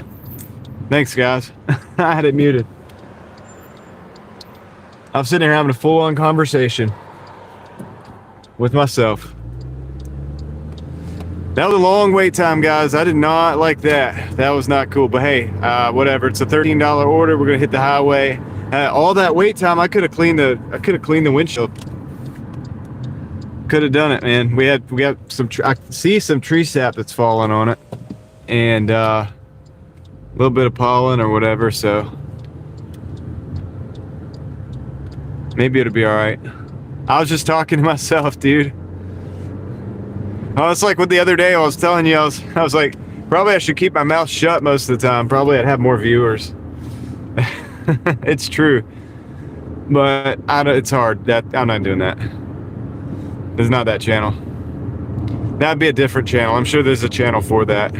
Thanks, guys. I had it muted. I'm sitting here having a full-on conversation with myself. That was a long wait time, guys. I did not like that. That was not cool. But hey, whatever. It's a $13 order. We're gonna hit the highway. All that wait time, I could have cleaned the windshield. Could have done it, man. We got some. I see some tree sap that's falling on it, and a little bit of pollen or whatever. So maybe it'll be all right. I was just talking to myself, dude. Oh, it's like what the other day I was telling you. I was like, probably I should keep my mouth shut most of the time. Probably I'd have more viewers. It's true, but it's hard. I'm not doing that. It's not that channel. That'd be a different channel. I'm sure there's a channel for that.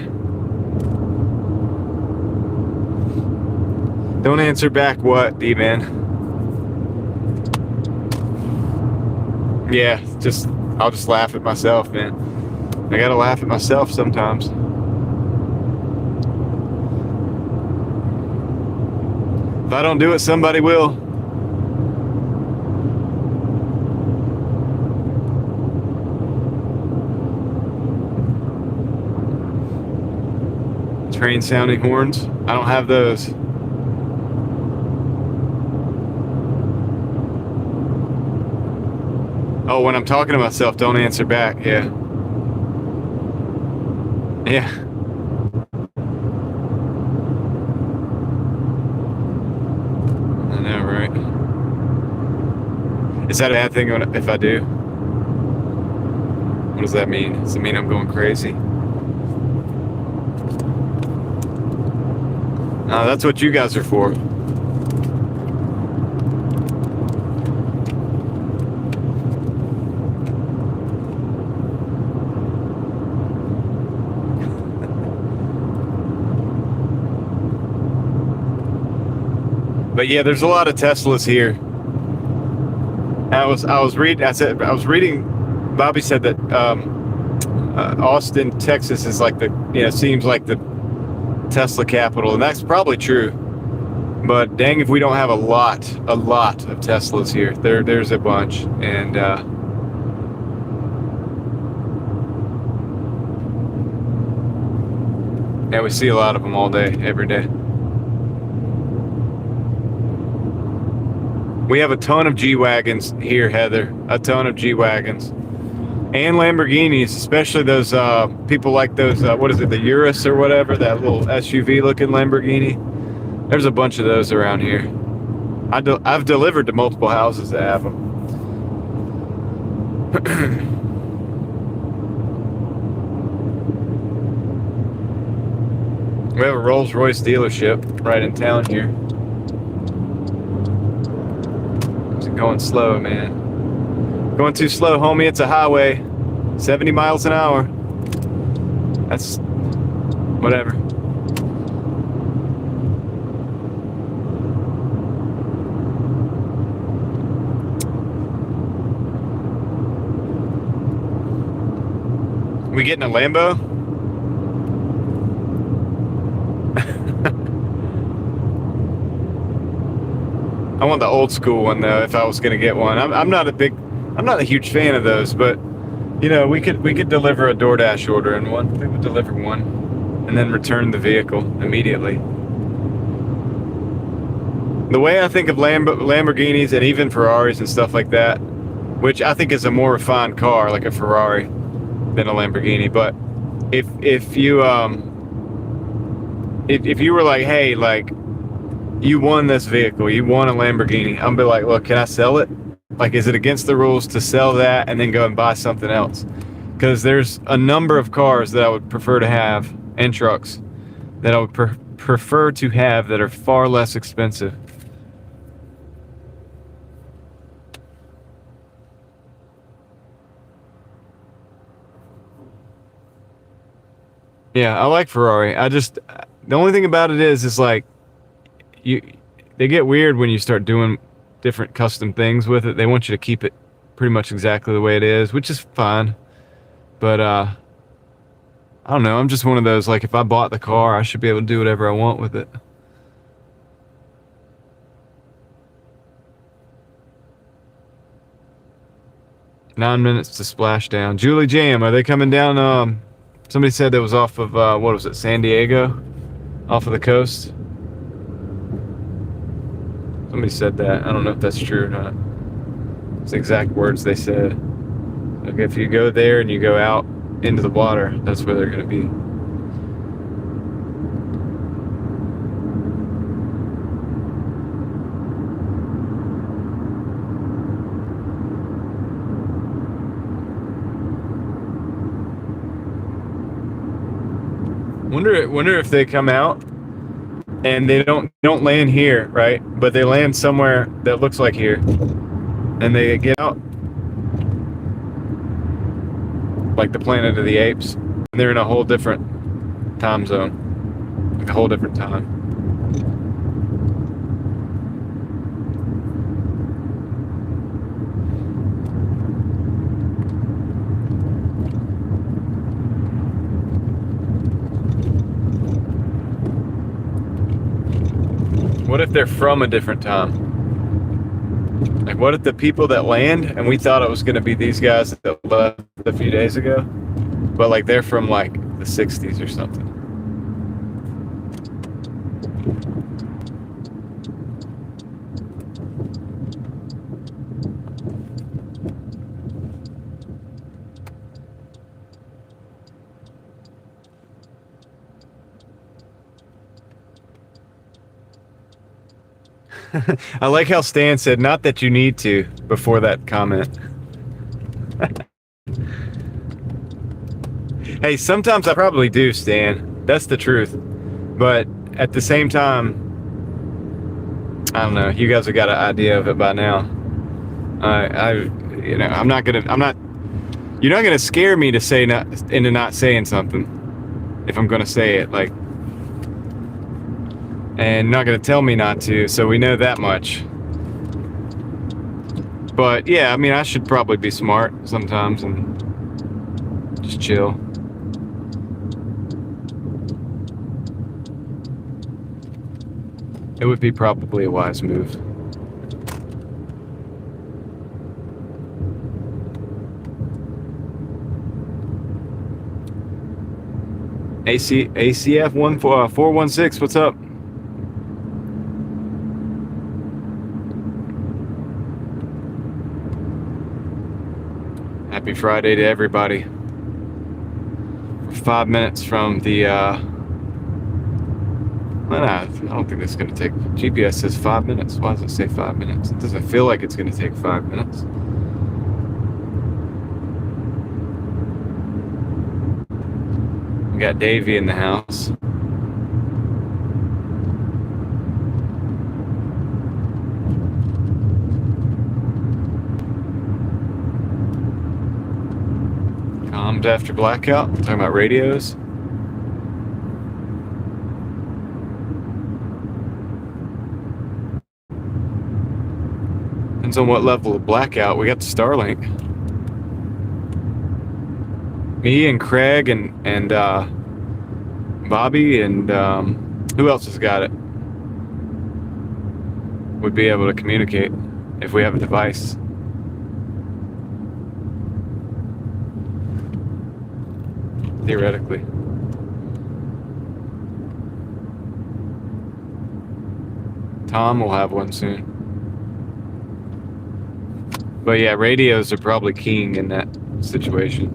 Don't answer back what, D-Man? Yeah, I'll just laugh at myself, man. I gotta laugh at myself sometimes. If I don't do it, somebody will. Train sounding horns. I don't have those. Oh, when I'm talking to myself, don't answer back. Yeah. Yeah. I know, right? Is that a bad thing if I do? What does that mean? Does it mean I'm going crazy? That's what you guys are for. But yeah, there's a lot of Teslas here. I was reading. Bobby said that Austin, Texas, is like seems like the Tesla capital, and that's probably true. But dang, if we don't have a lot of Teslas here. There's a bunch, and yeah, we see a lot of them all day, every day. We have a ton of G-Wagons here, Heather. A ton of G-Wagons. And Lamborghinis, especially those people like those, what is it, the Urus or whatever, that little SUV-looking Lamborghini. There's a bunch of those around here. I've delivered to multiple houses that have them. We have a Rolls-Royce dealership right in town here. Going slow, man. Going too slow, homie. It's a highway. 70 miles an hour. That's whatever. We getting a Lambo? I want the old school one though. If I was gonna get one, I'm not a huge fan of those, but you know, we could deliver a DoorDash order in one. We would deliver one, and then return the vehicle immediately. The way I think of Lamborghinis and even Ferraris and stuff like that, which I think is a more refined car, like a Ferrari, than a Lamborghini. But if you were like, hey, like, you won this vehicle, you won a Lamborghini, I'm be like, look, can I sell it? Like, is it against the rules to sell that and then go and buy something else? Because there's a number of cars that I would prefer to have, and trucks, that I would prefer to have that are far less expensive. Yeah, I like Ferrari. The only thing about it is like, they get weird when you start doing different custom things with it. They want you to keep it pretty much exactly the way it is, which is fine. But I I don't know. I'm just one of those, like, if I bought the car, I should be able to do whatever I want with it. Nine minutes to splashdown. Julie Jam, are they coming down? Somebody said that was off of, what was it, San Diego? Off of the coast? Somebody said that. I don't know if that's true or not. It's the exact words they said. Like, if you go there and you go out into the water, that's where they're going to be. Wonder if they come out and they don't land here, right? But they land somewhere that looks like here, and they get out like the Planet of the Apes, and they're in a whole different time zone, like a whole different time. What if they're from a different time? Like, what if the people that land, and we thought it was going to be these guys that left a few days ago, but like they're from like the 60s or something. I like how Stan said, not that you need to, before that comment. Hey, sometimes I probably do, Stan. That's the truth. But at the same time, I don't know. You guys have got an idea of it by now. You're not gonna scare me to say not into not saying something if I'm gonna say it, like, and not gonna tell me not to. So we know that much. But yeah, I mean, I should probably be smart sometimes and just chill. It would be probably a wise move. ACF 416, what's up? Happy Friday to everybody. We're 5 minutes from the I don't think it's going to take. GPS says 5 minutes. Why does it say 5 minutes? It doesn't feel like it's going to take 5 minutes. We got Davey in the house. Comms after blackout. Talking about radios. Depends on what level of blackout. We got the Starlink. Me and Craig and Bobby and who else has got it? Would be able to communicate if we have a device. Theoretically. Tom will have one soon. But yeah, radios are probably king in that situation.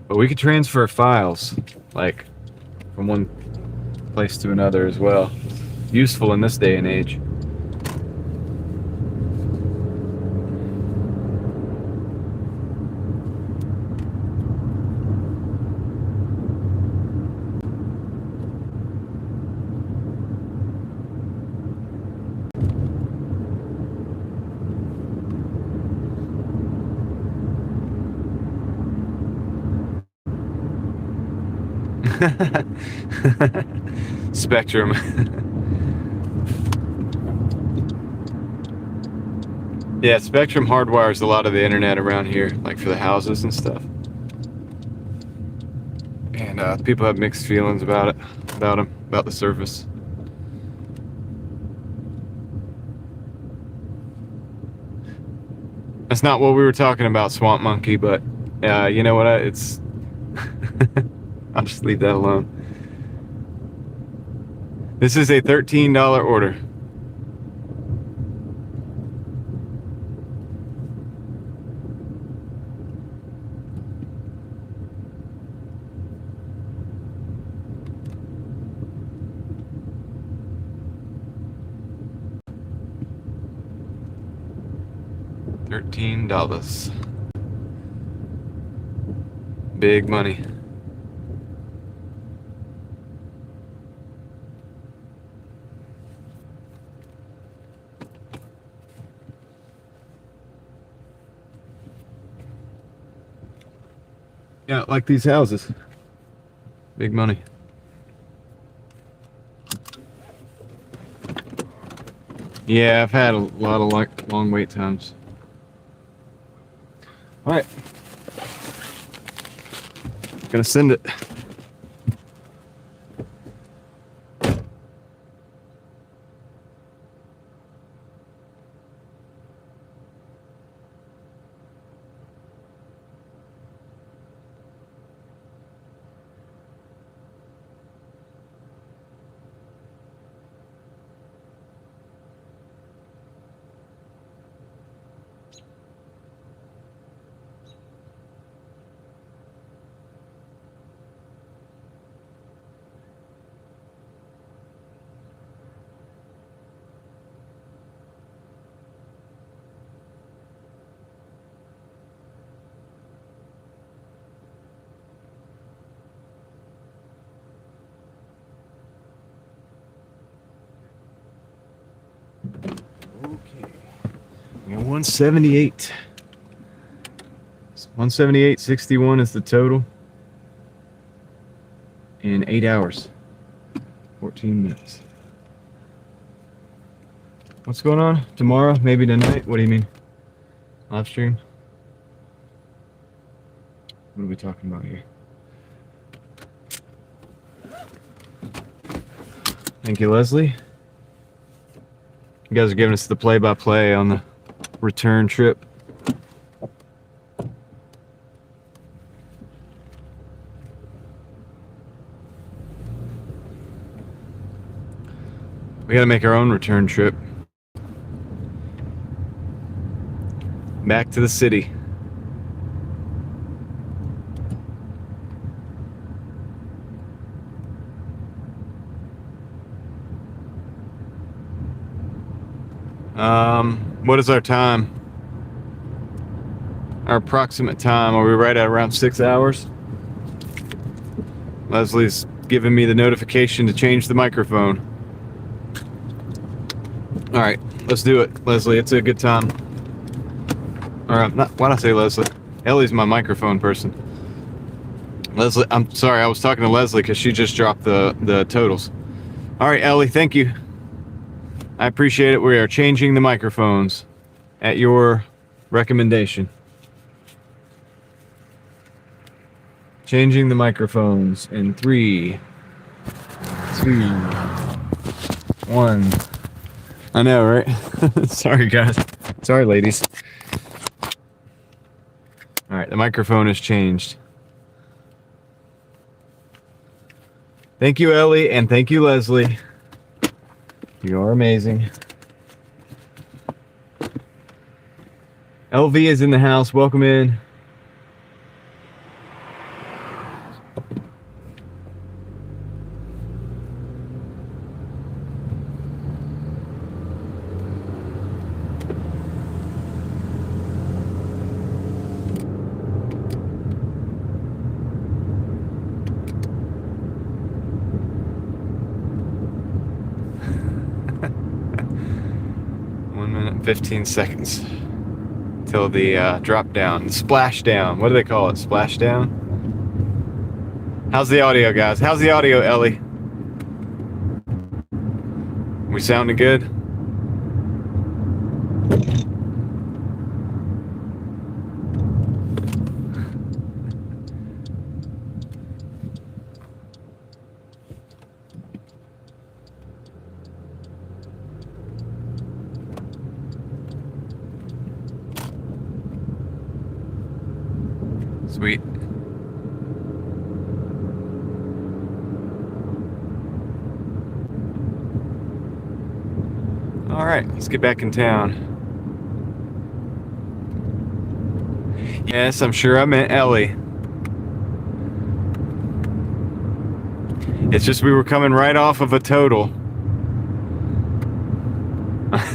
But we could transfer files, like, from one place to another as well. Useful in this day and age. Spectrum. Yeah, Spectrum hardwires a lot of the internet around here, like for the houses and stuff. And people have mixed feelings about the service. That's not what we were talking about, Swamp Monkey, but you know what? It's I'll just leave that alone. This is a $13 order. $13. Big money. Yeah, like these houses. Big money. Yeah, I've had a lot of long wait times. All right. Gonna send it. Okay. We got 178. 178.61 is the total. In 8 hours. 14 minutes. What's going on? Tomorrow? Maybe tonight? What do you mean? Live stream? What are we talking about here? Thank you, Leslie. You guys are giving us the play-by-play on the return trip. We gotta make our own return trip. Back to the city. What is our time? Our approximate time? Are we right at around 6 hours? Leslie's giving me the notification to change the microphone. All right, let's do it, Leslie. It's a good time. All right, why did I say Leslie? Ellie's my microphone person. Leslie, I'm sorry, I was talking to Leslie because she just dropped the totals. All right, Ellie, thank you. I appreciate it. We are changing the microphones at your recommendation. Changing the microphones in 3, 2, 1. I know, right? Sorry, guys. Sorry, ladies. All right, the microphone has changed. Thank you, Ellie, and thank you, Leslie. You are amazing. LV is in the house. Welcome in. Minute 15 seconds till the drop down, the splash down. What do they call it? Splash down? How's the audio, guys? How's the audio, Ellie? We sounding good? Sweet. All right, let's get back in town. Yes, I'm sure I meant Ellie. It's just we were coming right off of a total.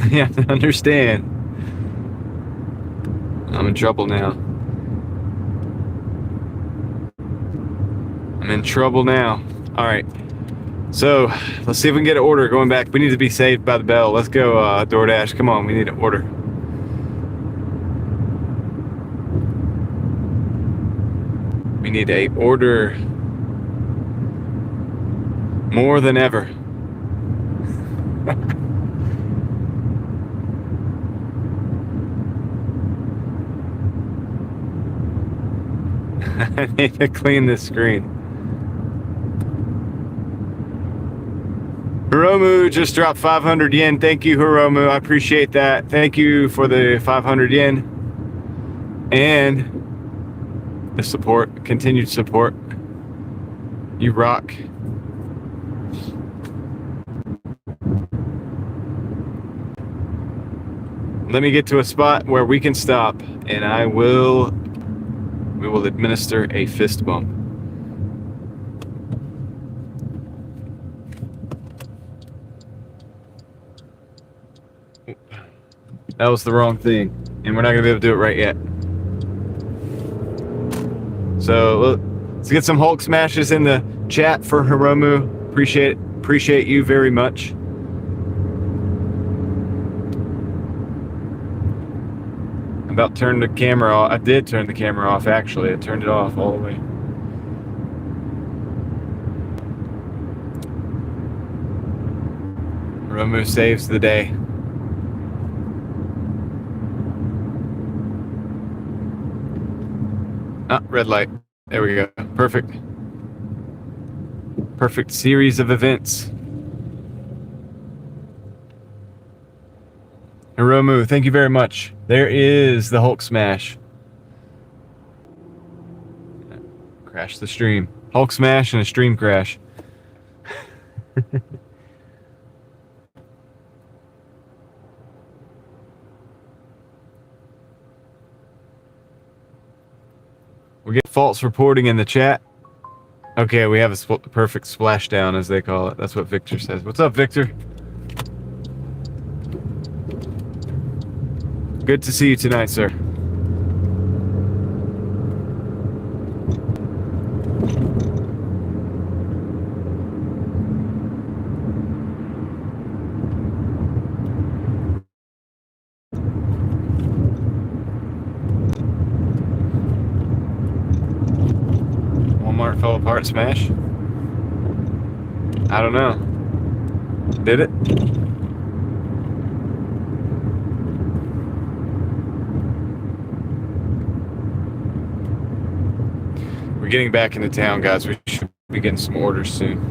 You have to understand. I'm in trouble now. I'm in trouble now. All right. So let's see if we can get an order going back. We need to be saved by the bell. Let's go, DoorDash. Come on, we need an order. We need a order more than ever. I need to clean this screen. Hiromu just dropped 500 yen. Thank you, Hiromu. I appreciate that. Thank you for the 500 yen. And the support, continued support. You rock. Let me get to a spot where we can stop, and we will administer a fist bump. That was the wrong thing, and we're not gonna be able to do it right yet. So let's get some Hulk smashes in the chat for Hiromu. Appreciate you very much. About turned the camera off. I did turn the camera off, actually. I turned it off all the way. Hiromu saves the day. Ah, red light. There we go. Perfect. Perfect series of events. Hiromu, thank you very much. There is the Hulk smash. Crash the stream. Hulk smash and a stream crash. We get false reporting in the chat. Okay, we have a perfect splashdown, as they call it. That's what Victor says. What's up, Victor? Good to see you tonight, sir. Walmart fell apart smash? I don't know. Did it? We're getting back into town, guys. We should be getting some orders soon.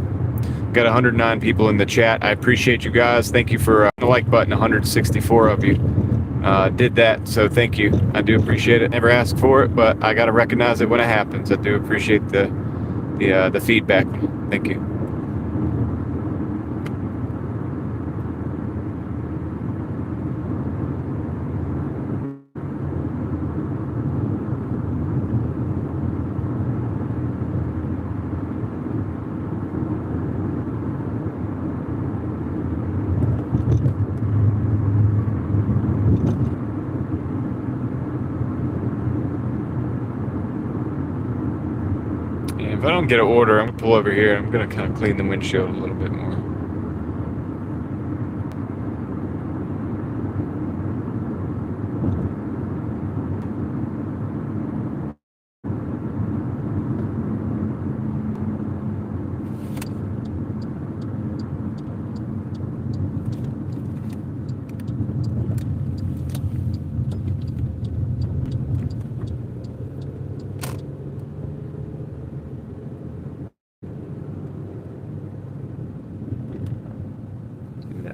Got 109 people in the chat. I appreciate you guys. Thank you for the like button. 164 of you did that, so thank you. I do appreciate it. Never asked for it, but I got to recognize it when it happens. I do appreciate the feedback. Thank you. If I don't get an order, I'm going to pull over here. I'm going to kind of clean the windshield a little bit more.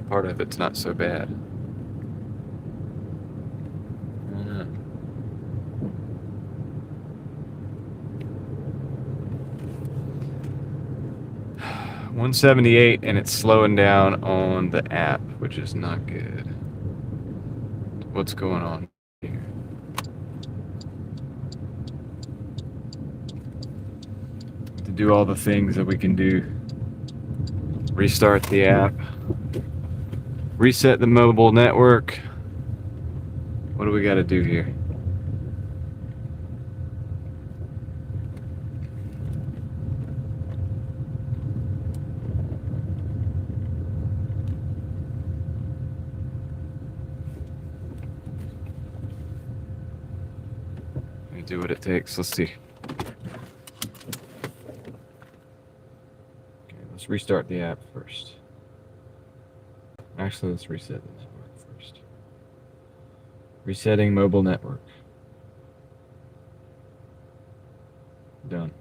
Part of it's not so bad. 178, and it's slowing down on the app, which is not good. What's going on here? To do all the things that we can do. Restart the app. Reset the mobile network. What do we got to do here? Let me do what it takes. Let's see. Okay, let's restart the app first. Actually, let's reset this one first. Resetting mobile network. Done.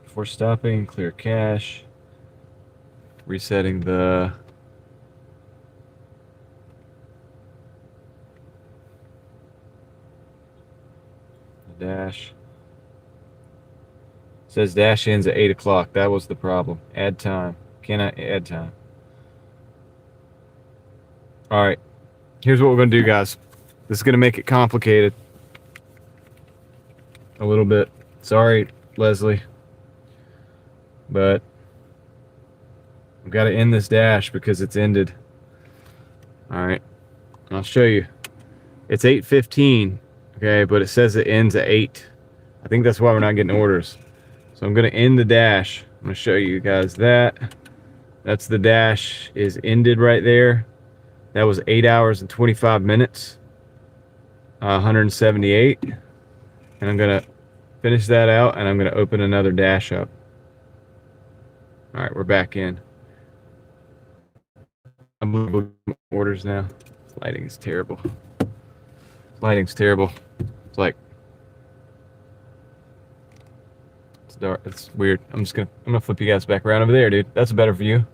Before stopping, clear cache. Resetting the dash. It says dash ends at 8 o'clock. That was the problem. Add time. Can I add time? All right. Here's what we're going to do, guys. This is going to make it complicated. A little bit. Sorry, Leslie. But we've got to end this dash because it's ended. All right. I'll show you. It's 8:15, okay, but it says it ends at 8. I think that's why we're not getting orders. So I'm going to end the dash. I'm going to show you guys that. That's the dash is ended right there. That was 8 hours and 25 minutes. 178. And I'm going to finish that out, and I'm going to open another dash up. All right, we're back in. I'm moving orders now. This lighting is terrible. Lighting's terrible. It's like it's dark. It's weird. I'm gonna flip you guys back around over there, dude. That's a better view.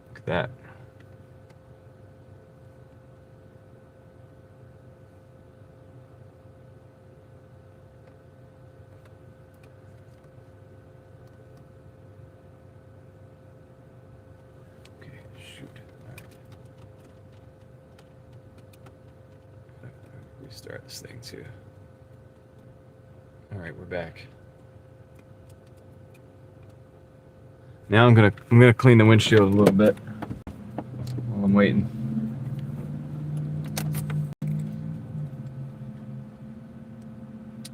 Look at that. Okay, shoot. All right. Restart this thing too. All right, we're back. Now I'm gonna clean the windshield a little bit while I'm waiting.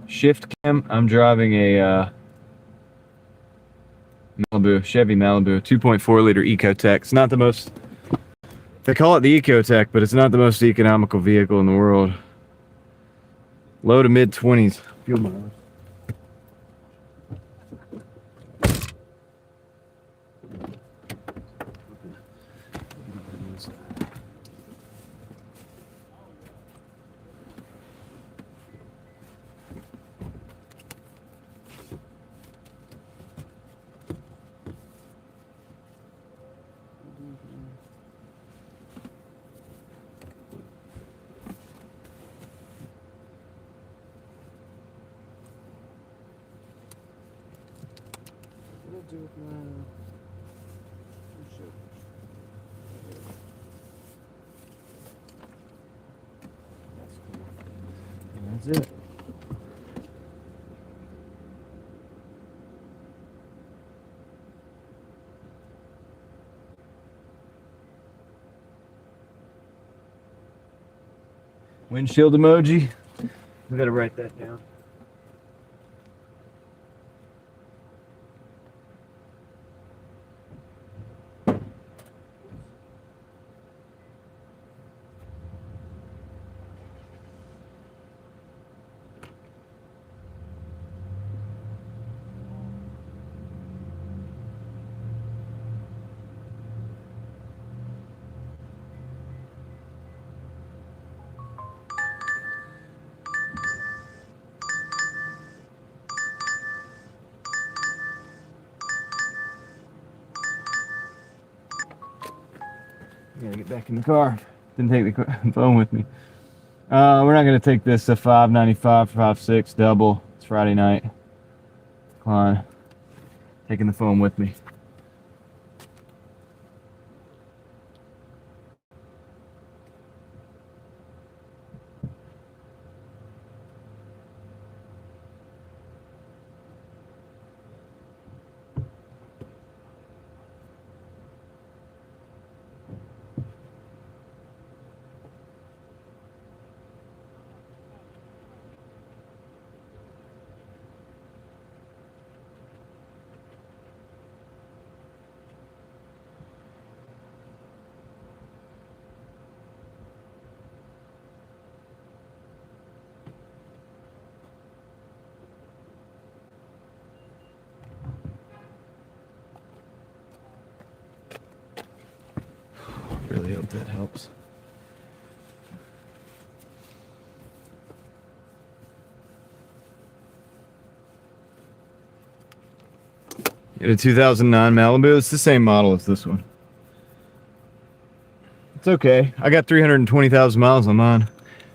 Shift cam. I'm driving a Chevy Malibu, 2.4 liter Ecotec. It's not the most. They call it the Ecotec, but it's not the most economical vehicle in the world. Low to mid 20s fuel mileage. Do with my that's cool. And that's it. Windshield emoji. We gotta write that down. Gotta get back in the car. Didn't take the phone with me. We're not gonna take this $5.95 for 5.6 double. It's Friday night. Decline. Taking the phone with me. Really hope that helps. Get a 2009 Malibu. It's the same model as this one. It's okay. I got 320,000 miles on mine.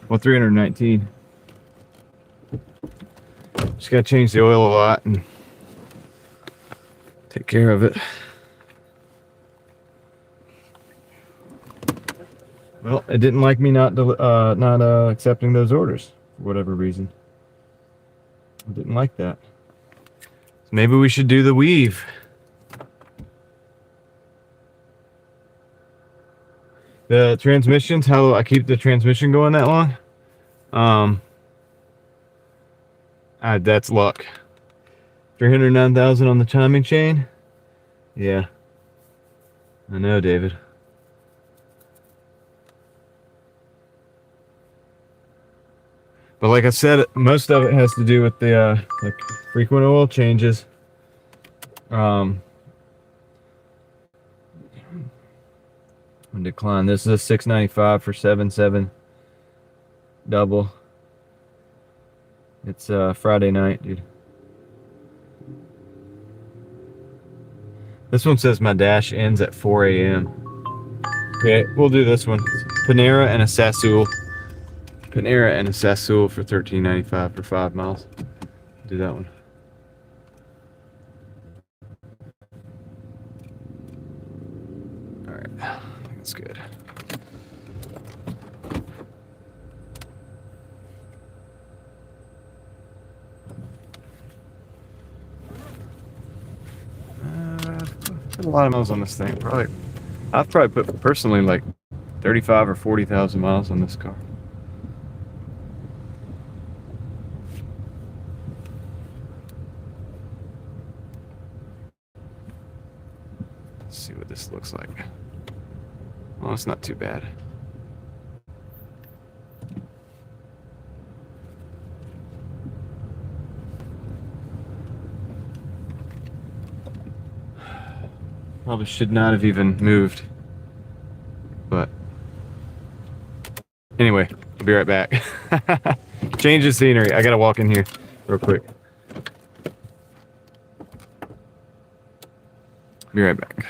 Well, 319. Just gotta change the oil a lot and take care of it. Well, it didn't like me not accepting those orders for whatever reason. I didn't like that. So maybe we should do the weave. The transmissions, how I keep the transmission going that long? That's luck. 309,000 on the timing chain. Yeah, I know, David. But like I said, most of it has to do with the like frequent oil changes. Decline. This is a 695 for 7.7 double. It's Friday night, dude. This one says my dash ends at 4 a.m. Okay, we'll do this one. Panera and a Sassoon. Panera and a Sassoon for $13.95 for 5 miles. Do that one. All right, I think that's good. Put a lot of miles on this thing. I've probably put personally like 35 or 40,000 miles on this car. Let's see what this looks like. Oh, it's not too bad. Probably should not have even moved. But anyway, I'll be right back. Change the scenery. I gotta walk in here real quick. Be right back.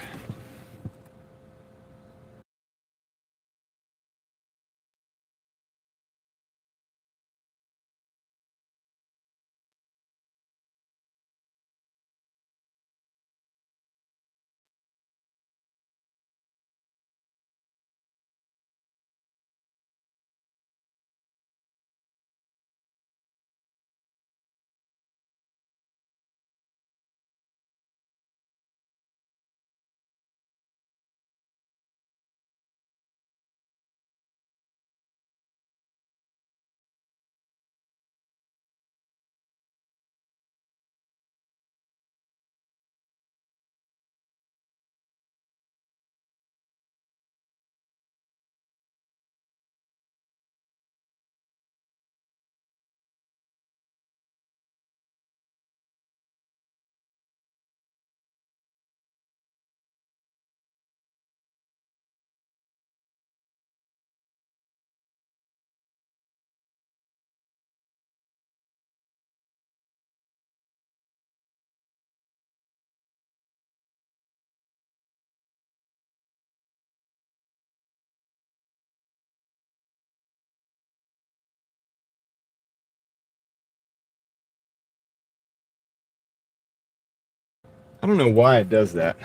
don't know why it does that.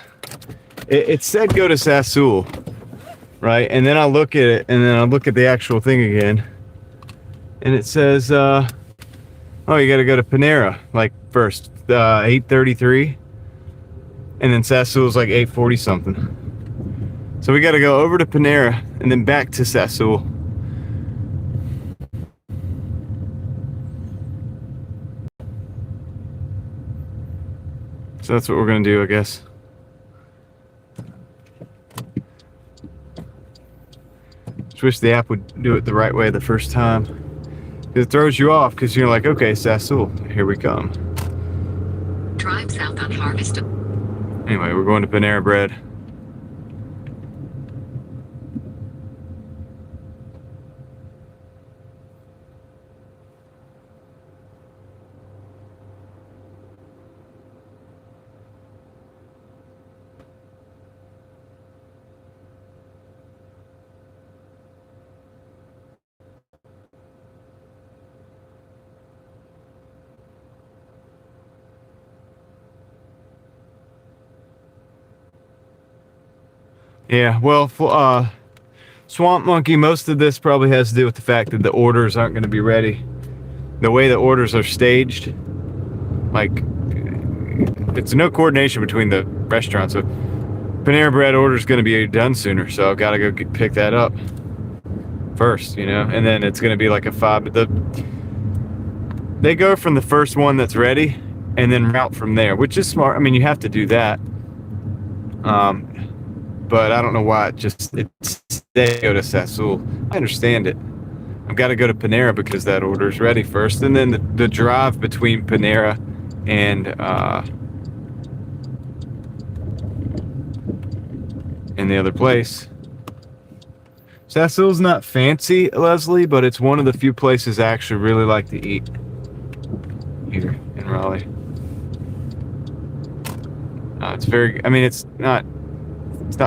It said go to Sassoul, right? And then I look at it, and then I look at the actual thing again, and it says, oh, you got to go to Panera, like first, 8:33, and then Sassoul's like 8:40 something. So we got to go over to Panera and then back to Sassoul. So that's what we're gonna do, I guess. Just wish the app would do it the right way the first time. It throws you off because you're like, okay, Sassoul, here we come. Drive south on Harvest. Anyway, we're going to Panera Bread. Yeah, well, Swamp Monkey, most of this probably has to do with the fact that the orders aren't going to be ready. The way the orders are staged, like, it's no coordination between the restaurants. So Panera Bread order is going to be done sooner, so I've got to go pick that up first, you know, and then it's going to be like a 5. They go from the first one that's ready and then route from there, which is smart. I mean, you have to do that. But I don't know why they go to Sassoul. I understand it. I've got to go to Panera because that order is ready first, and then the drive between Panera and the other place. Sassoul's not fancy, Leslie, but it's one of the few places I actually really like to eat here in Raleigh. It's very, I mean, it's not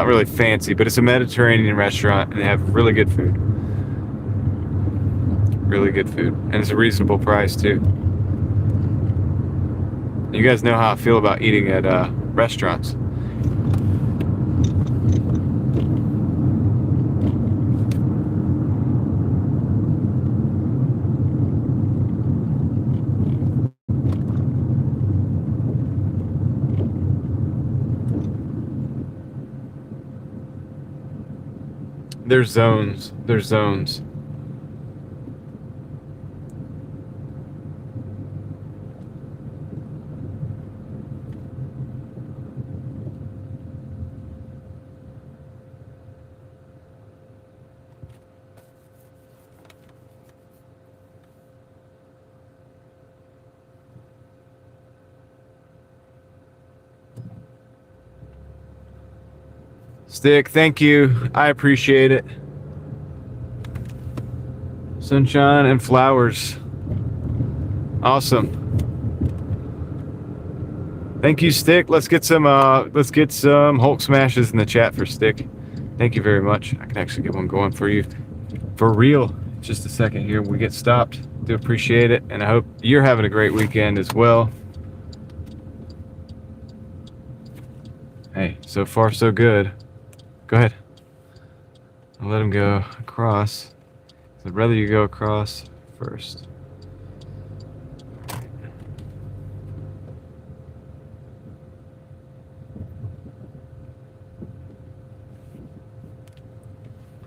really fancy, but it's a Mediterranean restaurant, and they have really good food. Really good food, and it's a reasonable price too. You guys know how I feel about eating at restaurants. There's zones. There's zones. Stick, thank you. I appreciate it. Sunshine and flowers. Awesome. Thank you, Stick. Let's get some Hulk smashes in the chat for Stick. Thank you very much. I can actually get one going for you. For real. Just a second here. We get stopped. Do appreciate it. And I hope you're having a great weekend as well. Hey, so far so good. Go ahead. I'll let him go across. I'd rather you go across first.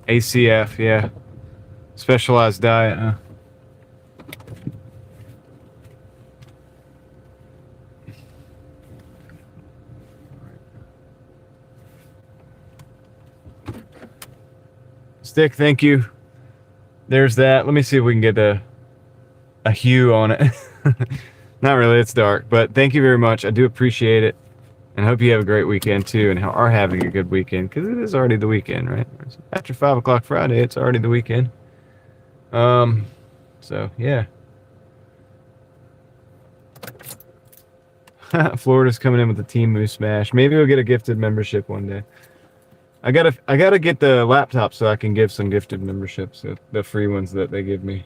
ACF, yeah. Specialized diet, huh? Stick, thank you. There's that. Let me see if we can get a hue on it. Not really, it's dark, but thank you very much. I do appreciate it. And I hope you have a great weekend too, and are having a good weekend, because it is already the weekend, right? After 5 o'clock Friday, it's already the weekend. So yeah. Florida's coming in with the Team Moose Smash. Maybe we'll get a gifted membership one day. I gotta get the laptop so I can give some gifted memberships, the free ones that they give me.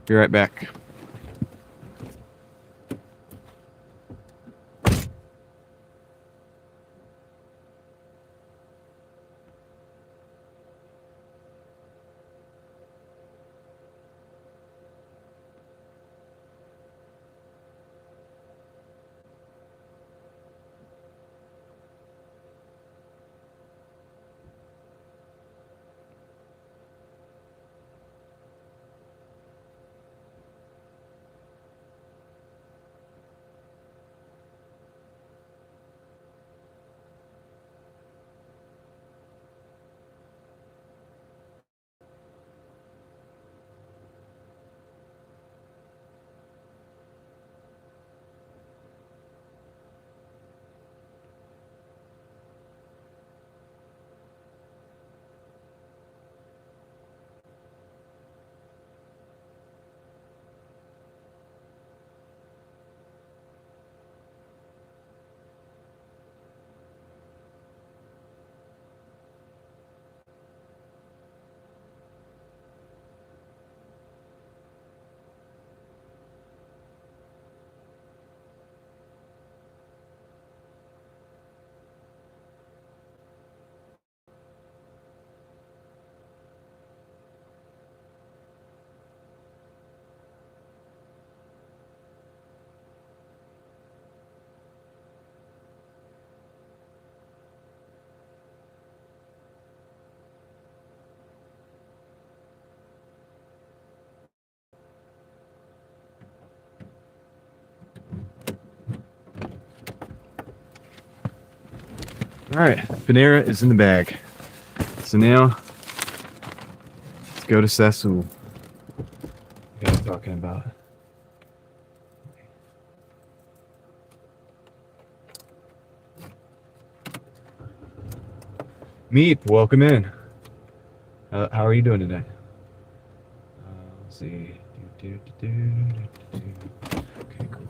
Be right back. All right, Panera is in the bag. So now, let's go to Sassoon. What are you talking about? Meep, welcome in. How are you doing today? Let's see. Okay, cool.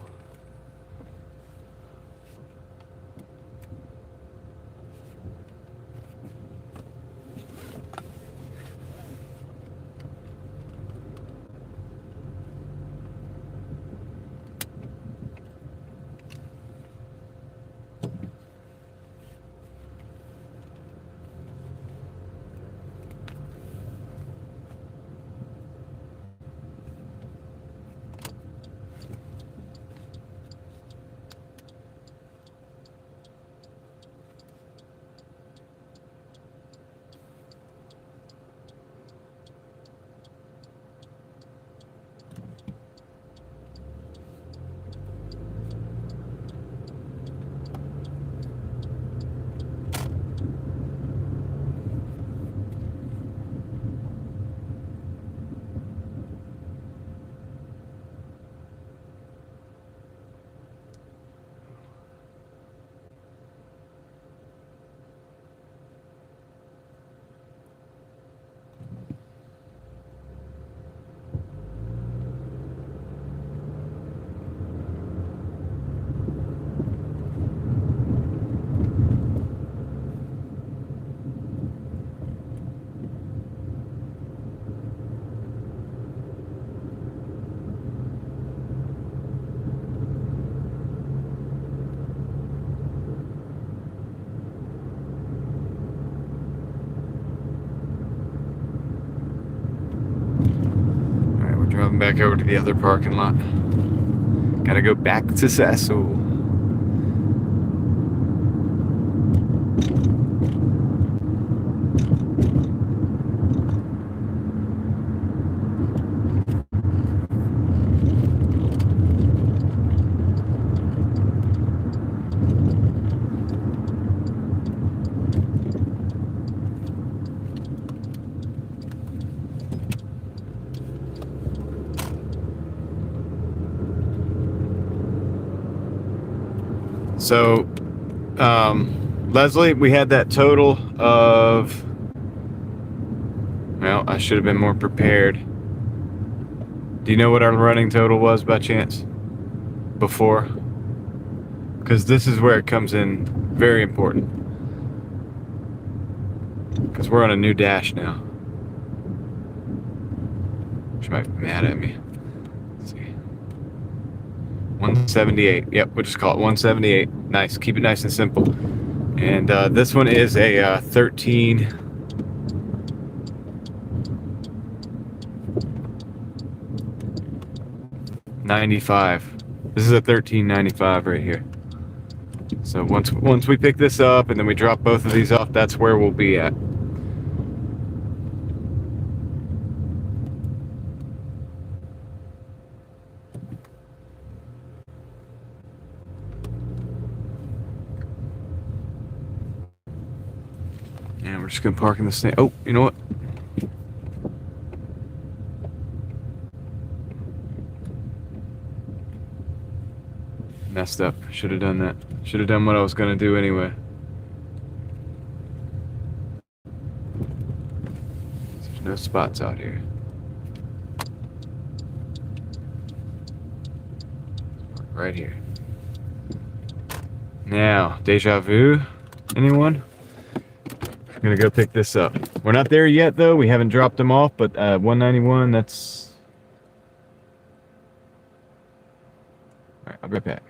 All right, we're driving back over to the other parking lot. Gotta go back to Sassoon. So, Leslie, we had that total of, well, I should have been more prepared. Do you know what our running total was by chance? Before? Because this is where it comes in very important. Because we're on a new dash now. She might be mad at me. Let's see. 178. Yep, we'll just call it 178. Nice. Keep it nice and simple. And this one is a 1395. This is a 1395 right here. So once we pick this up and then we drop both of these off, that's where we'll be at. And we're just gonna park in the same. Oh, you know what? Messed up. Should have done that. Should have done what I was gonna do anyway. There's no spots out here. Right here. Now, deja vu? Anyone? I'm gonna go pick this up. We're not there yet though. We haven't dropped them off, but 191, that's... Alright, I'll be right back.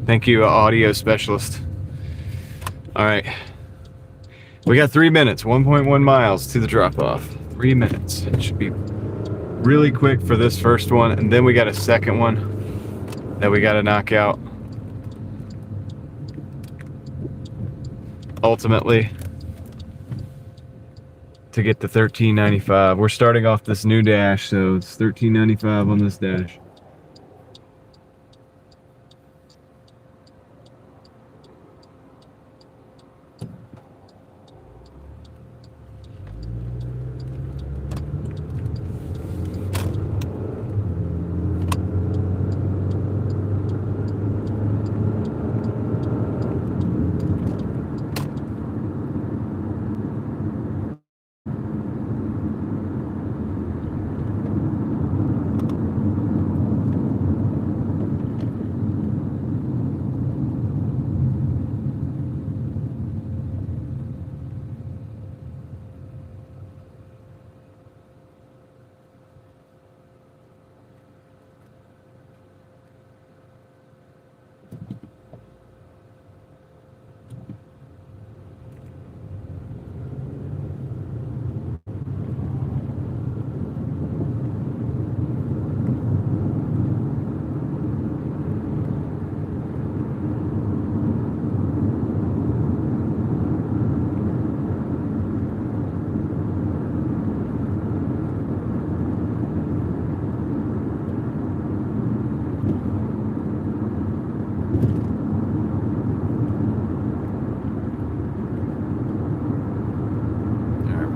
Thank you, audio specialist. All right. We got 3 minutes, 1.1 miles to the drop-off. 3 minutes. It should be really quick for this first one, and then we got a second one that we got to knock out. Ultimately, to get to $13.95. We're starting off this new dash, so it's $13.95 on this dash.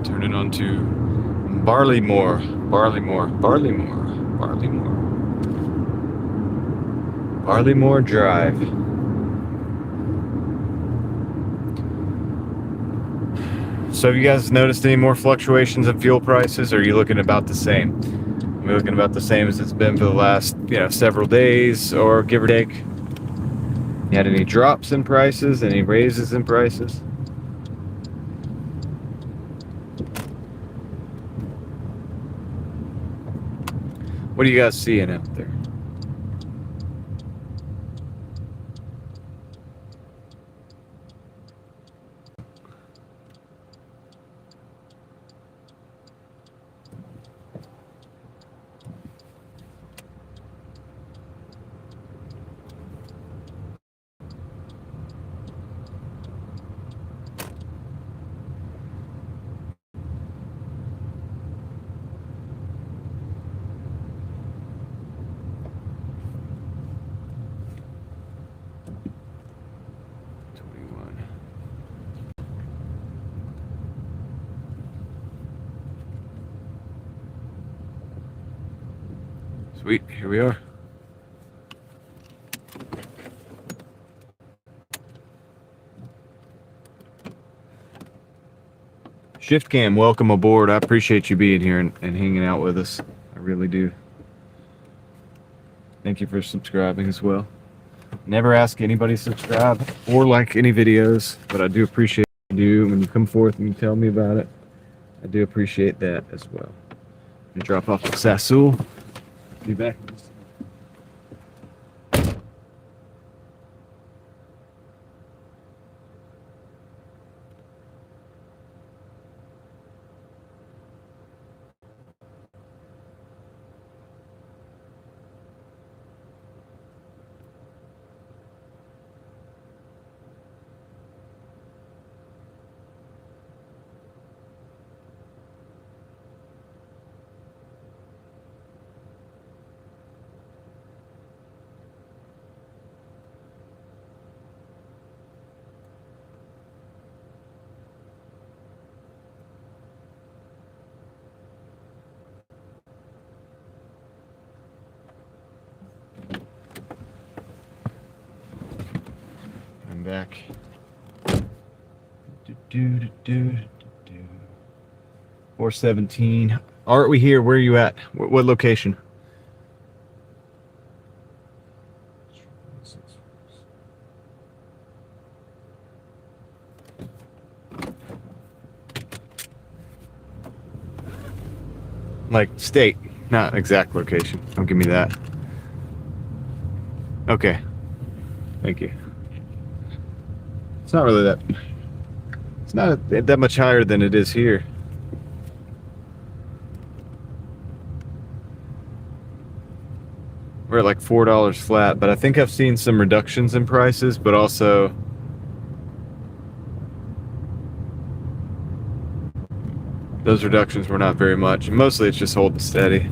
Turning on to Barleymore Drive. So have you guys noticed any more fluctuations in fuel prices, or are you looking about the same? Are we looking about the same as it's been for the last, several days, or give or take? You had any drops in prices, any raises in prices? What are you guys seeing out there? Sweet, here we are. Shift Cam, welcome aboard. I appreciate you being here and hanging out with us. I really do. Thank you for subscribing as well. Never ask anybody to subscribe or like any videos, but I do appreciate you when you come forth and you tell me about it. I do appreciate that as well. I'm gonna drop off the Sassoon. Be back. I'm back. 417. Aren't we here? Where are you at? What location? Like state, not exact location. Don't give me that. Okay. Thank you. It's not really that. It's not that much higher than it is here. We're at like $4 flat, but I think I've seen some reductions in prices, but also those reductions were not very much. Mostly it's just holding steady.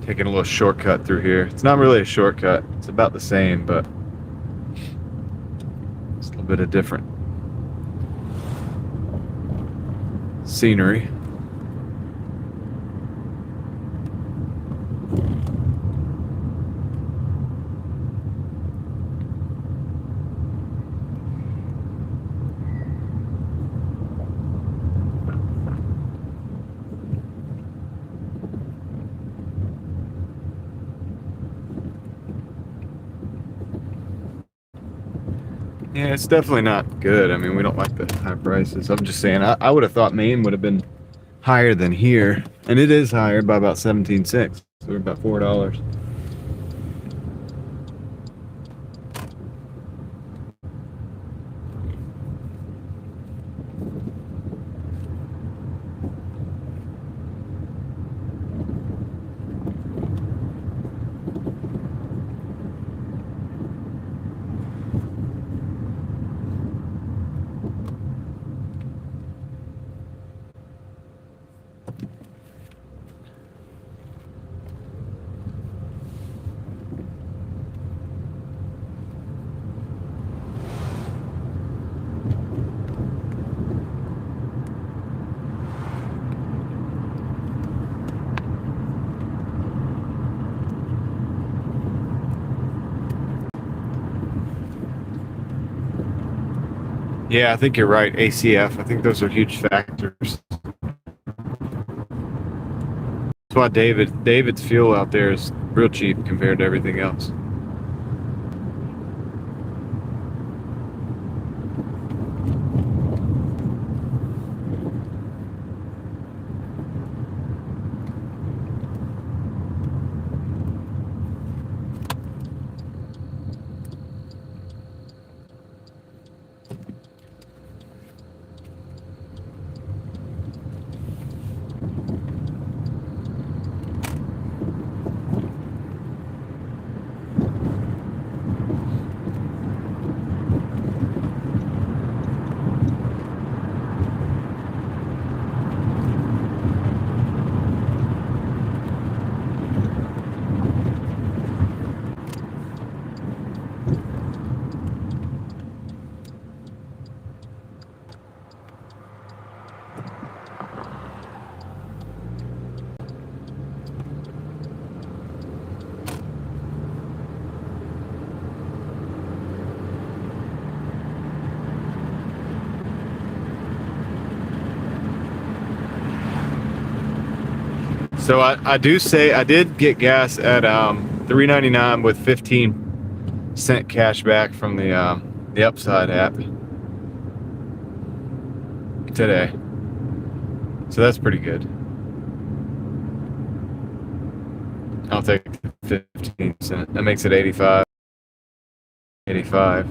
Taking a little shortcut through here. It's not really a shortcut. It's about the same, but it's a little bit of different scenery. Yeah, it's definitely not good. I mean, we don't like the high prices. I'm just saying, I would have thought Maine would have been higher than here, and it is higher by about 17.6. So we're about $4. Yeah, I think you're right. ACF. I think those are huge factors. That's why David's fuel out there is real cheap compared to everything else. So I did get gas at $3.99 with 15-cent cash back from the Upside app today. So that's pretty good. I'll take the 15 cent. That makes it 85. 85.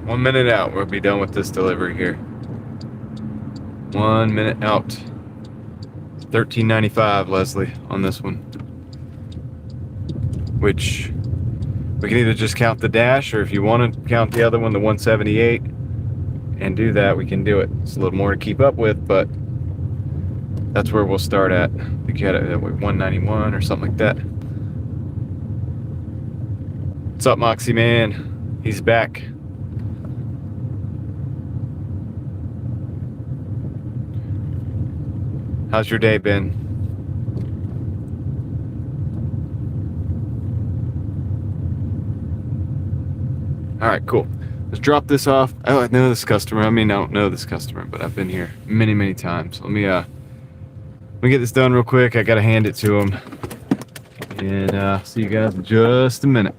One minute out, we'll be done with this delivery here. 1 minute out. $13.95, Leslie, on this one. Which we can either just count the dash, or if you want to count the other one, the 178, and do that, we can do it. It's a little more to keep up with, but that's where we'll start at. I think you had it at 191 or something like that. What's up, Moxie Man? He's back. How's your day been? All right, cool. Let's drop this off. Oh, I know this customer. I mean, I don't know this customer, but I've been here many, many times. Let me get this done real quick. I gotta hand it to him, and see you guys in just a minute.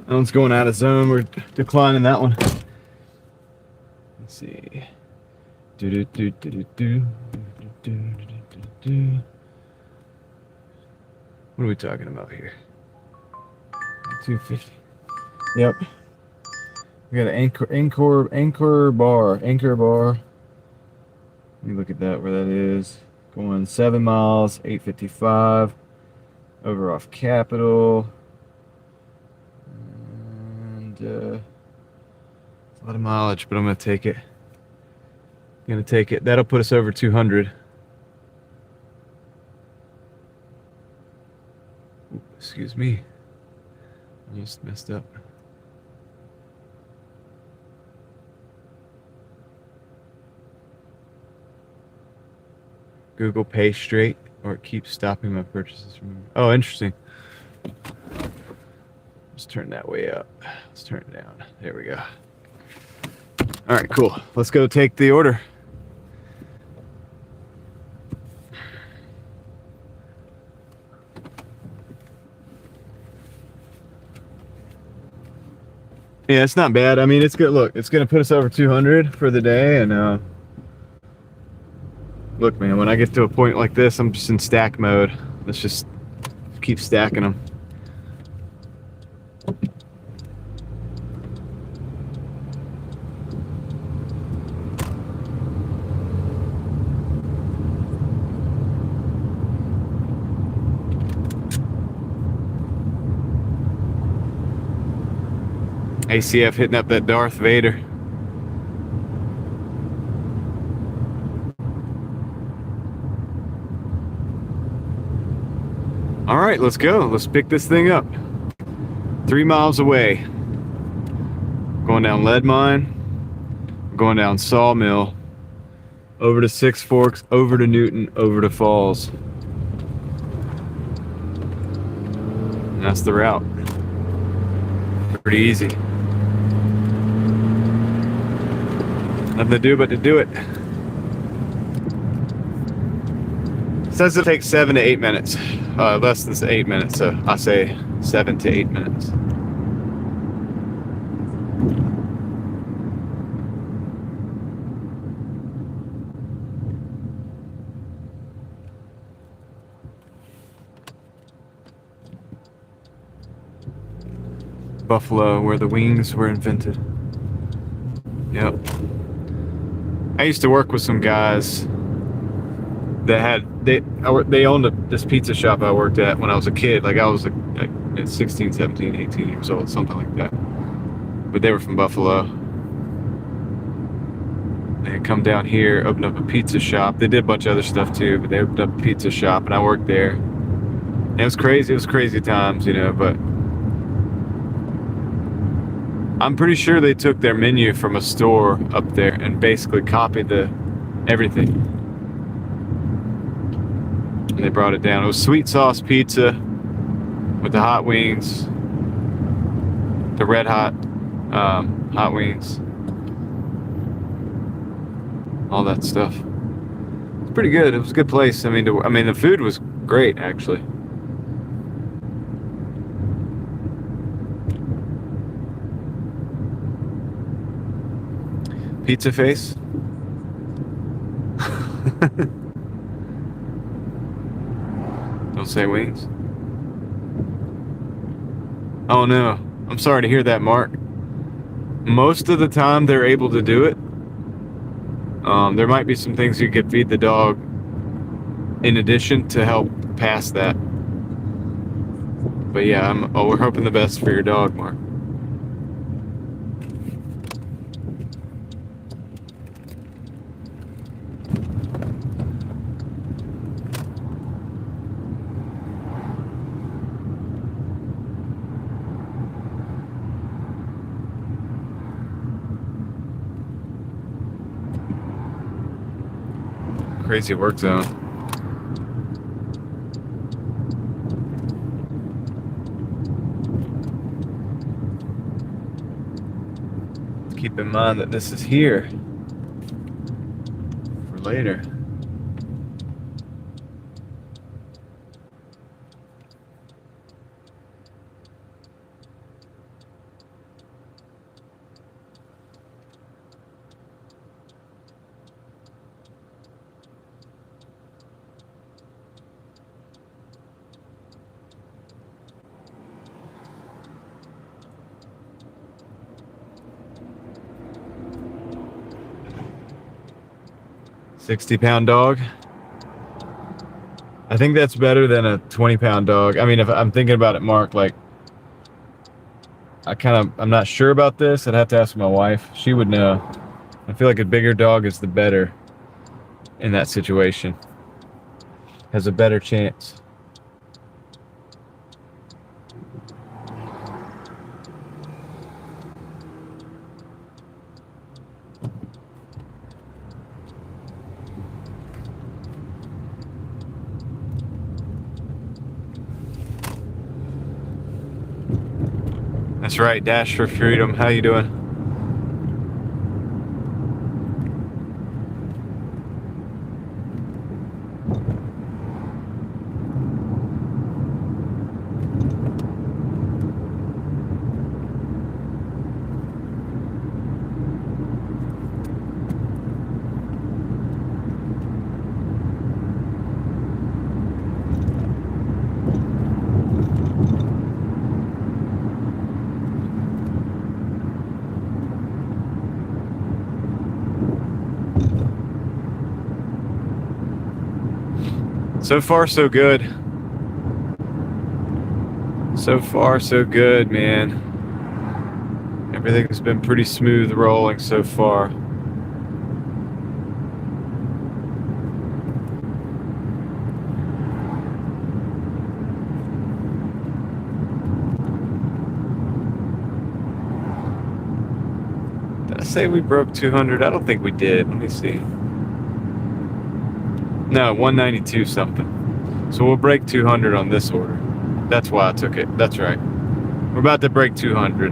That one's going out of zone. We're declining that one. Let's see. What are we talking about here? 250. Yep. We got an anchor bar. Let me look at that, where that is. Going 7 miles, 855. Over off Capitol. And it's a lot of mileage, but I'm gonna take it. That'll put us over 200. Ooh, excuse me. I just messed up. Google Pay straight, or it keeps stopping my purchases from. Oh, interesting. Let's turn that way up. Let's turn it down. There we go. All right, cool. Let's go take the order. Yeah, it's not bad. I mean, it's good. Look, it's going to put us over 200 for the day. And look, man, when I get to a point like this, I'm just in stack mode. Let's just keep stacking them. ACF hitting up that Darth Vader. All right, let's go. Let's pick this thing up. 3 miles away. Going down Lead Mine, going down Sawmill, over to Six Forks, over to Newton, over to Falls. And that's the route. Pretty easy. Nothing to do but to do it. It says it takes 7 to 8 minutes. Less than 8 minutes, so I say 7 to 8 minutes. Buffalo, where the wings were invented. Yep. I used to work with some guys that had they owned this pizza shop I worked at when I was a kid. Like I was like 16, 17, 18 years old, something like that. But they were from Buffalo. They had come down here, opened up a pizza shop. They did a bunch of other stuff too, but they opened up a pizza shop and I worked there. And it was crazy. It was crazy times, you know, but I'm pretty sure they took their menu from a store up there and basically copied everything. And they brought it down. It was sweet sauce pizza with the hot wings, the red hot hot wings, all that stuff. It's pretty good. It was a good place. I mean, the food was great actually. Pizza face. Don't say wings. Oh no, I'm sorry to hear that, Mark. Most of the time they're able to do it. There might be some things you could feed the dog in addition to help pass that. But yeah, we're hoping the best for your dog, Mark. Crazy work zone. Keep in mind that this is here for later. £60 dog. I think that's better than a 20-pound dog. I mean, if I'm thinking about it, Mark, like I'm not sure about this. I'd have to ask my wife. She would know. I feel like a bigger dog is the better in that situation. Has a better chance. That's right, Dash for Freedom. How you doing? So far, so good. So far, so good, man. Everything's been pretty smooth rolling so far. Did I say we broke 200? I don't think we did. Let me see. No, 192 something. So we'll break 200 on this order. That's why I took it. That's right. We're about to break 200.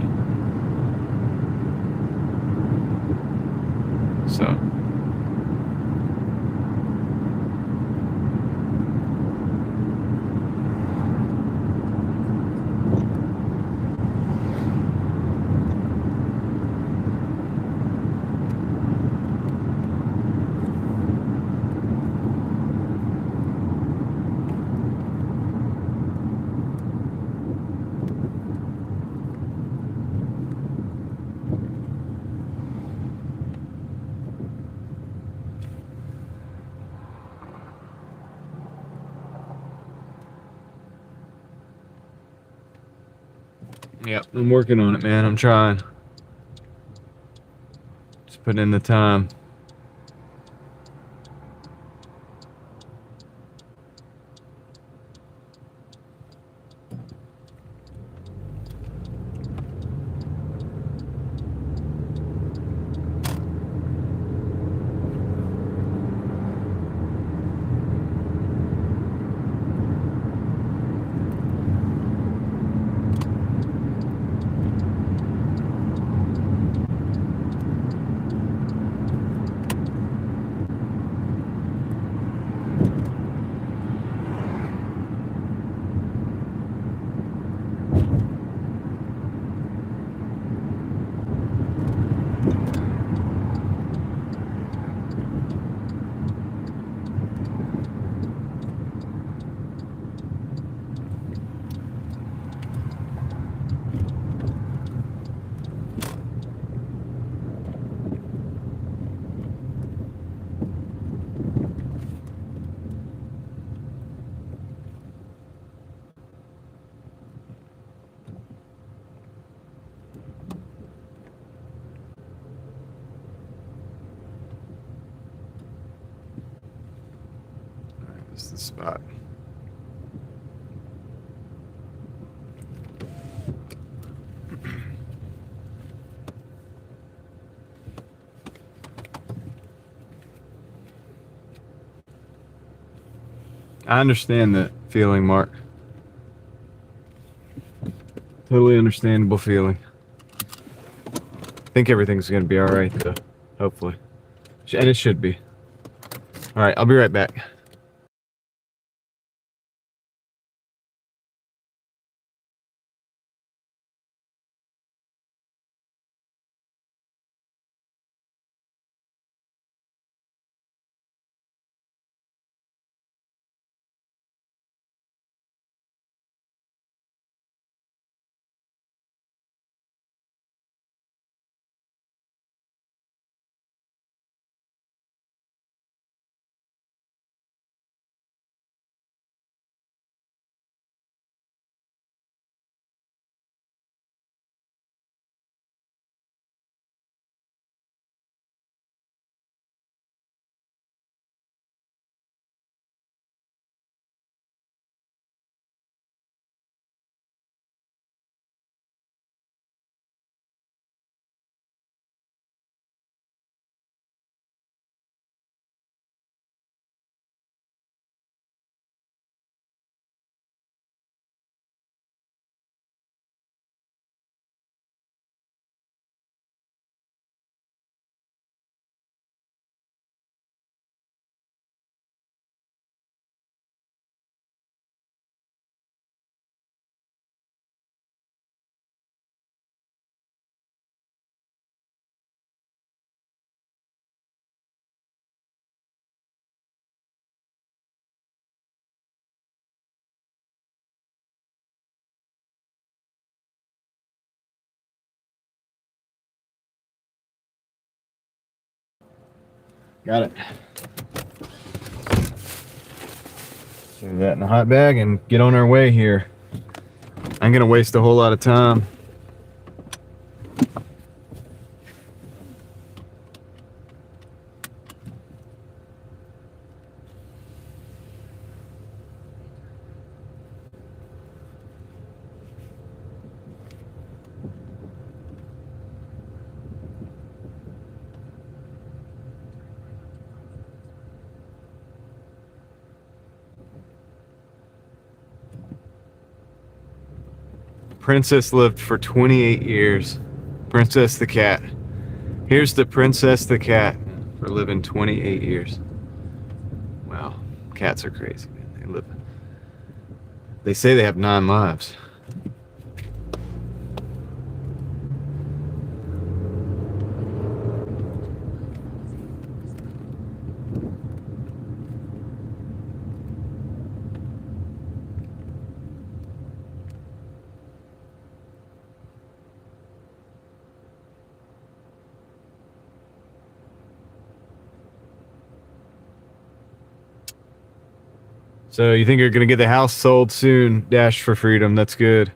So. Yep, I'm working on it, man. I'm trying. Just putting in the time. This is the spot. I understand that feeling, Mark. Totally understandable feeling. I think everything's gonna be alright though. Hopefully. And it should be. Alright, I'll be right back. Got it. Throw that in the hot bag and get on our way here. I'm gonna waste a whole lot of time. Princess lived for 28 years. Princess the cat. Here's the Princess the cat for living 28 years. Wow, cats are crazy, man. They say they have 9 lives. So you think you're gonna get the house sold soon, Dash for Freedom? That's good.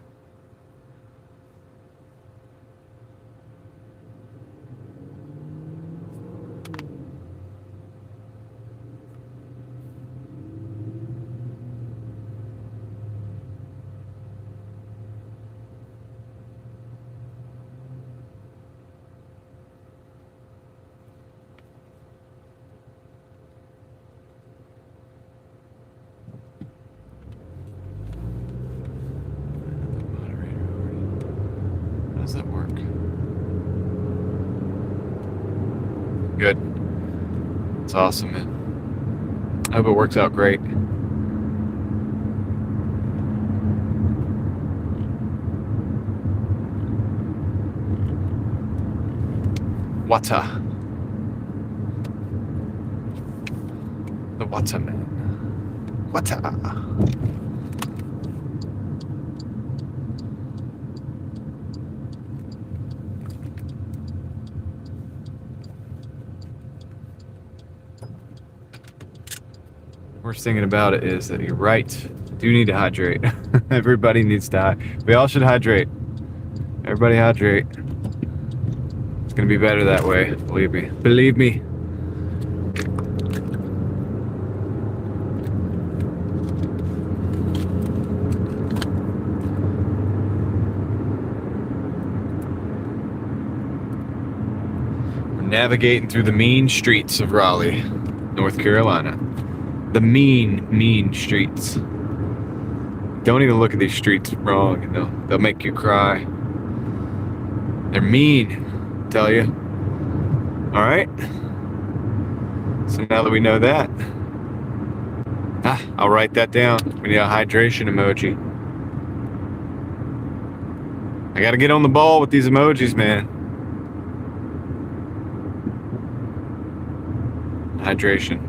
How does that work? Good. It's awesome, man. I hope it works out great. Water. The waterman. Water. Worst thing about it is that you're right. You do need to hydrate. Everybody needs to hydrate. We all should hydrate. Everybody hydrate. It's gonna be better that way. Believe me. Believe me. We're navigating through the mean streets of Raleigh, North Carolina. The mean streets. Don't even look at these streets wrong, you know. They'll make you cry. They're mean, I tell you. Alright? So now that we know that, I'll write that down. We need a hydration emoji. I gotta get on the ball with these emojis, man. Hydration.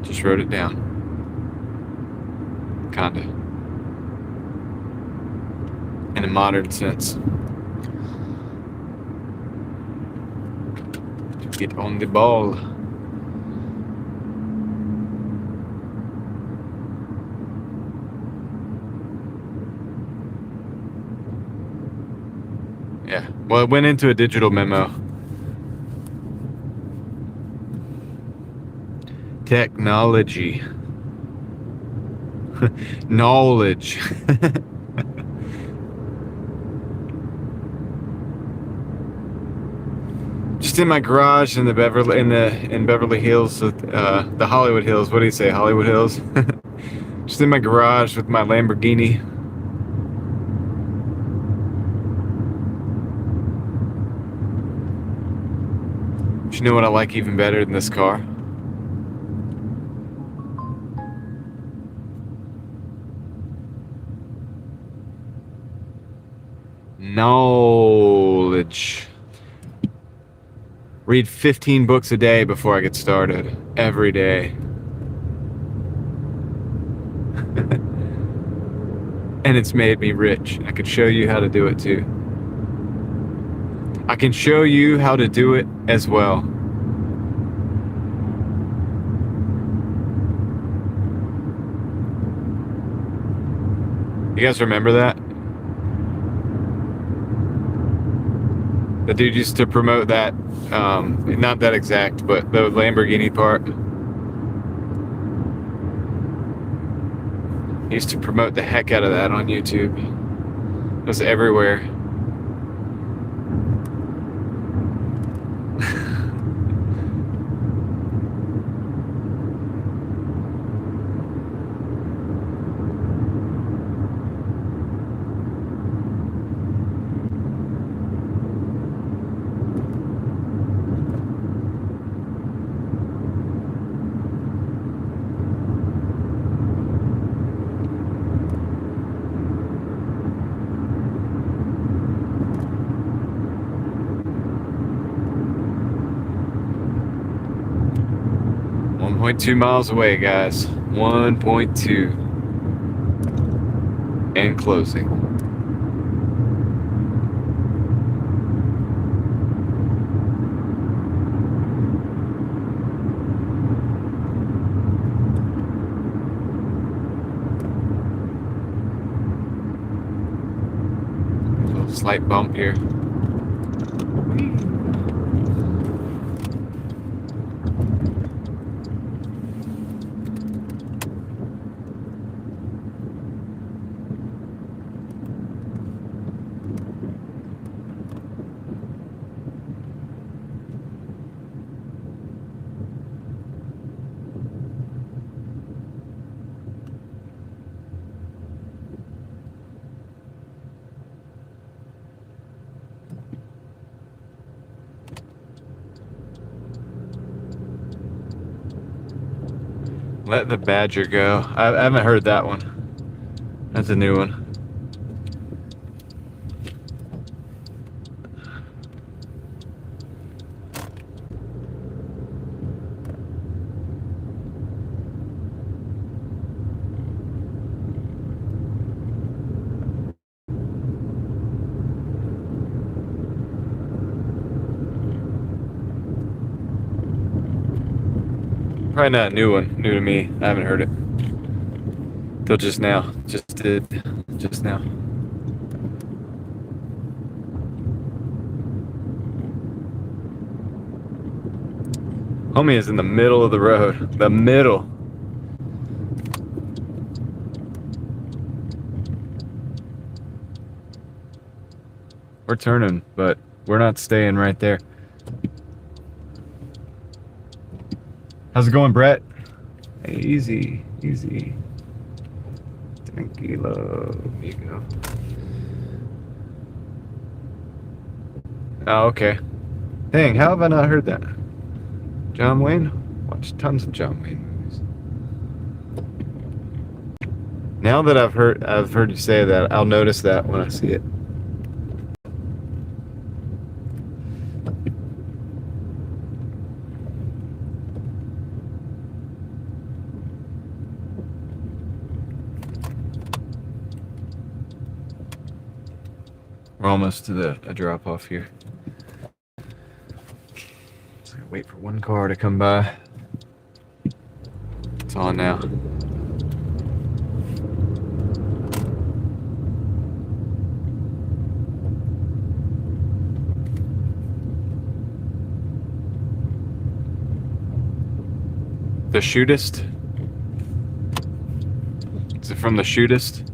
Just wrote it down. Kinda. In a modern sense. Get on the ball. Yeah. Well, it went into a digital memo. Technology. Knowledge. Just in my garage in the Beverly Hills, the Hollywood Hills. What do you say, Hollywood Hills? Just in my garage with my Lamborghini. Do you know what I like even better than this car? Knowledge. Read 15 books a day before I get started. Every day. And it's made me rich. I could show you how to do it too. I can show you how to do it as well. You guys remember that? The dude used to promote that, not that exact, but the Lamborghini part. He used to promote the heck out of that on YouTube. It was everywhere. .2 miles away, guys. 1.2. And closing. A little slight bump here. Let the Badger Go. I haven't heard that one. That's a new one. Probably not a new one. New to me. I haven't heard it. Till just now. Just did. Just now. Homie is in the middle of the road. The middle. We're turning, but we're not staying right there. How's it going, Brett? Hey, easy, easy. Tranquilo, amigo. Oh, okay. Dang, how have I not heard that? John Wayne? Watched tons of John Wayne movies. Now that I've heard you say that, I'll notice that when I see it. We're almost to a drop off here. Just gotta wait for one car to come by. It's on now. The Shootist? Is it from the Shootist?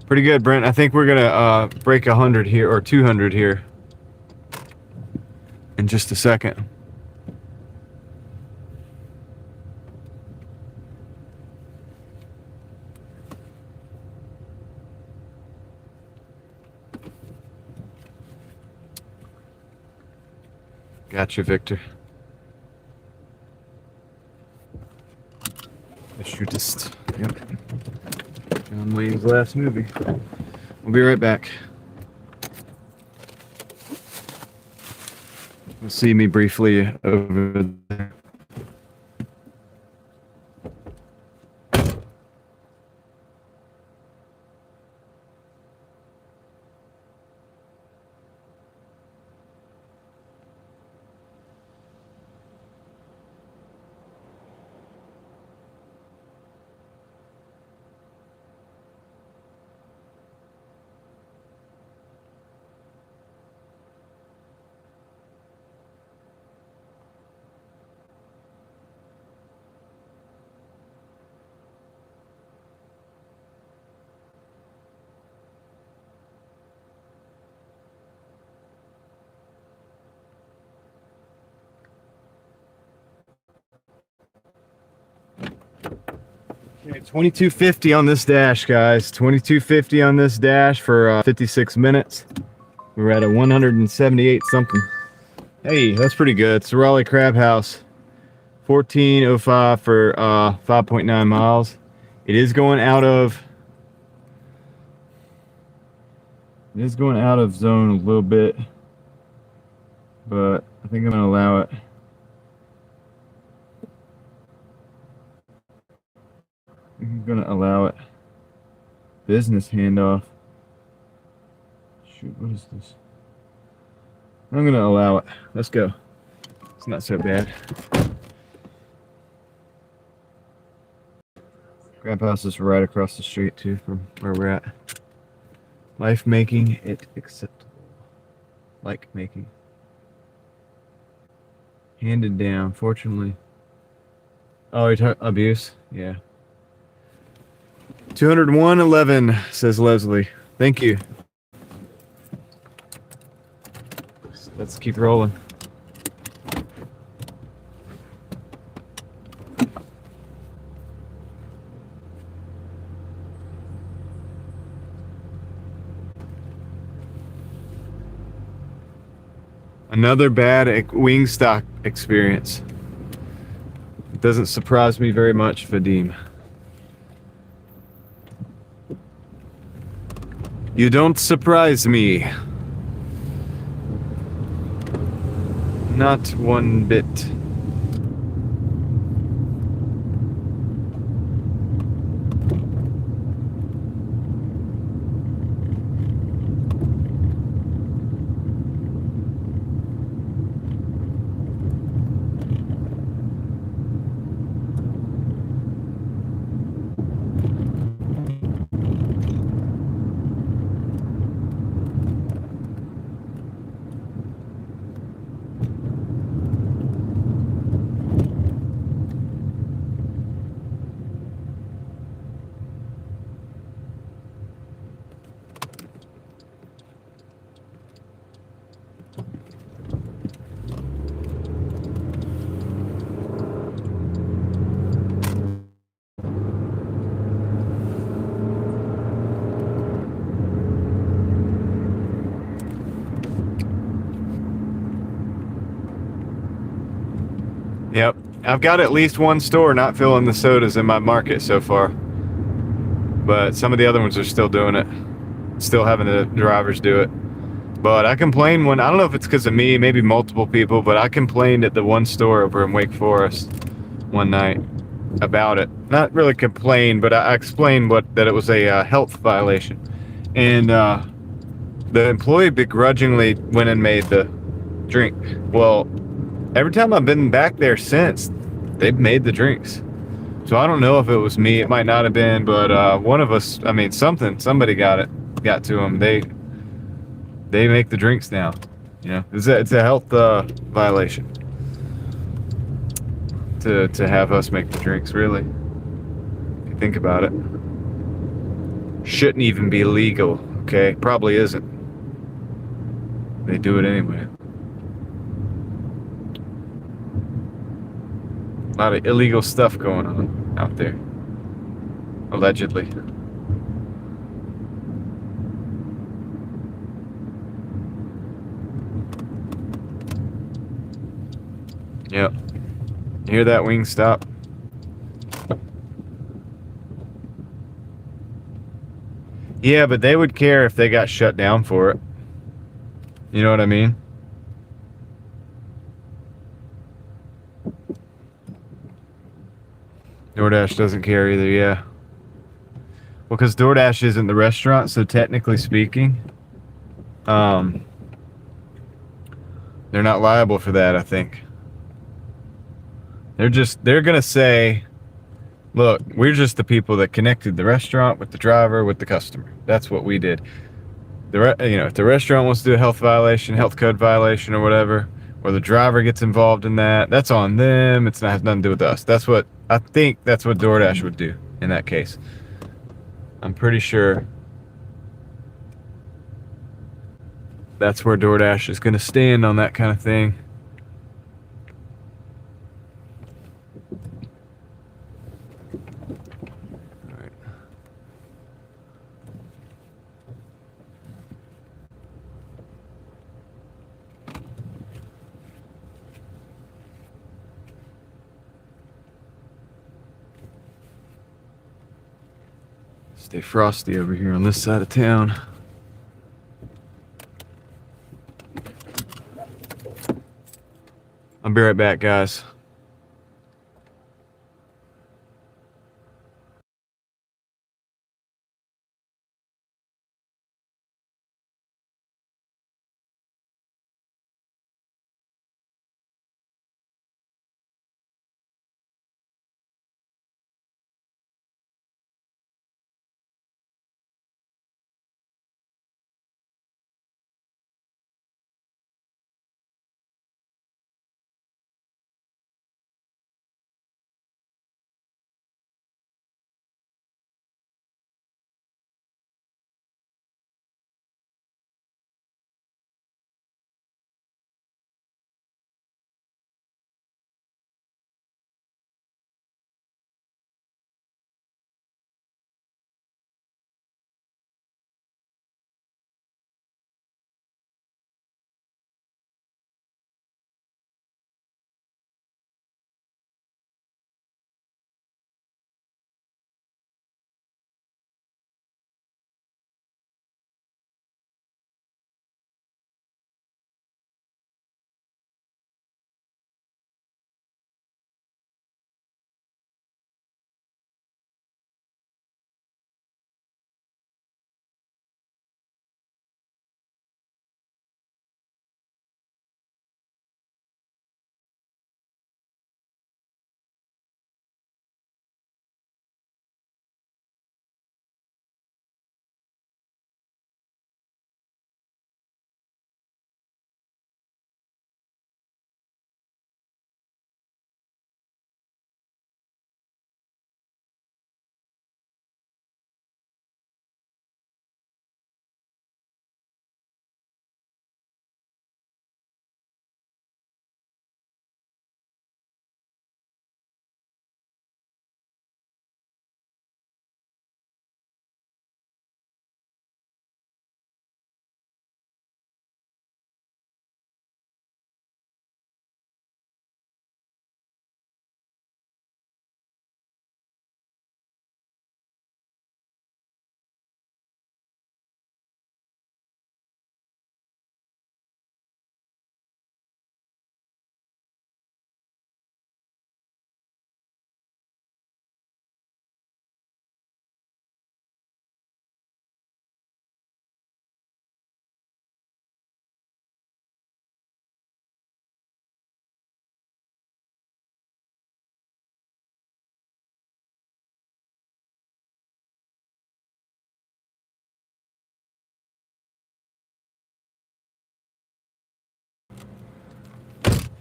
Pretty good, Brent. I think we're gonna break 100 here, or 200 here in just a second. Gotcha, Victor. The Shootist. Yep. John Wayne's last movie. We'll be right back. You'll see me briefly over there. Okay, 2250 on this dash, guys. 2250 on this dash for 56 minutes. We're at a 178 something. Hey, that's pretty good. It's the Raleigh Crab House. 1405 for 5.9 miles. It is going out of zone a little bit, but I think I'm gonna allow it. I'm gonna allow it. Business handoff. Shoot, what is this? I'm gonna allow it. Let's go. It's not so bad. Crab House is right across the street too from where we're at. Life making it acceptable. Like making. Handed down, fortunately. Oh, you're talking abuse? Yeah. 201.11, says Leslie. Thank you. Let's keep rolling. Another bad Wingstop experience. It doesn't surprise me very much, Vadim. You don't surprise me. Not one bit. Yep. I've got at least one store not filling the sodas in my market so far. But some of the other ones are still doing it. Still having the drivers do it. But I complained when, I don't know if it's because of me, maybe multiple people, but I complained at the one store over in Wake Forest one night about it. Not really complained, but I explained that it was a health violation. And the employee begrudgingly went and made the drink. Well, every time I've been back there since, they've made the drinks. So I don't know if it was me. It might not have been, but one of us, I mean, somebody got to them. They make the drinks now. You know, it's a health violation to have us make the drinks, really. If you think about it. Shouldn't even be legal, okay? Probably isn't. They do it anyway. A lot of illegal stuff going on out there. Allegedly. Yep. You hear that Wingstop? Yeah, but they would care if they got shut down for it. You know what I mean? DoorDash doesn't care either, yeah. Well, because DoorDash isn't the restaurant, so technically speaking, they're not liable for that, I think. They're gonna say, look, we're just the people that connected the restaurant with the driver, with the customer. That's what we did. If the restaurant wants to do a health violation, health code violation or whatever, or the driver gets involved in that, that's on them. It has nothing to do with us. I think that's what DoorDash would do in that case. I'm pretty sure that's where DoorDash is going to stand on that kind of thing. All right. Stay frosty over here on this side of town. I'll be right back, guys.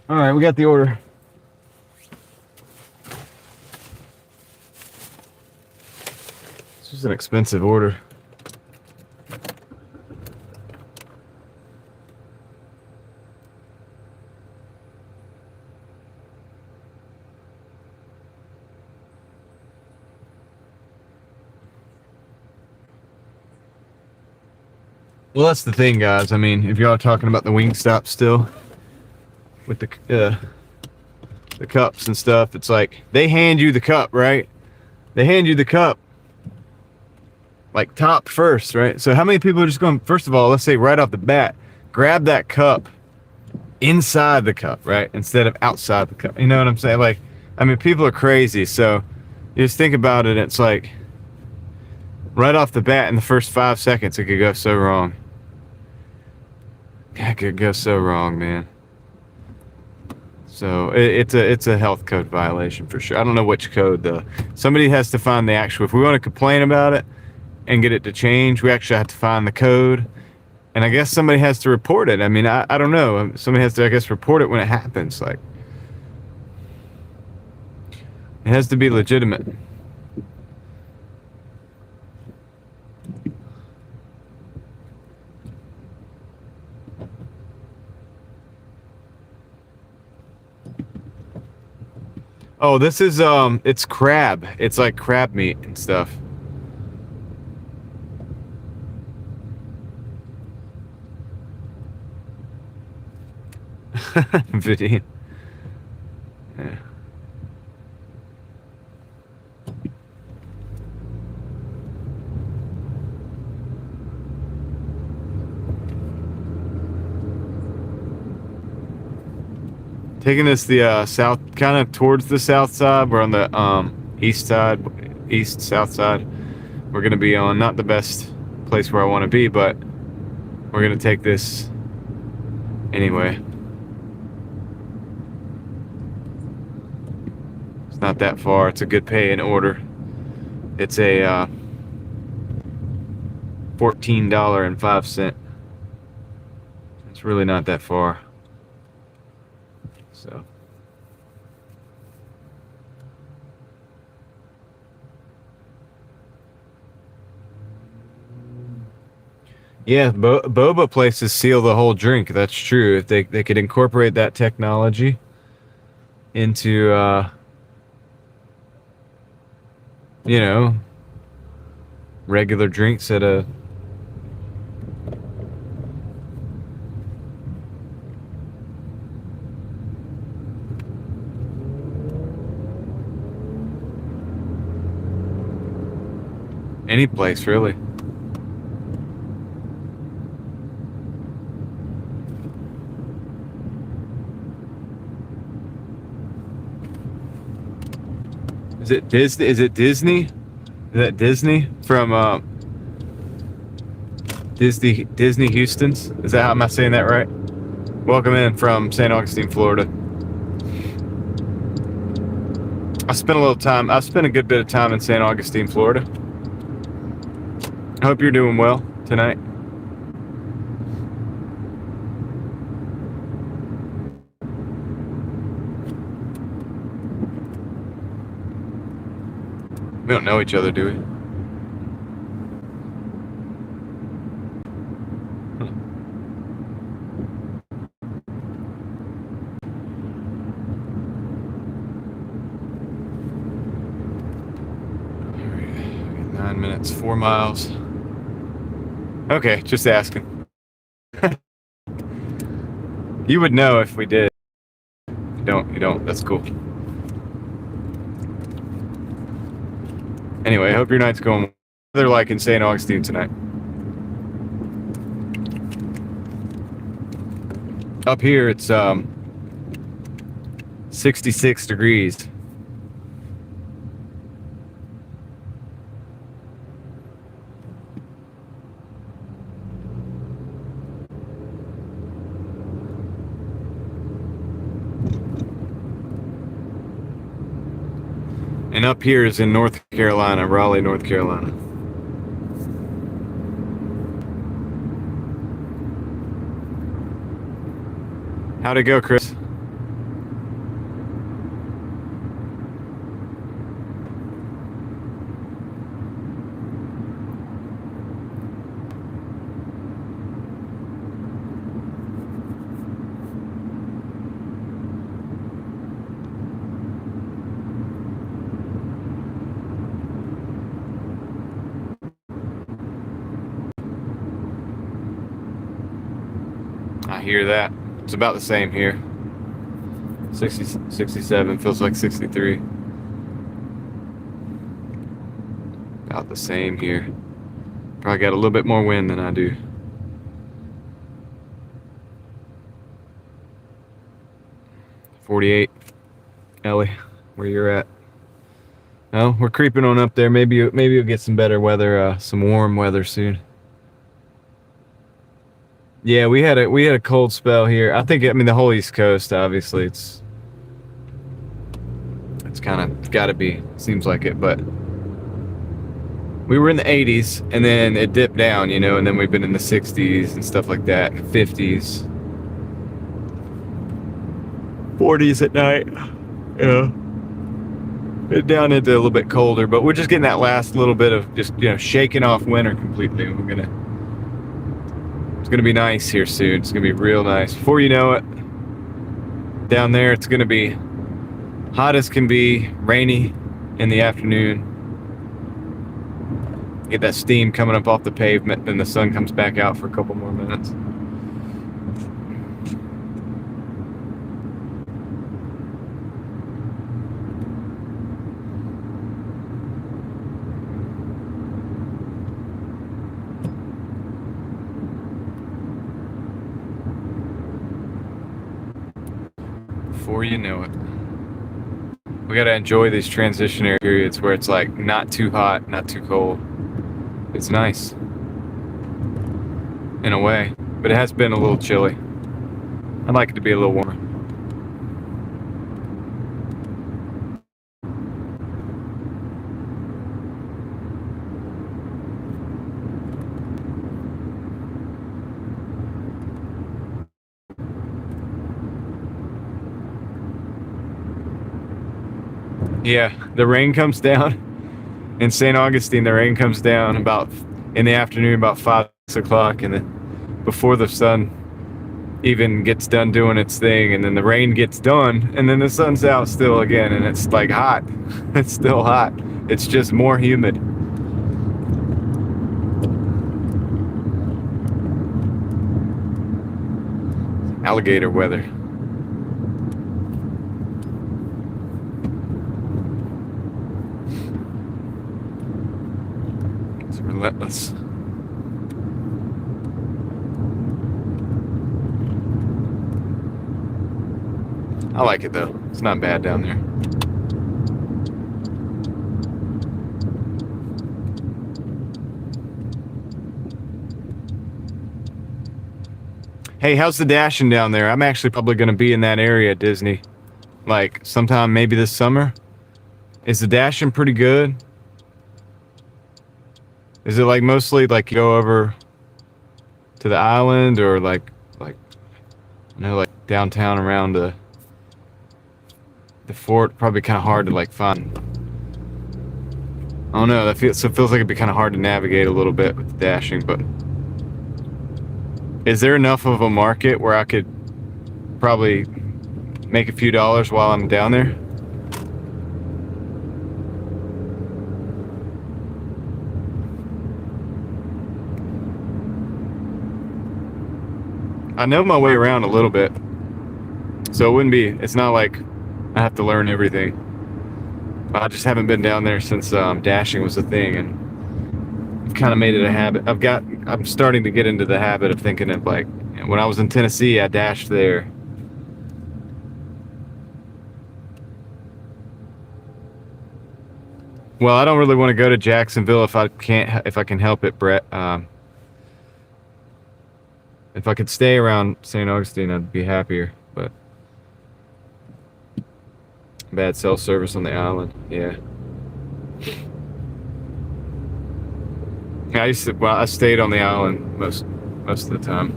All right, we got the order. This is an expensive order. Well, that's the thing, guys. I mean, if y'all are talking about the Wingstop still with the cups and stuff, it's like they hand you the cup, right? They hand you the cup like top first, right? So how many people are just going, first of all, let's say right off the bat, grab that cup inside the cup, right? Instead of outside the cup. You know what I'm saying? Like, I mean, people are crazy. So you just think about it. It's like right off the bat in the first 5 seconds, it could go so wrong. It could go so wrong, man. So it's a health code violation for sure. I don't know which code though. Somebody has to find the actual, if we want to complain about it and get it to change, we actually have to find the code. And I guess somebody has to report it. I mean, I don't know. Somebody has to, I guess, report it when it happens. Like, it has to be legitimate. Oh, this is, it's crab. It's like crab meat and stuff. Video. Yeah. Taking this the south, kind of towards the south side. We're on the east side, east south side. We're gonna be on not the best place where I want to be, but we're gonna take this anyway. It's not that far. It's a good pay in order. It's a $14.05. It's really not that far. So yeah, boba places seal the whole drink. That's true. If they could incorporate that technology into you know, regular drinks at a any place really. Is it Disney? Is it Disney? Is that Disney from Disney Houston's? Is that how, am I saying that right? Welcome in from St. Augustine, Florida. I spent a good bit of time in St. Augustine, Florida. I hope you're doing well tonight. We don't know each other, do we? All right, 9 minutes, 4 miles. Okay, just asking. You would know if we did. If you don't, you don't. That's cool. Anyway, I hope your night's going well. They're like in St. Augustine tonight. Up here, it's 66 degrees. And up here is in North Carolina, Raleigh, North Carolina. How'd it go, Chris? hear that. It's about the same here. 60, 67, feels like 63. About the same here. Probably got a little bit more wind than I do. .48, Ellie, where you're at. No, we're creeping on up there. Maybe you'll get some better weather, some warm weather soon. Yeah, we had a cold spell here. I mean the whole East Coast, obviously, it's kind of got to be, seems like it, but we were in the 80s and then it dipped down, you know, and then we've been in the 60s and stuff like that, 50s, 40s at night. Yeah. It down into a little bit colder, but we're just getting that last little bit of just, you know, shaking off winter completely. It's gonna be nice here soon. It's gonna be real nice. Before you know it, down there it's gonna be hot as can be, rainy in the afternoon. Get that steam coming up off the pavement, then the sun comes back out for a couple more minutes. Before you know it. We gotta enjoy these transitionary periods where it's like not too hot, not too cold. It's nice in a way, but it has been a little chilly. I'd like it to be a little warmer. Yeah, the rain comes down in St. Augustine. The rain comes down about in the afternoon, about 5, 6 o'clock, and then before the sun even gets done doing its thing, and then the rain gets done, and then the sun's out still again, and it's like hot. It's still hot. It's just more humid. Alligator weather. Relentless. I like it though. It's not bad down there. Hey, how's the dashing down there? I'm actually probably going to be in that area at Disney. Like sometime maybe this summer. Is the dashing pretty good? Is it like mostly like you go over to the island or like you know, like downtown around the fort? Probably kind of hard to like find. I don't know. It feels like it'd be kind of hard to navigate a little bit with the dashing, but is there enough of a market where I could probably make a few dollars while I'm down there? I know my way around a little bit, so it's not like I have to learn everything. I just haven't been down there since dashing was a thing, and I've kind of made it a habit. I'm starting to get into the habit of thinking of like, you know, when I was in Tennessee, I dashed there. Well, I don't really want to go to Jacksonville if I can help it, Brett. If I could stay around St. Augustine, I'd be happier, but bad cell service on the island. Yeah. I stayed on the island most of the time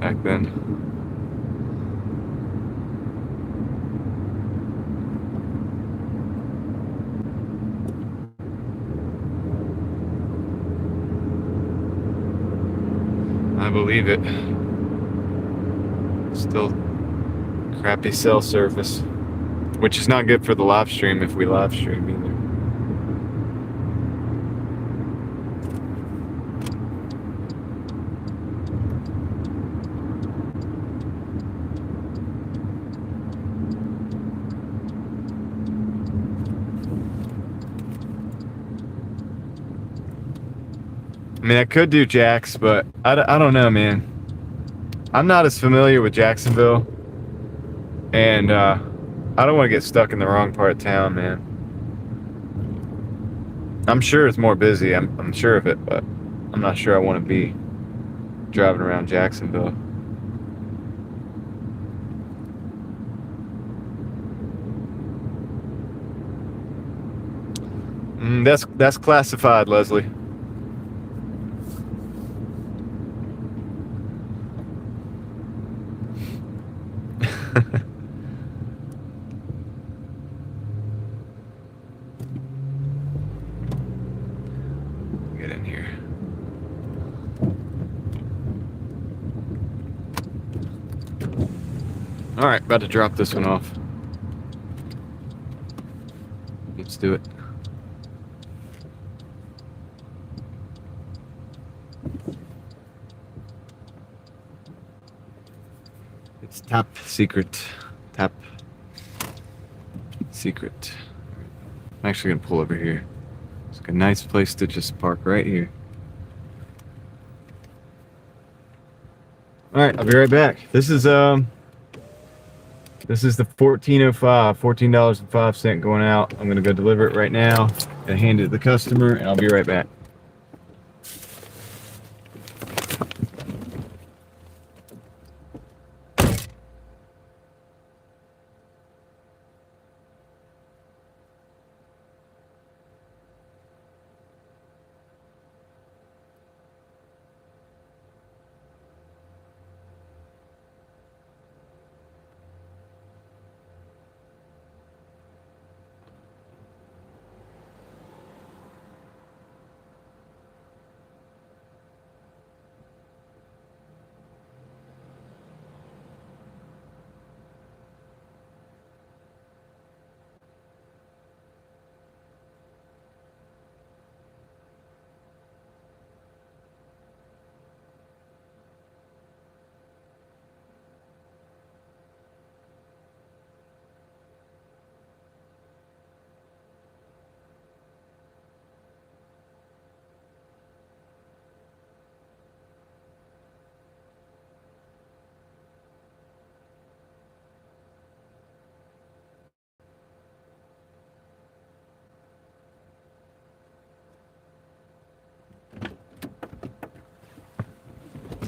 back then. I believe it. Still crappy cell service, which is not good for the live stream if we live stream either. I mean, I could do Jax, but I don't know, man. I'm not as familiar with Jacksonville, and I don't want to get stuck in the wrong part of town, man. I'm sure it's more busy. I'm sure of it, but I'm not sure I want to be driving around Jacksonville. That's classified, Leslie. Get in here. All right, about to drop this one off. Let's do it. It's top secret. Top secret. I'm actually gonna pull over here. It's like a nice place to just park right here. All right, I'll be right back. This is the 14.05, $14.05 going out. I'm gonna go deliver it right now and hand it to the customer, and I'll be right back.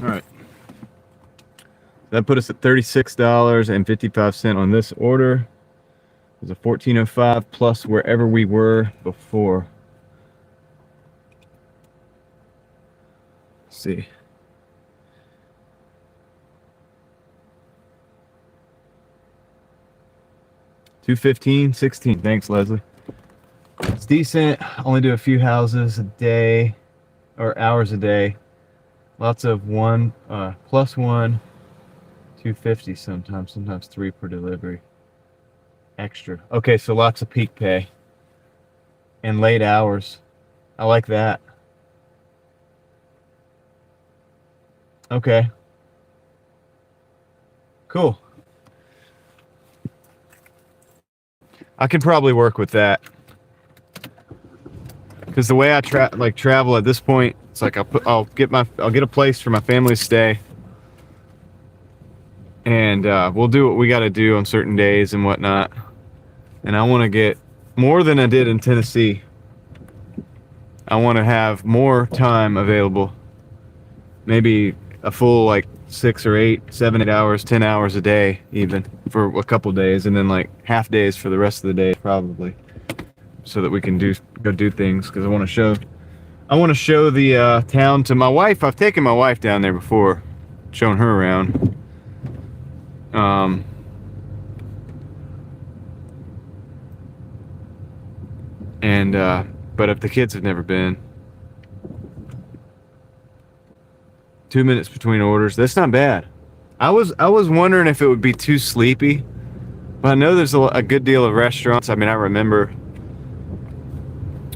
All right. That put us at $36.55 on this order. It was a $14.05 plus wherever we were before. Let's see. $215.16. Thanks, Leslie. It's decent. Only do a few houses a day or hours a day. Lots of one plus one, $250 sometimes 3 per delivery. Extra. Okay, so lots of peak pay and late hours. I like that. Okay. Cool. I can probably work with that. Because the way I travel at this point, it's like I'll get a place for my family to stay, and we'll do what we got to do on certain days and whatnot. And I want to get more than I did in Tennessee. I want to have more time available, maybe a full like 6 or 8, 7, 8 hours, 10 hours a day, even for a couple days, and then like half days for the rest of the day probably, so that we can go do things. Because I want to show the town to my wife. I've taken my wife down there before, shown her around. But if the kids have never been. 2 minutes between orders. That's not bad. I was wondering if it would be too sleepy, but I know there's a good deal of restaurants. I mean, I remember.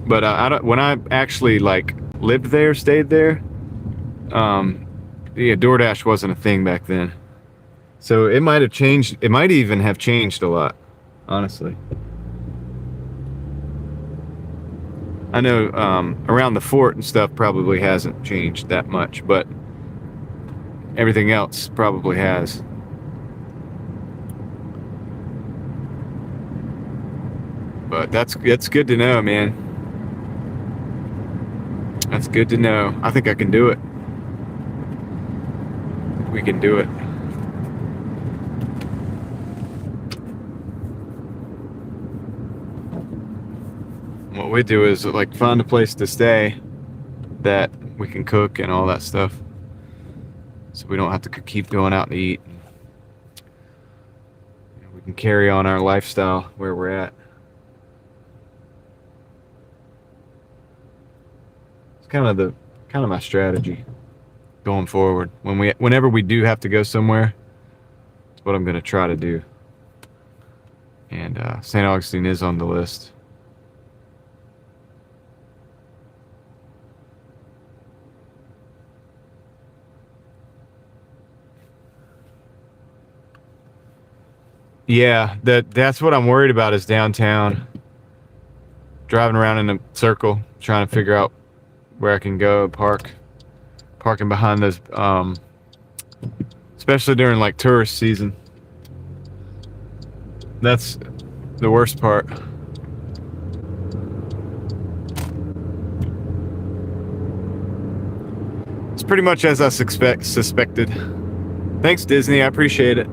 But when I actually like lived there, stayed there, yeah, Doordash wasn't a thing back then. So it might have changed. It might even have changed a lot, honestly. I know around the fort and stuff probably hasn't changed that much, but everything else probably has. But that's good to know, man. That's good to know. I think I can do it. We can do it. What we do is like find a place to stay that we can cook and all that stuff, so we don't have to keep going out to eat. We can carry on our lifestyle where we're at. It's kind of my strategy going forward. Whenever we do have to go somewhere, it's what I'm going to try to do. And St. Augustine is on the list. Yeah, that's what I'm worried about is downtown. Driving around in a circle, trying to figure out where I can go parking behind those, especially during like tourist season. That's the worst part. It's pretty much as I suspected. Thanks, Disney. I appreciate it.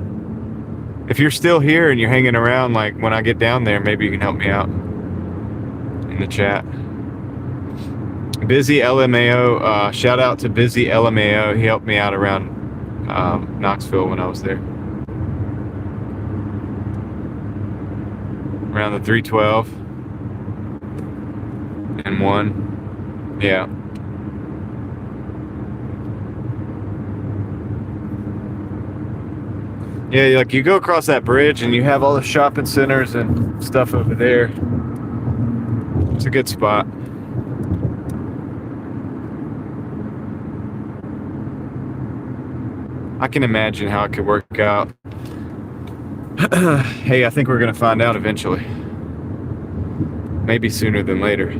If you're still here and you're hanging around, like when I get down there, maybe you can help me out in the chat. Busy LMAO, shout out to Busy LMAO. He helped me out around Knoxville when I was there. Around the 312 and 1. Yeah. Yeah, like you go across that bridge and you have all the shopping centers and stuff over there. It's a good spot. I can imagine how it could work out. Hey, I think we're going to find out eventually. Maybe sooner than later.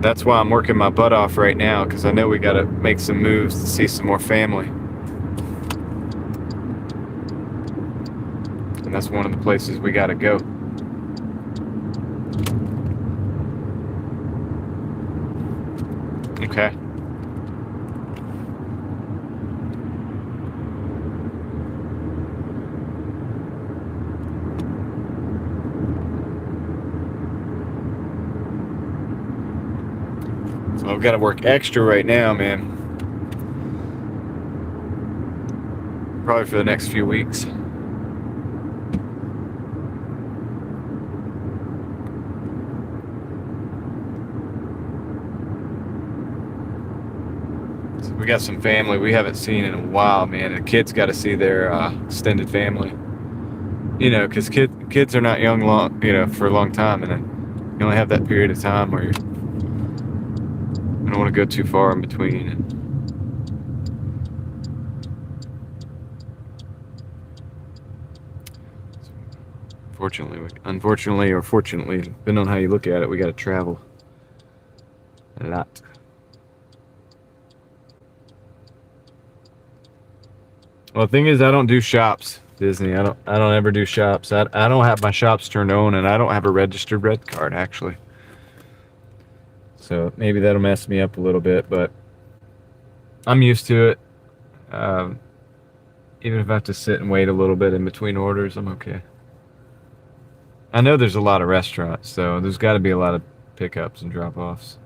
That's why I'm working my butt off right now, because I know we got to make some moves to see some more family. And that's one of the places we got to go. Okay. So I've got to work extra right now, man. Probably for the next few weeks. We got some family we haven't seen in a while, man. The kids got to see their extended family. You know, because kids are not young long, for a long time, and then you only have that period of time where you don't want to go too far in between. Unfortunately, or fortunately, depending on how you look at it, we got to travel a lot. Well, the thing is, I don't do shops, Disney. I don't ever do shops. I don't have my shops turned on, and I don't have a registered red card, actually. So maybe that'll mess me up a little bit, but I'm used to it. Even if I have to sit and wait a little bit in between orders, I'm okay. I know there's a lot of restaurants, so there's got to be a lot of pickups and drop-offs.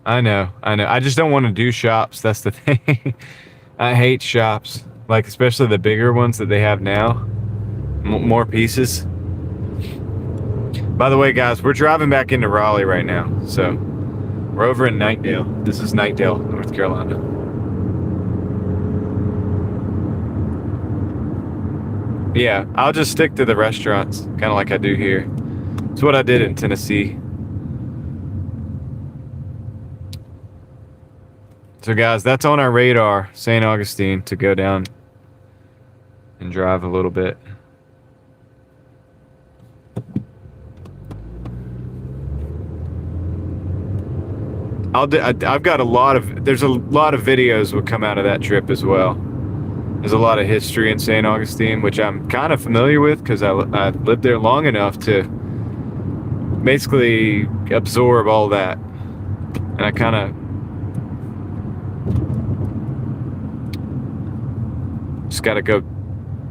I know. I just don't want to do shops. That's the thing. I hate shops, like especially the bigger ones that they have now. More pieces. By the way, guys, we're driving back into Raleigh right now. So we're over in Knightdale. This is Knightdale, North Carolina. Yeah, I'll just stick to the restaurants, kind of like I do here. It's what I did in Tennessee. So guys, that's on our radar, St. Augustine, to go down and drive a little bit. I've got there's a lot of videos would come out of that trip as well. There's a lot of history in St. Augustine, which I'm kind of familiar with because I lived there long enough to basically absorb all that. And I kind of just got to go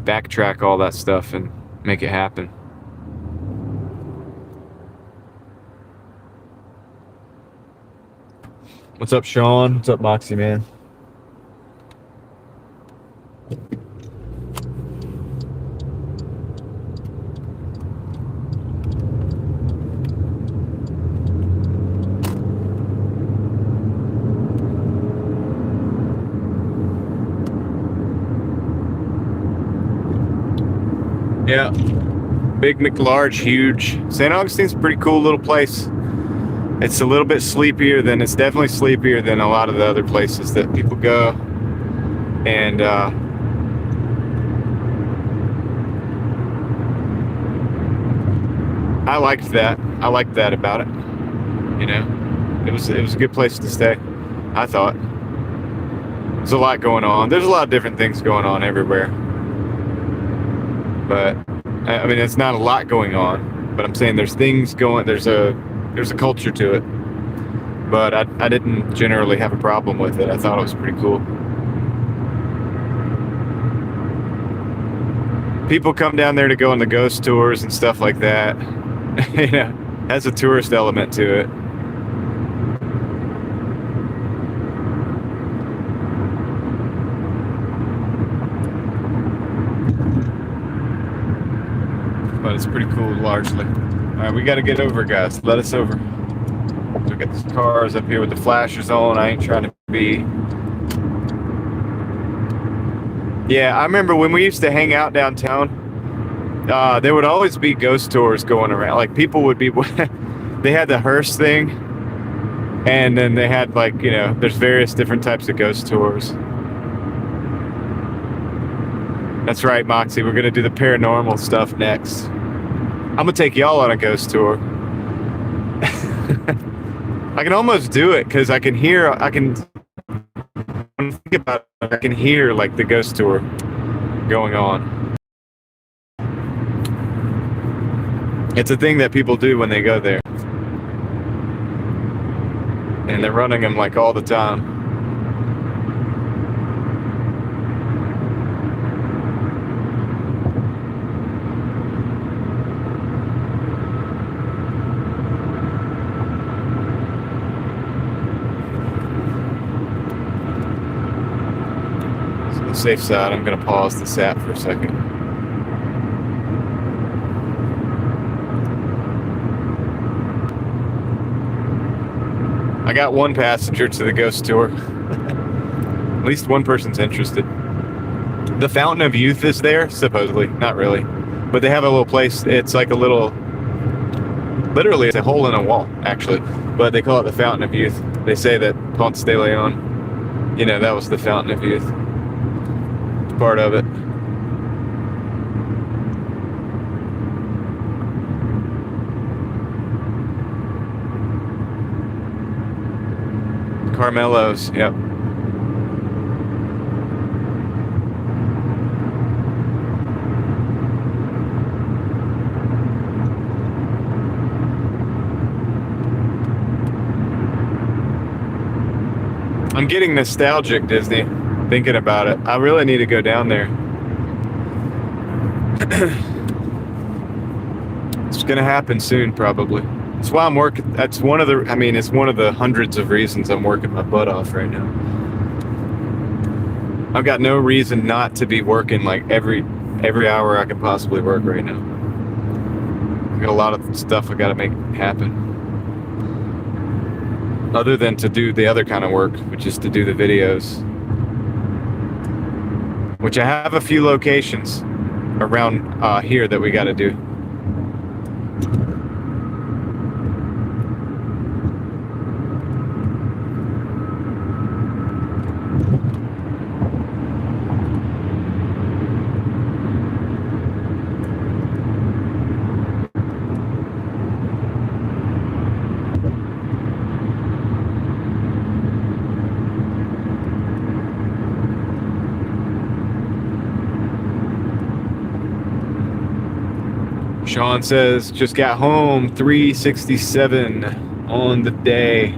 backtrack all that stuff and make it happen. What's up, Sean? What's up, Moxie, man? Yeah, big McLarge, huge. St. Augustine's a pretty cool little place. It's a little bit it's definitely sleepier than a lot of the other places that people go. And I liked that. I liked that about it. You know, it was a good place to stay, I thought. There's a lot going on. There's a lot of different things going on everywhere. But I mean, it's not a lot going on, but I'm saying there's things going, there's a culture to it. But I didn't generally have a problem with it. I thought it was pretty cool. People come down there to go on the ghost tours and stuff like that. You know, has a tourist element to it. But it's pretty cool, largely. All right, we got to get over, guys. Let us over. We got these cars up here with the flashers on. I ain't trying to be. Yeah, I remember when we used to hang out downtown. There would always be ghost tours going around. Like people would be. They had the hearse thing, and then they had like, you know, there's various different types of ghost tours. That's right, Moxie. We're gonna do the paranormal stuff next. I'm gonna take y'all on a ghost tour. I can almost do it because when I think about it, I can hear like the ghost tour going on. It's a thing that people do when they go there. And they're running them like all the time. Safe side, I'm going to pause the sap for a second. I got one passenger to the ghost tour. At least one person's interested. The Fountain of Youth is there, supposedly. Not really. But they have a little place. It's like a little... Literally, it's a hole in a wall, actually. But they call it the Fountain of Youth. They say that Ponce de Leon, you know, that was the Fountain of Youth. Part of it. Carmelo's, yep. I'm getting nostalgic, Disney, thinking about it. I really need to go down there. It's gonna happen soon, probably. That's why I'm working. That's one of the. I mean, it's one of the hundreds of reasons I'm working my butt off right now. I've got no reason not to be working like every hour I could possibly work right now. I've got a lot of stuff I got to make happen. Other than to do the other kind of work, which is to do the videos. Which I have a few locations around here that we got to do. Sean says, just got home, 367 on the day.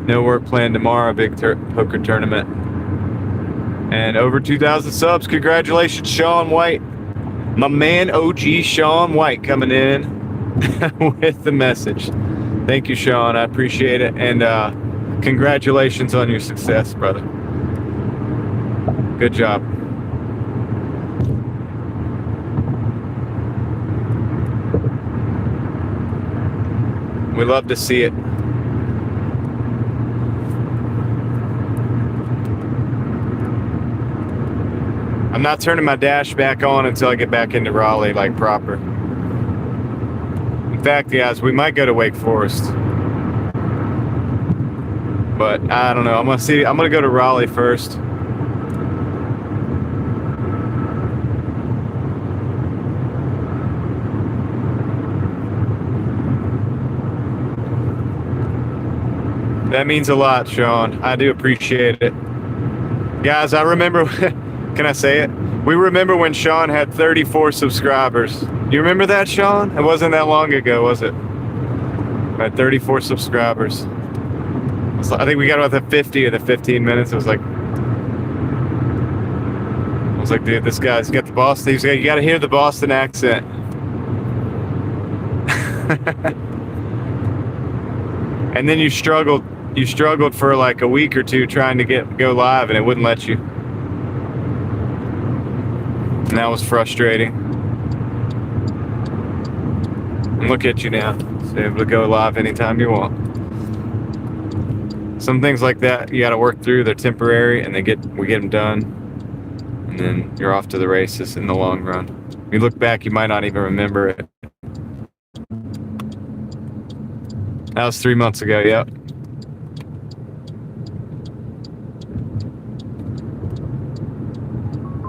No work planned tomorrow, big poker tournament. And over 2,000 subs. Congratulations, Sean White. My man, OG Sean White, coming in with the message. Thank you, Sean. I appreciate it. And congratulations on your success, brother. Good job. We love to see it. I'm not turning my dash back on until I get back into Raleigh, like proper. In fact, guys, we might go to Wake Forest. But I don't know. I'm gonna go to Raleigh first. That means a lot, Sean. I do appreciate it. Guys, I remember, can I say it? We remember when Sean had 34 subscribers. You remember that, Sean? It wasn't that long ago, was it? I had 34 subscribers. I think we got about the 50 in the 15 minutes. I was like, dude, this guy's got the Boston. You got to hear the Boston accent. And then you struggled for like a week or two trying to go live, and it wouldn't let you. And that was frustrating. And look at you now. So you're able to go live anytime you want. Some things like that you got to work through. They're temporary, and we get them done, and then you're off to the races in the long run. When you look back, you might not even remember it. That was 3 months ago. Yep.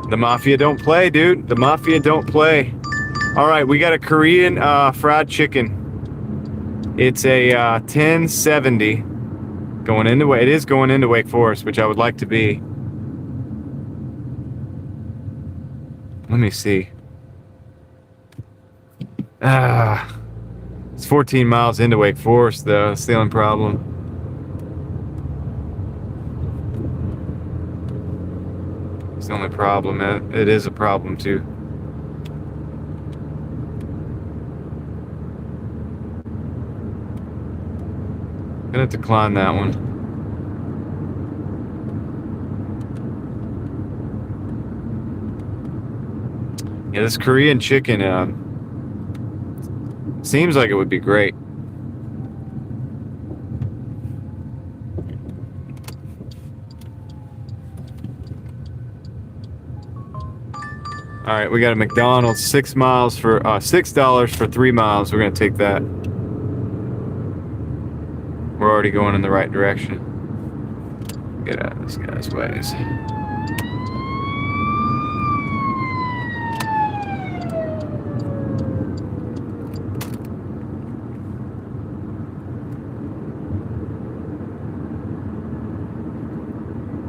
The Mafia don't play, dude. The Mafia don't play. All right, we got a Korean fried chicken. It's a 1070 going into Wake Forest, which I would like to be. Let me see. It's 14 miles into Wake Forest, though. That's the only problem. It's the only problem. It is a problem, too. Gonna decline that one. Yeah, this Korean chicken seems like it would be great. All right, we got a McDonald's, 6 miles for $6 for 3 miles. We're gonna take that. We're already going in the right direction. Get out of this guy's ways.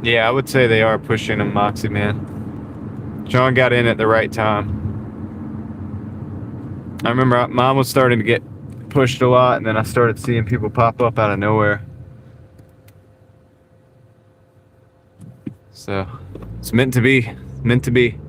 Yeah, I would say they are pushing a Moxie, man. Sean got in at the right time. I remember mine was starting to get pushed a lot, and then I started seeing people pop up out of nowhere. So it's meant to be. Meant to be.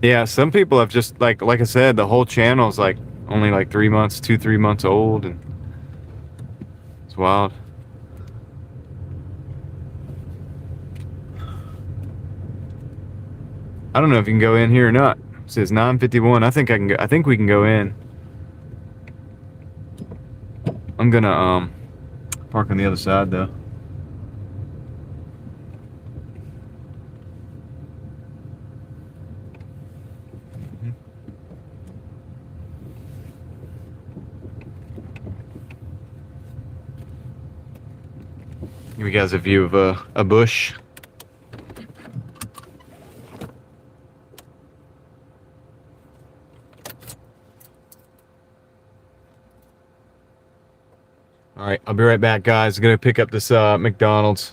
Yeah, some people have just like I said, the whole channel's like only like 3 months, 2-3 months old, and it's wild. I don't know if you can go in here or not. It says 9:51. I think I can go. I think we can go in. I'm gonna park on the other side though. Give Give you guys a view of a bush. All right, I'll be right back, guys. I'm gonna pick up this McDonald's.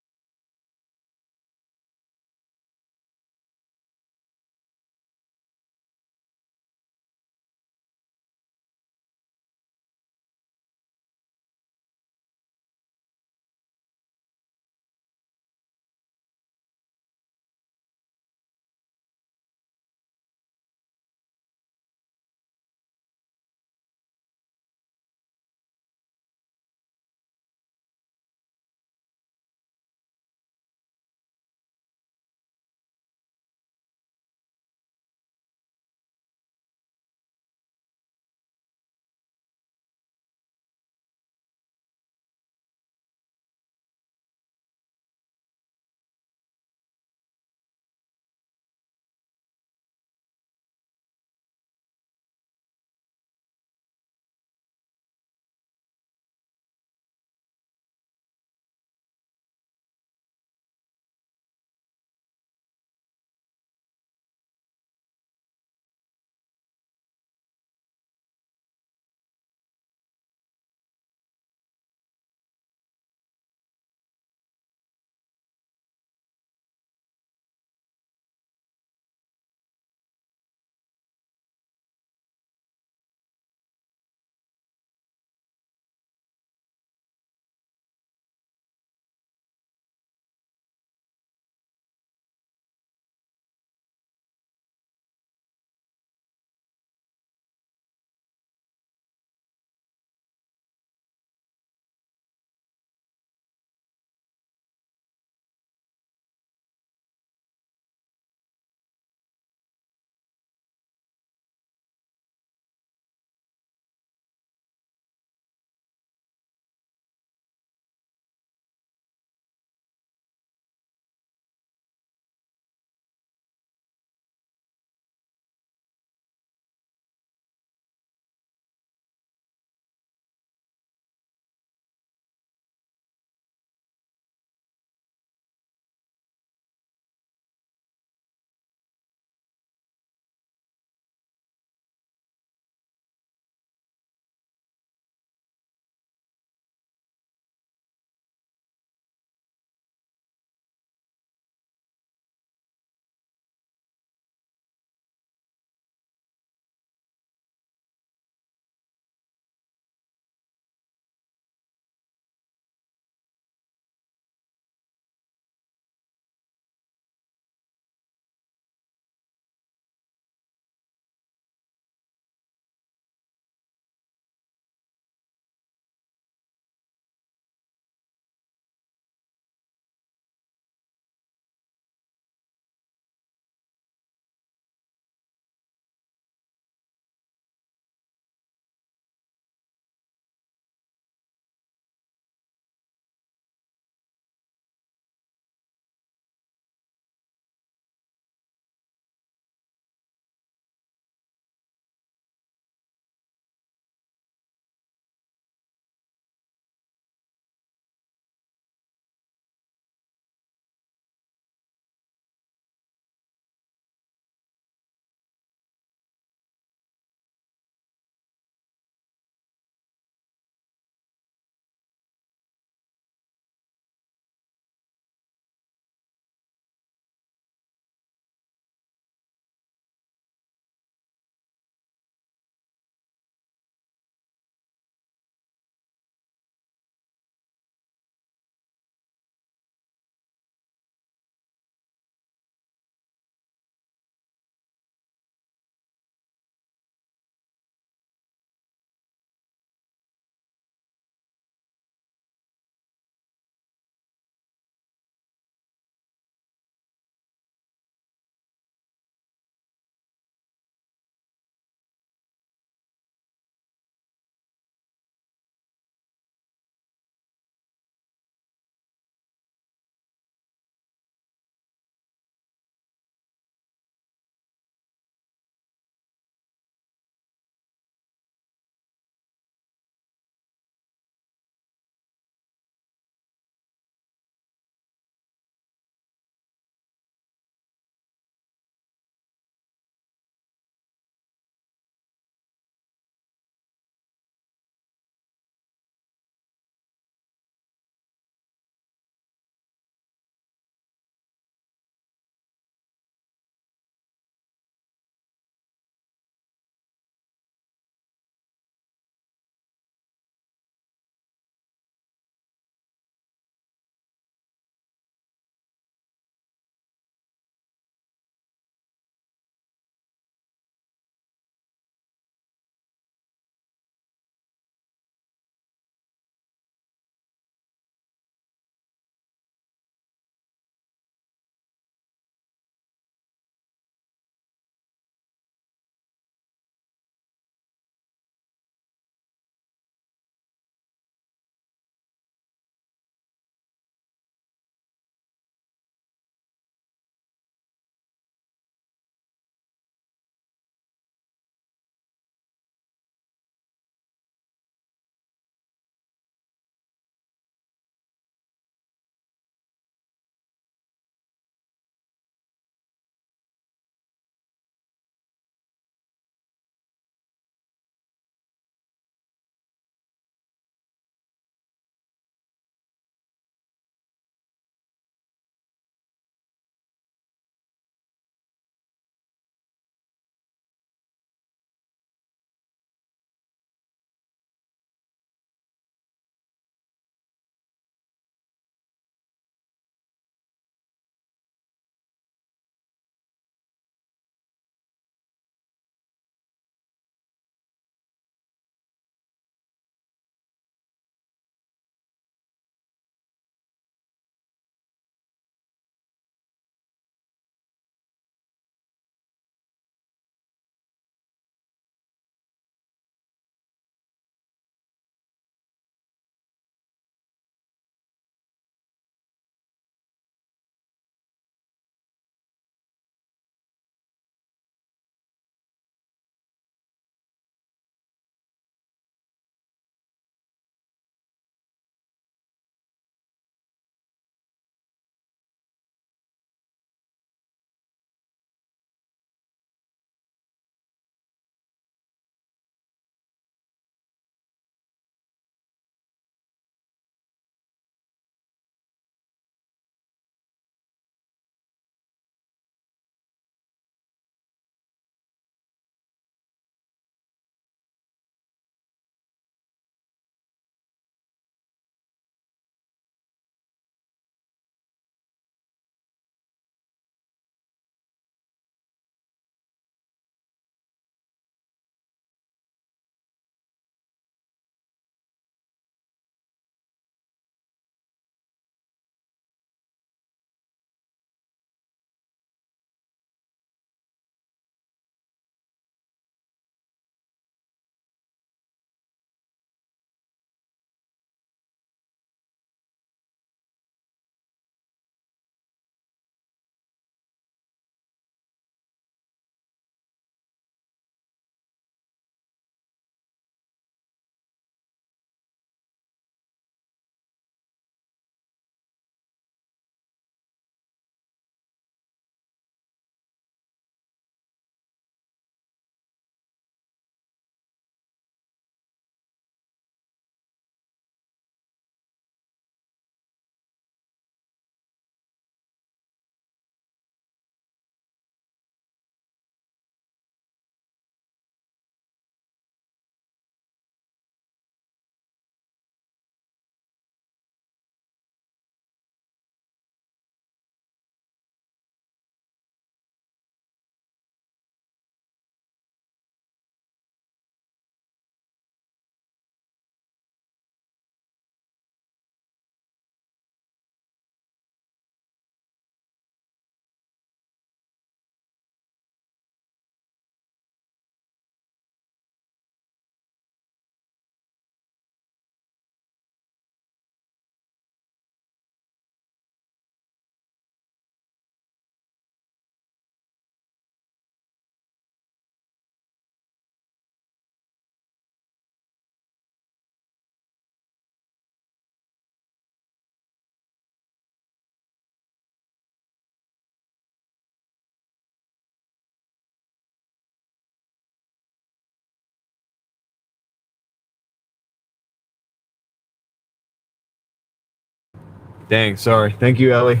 Dang, sorry. Thank you, Ellie.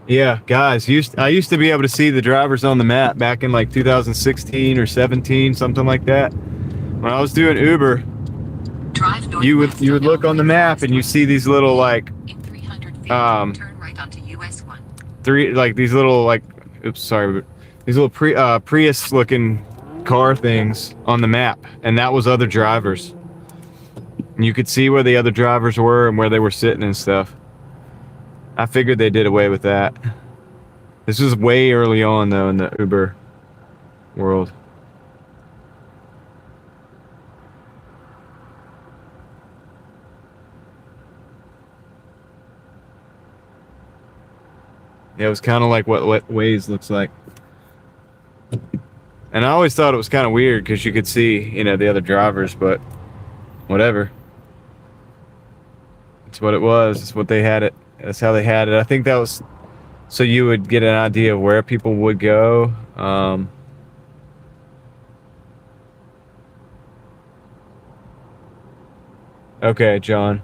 Yeah, guys, I used to be able to see the drivers on the map back in like 2016 or 17, something like that. When I was doing Uber, Drive you northwest would look on the map and you see these little like in 300 feet, turn right onto US 1. these little like oops, sorry, but these little Prius looking car things on the map, and that was other drivers. And you could see where the other drivers were and where they were sitting and stuff. I figured they did away with that. This was way early on though in the Uber world. Yeah, it was kind of like what Waze looks like. And I always thought it was kind of weird because you could see, you know, the other drivers, but whatever. It's what it was. It's what they had it. That's how they had it. I think that was so you would get an idea of where people would go. Okay, John.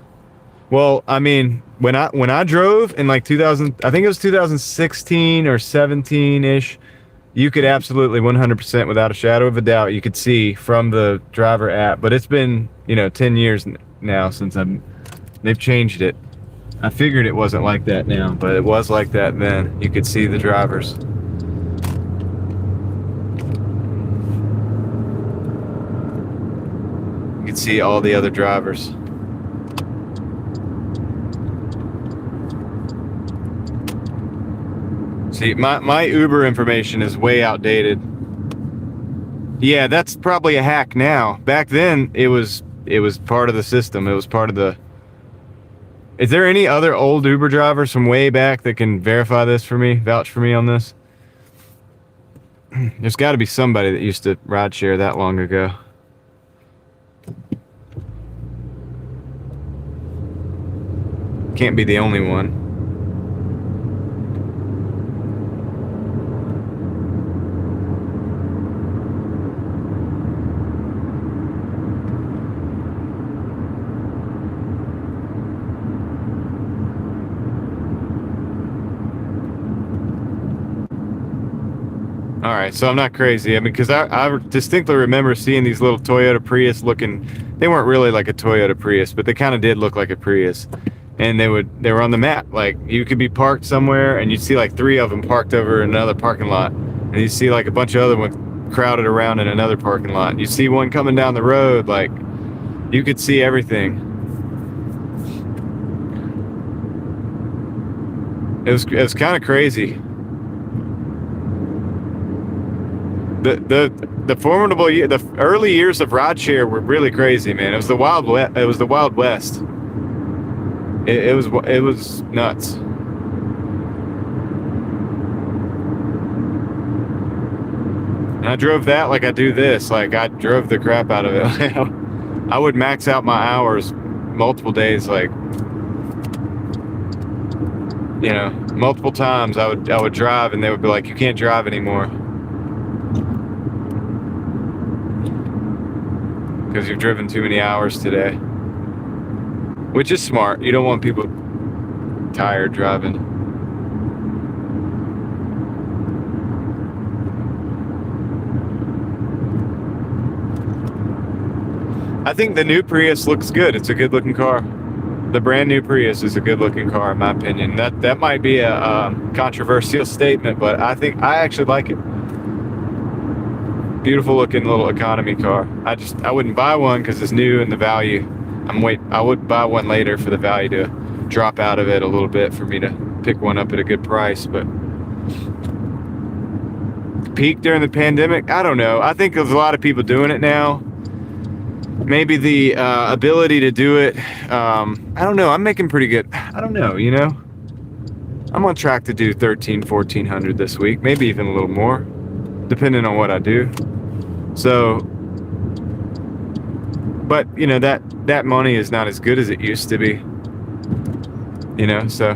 Well, I mean, when I drove in like 2000, I think it was 2016 or 17-ish, you could absolutely 100% without a shadow of a doubt, you could see from the driver app. But it's been, you know, 10 years now since they've changed it. I figured it wasn't like that now, but it was like that then. You could see the drivers. You could see all the other drivers. See, my Uber information is way outdated. Yeah, that's probably a hack now. Back then, it was part of the system. It was part of the... Is there any other old Uber drivers from way back that can verify this for me, vouch for me on this? There's got to be somebody that used to ride share that long ago. Can't be the only one. All right, so I'm not crazy. I mean, because I distinctly remember seeing these little Toyota Prius looking. They weren't really like a Toyota Prius, but they kind of did look like a Prius. And they were on the map. Like, you could be parked somewhere, and you'd see like 3 of them parked over in another parking lot, and you'd see like a bunch of other ones crowded around in another parking lot. You see one coming down the road, like you could see everything. It was kind of crazy. The formidable the early years of rideshare were really crazy, man. It was the Wild West. It was nuts. And I drove that like I do this. Like, I drove the crap out of it. I would max out my hours multiple days, like, you know, multiple times. I would drive, and they would be like, "You can't drive anymore because you've driven too many hours today." Which is smart. You don't want people tired driving. I think the new Prius looks good. It's a good looking car. The brand new Prius is a good looking car, in my opinion. That might be a controversial statement, but I actually like it. Beautiful looking little economy car. I wouldn't buy one because it's new and the value. I would buy one later for the value to drop out of it a little bit for me to pick one up at a good price. But peak during the pandemic, I don't know. I think there's a lot of people doing it now. Maybe the ability to do it, I don't know. I'm making pretty good. I don't know, you know. I'm on track to do 1,400 this week, maybe even a little more, depending on what I do. So, but you know, that money is not as good as it used to be, you know. So,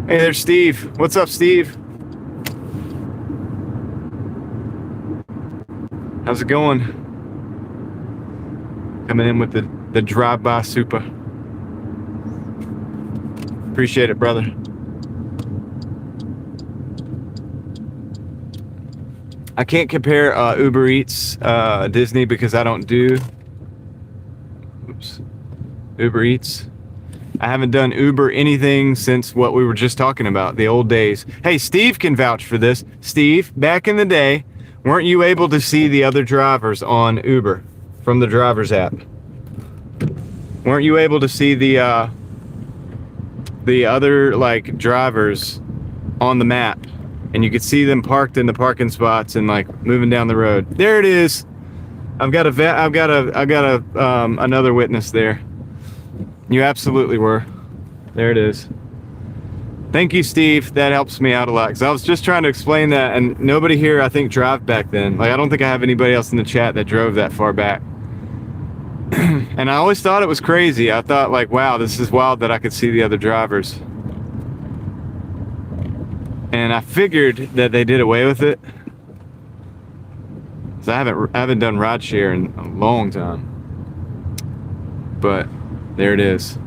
hey, there's Steve. What's up, Steve? How's it going? Coming in with the drive-by super. Appreciate it, brother. I can't compare Uber Eats Disney because I don't do Uber Eats. I haven't done Uber anything since what we were just talking about, the old days. Hey, Steve can vouch for this. Steve, back in the day, weren't you able to see the other drivers on Uber from the driver's app? Weren't you able to see the other like drivers on the map, and you could see them parked in the parking spots and like moving down the road? There it is. I've got another witness there. You absolutely were. There it is. Thank you, Steve. That helps me out a lot, because I was just trying to explain that, and nobody here, I think, drove back then. Like, I don't think I have anybody else in the chat that drove that far back. And I always thought it was crazy. I thought, like, wow, this is wild that I could see the other drivers. And I figured that they did away with it, because I haven't done rideshare in a long time. But there it is.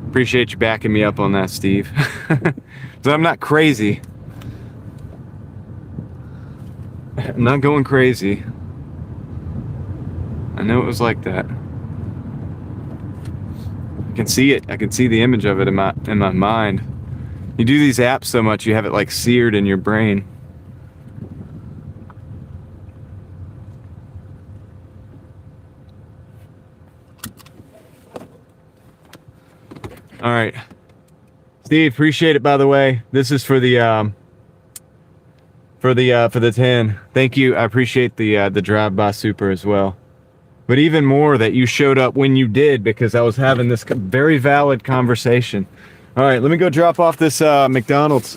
Appreciate you backing me up on that, Steve. So I'm not crazy. I'm not going crazy. I know it was like that. I can see it. I can see the image of it in my mind. You do these apps so much, you have it like seared in your brain. All right, Steve, appreciate it. By the way, this is for the 10. Thank you. I appreciate the drive-by super as well. But even more that you showed up when you did, because I was having this very valid conversation. All right, let me go drop off this McDonald's.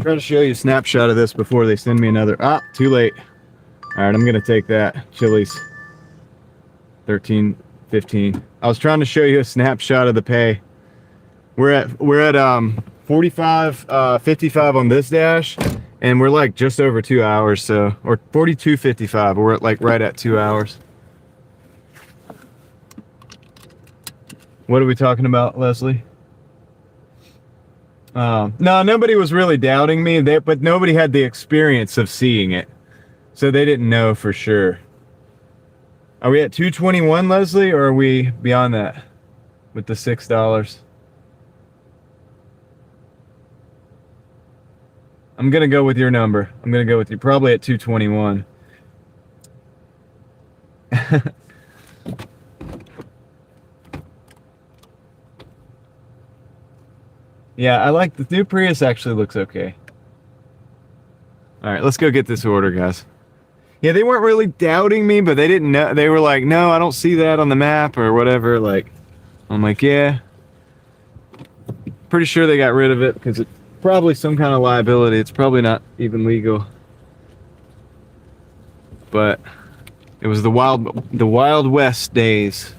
Try to show you a snapshot of this before they send me another. Ah, too late. All right, I'm gonna take that. Chili's 13.15. I was trying to show you a snapshot of the pay. We're at 45.55 on this dash, and we're like just over 2 hours. So, or 42.55. We're at like right at 2 hours. What are we talking about, Leslie? No, nobody was really doubting me, but nobody had the experience of seeing it, so they didn't know for sure. Are we at 221, Leslie, or are we beyond that with the $6? I'm gonna go with your number. I'm gonna go with you, probably at 221. Yeah, I like the new Prius. Actually looks okay. All right, let's go get this order, guys. Yeah, they weren't really doubting me, but they didn't know. They were like, no, I don't see that on the map or whatever. Like, I'm like, yeah. Pretty sure they got rid of it because it's probably some kind of liability. It's probably not even legal. But it was the Wild West days.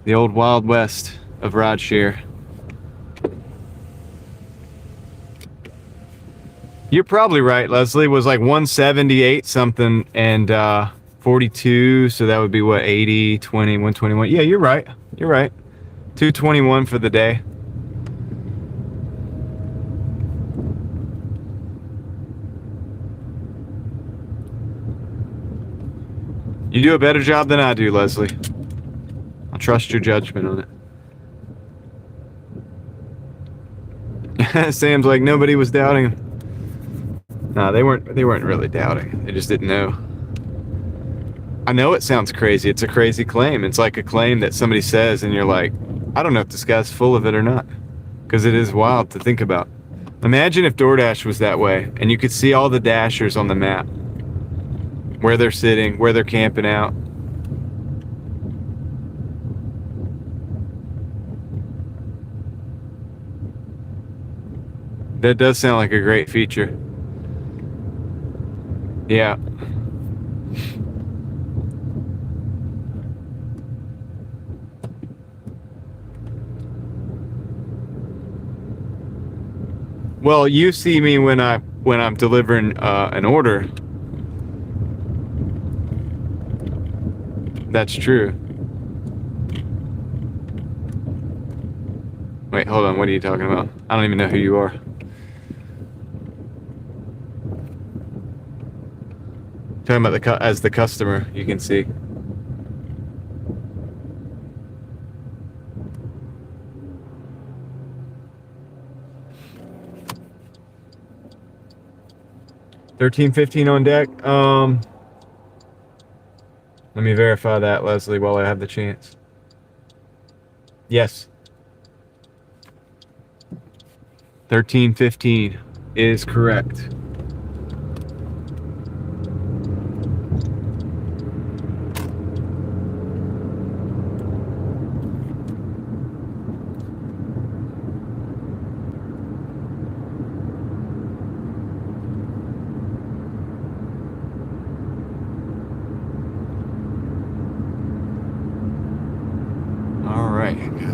The old Wild West of rideshare. You're probably right, Leslie. It was like 178 something and 42, so that would be what, 80, 20, 121. Yeah, you're right. You're right. 221 for the day. You do a better job than I do, Leslie. I'll trust your judgment on it. Sam's like, nobody was doubting him. Nah, they weren't really doubting. They just didn't know. I know it sounds crazy. It's a crazy claim. It's like a claim that somebody says and you're like, I don't know if this guy's full of it or not. Because it is wild to think about. Imagine if Doordash was that way and you could see all the dashers on the map. Where they're sitting, where they're camping out. That does sound like a great feature. Yeah. Well, you see me when I'm delivering an order. That's true. Wait, hold on. What are you talking about? I don't even know who you are. Talking about as the customer, you can see. $13.15 on deck. Let me verify that, Leslie, while I have the chance. Yes. $13.15 is correct.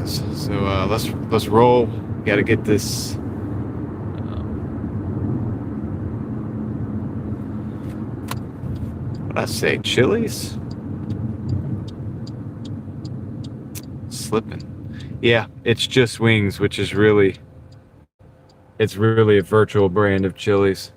So let's roll. Got to get this. What did I say? Chili's? Slipping. Yeah, it's just wings, which is really. It's really a virtual brand of Chili's.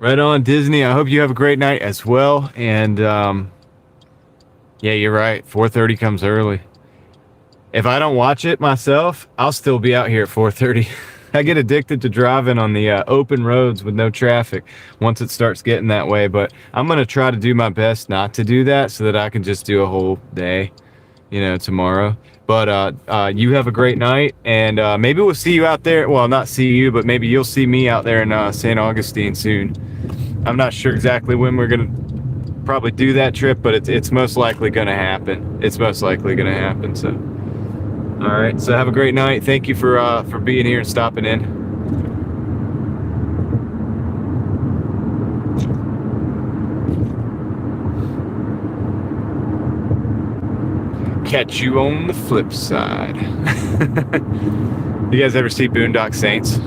Right on, Disney. I hope you have a great night as well. And yeah, you're right. 4:30 comes early. If I don't watch it myself, I'll still be out here at 4:30. I get addicted to driving on the open roads with no traffic once it starts getting that way. But I'm going to try to do my best not to do that so that I can just do a whole day, tomorrow. But you have a great night, and maybe we'll see you out there. Well, not see you, but maybe you'll see me out there in St. Augustine soon. I'm not sure exactly when we're going to probably do that trip, but it's most likely going to happen. It's most likely going to happen. So, all right. So have a great night. Thank you for being here and stopping in. Catch you on the flip side. You guys ever see Boondock Saints?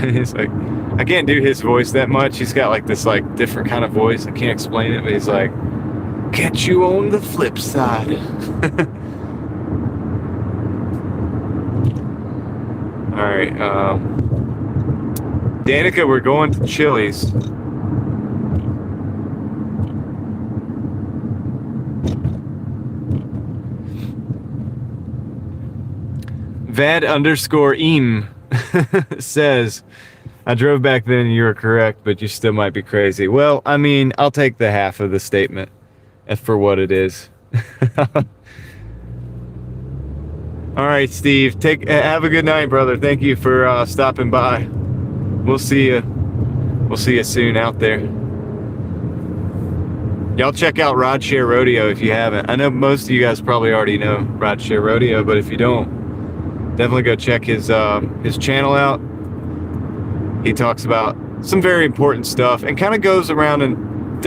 He's like, I can't do his voice that much. He's got like this like different kind of voice. I can't explain it, but he's like, catch you on the flip side. All right, Danica, we're going to Chili's. Vad_im says, I drove back then and you were correct, but you still might be crazy. Well, I mean, I'll take the half of the statement for what it is. All right, Steve. Have a good night, brother. Thank you for stopping by. We'll see you. We'll see you soon out there. Y'all check out Rodshare Rodeo if you haven't. I know most of you guys probably already know Rodshare Rodeo, but if you don't, definitely go check his channel out. He talks about some very important stuff and kind of goes around and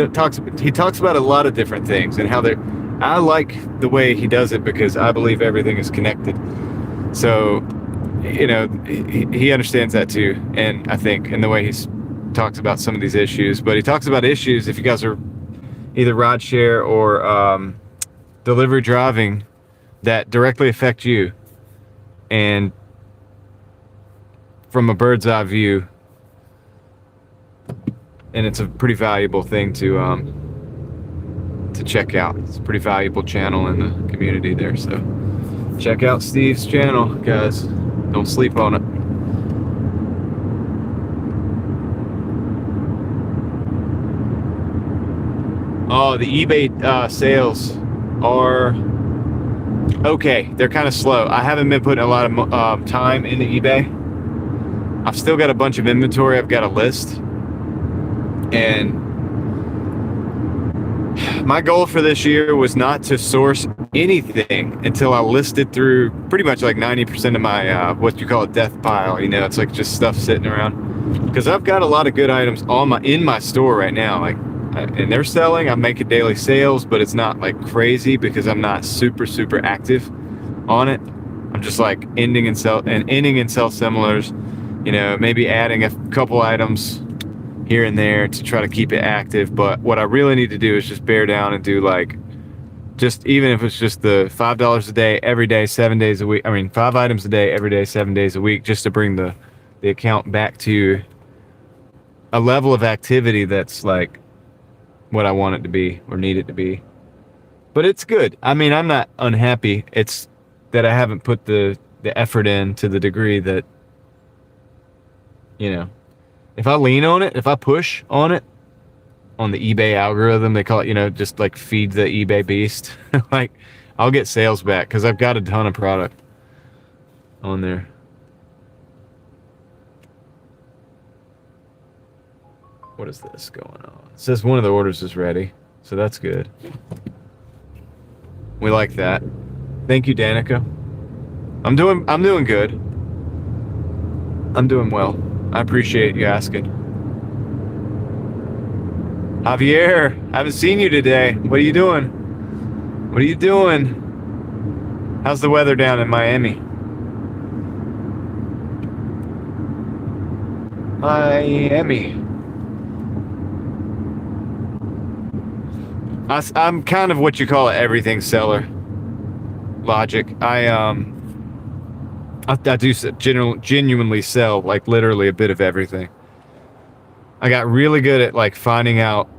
he talks about a lot of different things and how they're. I like the way he does it because I believe everything is connected. So, you know, he understands that too, and I think in the way he talks about some of these issues. But he talks about issues if you guys are either rideshare or delivery driving that directly affect you, and from a bird's eye view, and it's a pretty valuable thing to check out. It's a pretty valuable channel in the community there, so check out Steve's channel, guys. Don't sleep on it. Oh, the eBay sales are okay. They're kind of slow. I haven't been putting a lot of time into eBay. I've still got a bunch of inventory I've got to list. And my goal for this year was not to source anything until I listed through pretty much like 90% of my what you call a death pile. You know, it's like just stuff sitting around. Because I've got a lot of good items in my store right now. Like, and they're selling. I'm making daily sales, but it's not like crazy because I'm not super active on it. I'm just like ending and sell similars. You know, maybe adding a couple items here and there to try to keep it active. But what I really need to do is just bear down and do like, just even if it's just the $5 a day, every day, 7 days a week. I mean, 5 items a day, every day, 7 days a week, just to bring the account back to a level of activity that's like what I want it to be or need it to be. But it's good. I mean, I'm not unhappy. It's that I haven't put the effort in to the degree that, you know, if I lean on it, if I push on it, on the eBay algorithm, they call it, you know, just like feed the eBay beast, like I'll get sales back because I've got a ton of product on there. What is this going on? It says one of the orders is ready, so that's good. We like that. Thank you, Danica. I'm doing good. I'm doing well. I appreciate you asking. Javier, I haven't seen you today. What are you doing? What are you doing? How's the weather down in Miami? Miami. I'm kind of what you call an everything seller. Logic. I do genuinely sell like literally a bit of everything. I got really good at like finding out,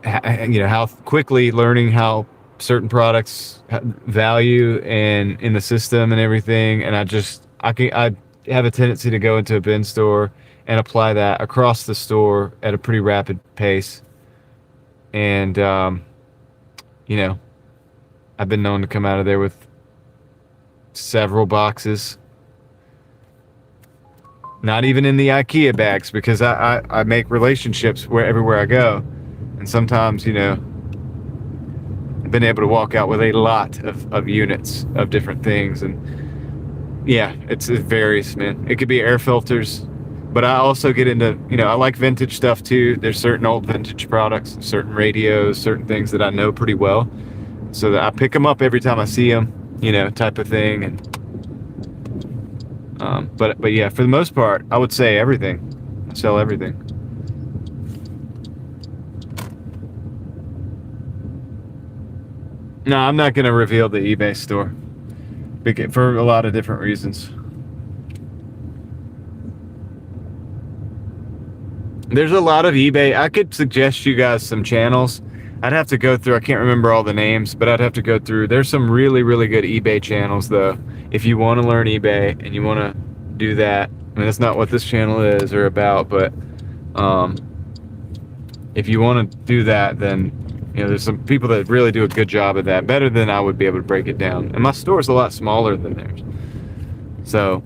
you know, how quickly learning how certain products value and in the system and everything. And I have a tendency to go into a bin store and apply that across the store at a pretty rapid pace. And, you know, I've been known to come out of there with several boxes. Not even in the IKEA bags, because I make relationships everywhere I go. And sometimes, you know, I've been able to walk out with a lot of units of different things. And yeah, it varies, man. It could be air filters, but I also get into, you know, I like vintage stuff too. There's certain old vintage products, certain radios, certain things that I know pretty well. So that I pick them up every time I see them, you know, type of thing. And but yeah, for the most part, I would say everything. I sell everything. No, I'm not going to reveal the eBay store for a lot of different reasons. There's a lot of eBay. I could suggest you guys some channels. I'd have to go through, I can't remember all the names, but I'd have to go through. There's some really, really good eBay channels, though. If you want to learn eBay and you want to do that, I mean, that's not what this channel is or about, but if you want to do that, then, you know, there's some people that really do a good job of that, better than I would be able to break it down. And my store is a lot smaller than theirs. So,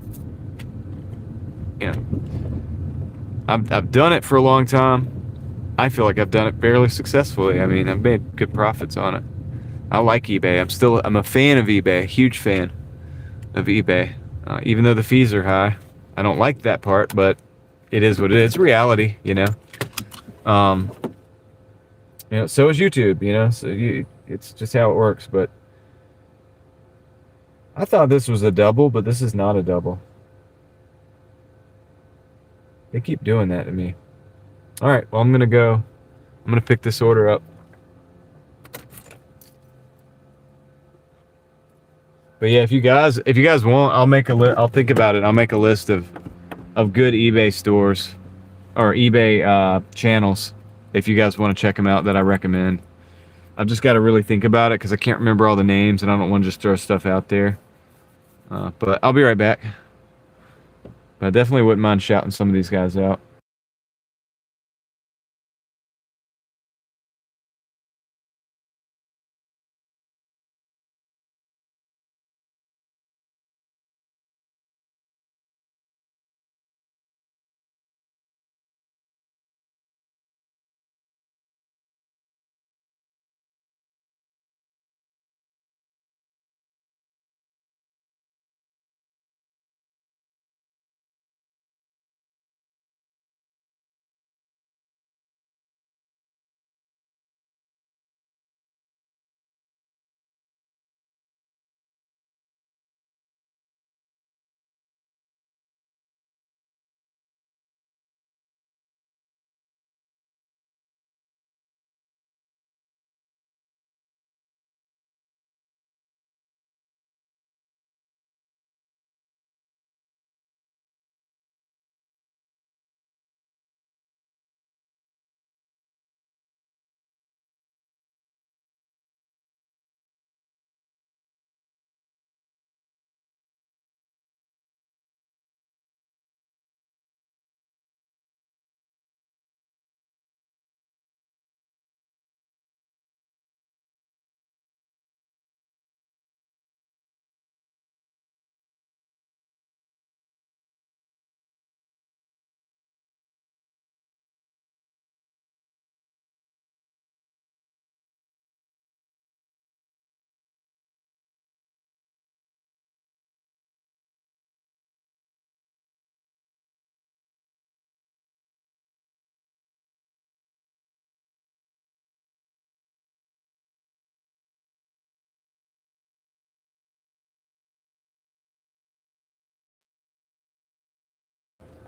I've done it for a long time. I feel like I've done it fairly successfully. I mean, I've made good profits on it. I like eBay. I'm a fan of eBay, huge fan of eBay. Even though the fees are high, I don't like that part, but it is what it is. It's reality, Um, so is YouTube, so it's just how it works. But I thought this was a double, but this is not a double. They keep doing that to me. All right, well, I'm gonna pick this order up. But yeah, if you guys want, I'll think about it. I'll make a list of good eBay stores or eBay channels if you guys want to check them out that I recommend. I've just got to really think about it because I can't remember all the names and I don't want to just throw stuff out there. But I'll be right back. But I definitely wouldn't mind shouting some of these guys out.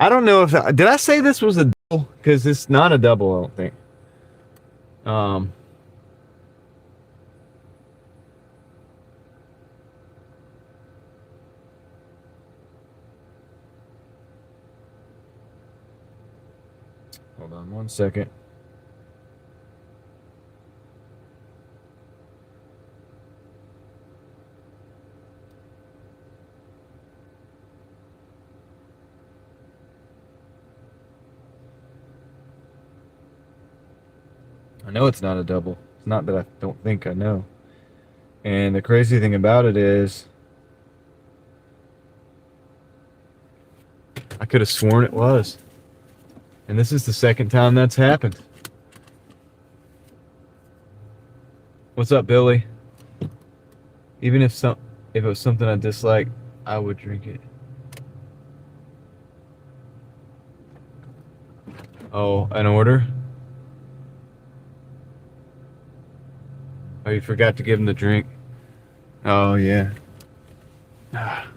I don't know if did I say this was a double? Because it's not a double, I don't think. Um, Hold on one second. I know it's not a double. It's not that I don't think I know. And the crazy thing about it is, I could have sworn it was. And this is the second time that's happened. What's up, Billy? Even if it was something I dislike, I would drink it. Oh, an order? Oh, you forgot to give him the drink. Oh, yeah. That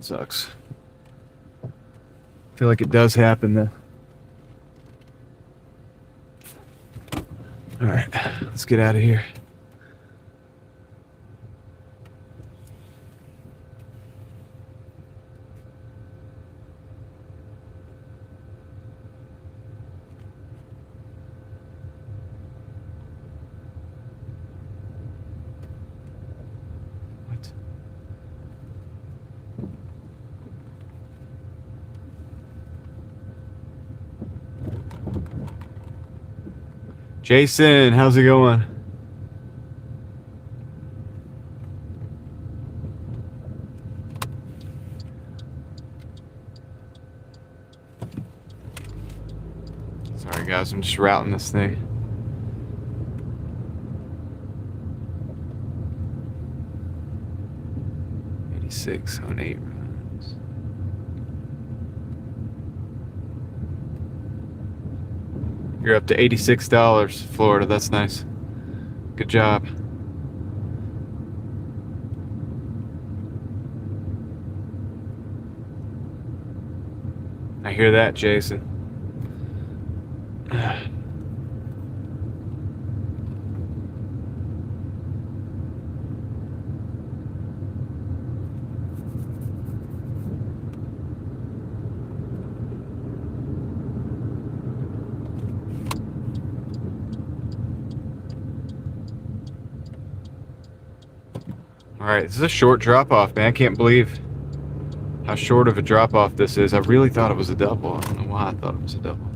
sucks. I feel like it does happen though. All right, let's get out of here. What? Jason, how's it going? Sorry guys, I'm just routing this thing. $86 on 8 runs. You're up to $86, Florida. That's nice. Good job. I hear that, Jason. All right, this is a short drop-off, man. I can't believe how short of a drop-off this is. I really thought it was a double. I don't know why I thought it was a double.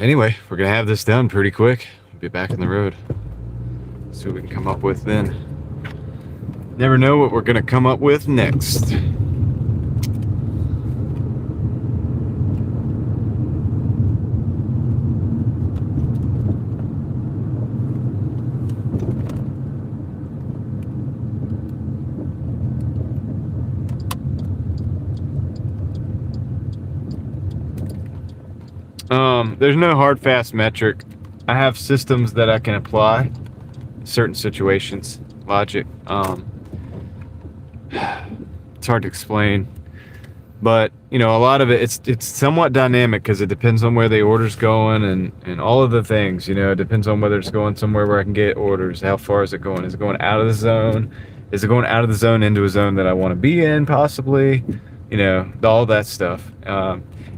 Anyway, we're gonna have this done pretty quick. We'll be back on the road. See what we can come up with then. Never know what we're gonna come up with next. There's no hard, fast metric. I have systems that I can apply in certain situations. Logic. It's hard to explain, but you know, a lot of it's somewhat dynamic because it depends on where the order's going and all of the things. You know, it depends on whether it's going somewhere where I can get orders. How far is it going? Is it going out of the zone? Is it going out of the zone into a zone that I want to be in, possibly? You know, all that stuff.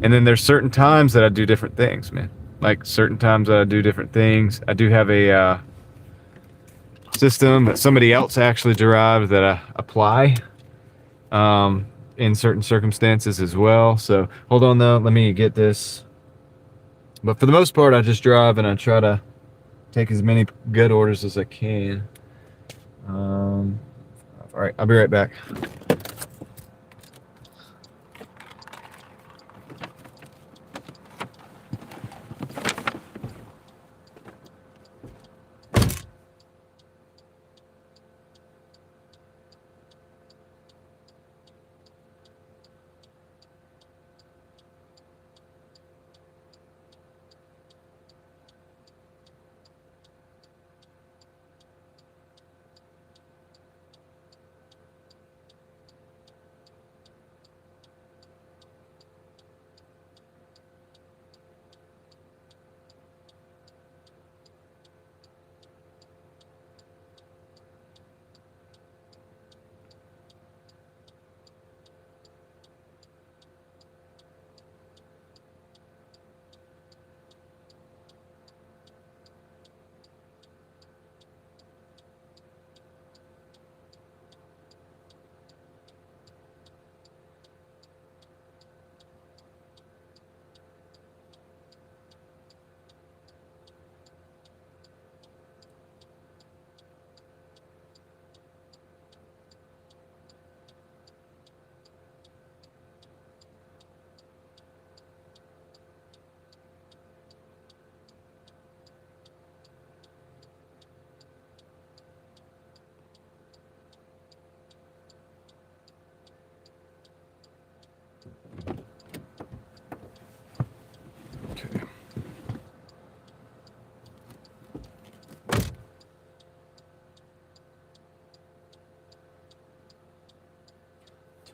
And then there's certain times that I do different things, man. Like certain times that I do different things. I do have a system that somebody else actually derived that I apply in certain circumstances as well. So hold on though, let me get this. But for the most part, I just drive and I try to take as many good orders as I can. All right, I'll be right back. Okay.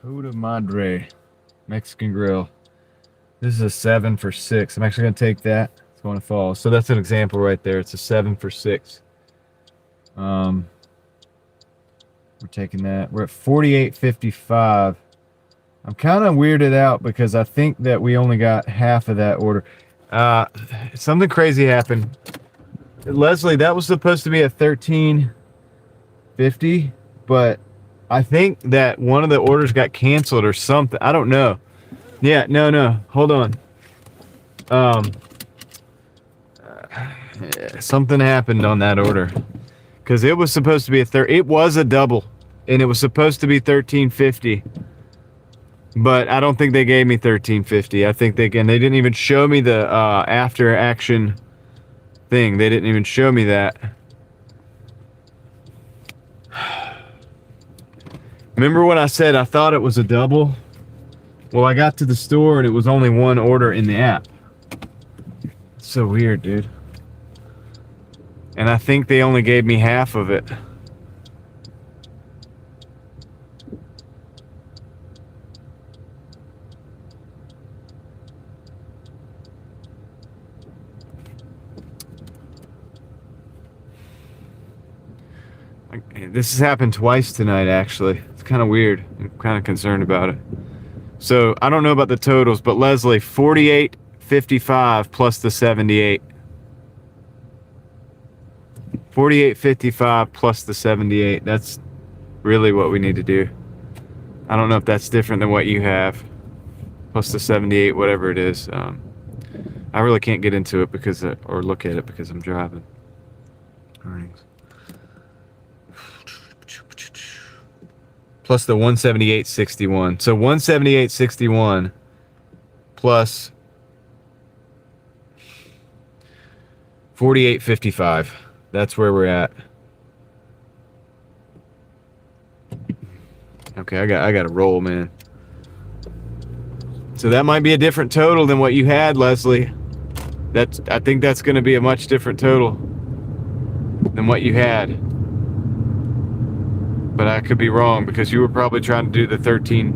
Toda Madre Mexican Grill. This is a 7 for 6. I'm actually going to take that. It's going to fall. So that's an example right there. It's a 7 for 6. We're taking that. We're at 48.55. I'm kind of weirded out because I think that we only got half of that order. Something crazy happened. Leslie, that was supposed to be a 13.50, but I think that one of the orders got canceled or something. I don't know. Yeah, no. Hold on. Something happened on that order because it was supposed to be a it was a double. and it was supposed to be $13.50. But I don't think they gave me $13.50. I think they didn't even show me the after action thing. They didn't even show me that. Remember when I said I thought it was a double? Well, I got to the store and it was only one order in the app. It's so weird, dude. And I think they only gave me half of it. This has happened twice tonight, actually. It's kind of weird. I'm kind of concerned about it. So I don't know about the totals, but Leslie, 48.55 plus the 78. 48.55 plus the 78. That's really what we need to do. I don't know if that's different than what you have. Plus the 78, whatever it is. I really can't get into it because, or look at it because I'm driving. Earnings. Plus the 178.61. So 178.61 plus 48.55. That's where we're at. Okay, I got to roll, man. So that might be a different total than what you had, Leslie. I think that's going to be a much different total than what you had. But I could be wrong because you were probably trying to do the $13.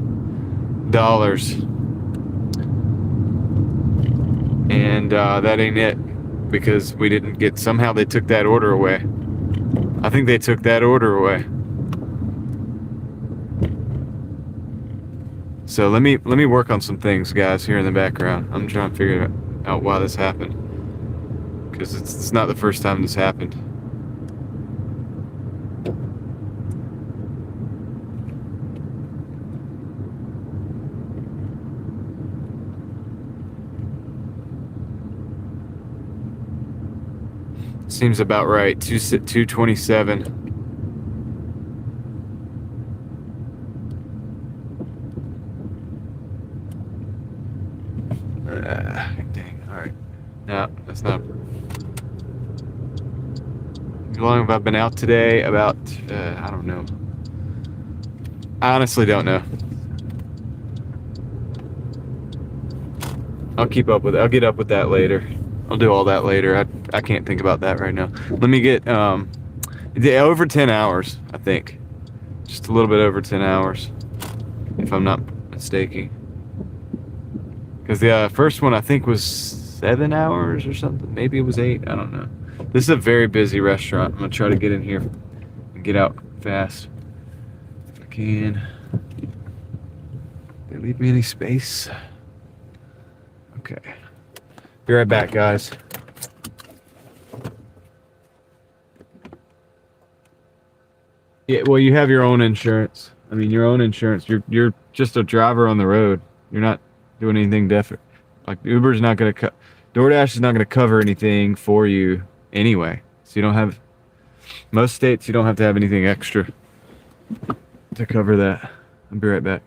And that ain't it, because we didn't get, somehow they took that order away. I think they took that order away. So let me work on some things, guys, here in the background. I'm trying to figure out why this happened, because it's not the first time this happened. Seems about right. 227. Dang. All right. No, that's not. How long have I been out today? About I don't know. I honestly don't know. I'll keep up with it. I'll get up with that later. I'll do all that later. I can't think about that right now. Let me get over 10 hours, I think. Just a little bit over 10 hours, if I'm not mistaken. Because the first one I think was 7 hours or something. Maybe it was 8. I don't know. This is a very busy restaurant. I'm gonna try to get in here and get out fast if I can. They leave me any space? Okay. Be right back, guys. Yeah, well, you have your own insurance. I mean, your own insurance. You're just a driver on the road. You're not doing anything different. Like Uber's not gonna DoorDash is not gonna cover anything for you anyway. So you don't have, most states you don't have to have anything extra to cover that. I'll be right back.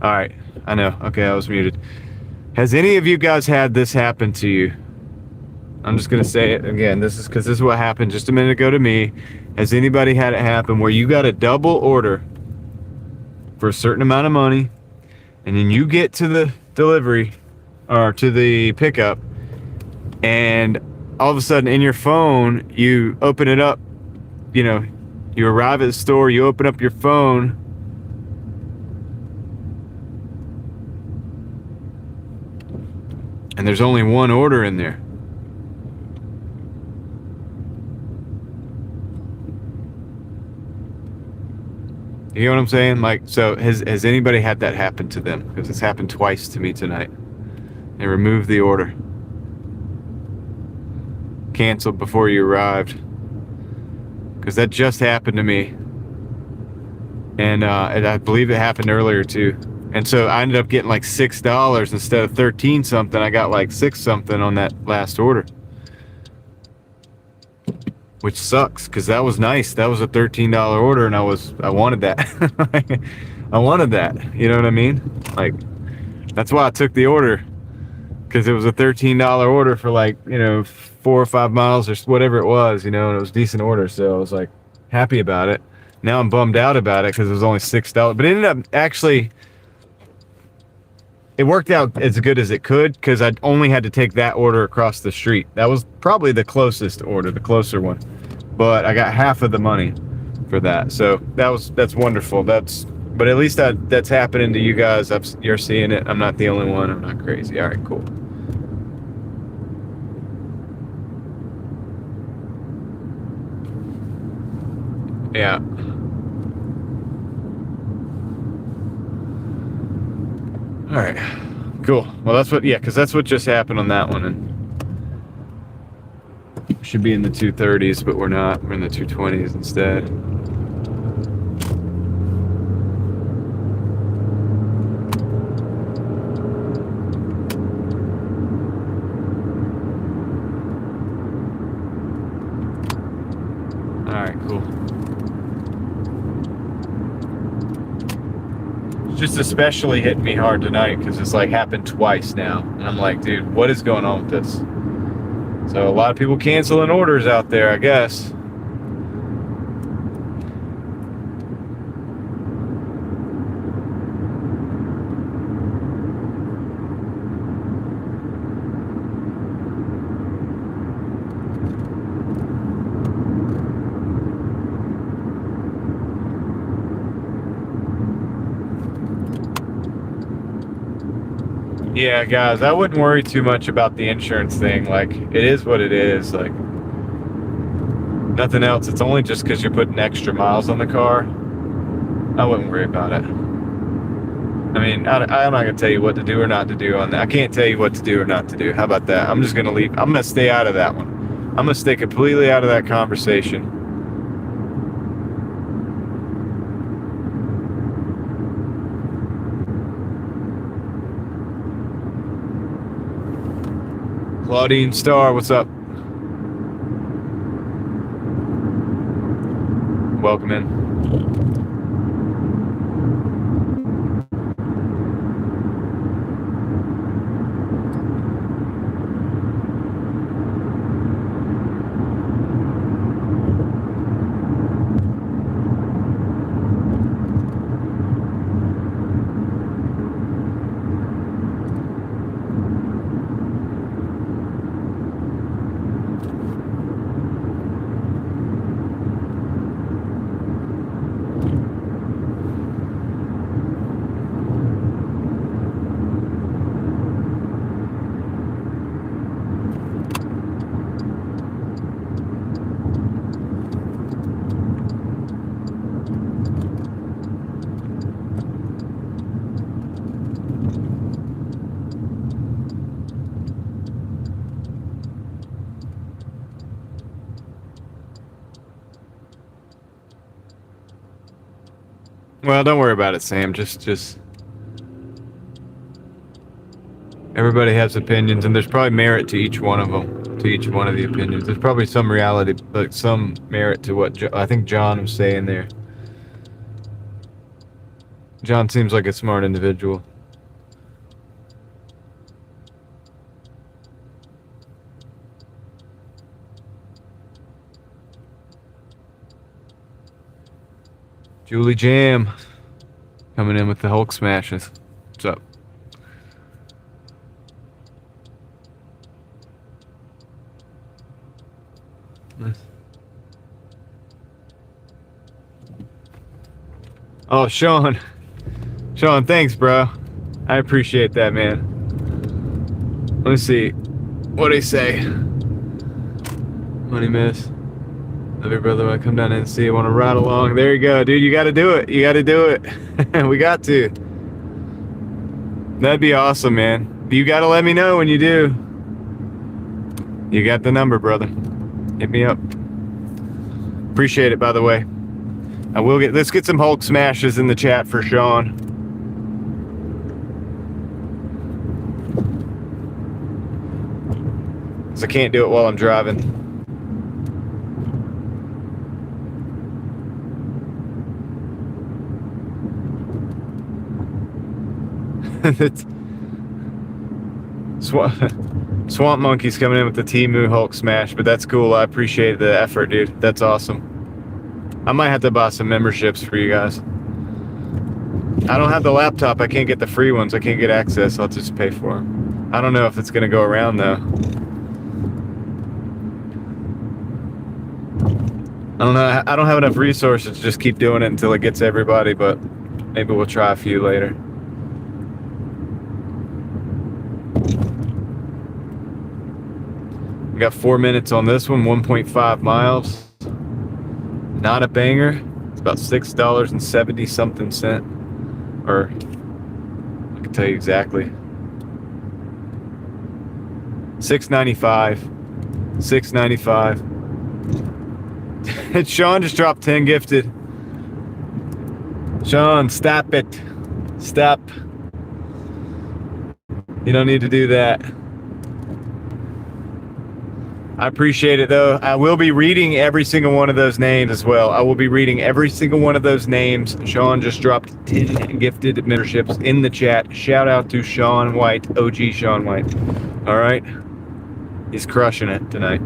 All right, I know. Okay, I was muted. Has any of you guys had this happen to you? I'm just gonna say it again. This is what happened just a minute ago to me. Has anybody had it happen where you got a double order for a certain amount of money, and then you get to the delivery or to the pickup, and all of a sudden in your phone you open it up, you know, you arrive at the store, you open up your phone, and there's only one order in there. You know what I'm saying? Like, so has anybody had that happen to them? Because it's happened twice to me tonight. They removed the order. Canceled before you arrived. Because that just happened to me. And I believe it happened earlier too. And so I ended up getting like $6 instead of 13 something. I got like 6 something on that last order. Which sucks, because that was nice. That was a $13 order, and I wanted that. I wanted that. You know what I mean? Like, that's why I took the order, because it was a $13 order for like, you know, 4 or 5 miles or whatever it was, you know, and it was a decent order. So I was like happy about it. Now I'm bummed out about it because it was only $6. But it ended up actually, it worked out as good as it could, because I only had to take that order across the street. That was probably the closest order, the closer one. But I got half of the money for that. So that's wonderful. But at least that's happening to you guys. You're seeing it. I'm not the only one. I'm not crazy. All right, cool. Yeah. All right, cool. Well, because that's what just happened on that one, and we should be in the 230s, but we're not. We're in the 220s instead. All right, cool. Just especially hitting me hard tonight because it's like happened twice now, and I'm like, dude, what is going on with this? So a lot of people canceling orders out there, I guess. Yeah, guys, I wouldn't worry too much about the insurance thing. Like, it is what it is. Like, nothing else. It's only just because you're putting extra miles on the car. I wouldn't worry about it. I mean, I'm not going to tell you what to do or not to do on that. I can't tell you what to do or not to do. How about that? I'm just going to leave. I'm going to stay out of that one. I'm going to stay completely out of that conversation. Claudine Starr, what's up? Welcome in. Well, don't worry about it, Sam. Just everybody has opinions, and there's probably merit to each one of them, to each one of the opinions. There's probably some reality, like some merit to what I think John was saying there. John seems like a smart individual. Julie Jam coming in with the Hulk smashes. What's up? Nice. Oh, Sean. Sean, thanks, bro. I appreciate that, man. Let me see. What'd he say? Money miss. Love you, brother. When I come down and see you, want to ride along. There you go, dude. You got to do it. You got to do it. We got to. That'd be awesome, man. You got to let me know when you do. You got the number, brother. Hit me up. Appreciate it, by the way. I will get. Let's get some Hulk smashes in the chat for Sean. I can't do it while I'm driving. Swamp Monkey's coming in with the Temu Hulk smash, but that's cool. I appreciate the effort, dude. That's awesome. I might have to buy some memberships for you guys. I don't have the laptop. I can't get the free ones. I can't get access. I'll just pay for them. I don't know if it's going to go around, though. I don't know. I don't have enough resources to just keep doing it until it gets everybody, but maybe we'll try a few later. We got 4 minutes on this one, 1.5 miles. Not a banger. It's about $6.70 something cent. Or I can tell you exactly. $6.95. $6.95. Sean just dropped 10 gifted. Sean, stop it. Stop. You don't need to do that. I appreciate it, though. I will be reading every single one of those names as well. I will be reading every single one of those names. Sean just dropped 10 gifted memberships in the chat. Shout out to Sean White, OG Sean White. All right? He's crushing it tonight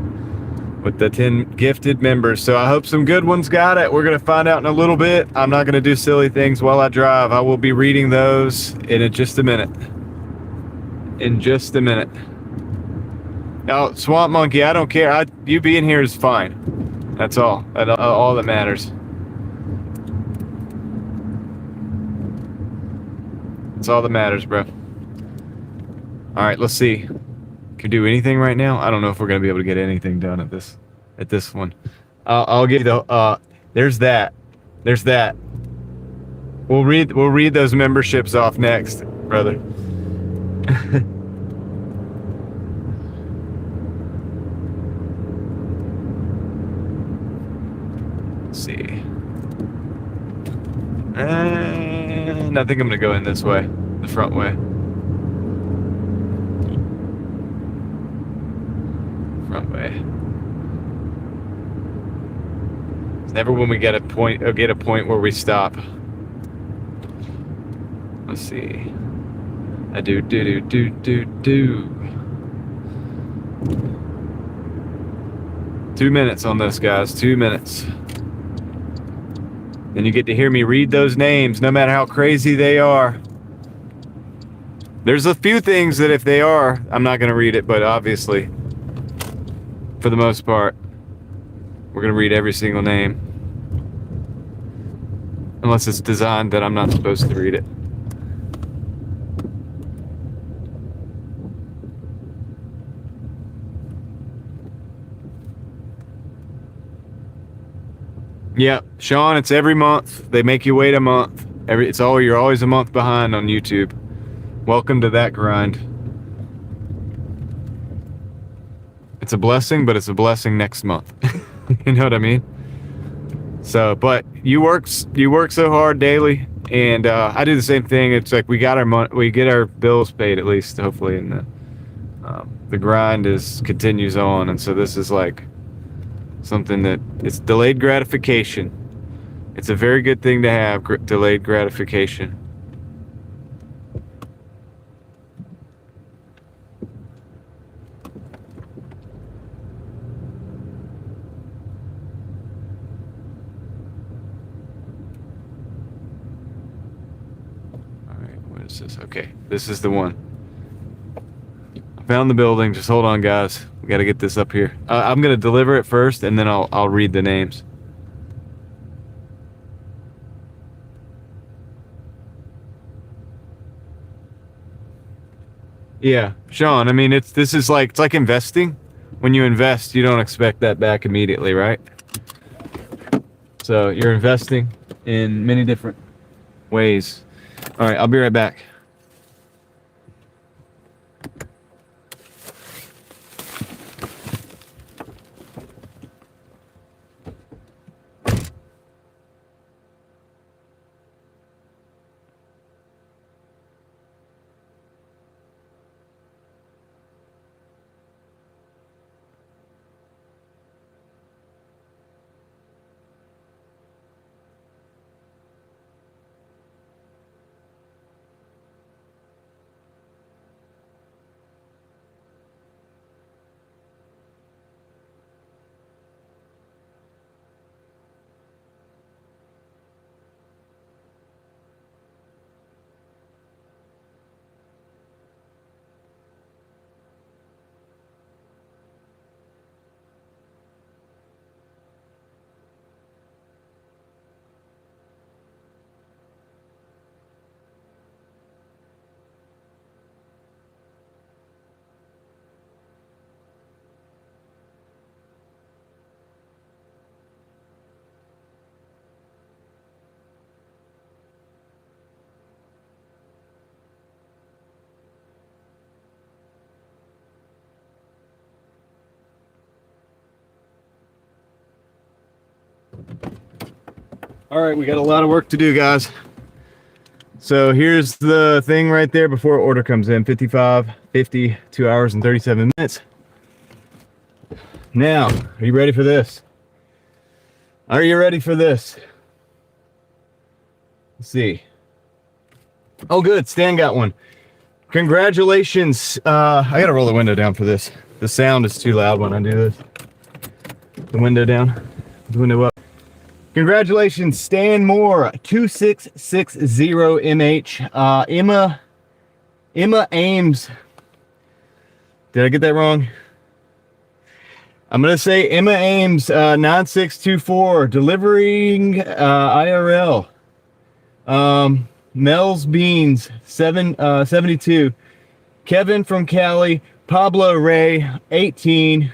with the 10 gifted members. So I hope some good ones got it. We're going to find out in a little bit. I'm not going to do silly things while I drive. I will be reading those in just a minute. In just a minute. Now, Swamp Monkey, I don't care. You being here is fine. That's all. That's all that matters. That's all that matters, bro. All right, let's see. Can we do anything right now? I don't know if we're gonna be able to get anything done at this one. I'll give you the. There's that. There's that. We'll read those memberships off next, brother. Let's see. And I think I'm gonna go in this way, the front way. Front way. It's never when we get a point where we stop. Let's see. I do. 2 minutes on this, guys. 2 minutes. Then you get to hear me read those names, no matter how crazy they are. There's a few things that if they are, I'm not going to read it, but obviously, for the most part, we're going to read every single name. Unless it's designed that I'm not supposed to read it. Yeah, Sean, it's every month. They make you wait a month. You're always a month behind on YouTube. Welcome to that grind. It's a blessing, but it's a blessing next month. You know what I mean? So, but you work so hard daily, and I do the same thing. It's like we get our bills paid at least, hopefully, and the grind continues on. And so this is like something that it's delayed gratification. It's a very good thing to have, delayed gratification. offices. Okay, this is the one. I found the building. Just hold on, guys. We got to get this up here. I'm gonna deliver it first, and then I'll read the names. Yeah, Sean. I mean, it's like investing. When you invest, you don't expect that back immediately, right? So you're investing in many different ways. All right, I'll be right back. All right, we got a lot of work to do, guys. So here's the thing right there before order comes in. 50, 2 hours and 37 minutes. Now, are you ready for this? Are you ready for this? Let's see. Oh, good. Stan got one. Congratulations. I gotta roll the window down for this. The sound is too loud when I do this. The window down. The window up. Congratulations, Stan Moore, 2660MH. Emma Ames. Did I get that wrong? I'm gonna say Emma Ames, 9624, delivering IRL. Mel's Beans, 72. Kevin from Cali, Pablo Ray, 18.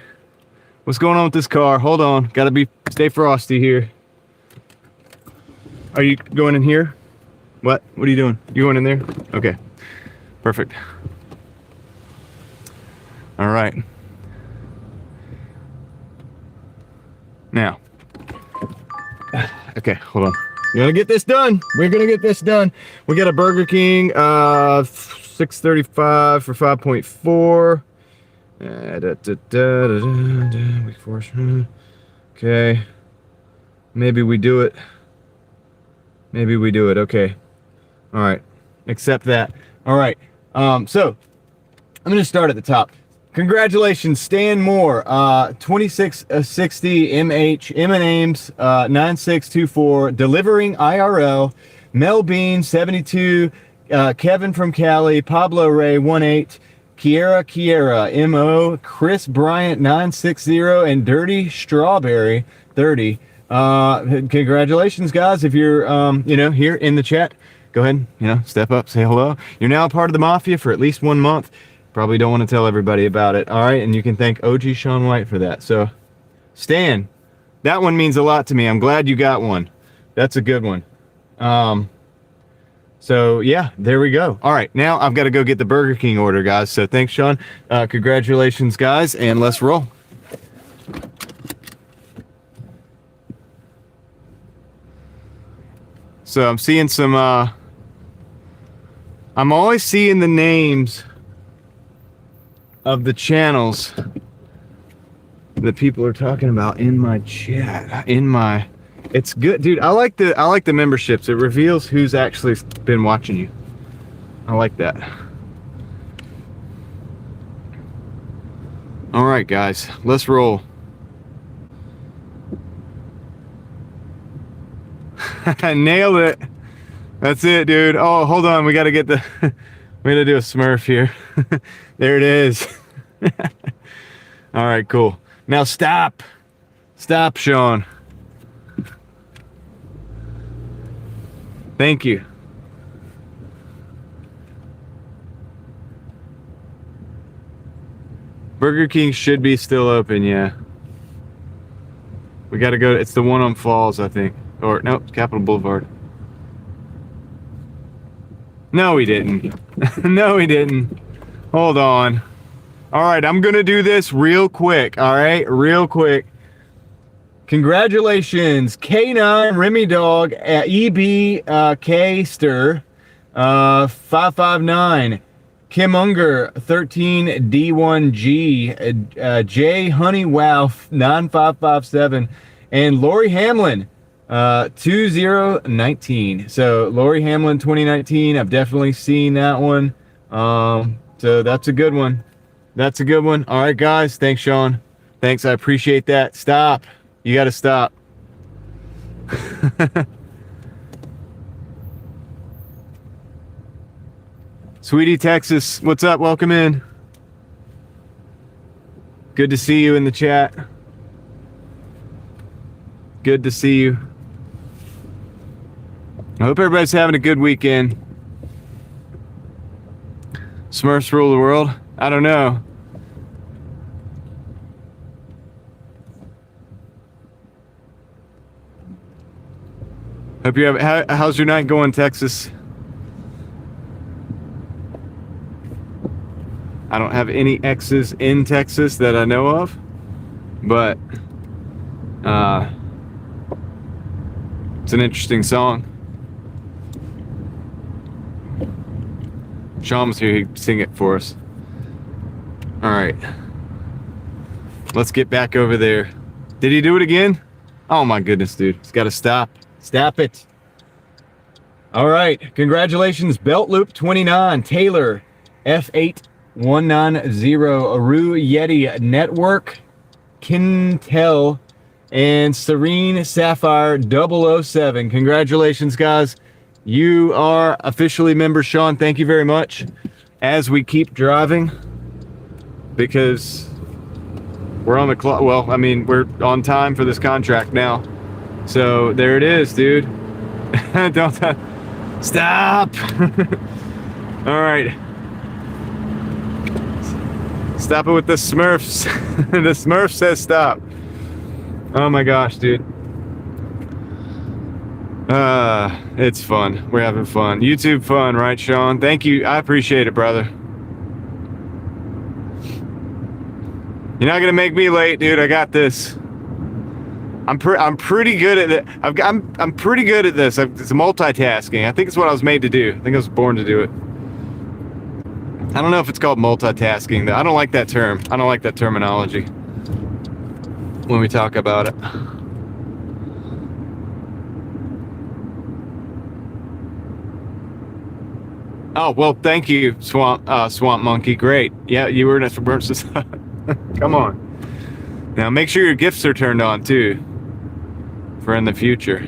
What's going on with this car? Hold on, gotta stay frosty here. Are you going in here? What are you doing? You going in there? Okay, perfect. All right. Now, okay, hold on. We're gonna get this done. We're gonna get this done. We got a Burger King, 635 for 5.4. Okay. Maybe we do it. Maybe we do it. Okay. All right. Accept that. All right. So I'm gonna start at the top. Congratulations, Stan Moore, 2660 MH, Emma Ames, 9624, delivering IRL, Mel Bean, 72, Kevin from Cali, Pablo Ray, 18, Kiera, MO, Chris Bryant, 960, and Dirty Strawberry, 30. Congratulations, guys. If you're, here in the chat, go ahead, step up, say hello. You're now a part of the Mafia for at least 1 month. Probably don't want to tell everybody about it. All right, and you can thank OG Sean White for that. So, Stan, that one means a lot to me. I'm glad you got one. That's a good one. So, yeah, there we go. All right, now I've got to go get the Burger King order, guys. So, thanks, Sean. Congratulations, guys, and let's roll. So, I'm seeing some... I'm always seeing the names of the channels that people are talking about in my chat, it's good, dude. I like the memberships. It reveals who's actually been watching you. I like that. All right, guys, let's roll. Nailed it. That's it, dude. Oh, hold on. We got to get the... we got to do a Smurf here. There it is. All right, cool. Now stop. Stop, Sean. Thank you. Burger King should be still open, yeah. We got to go. It's the one on Falls, I think. Or, no, Capitol Boulevard. No, we didn't. No, we didn't. Hold on. All right, I'm going to do this real quick, all right? Real quick. Congratulations, K9 Remy Dog at EB K-Ster 559. Kim Unger 13D1G, J Honey Wow 9557, and Lori Hamlin 2019. So Lori Hamlin 2019, I've definitely seen that one. So that's a good one. That's a good one. All right, guys. Thanks, Sean. Thanks. I appreciate that. Stop. You got to stop. Sweetie, Texas, what's up? Welcome in. Good to see you in the chat. Good to see you. I hope everybody's having a good weekend. Smurfs rule the world? I don't know. Hope you have. How's your night going, Texas? I don't have any exes in Texas that I know of, but it's an interesting song. Sean was here, he'd sing it for us. All right, let's get back over there. Did he do it again? Oh my goodness, dude, it's got to stop. Stop it. All right, congratulations, Belt Loop 29, Taylor, F8190, Aru Yeti Network, Kintel, and Serene Sapphire 007. Congratulations, guys. You are officially members, Sean. Thank you very much. As we keep driving, because we're on the clock. Well, I mean, we're on time for this contract now. So there it is, dude. Don't stop. All right. Stop it with the Smurfs. The Smurf says stop. Oh my gosh, dude. It's fun. We're having fun. YouTube fun, right, Sean? Thank you. I appreciate it, brother. You're not gonna make me late, dude. I got this. I'm pretty good at it. I'm pretty good at this. It's multitasking. I think it's what I was made to do. I think I was born to do it. I don't know if it's called multitasking, though. I don't like that term. I don't like that terminology when we talk about it. Oh, well, thank you, Swamp Monkey. Great. Yeah, you were in it for purposes. Come on. Now, make sure your gifts are turned on, too, for in the future.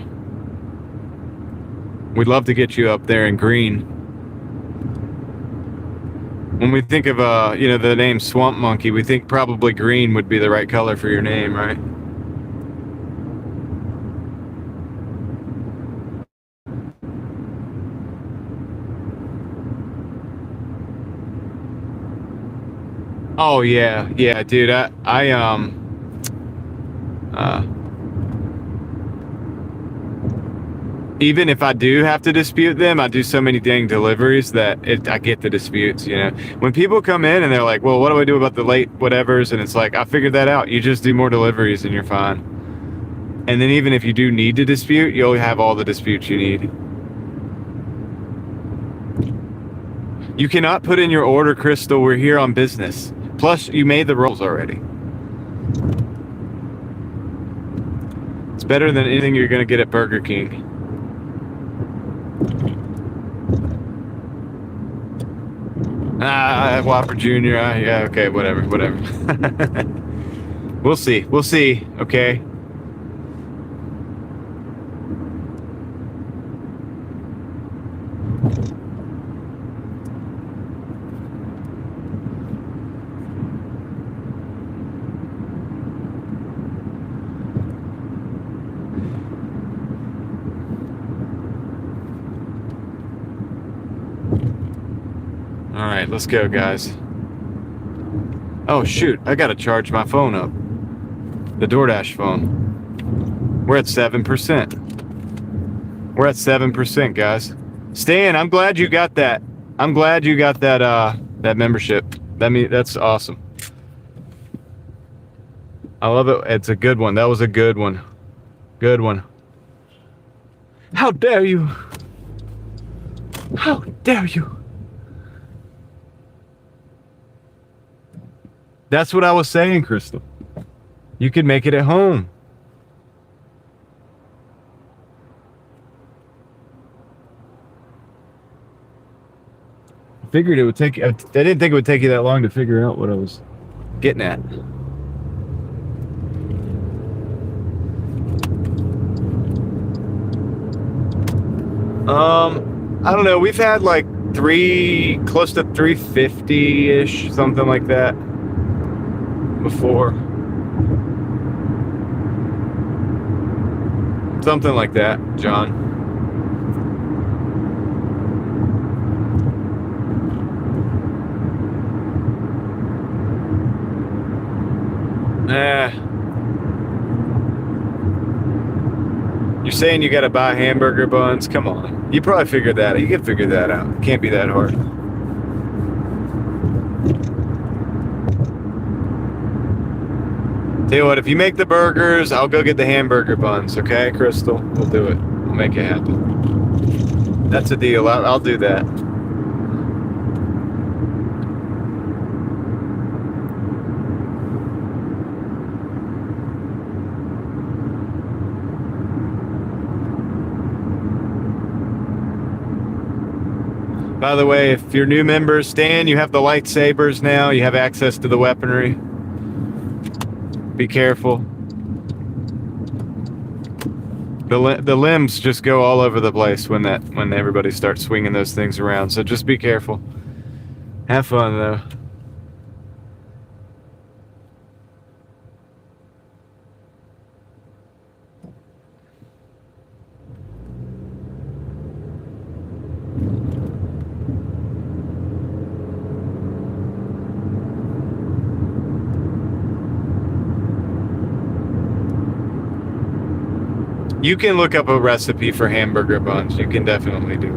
We'd love to get you up there in green. When we think of, the name Swamp Monkey, we think probably green would be the right color for your name, right? Oh, yeah, dude, even if I do have to dispute them, I do so many dang deliveries that I get the disputes, you know. When people come in and they're like, well, what do I do about the late whatevers? And it's like, I figured that out. You just do more deliveries and you're fine. And then even if you do need to dispute, you'll have all the disputes you need. You cannot put in your order, Crystal. We're here on business. Plus, you made the rolls already. It's better than anything you're going to get at Burger King. Whopper Jr. Yeah, okay, whatever. We'll see, okay? All right, let's go, guys. Oh, shoot. I got to charge my phone up. The Doordash phone. We're at 7%. We're at 7%, guys. Stan, I'm glad you got that. I'm glad you got that membership. That's awesome. I love it. It's a good one. That was a good one. Good one. How dare you? How dare you? That's what I was saying, Crystal. You could make it at home. I figured it would take. I didn't think it would take you that long to figure out what I was getting at. I don't know. We've had like close to 350-ish, something like that, before. Something like that, John. You're saying you gotta buy hamburger buns? Come on. You probably figured that out. You can figure that out. It can't be that hard. Tell you what, if you make the burgers, I'll go get the hamburger buns, okay, Crystal? We'll do it. We'll make it happen. That's a deal. I'll do that. By the way, if you're new members, Stan, you have the lightsabers now. You have access to the weaponry. Be careful. The limbs just go all over the place when everybody starts swinging those things around. So just be careful. Have fun though. You can look up a recipe for hamburger buns. You can definitely do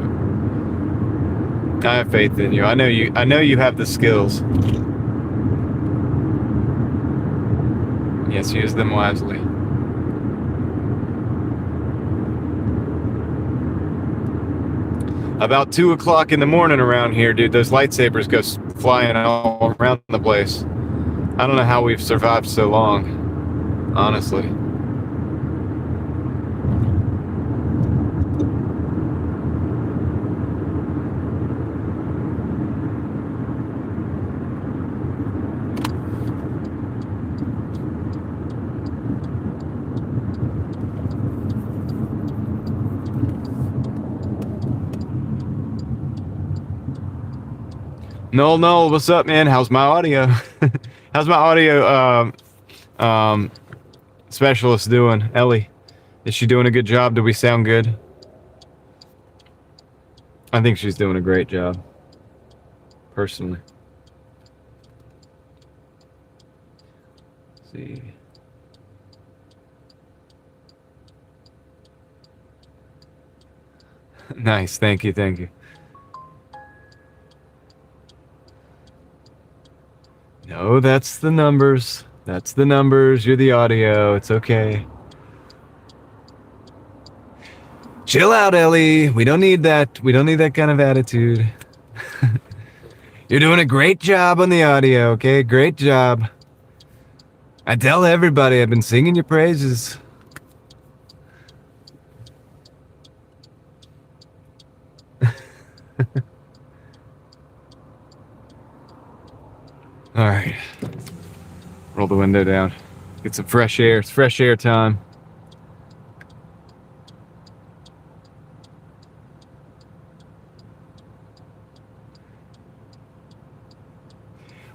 it. I have faith in you. I know you have the skills. Yes, use them wisely. About 2 o'clock in the morning around here, dude, those lightsabers go flying all around the place. I don't know how we've survived so long, honestly. No, what's up, man? How's my audio? How's my audio specialist doing? Ellie, is she doing a good job? Do we sound good? I think she's doing a great job, personally. Let's see. Nice, thank you. No, that's the numbers. That's the numbers. You're the audio. It's okay. Chill out, Ellie. We don't need that. We don't need that kind of attitude. You're doing a great job on the audio, okay? Great job. I tell everybody I've been singing your praises. All right. Roll the window down. Get some fresh air. It's fresh air time.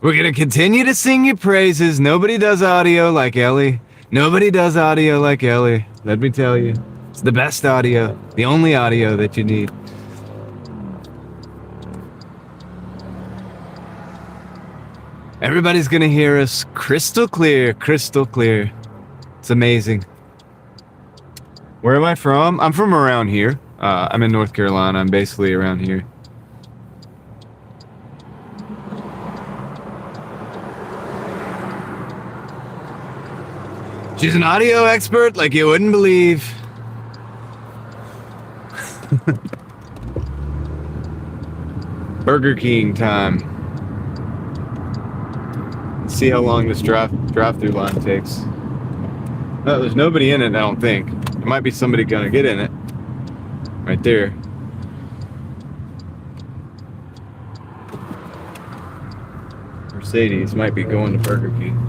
We're going to continue to sing your praises. Nobody does audio like Ellie. Nobody does audio like Ellie. Let me tell you. It's the best audio. The only audio that you need. Everybody's gonna hear us crystal clear, crystal clear. It's amazing. Where am I from? I'm from around here. I'm in North Carolina. I'm basically around here. She's an audio expert like you wouldn't believe. Burger King time. Let's see how long this drive-through line takes. Oh, there's nobody in it, I don't think. There might be somebody gonna get in it. Right there. Mercedes might be going to Burger King.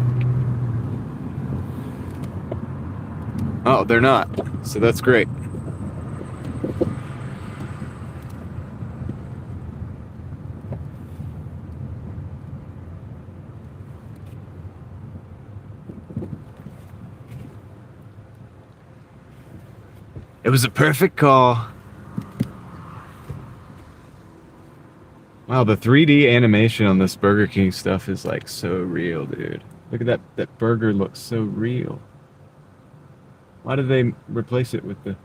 Oh, they're not. So that's great. It was a perfect call. Wow, the 3D animation on this Burger King stuff is like so real, dude. Look at that. That burger looks so real. Why did they replace it with the...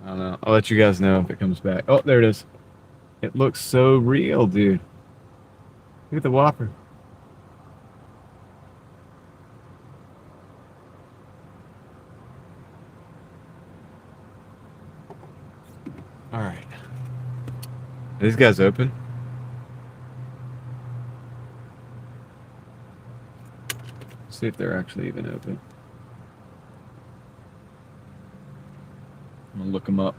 I don't know. I'll let you guys know if it comes back. Oh, there it is. It looks so real, dude. Look at the Whopper. All right. Are these guys open? See if they're actually even open. I'm gonna look them up.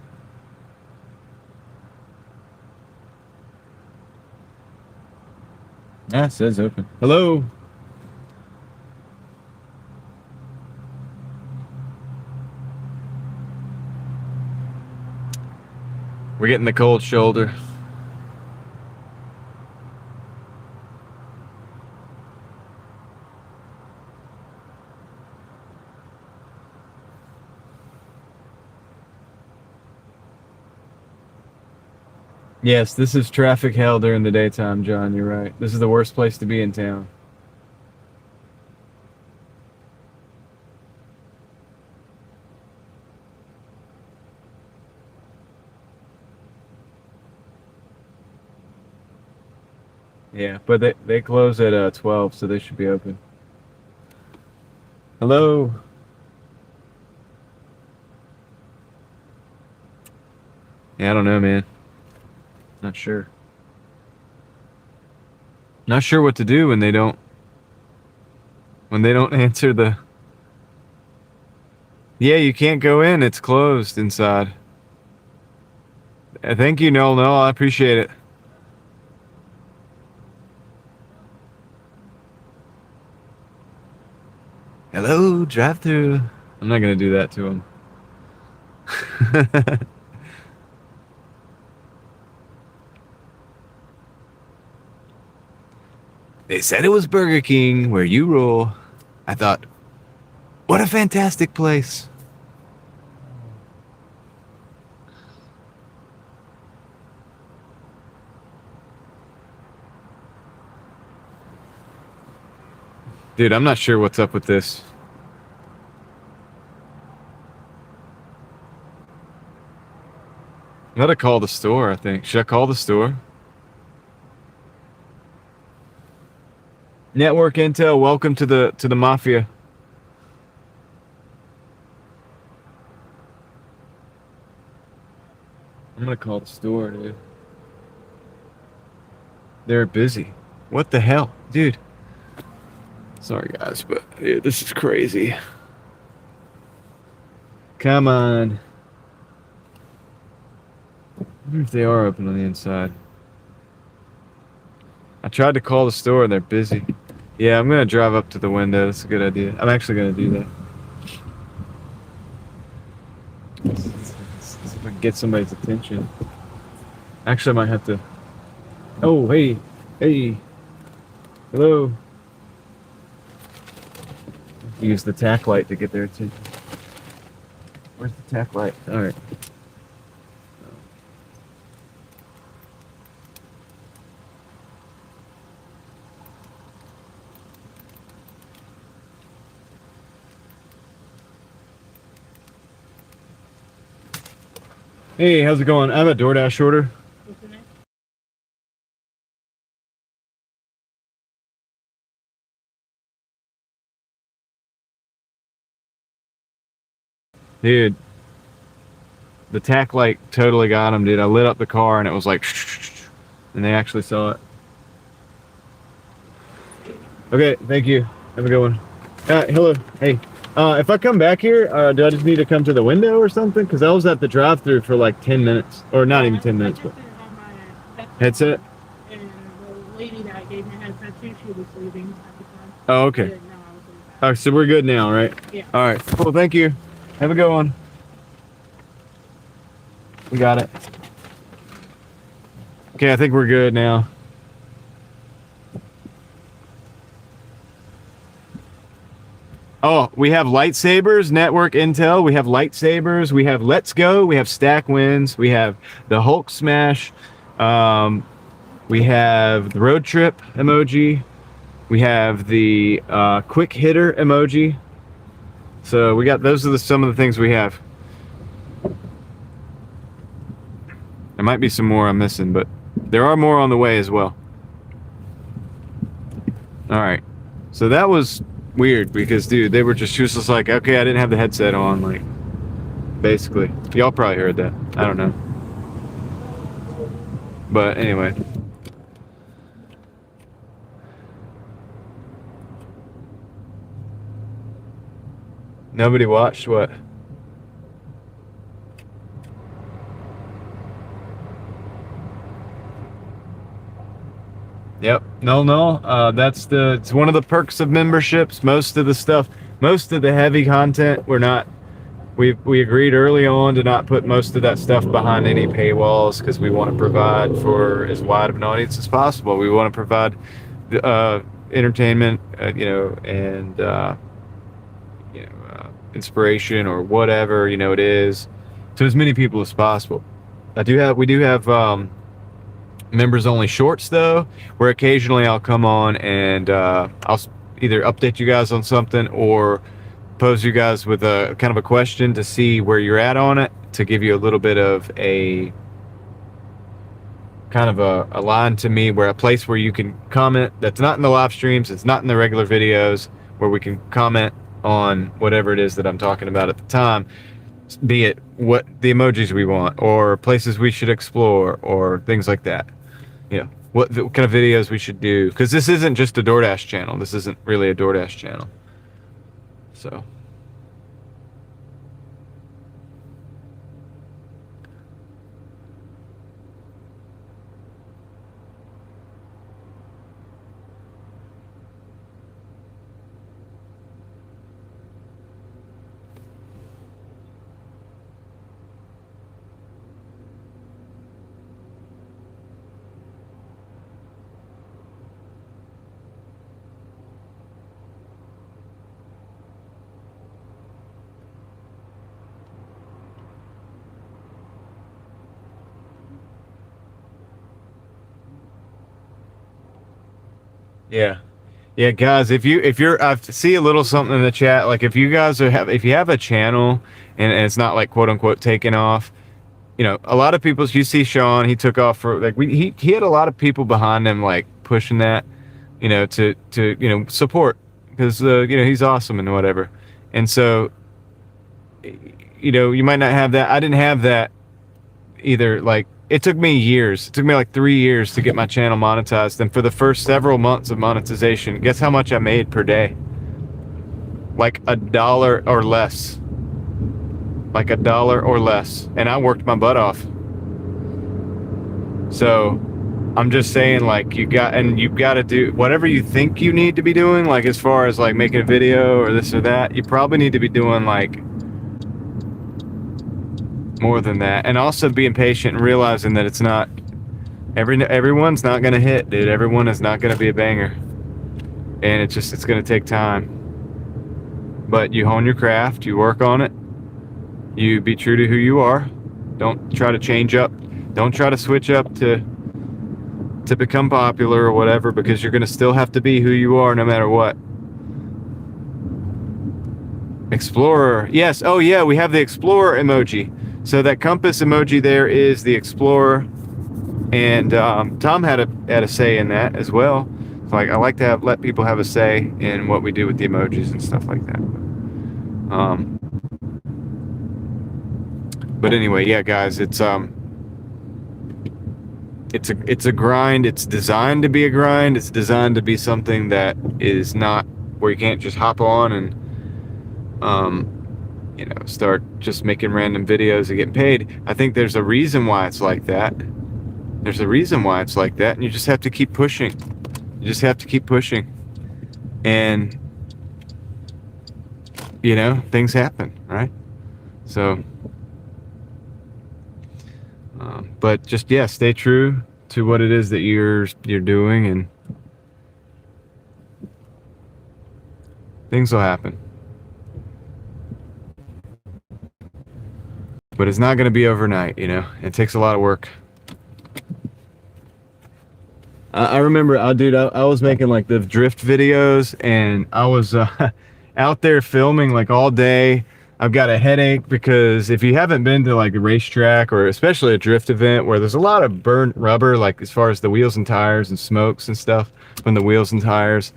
Ah, it says open. Hello. We're getting the cold shoulder. Yes, this is traffic hell during the daytime, John. You're right. This is the worst place to be in town. Yeah, but they close at 12, so they should be open. Hello. Yeah, I don't know, man. Not sure. Not sure what to do when they don't answer the... Yeah, you can't go in. It's closed inside. Thank you, Noel. I appreciate it. Hello, drive-through. I'm not gonna do that to him. They said it was Burger King, where you rule. I thought, what a fantastic place. Dude, I'm not sure what's up with this. I gotta call the store, I think. Should I call the store? Network Intel, welcome to the mafia. I'm gonna call the store, dude. They're busy. What the hell? Dude. Sorry, guys, but dude, this is crazy. Come on. I wonder if they are open on the inside. I tried to call the store and they're busy. Yeah, I'm gonna drive up to the window. That's a good idea. I'm actually gonna do that. See if I can get somebody's attention. Actually, I might have to... Oh, hey. Hey. Hello. Use the tack light to get their attention. Where's the tack light? Alright. Hey, how's it going? I have a DoorDash order. What's your name? Dude, the tack light totally got him, dude. I lit up the car and it was like, and they actually saw it. Okay, thank you. Have a good one. Hello. Hey. If I come back here, do I just need to come to the window or something? Because I was at the drive-thru for like 10 minutes. Or not even 10 minutes, but I just didn't have my headset? And the lady that gave me a headset too, she was sleeping at the time. Oh, She okay. didn't know I was leaving. All right, so we're good now, right? Yeah. All right, cool. Thank you. Have a good one. We got it. Okay, I think we're good now. Oh, we have lightsabers, network intel. We have lightsabers. We have let's go. We have stack wins. We have the Hulk smash. We have the road trip emoji. We have the quick hitter emoji. So we got those are some of the things we have. There might be some more I'm missing, but there are more on the way as well. All right. So that was weird because, dude, she was just like, okay, I didn't have the headset on, like, basically. Y'all probably heard that. I don't know. But anyway. Nobody watched what? Yep. No. It's one of the perks of memberships. Most of the heavy content, we agreed early on to not put most of that stuff behind any paywalls because we want to provide for as wide of an audience as possible. We want to provide entertainment, and inspiration or whatever it is to as many people as possible. We do have members only shorts though, where occasionally I'll come on and I'll either update you guys on something or pose you guys with a kind of a question to see where you're at on it, to give you a little bit of a kind of a line to me, where a place where you can comment that's not in the live streams, it's not in the regular videos, where we can comment on whatever it is that I'm talking about at the time, be it what the emojis we want or places we should explore or things like that. What kind of videos we should do, because this isn't just a DoorDash channel. This isn't really a DoorDash channel. So yeah, guys, I see a little something in the chat, like if you have a channel and it's not like quote unquote taking off, a lot of people, you see Sean, he took off for like he had a lot of people behind him like pushing that, to support, because he's awesome and whatever. And so you might not have that. I didn't have that either. Like, it took me years. It took me like 3 years to get my channel monetized. And for the first several months of monetization, guess how much I made per day? Like $1 or less. Like $1 or less. And I worked my butt off. So I'm just saying, like, you've got to do whatever you think you need to be doing, like as far as like making a video or this or that. You probably need to be doing like more than that, and also being patient and realizing that it's not everyone's not gonna hit, dude. Everyone is not gonna be a banger, and it's gonna take time. But you hone your craft, you work on it, you be true to who you are. Don't try to change up. Don't try to switch up to become popular or whatever, because you're gonna still have to be who you are no matter what. Explorer, yes. Oh yeah, we have the Explorer emoji. So that compass emoji there is the Explorer, and Tom had a say in that as well. So, like, I like to let people have a say in what we do with the emojis and stuff like that. But anyway, yeah, guys, it's a grind. It's designed to be a grind. It's designed to be something that is not where you can't just hop on and start just making random videos and getting paid. I think there's a reason why it's like that. There's a reason why it's like that, and you just have to keep pushing. You just have to keep pushing, and things happen, right? So, but just stay true to what it is that you're doing, and things will happen. But it's not going to be overnight, It takes a lot of work. I remember, I was making like the drift videos, and I was out there filming like all day. I've got a headache because if you haven't been to like a racetrack or especially a drift event where there's a lot of burnt rubber, like as far as the wheels and tires and smokes and stuff from the wheels and tires,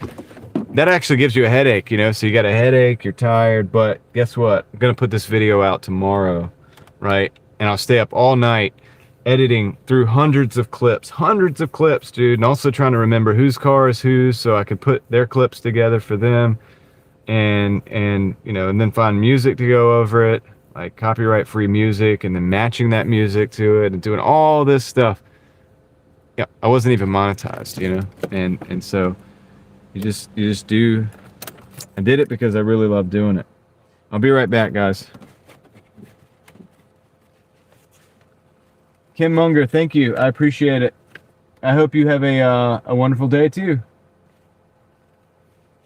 that actually gives you a headache, So you got a headache, you're tired, but guess what? I'm going to put this video out tomorrow, right? And I'll stay up all night editing through hundreds of clips, dude, and also trying to remember whose car is whose so I could put their clips together for them, and then find music to go over it, like copyright free music, and then matching that music to it and doing all this stuff. Yeah, I wasn't even monetized, and so you just do. I did it because I really love doing it. I'll be right back, guys. Kim Munger, thank you. I appreciate it. I hope you have a wonderful day too.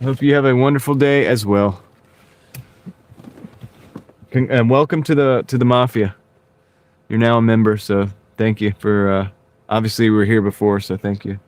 I hope you have a wonderful day as well. And welcome to the Mafia. You're now a member, so thank you for. Obviously, we were here before, so thank you.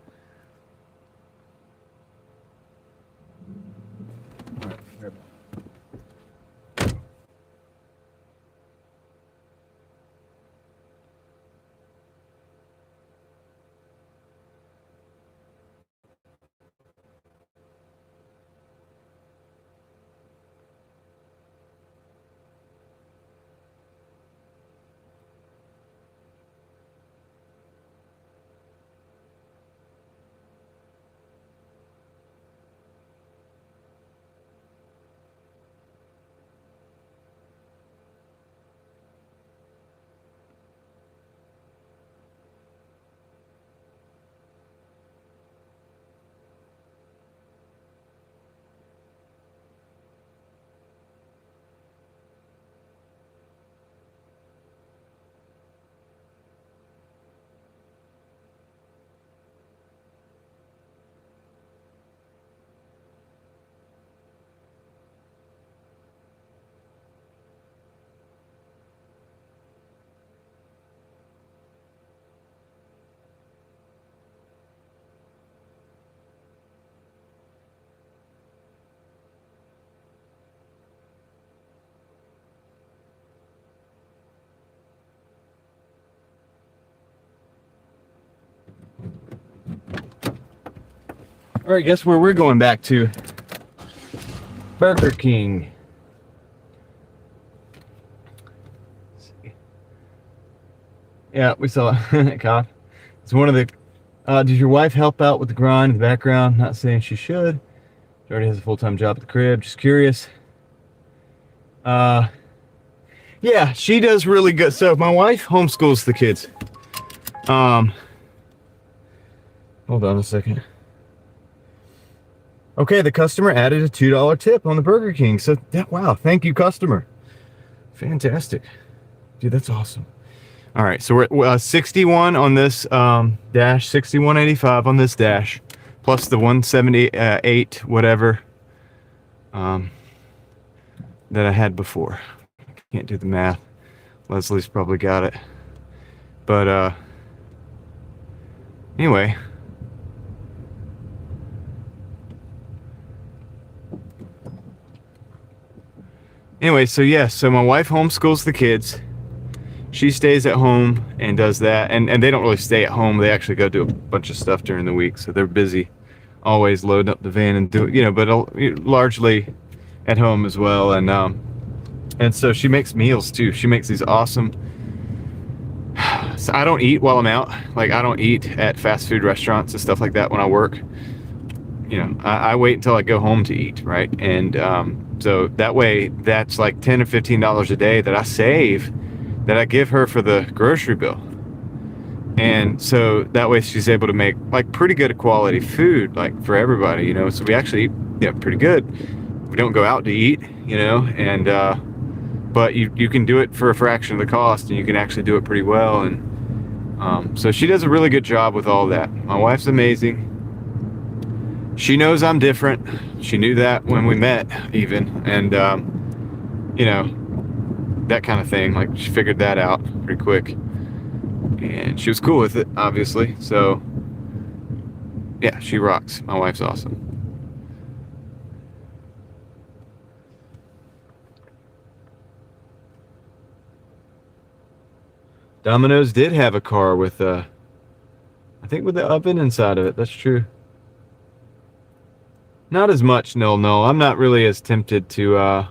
All right, guess where we're going back to? Burger King. Yeah, we saw a cop. It's one of the. Did your wife help out with the grind in the background? Not saying she should. She already has a full-time job at the crib. Just curious. Yeah, she does really good. So my wife homeschools the kids. Hold on a second. Okay, the customer added a $2 tip on the Burger King. So, wow, thank you, customer. Fantastic. Dude, that's awesome. All right, so we're at 61 on this dash, 6185 on this dash, plus the 178 whatever that I had before. Can't do the math. Leslie's probably got it. But anyway. Anyway, so yeah, so my wife homeschools the kids. she stays at home and does that. And they don't really stay at home. They actually go do a bunch of stuff during the week. So they're busy always loading up the van and do, but largely at home as well. And so she makes meals too. She makes these awesome. So I don't eat while I'm out. Like, I don't eat at fast food restaurants and stuff like that when I work. I wait until I go home to eat, right? And so that way, that's like $10 or $15 a day that I save, that I give her for the grocery bill. And so that way she's able to make like pretty good quality food, like for everybody, so we actually eat pretty good. We don't go out to eat, and but you can do it for a fraction of the cost, and you can actually do it pretty well. And so she does a really good job with all that. My wife's amazing. She knows I'm different. She knew that when we met, even. And that kind of thing. Like, she figured that out pretty quick. And she was cool with it, obviously. So, yeah, she rocks. My wife's awesome. Domino's did have a car with I think with the oven inside of it. That's true. Not as much, no. I'm not really as tempted to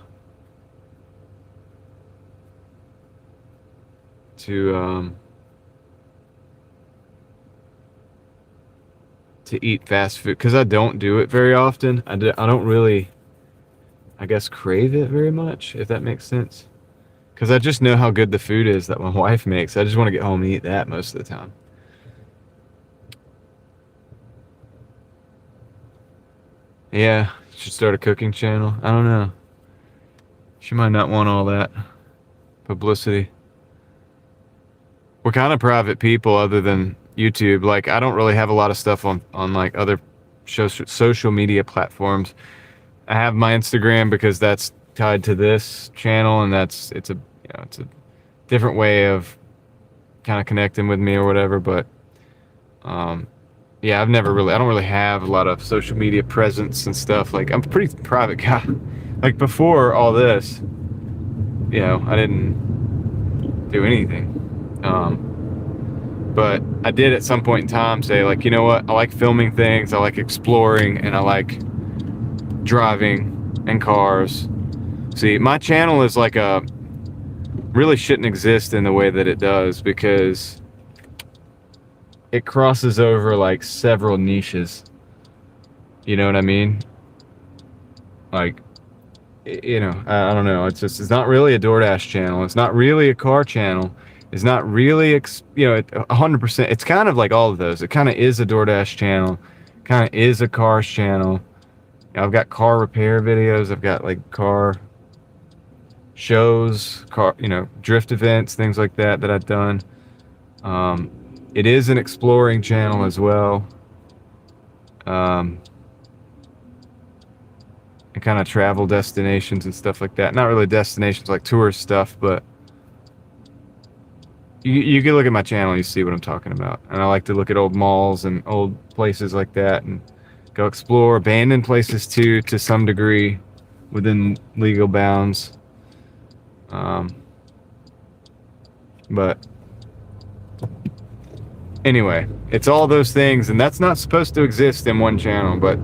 eat fast food, because I don't do it very often. I don't really, I guess, crave it very much, if that makes sense. Because I just know how good the food is that my wife makes. I just want to get home and eat that most of the time. Yeah, should start a cooking channel. I don't know. She might not want all that publicity. We're kind of private people other than YouTube. Like, I don't really have a lot of stuff on like other social media platforms. I have my Instagram because that's tied to this channel, and it's a different way of kind of connecting with me or whatever. But yeah, I don't really have a lot of social media presence and stuff. Like, I'm a pretty private guy. Like, before all this, I didn't do anything. But I did at some point in time say, like, you know what? I like filming things. I like exploring, and I like driving and cars. See, my channel is like really shouldn't exist in the way that it does, because it crosses over like several niches. You know what I mean? Like, I don't know. It's not really a Doordash channel. It's not really a car channel. It's not really, 100%. It's kind of like all of those. It kind of is a Doordash channel. Kind of is a cars channel. I've got car repair videos. I've got like car shows, drift events, things like that I've done. It is an exploring channel as well. And kind of travel destinations and stuff like that. Not really destinations like tourist stuff, but you can look at my channel and you see what I'm talking about. And I like to look at old malls and old places like that and go explore abandoned places too, to some degree, within legal bounds. But anyway, it's all those things, and that's not supposed to exist in one channel. But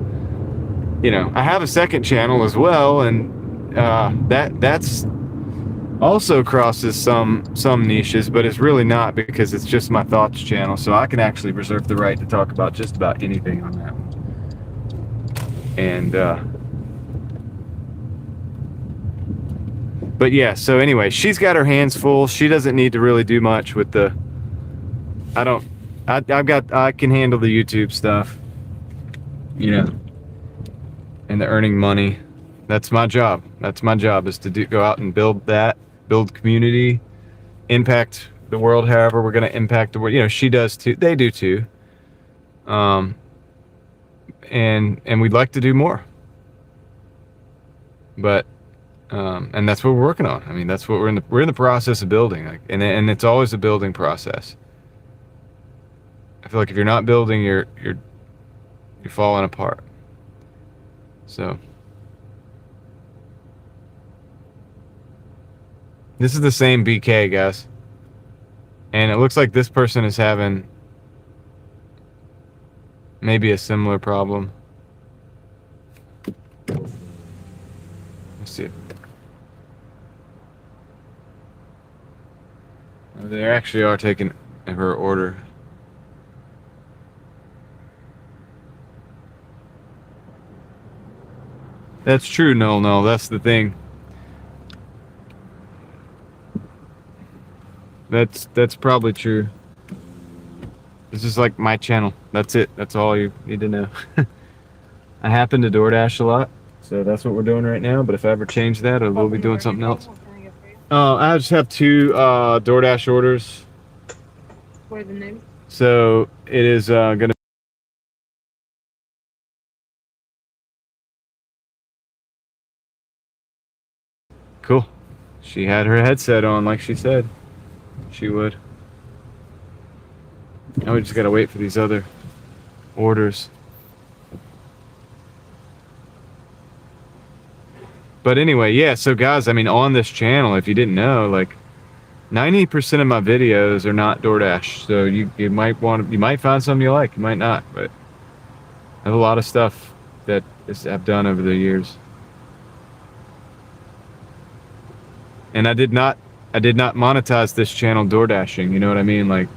I have a second channel as well, and that's also crosses some niches, but it's really not, because it's just my thoughts channel, so I can actually reserve the right to talk about just about anything on that one. And but yeah, so anyway, she's got her hands full. She doesn't need to really do much with the I can handle the YouTube stuff, and the earning money. That's my job. That's my job, is to go out and build community, impact the world however we're going to impact the world. She does too. They do too. And we'd like to do more. But and that's what we're working on. I mean, that's what we're in the process of building. Like, and it's always a building process. I feel like if you're not building, you're falling apart. So this is the same BK, guys. And it looks like this person is having maybe a similar problem. Let's see. They actually are taking her order. That's true. No, that's the thing. That's probably true. This is like my channel. That's it. That's all you need to know. I happen to Doordash a lot, so that's what we're doing right now. But if I ever change that, I will be doing something else. I just have 2 Doordash orders. For the name. So it is gonna. Cool. She had her headset on like she said she would. Now we just gotta wait for these other orders. But anyway, yeah, so guys, I mean, on this channel, if you didn't know, like 90% of my videos are not DoorDash. So you might find some you like, you might not, but I have a lot of stuff that I've done over the years. And I did not monetize this channel DoorDashing, you know what I mean? Like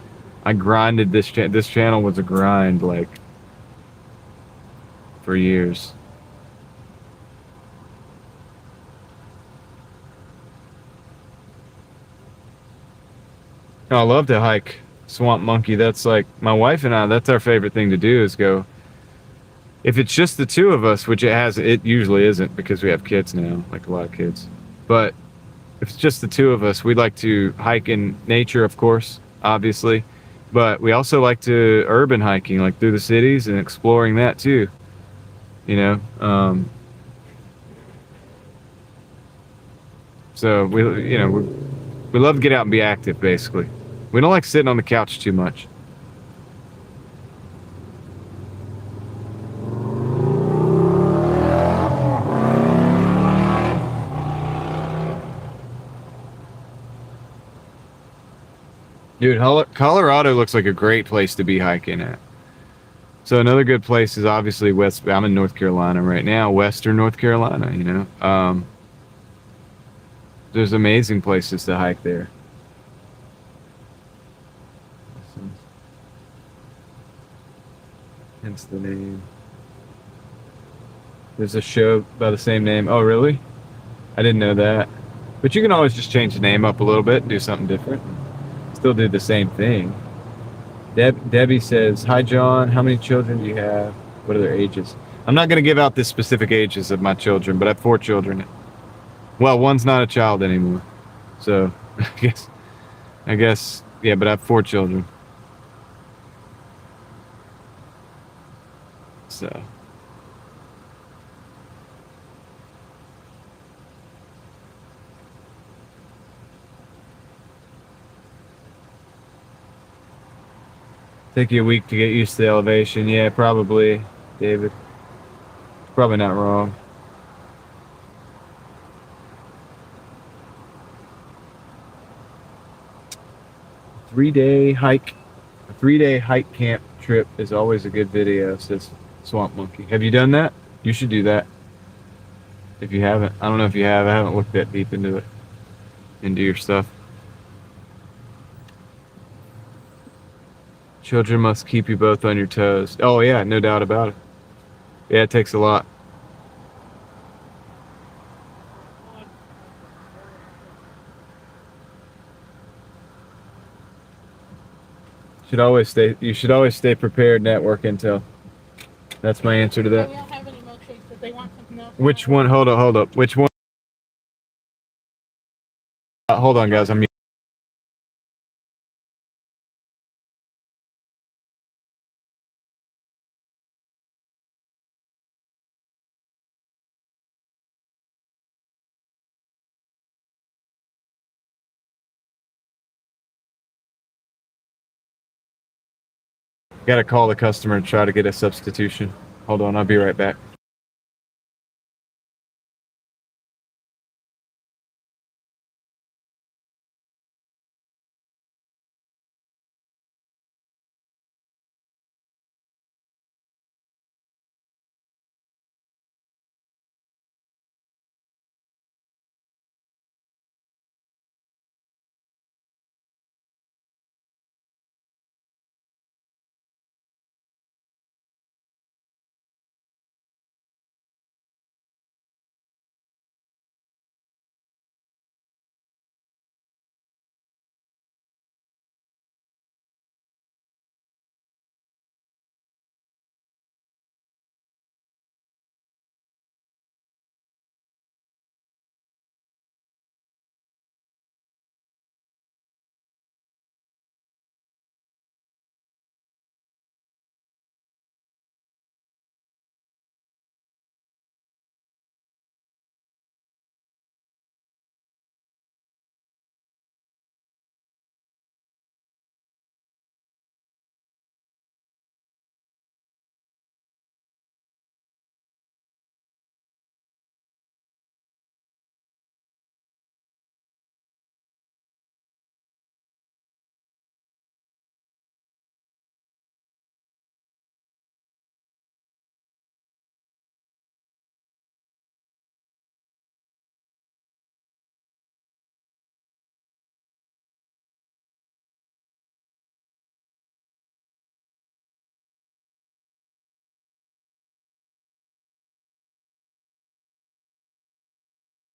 I grinded this channel was a grind like for years. Oh, I love to hike Swamp Monkey. That's like my wife and I, that's our favorite thing to do is go. If it's just the 2 of us, which it usually isn't because we have kids now, like a lot of kids. But if it's just the 2 of us, we like to hike in nature, of course, obviously. But we also like to urban hiking, like through the cities and exploring that too. You know, so we love to get out and be active, basically. We don't like sitting on the couch too much. Dude, Colorado looks like a great place to be hiking at. So another good place is obviously I'm in North Carolina right now, Western North Carolina, you know. There's amazing places to hike there. Hence the name. There's a show by the same name. Oh, really? I didn't know that. But you can always just change the name up a little bit and do something different. Still do the same thing. Debbie says, "Hi, John. How many children do you have? What are their ages?" I'm not going to give out the specific ages of my children, but I have 4 children. Well, one's not a child anymore. So, I guess, yeah, but I have 4 children. So. Take you a week to get used to the elevation. Yeah, probably, David. Probably not wrong. A 3-day hike camp trip is always a good video, says Swamp Monkey. Have you done that? You should do that. If you haven't. I don't know if you have. I haven't looked that deep into it. Into your stuff. Children must keep you both on your toes. Oh, yeah, no doubt about it. Yeah, it takes a lot. You should always stay prepared, network intel. That's my answer to Oh, that. we don't have any milkshakes, but they want something else. Which one? Hold up. Which one? Hold on, guys. I'm gotta call the customer and try to get a substitution. Hold on, I'll be right back.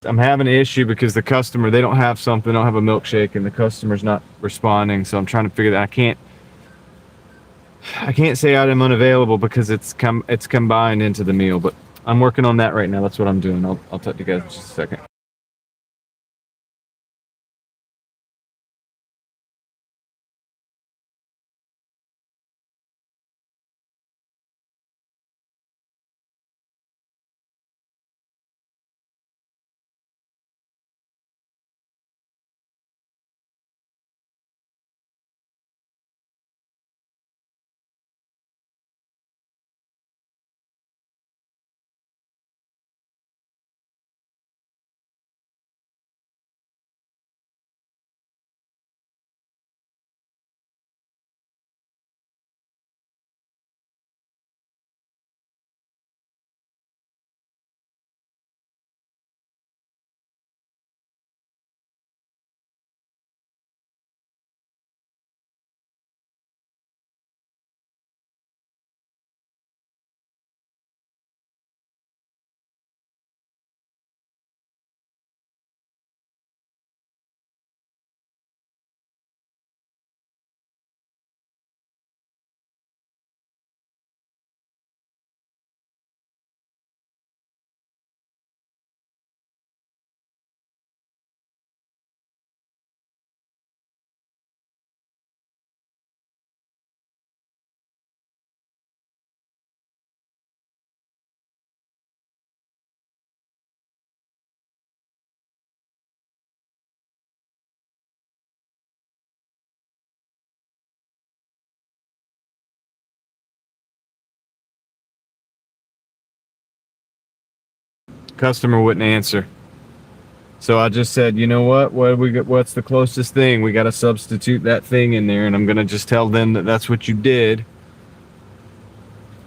I'm having an issue because the customer, they don't have something, they don't have a milkshake, and the customer's not responding. So I'm trying to figure that. I can't say I'm unavailable because it's combined into the meal, but I'm working on that right now. That's what I'm doing. I'll talk to you guys in just a second. Customer wouldn't answer. So I just said, you know what? What's the closest thing? We got to substitute that thing in there, and I'm gonna just tell them that that's what you did,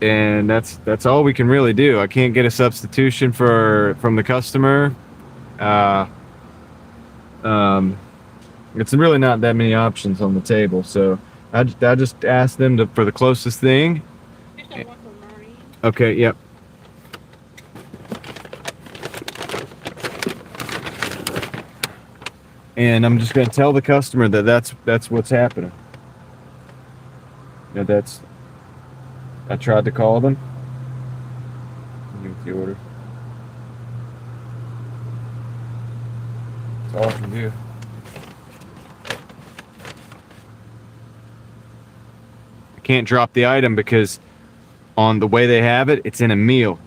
and that's all we can really do. I can't get a substitution from the customer. Uh, it's really not that many options on the table, so I just asked them for the closest thing. Just got one from Maureen. Okay, yep. And I'm just going to tell the customer that that's what's happening. You know, I tried to call them. Give the order. That's all I can do. I can't drop the item because on the way they have it, it's in a meal.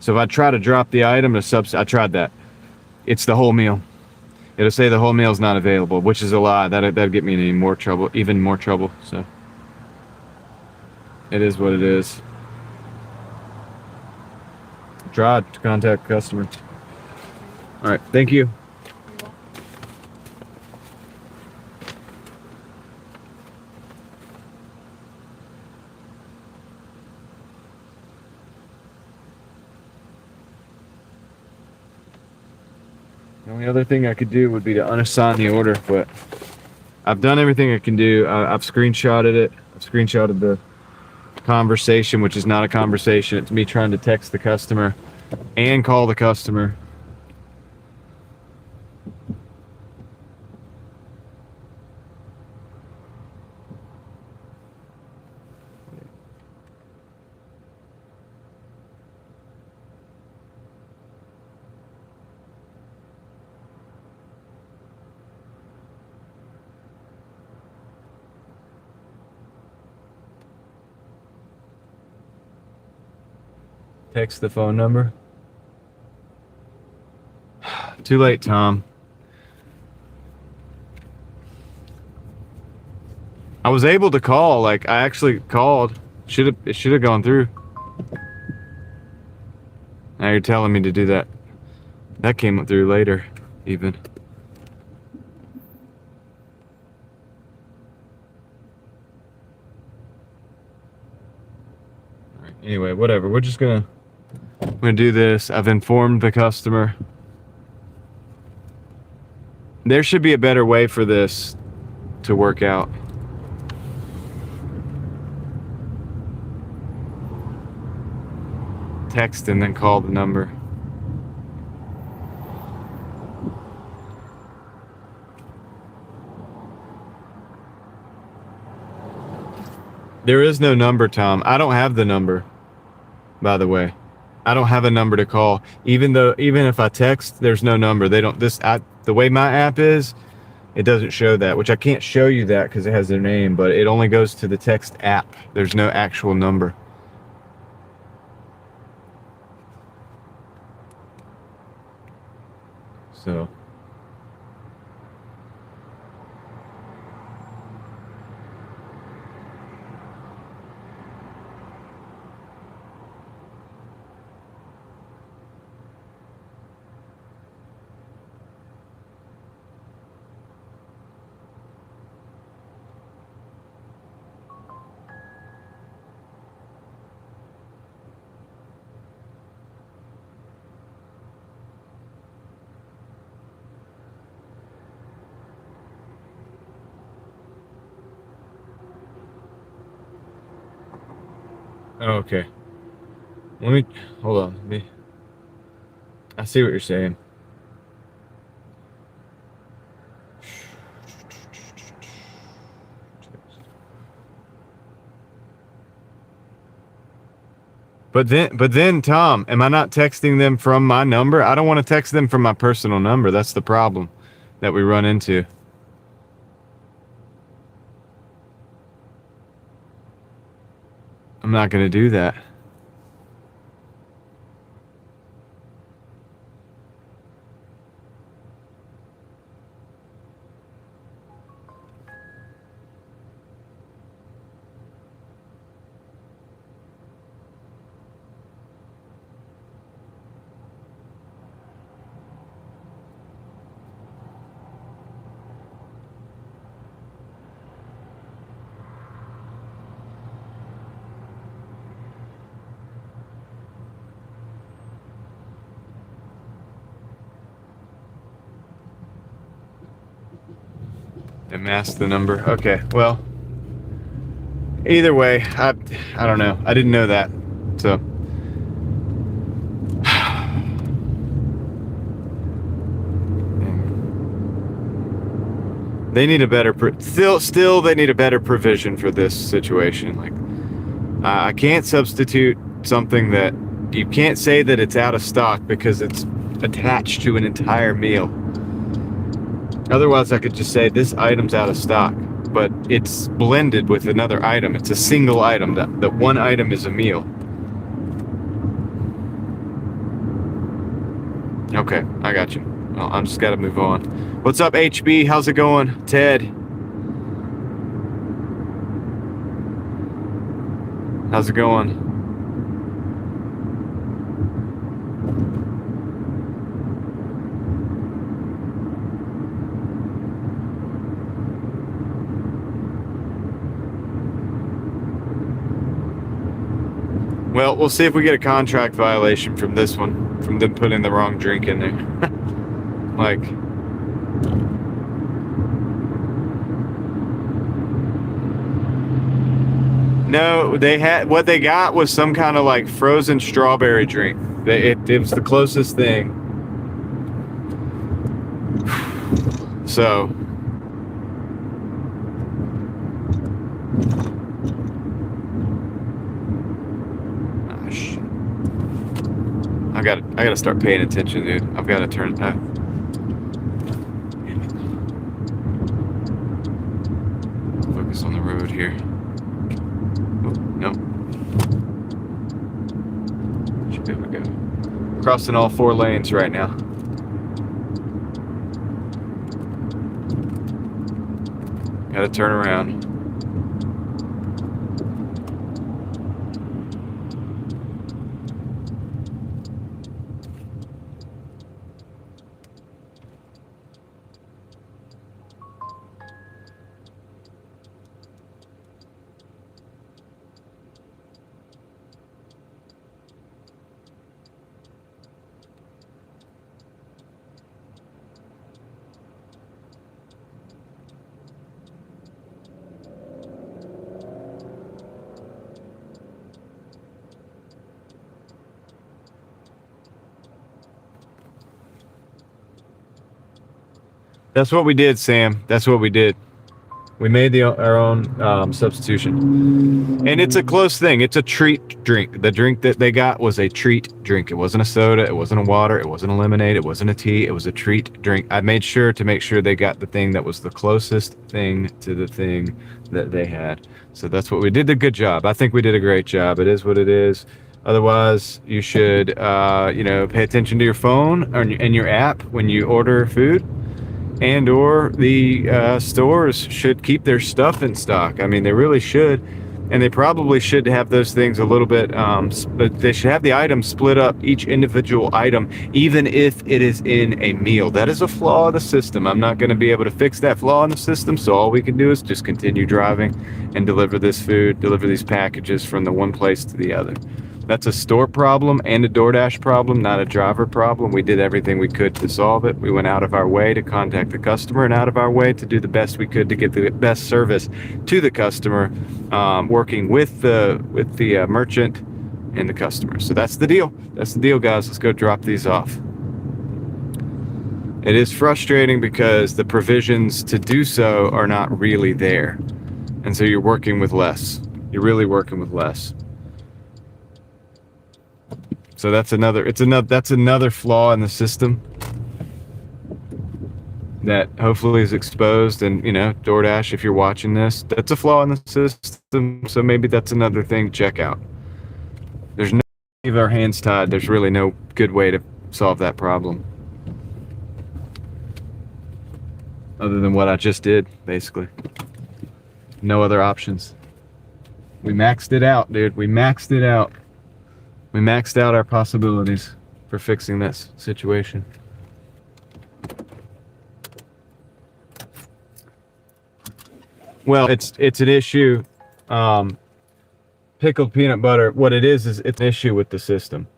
So if I try to drop the item, I tried that. It's the whole meal. It'll say the whole meal's not available, which is a lie. That'd get me in even more trouble. So it is what it is. Tried to contact customer. All right, thank you. The only other thing I could do would be to unassign the order, but I've done everything I can do. I've screenshotted it. I've screenshotted the conversation, which is not a conversation. It's me trying to text the customer and call the customer. Text the phone number. Too late, Tom. I was able to call. Like, I actually called. It should have gone through. Now you're telling me to do that. That came through later, even. All right, anyway, whatever. We're gonna do this. I've informed the customer. There should be a better way for this to work out. Text and then call the number. There is no number, Tom. I don't have the number, by the way. I don't have a number to call. Even if I text, there's no number. They don't the way my app is, it doesn't show that, which I can't show you that because it has their name, but it only goes to the text app. There's no actual number. So okay. Let me hold on. I see what you're saying. But then, Tom, am I not texting them from my number? I don't want to text them from my personal number. That's the problem that we run into. I'm not going to do that. And mask the number. Okay, well, either way, I don't know. I didn't know that. So they need a better still they need a better provision for this situation. Like I can't substitute something that you can't say that it's out of stock because it's attached to an entire meal. Otherwise, I could just say this item's out of stock, but it's blended with another item. It's a single item. That one item is a meal. Okay, I got you. Well, I'm just got to move on. What's up, HB? How's it going? Ted? How's it going? Well, we'll see if we get a contract violation from this one, from them putting the wrong drink in there. Like, no, what they got was some kind of like frozen strawberry drink. It was the closest thing. So, I gotta start paying attention, dude. I've got to turn that. Focus on the road here. Oh, no. Should be able to go. Crossing all 4 lanes right now. Gotta turn around. That's what we did, Sam. That's what we did. We made our own substitution, and it's a close thing. It's a treat drink. The drink that they got was a treat drink. It wasn't a soda. It wasn't a water. It wasn't a lemonade. It wasn't a tea. It was a treat drink. I made sure to make sure they got the thing that was the closest thing to the thing that they had. So that's what we did. A good job. I think we did a great job. It is what it is. Otherwise, you should, pay attention to your phone and your app when you order food. And or the stores should keep their stuff in stock. I mean, they really should. And they probably should have those things a little bit, but they should have the items split up, each individual item, even if it is in a meal. That is a flaw of the system. I'm not going to be able to fix that flaw in the system, so all we can do is just continue driving and deliver this food, deliver these packages from the one place to the other. That's a store problem and a DoorDash problem, not a driver problem. We did everything we could to solve it. We went out of our way to contact the customer and out of our way to do the best we could to get the best service to the customer, working with the merchant and the customer. So that's the deal. That's the deal, guys. Let's go drop these off. It is frustrating because the provisions to do so are not really there. And so you're working with less. You're really working with less. So that's another flaw in the system that hopefully is exposed. And DoorDash, if you're watching this, that's a flaw in the system. So maybe that's another thing to check out. There's no leave our hands tied. There's really no good way to solve that problem other than what I just did, basically. No other options. We maxed it out, dude. We maxed it out. We maxed out our possibilities for fixing this situation. Well, it's an issue. Pickled peanut butter, what it is it's an issue with the system.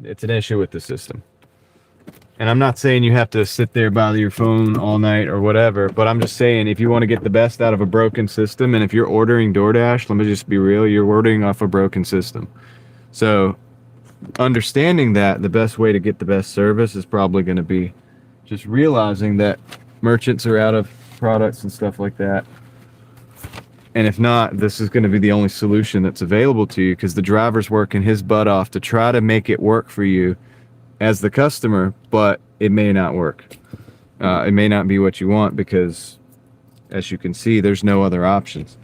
It's an issue with the system. And I'm not saying you have to sit there by your phone all night or whatever, but I'm just saying if you want to get the best out of a broken system, and if you're ordering DoorDash, let me just be real, you're ordering off a broken system. So understanding that the best way to get the best service is probably going to be just realizing that merchants are out of products and stuff like that. And if not, this is going to be the only solution that's available to you, because the driver's working his butt off to try to make it work for you as the customer, but it may not work. It may not be what you want because, as you can see, there's no other options.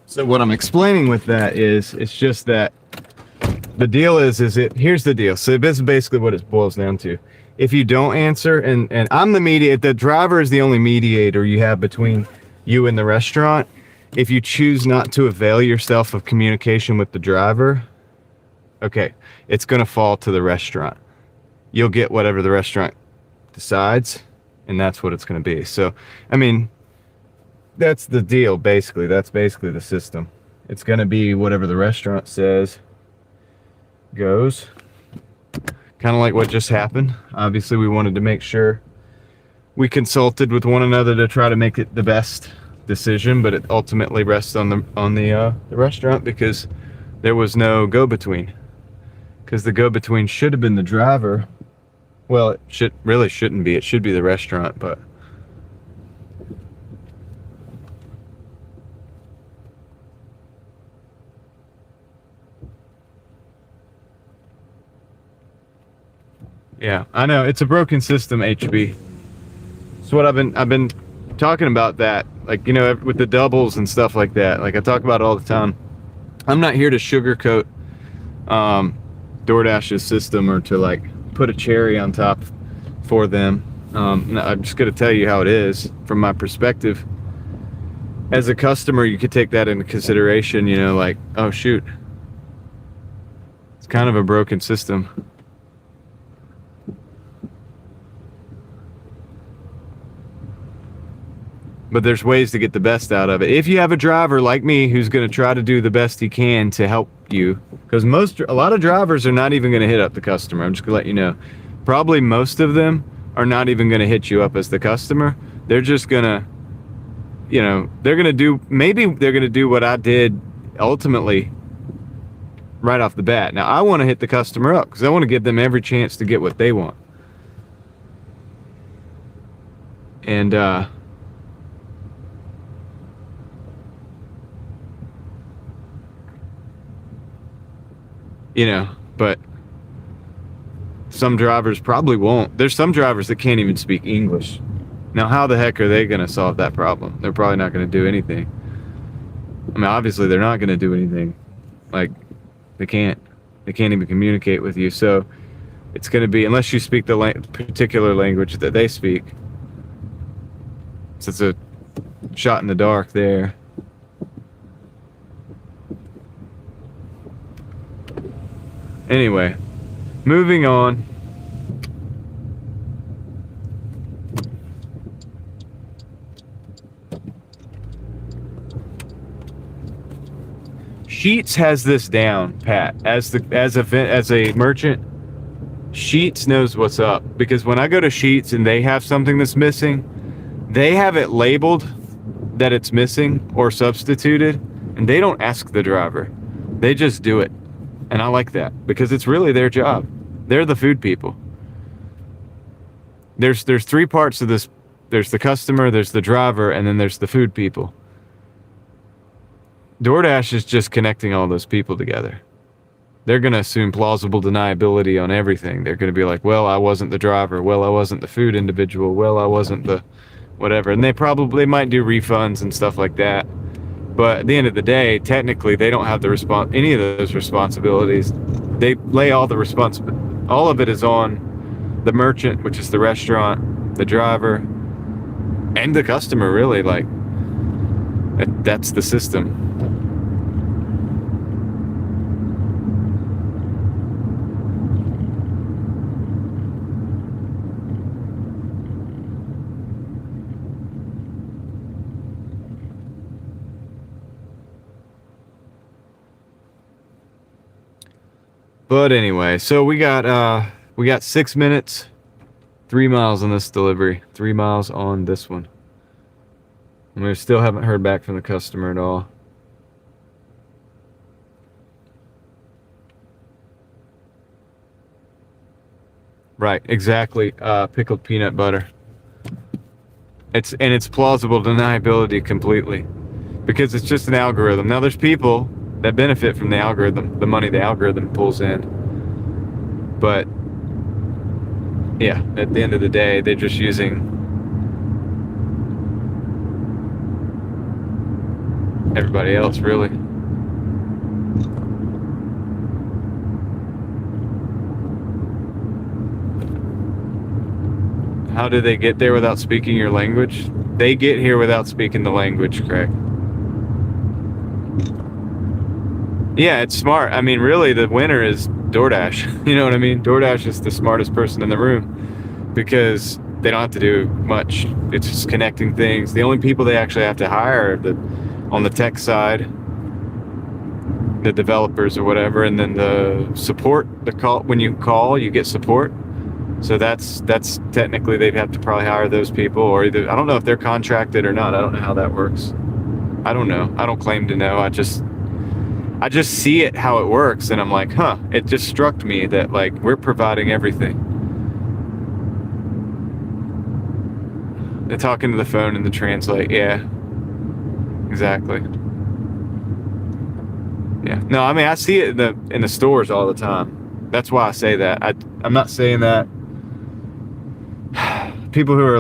So what I'm explaining with that is, it's just that the deal here's the deal. So this is basically what it boils down to. If you don't answer, and I'm the mediator, the driver is the only mediator you have between you and the restaurant. If you choose not to avail yourself of communication with the driver, okay, it's going to fall to the restaurant. You'll get whatever the restaurant decides, and that's what it's going to be. So, I mean, that's the deal, basically. That's basically the system. It's going to be whatever the restaurant says goes. Kind of like what just happened. Obviously, we wanted to make sure we consulted with one another to try to make it the best decision, but it ultimately rests on the restaurant, because there was no go-between. Because the go-between should have been the driver. Well, it shouldn't be. It should be the restaurant, but yeah, I know it's a broken system, HB. So what I've been talking about that like, you know, with the doubles and stuff like that. Like I talk about it all the time. I'm not here to sugarcoat DoorDash's system or to like put a cherry on top for them. No, I'm just going to tell you how it is from my perspective. As a customer, you could take that into consideration, you know, like, oh shoot, it's kind of a broken system. But there's ways to get the best out of it. If you have a driver like me who's going to try to do the best he can to help you, because a lot of drivers are not even going to hit up the customer. I'm just going to let you know. Probably most of them are not even going to hit you up as the customer. They're just going to, you know, maybe they're going to do what I did ultimately right off the bat. Now, I want to hit the customer up because I want to give them every chance to get what they want. And, you know, but some drivers probably won't. There's some drivers that can't even speak English. Now, how the heck are they going to solve that problem? They're probably not going to do anything. I mean, obviously, they're not going to do anything. Like, they can't even communicate with you. So it's going to be, unless you speak the particular language that they speak. So it's a shot in the dark there. Anyway, moving on. Sheetz has this down, Pat. As a merchant, Sheetz knows what's up, because when I go to Sheetz and they have something that's missing, they have it labeled that it's missing or substituted, and they don't ask the driver. They just do it. And I like that because it's really their job. They're the food people. There's three parts of this. There's the customer, there's the driver, and then there's the food people. DoorDash is just connecting all those people together. They're going to assume plausible deniability on everything. They're going to be like, well, I wasn't the driver. Well, I wasn't the food individual. Well, I wasn't the whatever. And they might do refunds and stuff like that. But at the end of the day, technically, they don't have any of those responsibilities. They lay all of it is on the merchant, which is the restaurant, the driver, and the customer, really. Like, that's the system. But anyway, so we got 6 minutes, 3 miles on this delivery, 3 miles on this one. And we still haven't heard back from the customer at all. Right, exactly. Pickled peanut butter. It's plausible deniability completely, because it's just an algorithm. Now there's people that benefit from the algorithm, the money the algorithm pulls in. But yeah, at the end of the day, they're just using everybody else, really. How do they get there without speaking your language? They get here without speaking the language, Craig. Yeah, it's smart. I mean, really, the winner is DoorDash. You know what I mean? DoorDash is the smartest person in the room because they don't have to do much. It's just connecting things. The only people they actually have to hire are on the tech side, the developers or whatever, and then the support. When you call, you get support. So that's technically they'd have to probably hire those people, or either, I don't know if they're contracted or not. I don't know how that works. I don't know. I don't claim to know. I just see it how it works, and I'm like, huh, it just struck me that, like, we're providing everything. They're talking to the phone and the translate. Yeah, exactly. Yeah. No, I mean, I see it in the stores all the time. That's why I say that. I'm not saying that people who are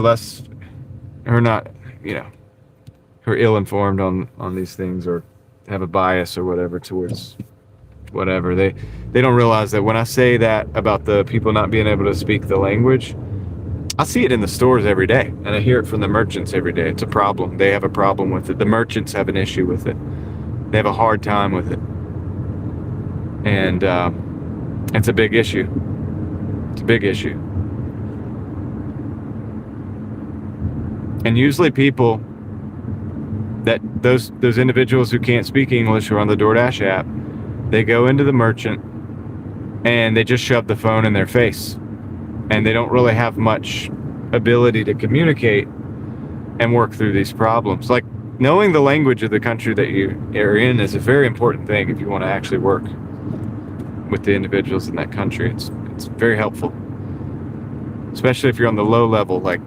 not, who are ill-informed on these things or have a bias or whatever towards whatever. They don't realize that when I say that about the people not being able to speak the language, I see it in the stores every day, and I hear it from the merchants every day. It's a problem. They have a problem with it. The merchants have an issue with it. They have a hard time with it. And it's a big issue. It's a big issue. And usually people that those individuals who can't speak English or on the Doordash app, they go into the merchant and they just shove the phone in their face. And they don't really have much ability to communicate and work through these problems. Like, knowing the language of the country that you are in is a very important thing if you want to actually work with the individuals in that country. It's very helpful, especially if you're on the low level, like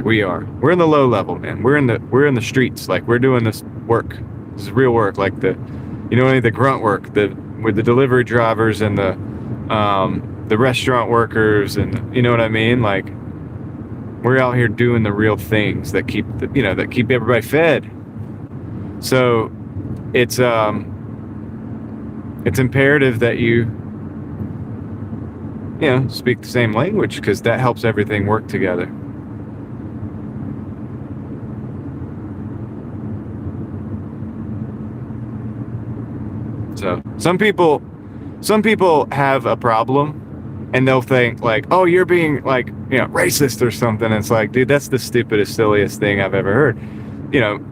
we are. We're in the low level, man. We're in the streets. Like, we're doing this work. This is real work. Like the grunt work, with the delivery drivers and the restaurant workers, and you know what I mean? Like, we're out here doing the real things that keep everybody fed. So it's imperative that you speak the same language, because that helps everything work together. So some people have a problem, and they'll think like, oh, you're being like, racist or something. It's like, dude, that's the stupidest, silliest thing I've ever heard.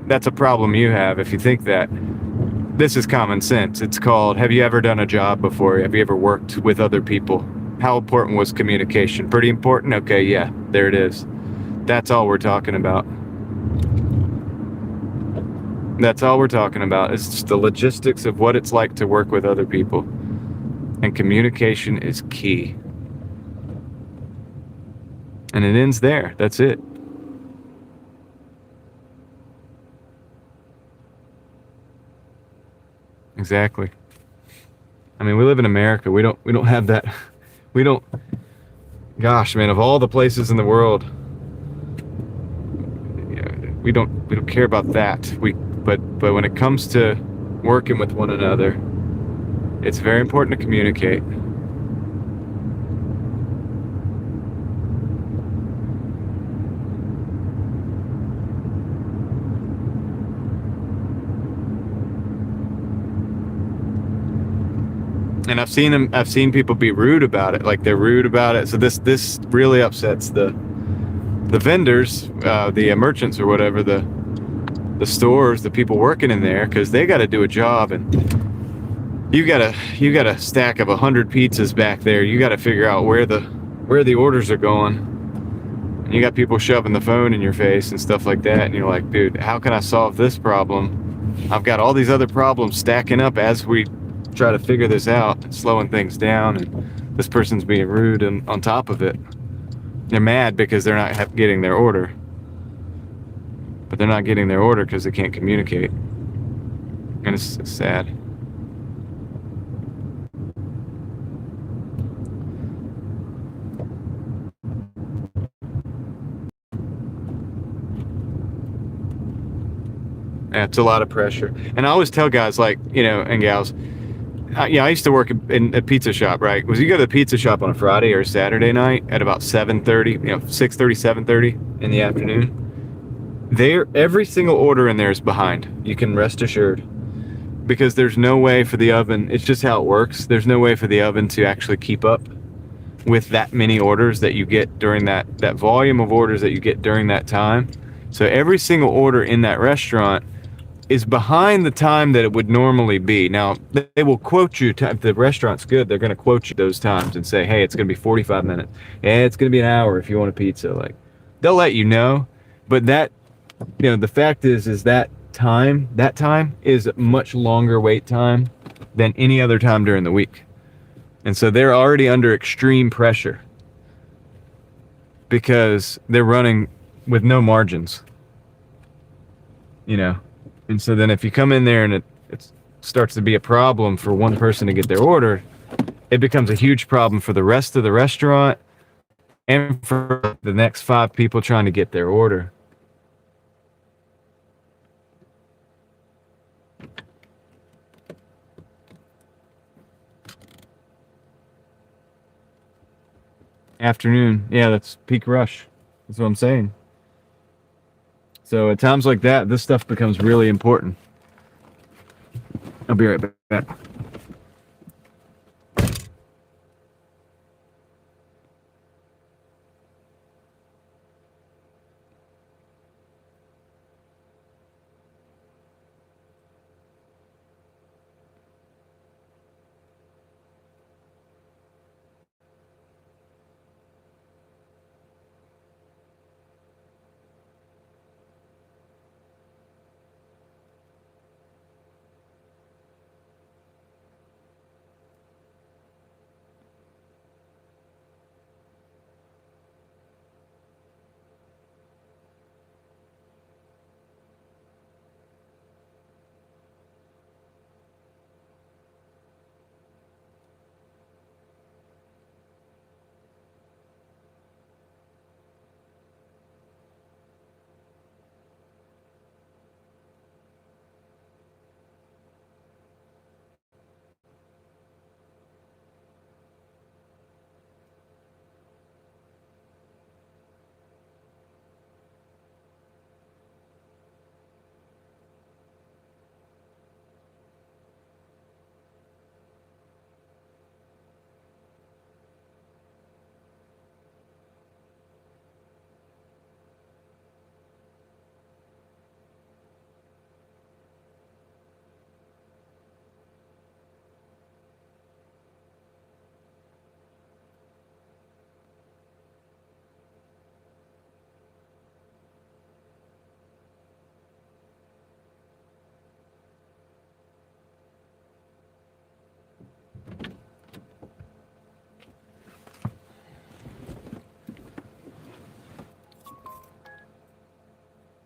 That's a problem you have if you think that. This is common sense. It's called, have you ever done a job before? Have you ever worked with other people? How important was communication? Pretty important? Okay, yeah, there it is. That's all we're talking about. That's all we're talking about. It's just the logistics of what it's like to work with other people. And communication is key. And it ends there. That's it. Exactly. I mean, we live in America. We don't have that. We don't. Gosh, man, of all the places in the world, we don't care about that. But when it comes to working with one another, it's very important to communicate. And I've seen people be rude about it. Like, they're rude about it. So this really upsets the vendors, the merchants or whatever, the stores, the people working in there, because they got to do a job, and you got a stack of 100 pizzas back there. You got to figure out where the orders are going. And you got people shoving the phone in your face and stuff like that, and you're like, dude, how can I solve this problem? I've got all these other problems stacking up as we try to figure this out, slowing things down, and this person's being rude, and on top of it, they're mad because they're not getting their order. But they're not getting their order because they can't communicate. And it's sad. Yeah, it's a lot of pressure. And I always tell guys, like, and gals, I used to work in a pizza shop, right? You go to the pizza shop on a Friday or a Saturday night at about 7:30, 6:30, 7:30 in the afternoon. Every single order in there is behind. You can rest assured, because there's no way for the oven. It's just how it works. There's no way for the oven to actually keep up with that many orders that you get during that volume of orders that you get during that time. So every single order in that restaurant is behind the time that it would normally be. Now, they will quote you. If the restaurant's good, they're going to quote you those times and say, hey, it's going to be 45 minutes. Yeah, it's going to be an hour if you want a pizza. Like, they'll let you know. But that, the fact is that time is a much longer wait time than any other time during the week. And so they're already under extreme pressure because they're running with no margins, And so then if you come in there and it starts to be a problem for one person to get their order, it becomes a huge problem for the rest of the restaurant and for the next 5 people trying to get their order. afternoon. Yeah, that's peak rush. That's what I'm saying. So at times like that, this stuff becomes really important. I'll be right back.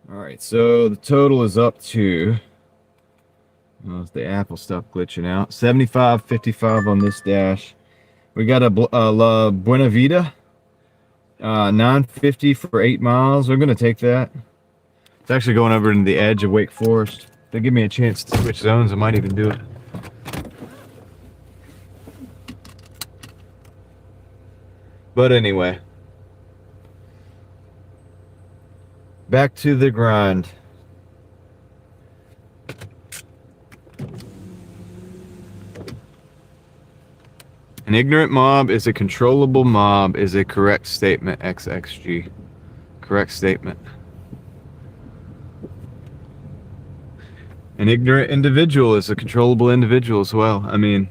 All right, so the total is up to, well, the Apple stuff glitching out. 75.55 on this dash. We got a La Buena Vida, 950 for 8 miles. We're gonna take that. It's actually going over into the edge of Wake Forest. If they give me a chance to switch zones, I might even do it. But anyway, back to the grind. An ignorant mob is a controllable mob is a correct statement, XXG. Correct statement. An ignorant individual is a controllable individual as well. I mean,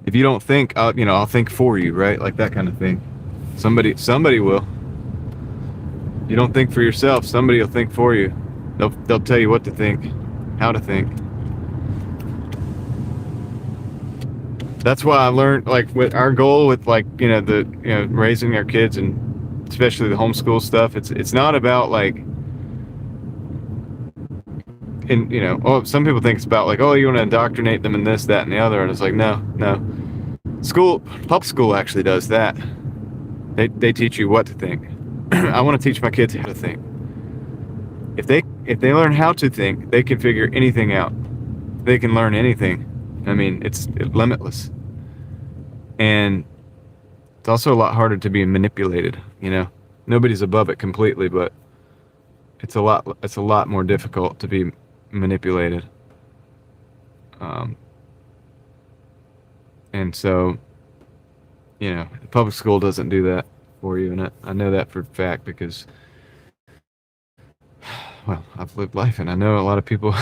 if you don't think, I'll think for you, right? Like that kind of thing. Somebody will. You don't think for yourself, somebody will think for you. They'll tell you what to think, how to think. That's why I learned, like, with our goal with, like, raising our kids and especially the homeschool stuff. It's not about like, some people think it's about like, oh, you want to indoctrinate them in this, that, and the other, and it's like, no. Public school actually does that. They teach you what to think. I want to teach my kids how to think. If they learn how to think, they can figure anything out. They can learn anything. I mean, it's limitless. And it's also a lot harder to be manipulated, Nobody's above it completely, but it's a lot more difficult to be manipulated. And so, the public school doesn't do that for you, and I know that for a fact because, well, I've lived life, and I know a lot of people,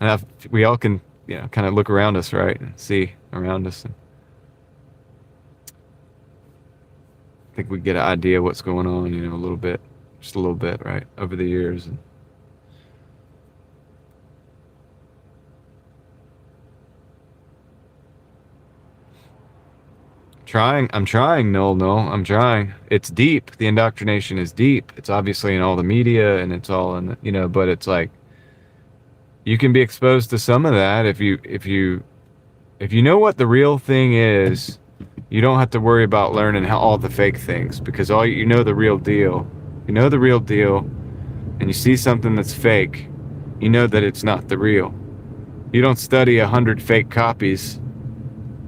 and we all can, kind of look around us, right, and see around us, and I think we get an idea what's going on, a little bit, just a little bit, right, over the years. And I'm trying, no, I'm trying. It's deep. The indoctrination is deep. It's obviously in all the media, and it's all in the, but it's like, you can be exposed to some of that if you know what the real thing is. You don't have to worry about learning all the fake things, because the real deal. You know the real deal, and you see something that's fake, you know that it's not the real. You don't study 100 fake copies.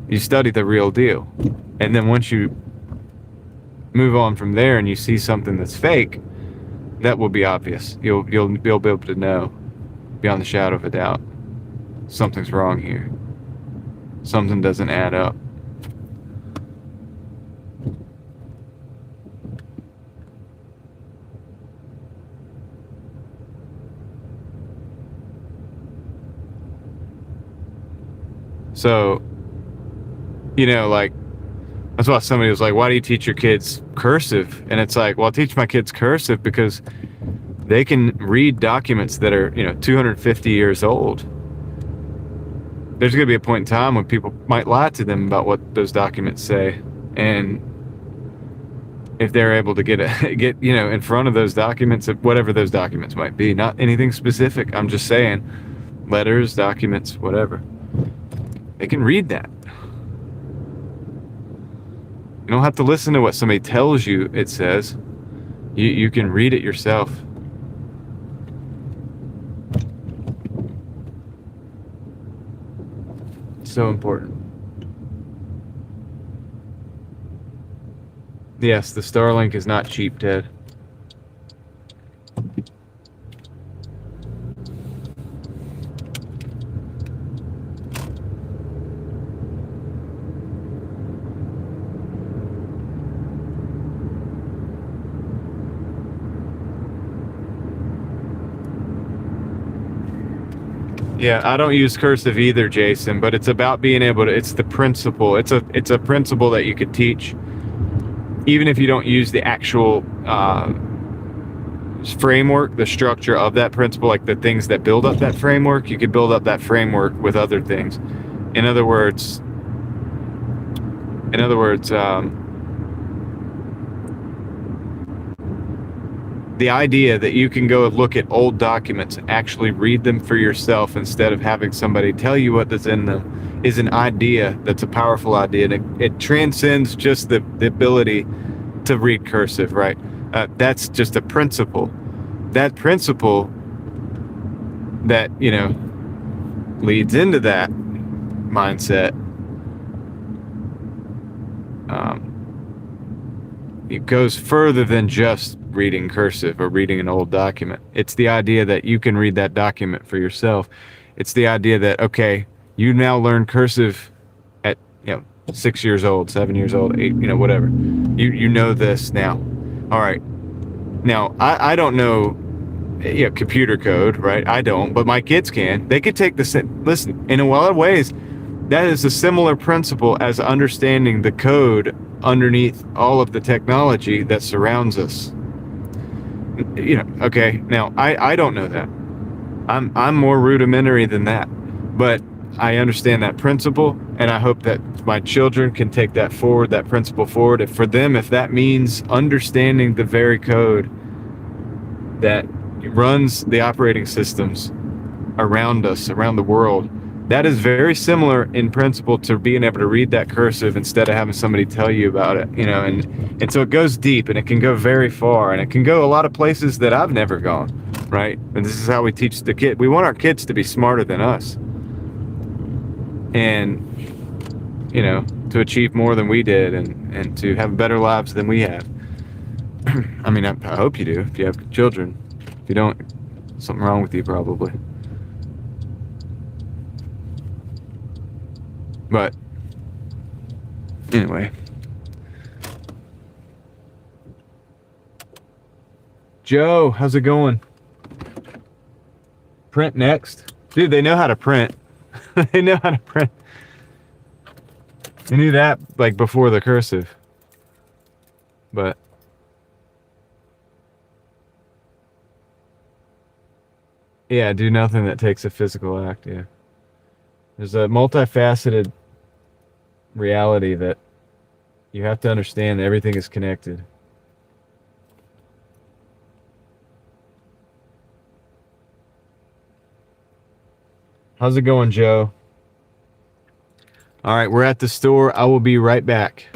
You study the real deal. And then once you move on from there and you see something that's fake, that will be obvious. You'll be able to know beyond the shadow of a doubt, something's wrong here. Something doesn't add up. So, like, that's why somebody was like, why do you teach your kids cursive? And it's like, well, I teach my kids cursive because they can read documents that are, 250 years old. There's going to be a point in time when people might lie to them about what those documents say. And if they're able to get in front of those documents, whatever those documents might be, not anything specific, I'm just saying, letters, documents, whatever, they can read that. You don't have to listen to what somebody tells you it says. You can read it yourself. So important. Yes, the Starlink is not cheap, Ted. Yeah, I don't use cursive either, Jason, but it's about being able to, it's the principle. It's a principle that you could teach, even if you don't use the actual framework, the structure of that principle, like the things that build up that framework. You could build up that framework with other things. In other words, the idea that you can go look at old documents and actually read them for yourself instead of having somebody tell you what is in them is an idea that's a powerful idea. And it transcends just the ability to read cursive, right? That's just a principle. That principle that, leads into that mindset, it goes further than just reading cursive or reading an old document. It's the idea that you can read that document for yourself. It's the idea that, okay, you now learn cursive at 6 years old, 7 years old, 8, whatever. You know this now. All right. Now I don't know computer code, right? I don't, but my kids can. They could take this. Listen, in a lot of ways, that is a similar principle as understanding the code underneath all of the technology that surrounds us. Okay, now I don't know that. I'm more rudimentary than that, but I understand that principle, and I hope that my children can take that forward, that principle forward. If for them, if that means understanding the very code that runs the operating systems around us, around the world, that is very similar in principle to being able to read that cursive instead of having somebody tell you about it, and so it goes deep and it can go very far and it can go a lot of places that I've never gone, right? And this is how we teach the kid. We want our kids to be smarter than us and, to achieve more than we did and to have better lives than we have. I mean, I hope you do if you have children. If you don't, something wrong with you probably. But anyway, Joe, how's it going? Print next? Dude, they know how to print. They know how to print. They knew that like before the cursive. But yeah, do nothing that takes a physical act, yeah. There's a multifaceted reality that you have to understand that everything is connected. How's it going, Joe? All right, we're at the store. I will be right back.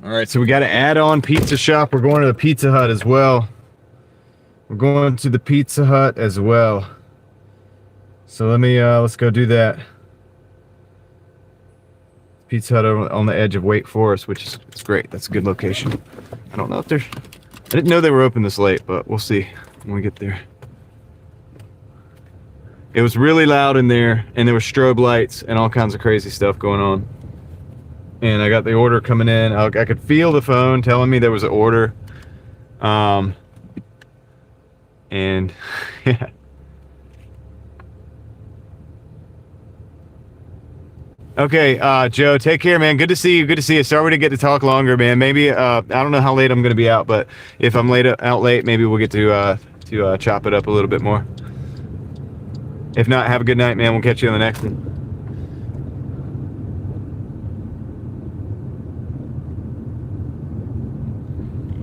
All right, so we got to add on pizza shop. We're going to the Pizza Hut as well. We're going to the Pizza Hut as well. So let's go do that. Pizza Hut on the edge of Wake Forest, which is it's great. That's a good location. I don't know if there's... I didn't know they were open this late, but we'll see when we get there. It was really loud in there, and there were strobe lights and all kinds of crazy stuff going on. And I got the order coming in. I could feel the phone telling me there was an order. And yeah. Okay, Joe, take care, man. Good to see you. Good to see you. Sorry we didn't get to talk longer, man. Maybe I don't know how late I'm going to be out, but if I'm out late, maybe we'll get to chop it up a little bit more. If not, have a good night, man. We'll catch you on the next one.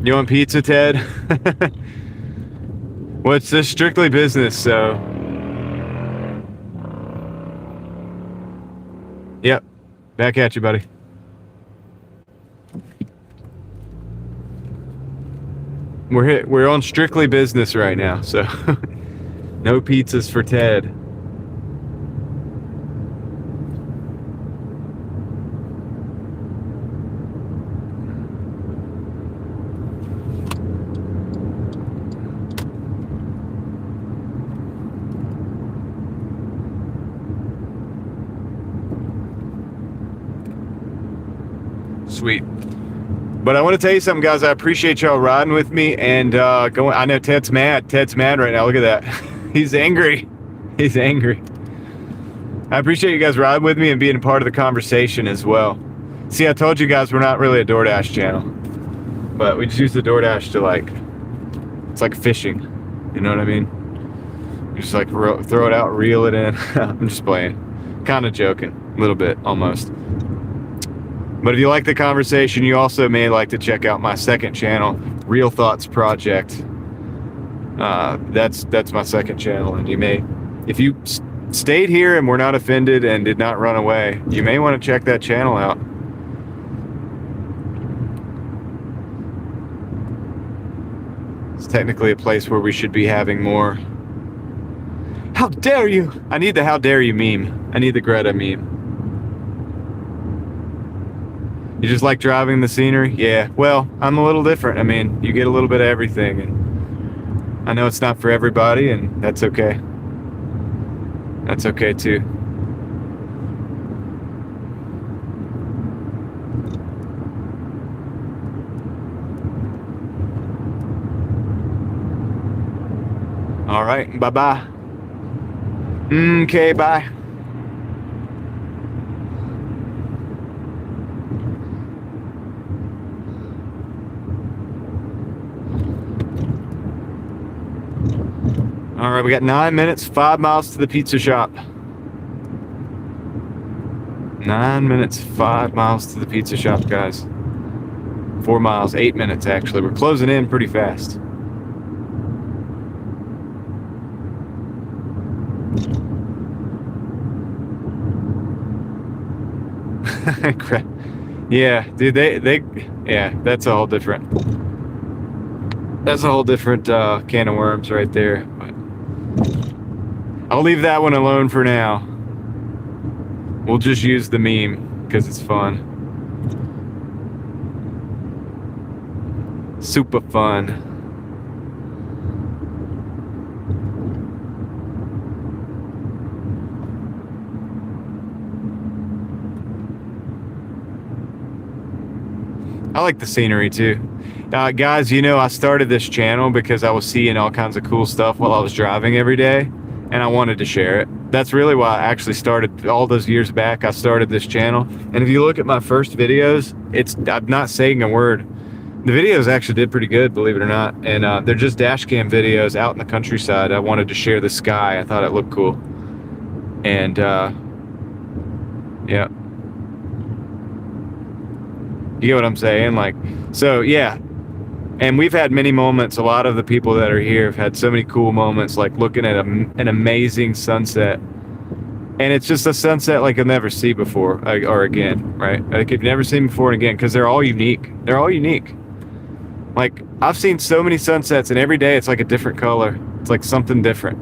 You want pizza, Ted? Well, it's just strictly business, so. Yep. Back at you, buddy. We're on strictly business right now, so no pizzas for Ted. Sweet. But I want to tell you something, guys. I appreciate y'all riding with me and going. I know Ted's mad. Ted's mad right now. Look at that. He's angry. He's angry. I appreciate you guys riding with me and being a part of the conversation as well. See, I told you guys we're not really a Doordash channel, but we just use the Doordash to it's like fishing. You know what I mean? You just like throw it out, reel it in. I'm just playing. Kind of joking. A little bit, almost. But if you like the conversation, you also may like to check out my second channel, Real Thoughts Project. That's my second channel, and you may, if you stayed here and were not offended and did not run away, you may want to check that channel out. It's technically a place where we should be having more. How dare you? I need the how dare you meme. I need the Greta meme. You just like driving the scenery? Yeah, well, I'm a little different. I mean, you get a little bit of everything, and I know it's not for everybody, and that's okay. That's okay, too. All right, bye-bye. Okay, bye. All right, we got 9 minutes, 5 miles to the pizza shop. 9 minutes, 5 miles to the pizza shop, guys. 4 miles, 8 minutes, actually. We're closing in pretty fast. Yeah, dude, yeah, that's a whole different can of worms right there. But I'll leave that one alone for now. We'll just use the meme because it's fun. Super fun. I like the scenery too. Guys, you know, I started this channel because I was seeing all kinds of cool stuff while I was driving every day, and I wanted to share it. That's really why I actually started all those years back. I started this channel, and if you look at my first videos, I'm not saying a word. The videos actually did pretty good, believe it or not, and they're just dash cam videos out in the countryside. I wanted to share the sky. I thought it looked cool, and yeah. You get what I'm saying? Like, so yeah. And we've had many moments. A lot of the people that are here have had so many cool moments, like looking at an amazing sunset And it's just a sunset like you'll never see before or again, right? Like you've never seen before and again, because they're all unique. They're all unique. Like, I've seen so many sunsets, and every day it's like a different color. It's like something different.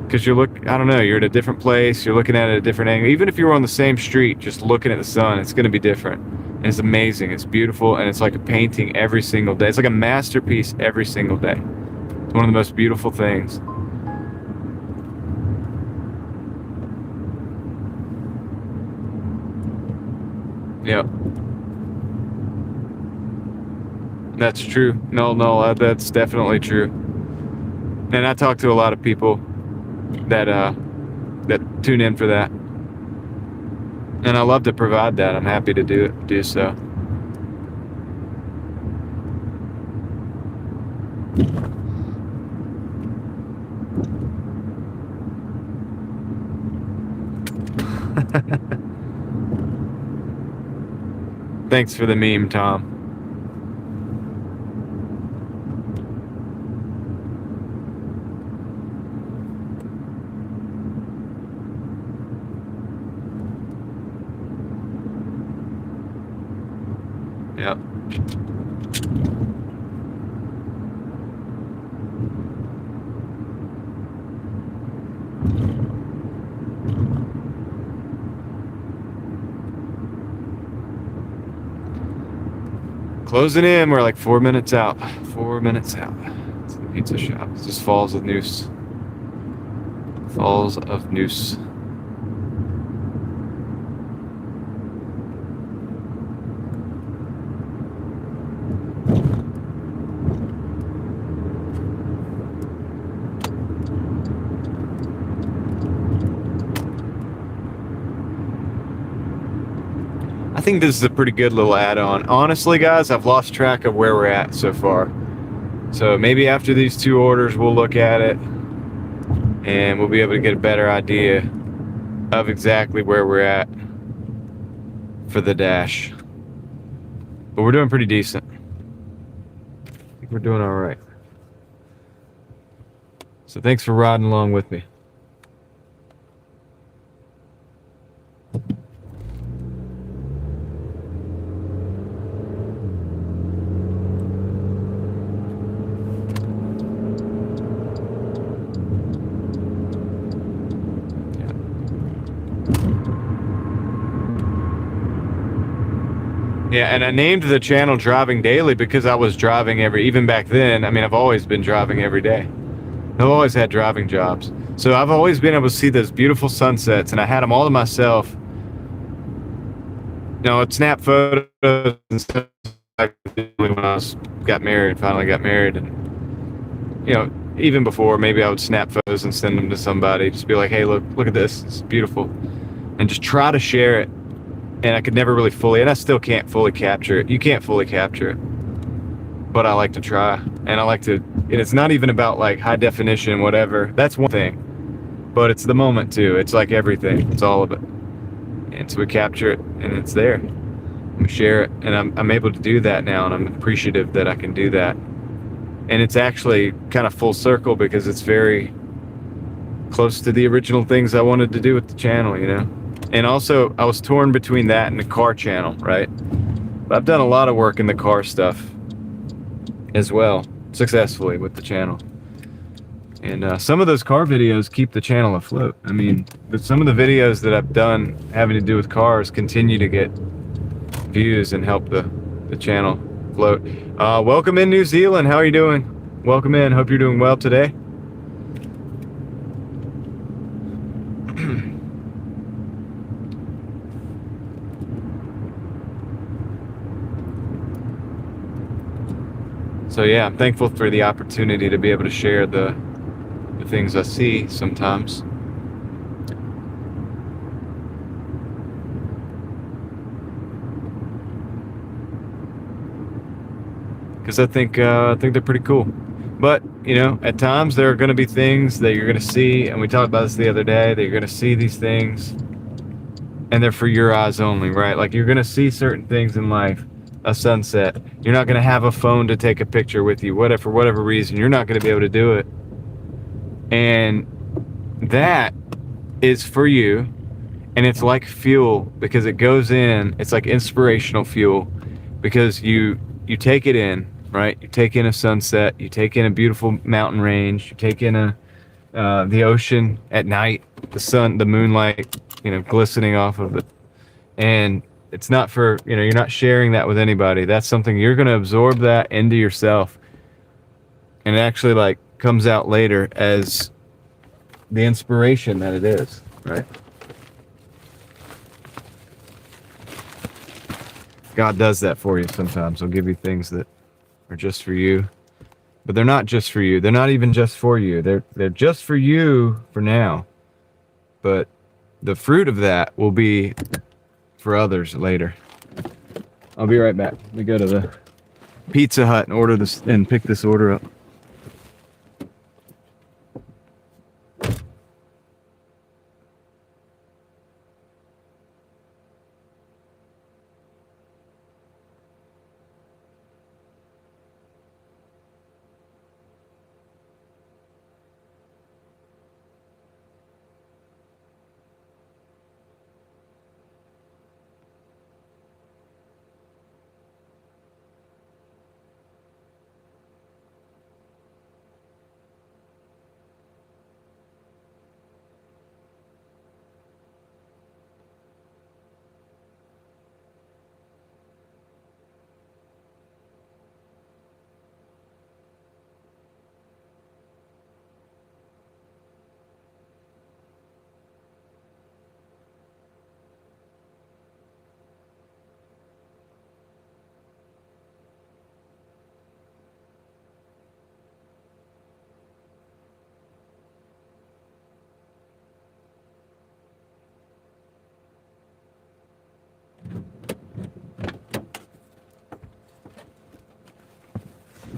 Because I don't know, you're at a different place, you're looking at it at a different angle. Even if you were on the same street, just looking at the sun, it's going to be different. And it's amazing, it's beautiful, and it's like a painting every single day. It's like a masterpiece every single day. It's one of the most beautiful things. Yep. That's true. No, that's definitely true. And I talk to a lot of people that tune in for that. And I love to provide that. I'm happy to do so. Thanks for the meme, Tom. Yep. Closing in. We're like 4 minutes out. 4 minutes out. It's the pizza shop. It's just Falls of Noose. Falls of Noose. I think this is a pretty good little add-on. Honestly, guys, I've lost track of where we're at so far. So maybe after these 2 orders, we'll look at it and we'll be able to get a better idea of exactly where we're at for the dash. But we're doing pretty decent. I think we're doing all right. So thanks for riding along with me. Yeah, and I named the channel Driving Daily because I was driving even back then. I mean, I've always been driving every day. I've always had driving jobs. So I've always been able to see those beautiful sunsets, and I had them all to myself. You know, I'd snap photos and stuff like when I finally got married. And, you know, even before, maybe I would snap photos and send them to somebody. Just be like, hey, look at this. It's beautiful. And just try to share it. And I could never really and I still can't fully capture it. You can't fully capture it. But I like to try. And I like to, and it's not even about like high definition, whatever. That's one thing. But it's the moment too. It's like everything. It's all of it. And so we capture it and it's there. We share it. And I'm able to do that now. And I'm appreciative that I can do that. And it's actually kind of full circle because it's very close to the original things I wanted to do with the channel, you know? And also, I was torn between that and the car channel, right? But I've done a lot of work in the car stuff as well, successfully with the channel. And some of those car videos keep the channel afloat. I mean, but some of the videos that I've done having to do with cars continue to get views and help the channel float. Welcome in, New Zealand. How are you doing? Welcome in. Hope you're doing well today. So yeah, I'm thankful for the opportunity to be able to share the things I see sometimes. Because I think they're pretty cool. But, you know, at times there are going to be things that you're going to see, and we talked about this the other day, that you're going to see these things, and they're for your eyes only, right? Like you're going to see certain things in life. A sunset. You're not going to have a phone to take a picture with you, for whatever reason. You're not going to be able to do it. And that is for you, and it's like fuel because it goes in. It's like inspirational fuel because you take it in, right? You take in a sunset, you take in a beautiful mountain range, you take in the ocean at night, the sun, the moonlight, glistening off of it, and it's not for, you're not sharing that with anybody. That's something you're going to absorb that into yourself, and it actually like comes out later as the inspiration that it is, right? God does that for you sometimes. He'll give you things that are just for you, but they're not just for you. They're not even just for you. They're just for you for now, but the fruit of that will be for others later. I'll be right back. Let me go to the Pizza Hut and order this and pick this order up.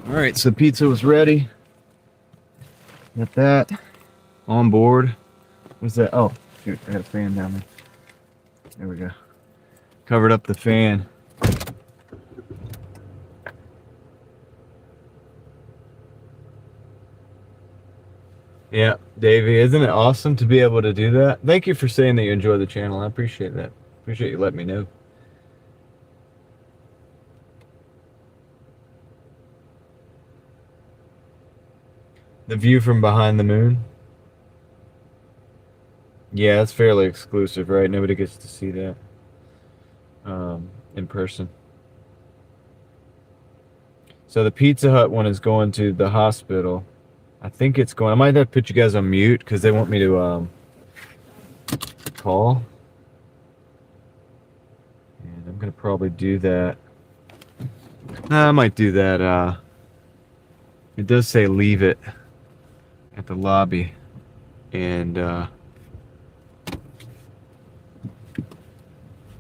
All right, so pizza was ready. Got that on board. What's that? Oh, shoot, I got a fan down there. There we go. Covered up the fan. Yeah, Davey, isn't it awesome to be able to do that? Thank you for saying that you enjoy the channel. I appreciate that. Appreciate you letting me know. The view from behind the moon. Yeah, it's fairly exclusive, right? Nobody gets to see that in person. So the Pizza Hut one is going to the hospital. I think it's going. I might have to put you guys on mute because they want me to call. And I'm gonna probably do that. I might do that. It does say leave it at the lobby, and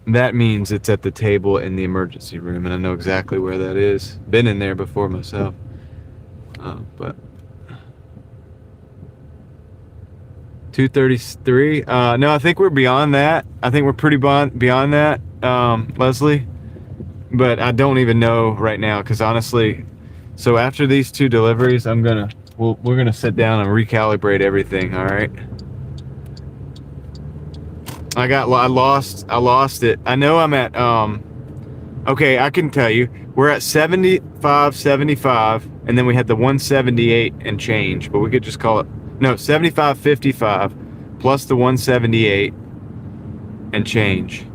that means it's at the table in the emergency room, and I know exactly where that is. Been in there before myself, but 2:33. No, I think we're beyond that. I think we're pretty beyond that, Leslie. But I don't even know right now, because honestly, so after these two deliveries, we're gonna sit down and recalibrate everything. All right. I lost it. I know I'm at okay, I can tell you we're at 75.75, and then we had the 178 and change, but we could just call it 75.55 plus the 178 and change.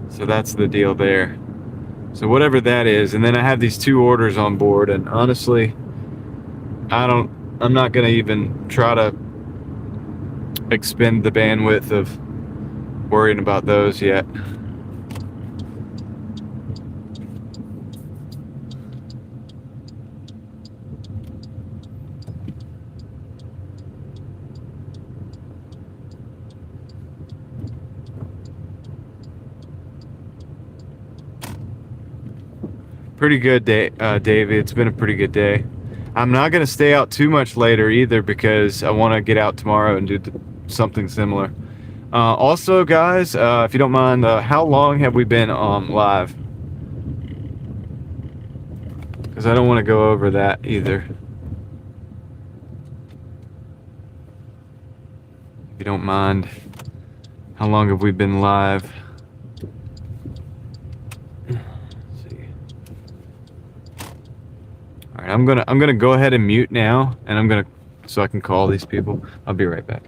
So that's the deal there. So whatever that is, and then I have these two orders on board, and honestly, I'm not gonna even try to expend the bandwidth of worrying about those yet. Pretty good day, David. It's been a pretty good day. I'm not going to stay out too much later either, because I want to get out tomorrow and do something similar. Also, guys, if you don't mind, how long have we been live? because I don't want to go over that either. If you don't mind. How long have we been live? Let's see. All right, I'm gonna go ahead and mute now, and so I can call these people. I'll be right back.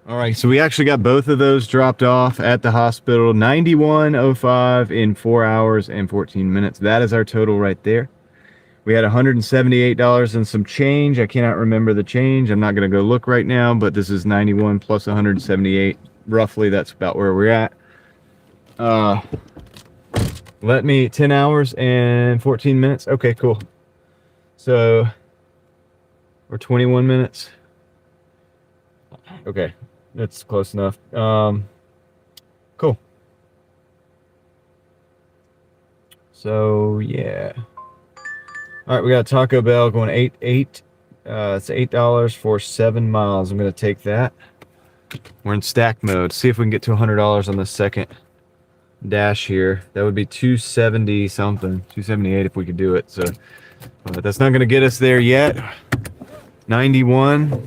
All right, so we actually got both of those dropped off at the hospital. 91.05 in 4 hours and 14 minutes. That is our total right there. We had $178 and some change. I cannot remember the change. I'm not going to go look right now, but this is 91 plus 178. Roughly, that's about where we're at. 10 hours and 14 minutes. Okay, cool. So, or 21 minutes. Okay, that's close enough. Cool. So, yeah. All right, we got Taco Bell going it's $8 for 7 miles. I'm going to take that. We're in stack mode. See if we can get to $100 on the second dash here. That would be 270 something, 278 if we could do it. So that's not going to get us there yet. 91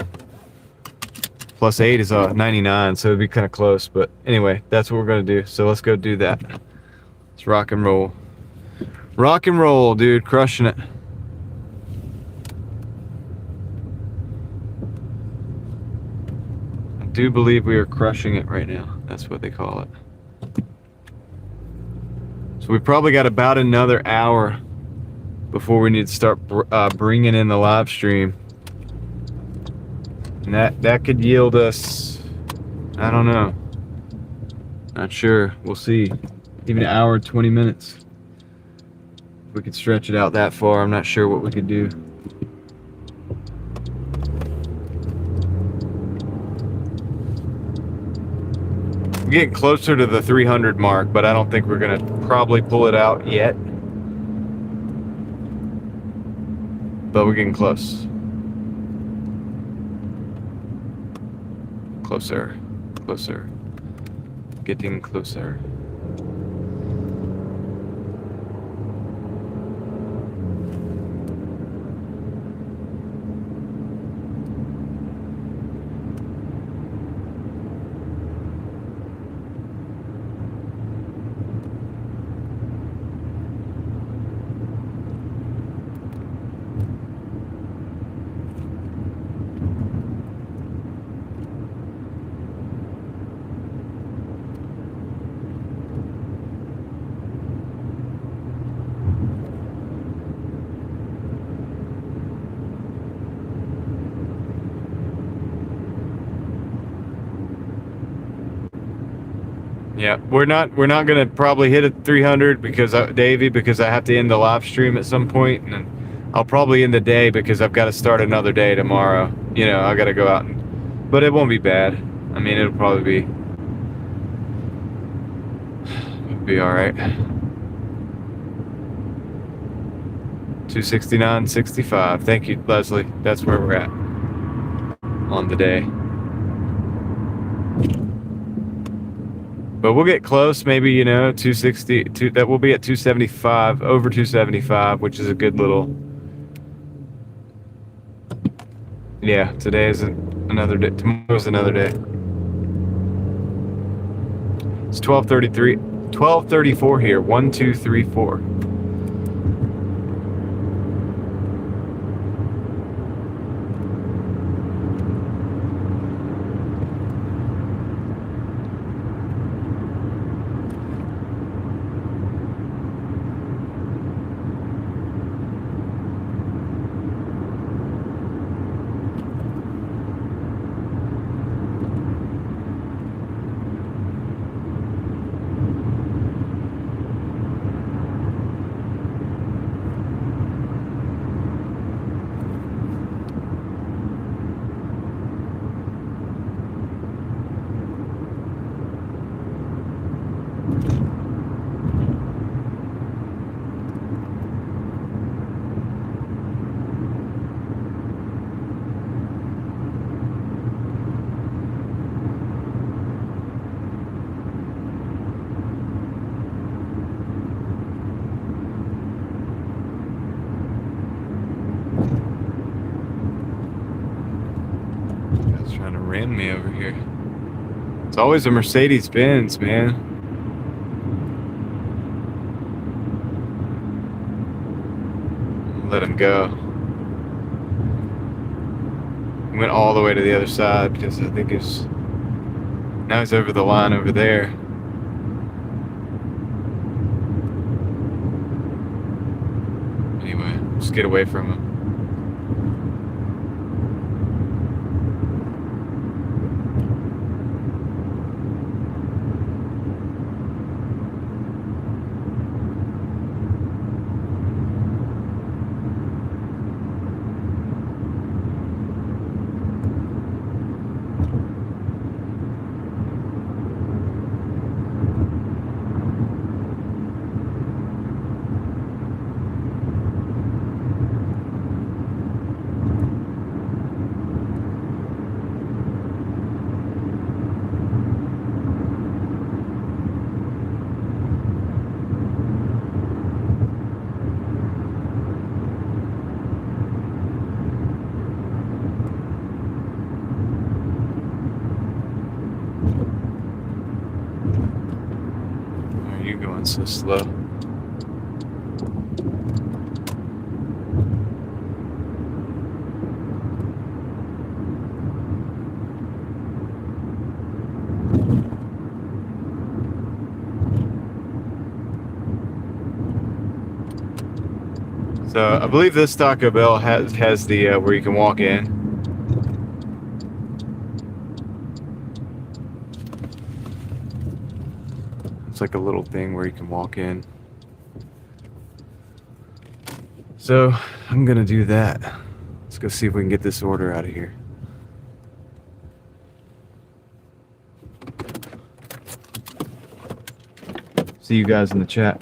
plus 8 is 99, so it'd be kind of close. But anyway, that's what we're going to do. So let's go do that. Let's rock and roll. Rock and roll, dude. Crushing it. I do believe we are crushing it right now. That's what they call it. So we probably got about another hour before we need to start bringing in the live stream. And that could yield us, I don't know. Not sure. We'll see. Even an hour and 20 minutes. If we could stretch it out that far, I'm not sure what we could do. We're getting closer to the 300 mark, but I don't think we're going to probably pull it out yet. But we're getting close. Closer. Closer. Getting closer. Yeah, we're not gonna probably hit a 300 because Davey, because I have to end the live stream at some point, and I'll probably end the day because I've got to start another day tomorrow. You know, I got to go out, but it won't be bad. I mean, it'll probably be all right. 269.65. Thank you, Leslie. That's where we're at on the day. But we'll get close, maybe, you know, 260. That will be at 275, over 275, which is a good little. Yeah, today is another day. Tomorrow's another day. It's 12:33, 12:34 here. 1, 2, 3, 4. Guys trying to ram me over here. It's always a Mercedes-Benz, man. Let him go. Went all the way to the other side because I think now he's over the line over there. Anyway, just get away from him. Why are you going so slow? So I believe this Taco Bell has the where you can walk in. It's like a little thing where you can walk in. So I'm gonna do that. Let's go see if we can get this order out of here. See you guys in the chat.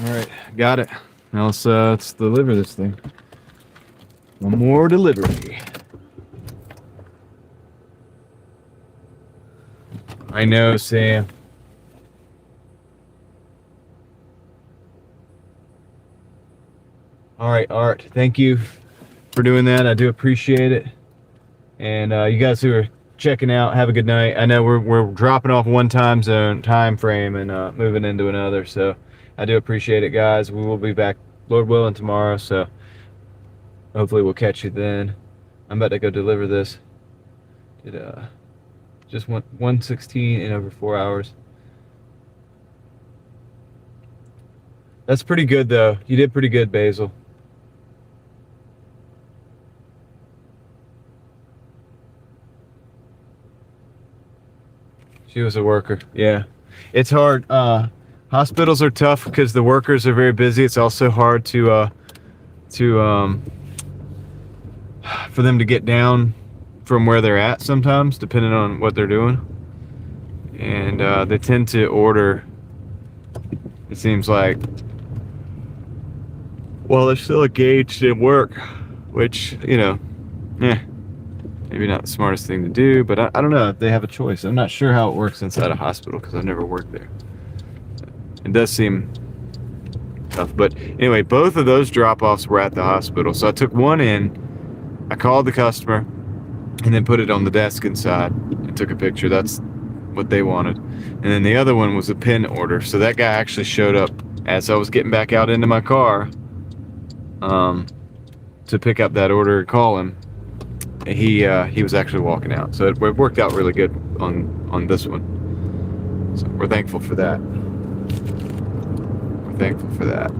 All right, got it. Now let's deliver this thing. One more delivery. I know, Sam. All right, Art. Thank you for doing that. I do appreciate it. And you guys who are checking out, have a good night. I know we're dropping off one time frame and moving into another. So I do appreciate it, guys. We will be back, Lord willing, tomorrow. So hopefully we'll catch you then. I'm about to go deliver this. Did just 116 in over 4 hours. That's pretty good though. You did pretty good, Basil. She was a worker. Yeah. It's hard. Hospitals are tough because the workers are very busy. It's also hard to for them to get down from where they're at sometimes, depending on what they're doing. And they tend to order, it seems like, while they're still engaged in work, which, you know, maybe not the smartest thing to do, but I don't know if they have a choice. I'm not sure how it works inside a hospital because I've never worked there. It does seem tough. But anyway, both of those drop-offs were at the hospital. So I took one in, I called the customer, and then put it on the desk inside and took a picture. That's what they wanted. And then the other one was a pin order. So that guy actually showed up as I was getting back out into my car to pick up that order and call him. He was actually walking out. So it worked out really good on this one. So we're thankful for that. We're thankful for that.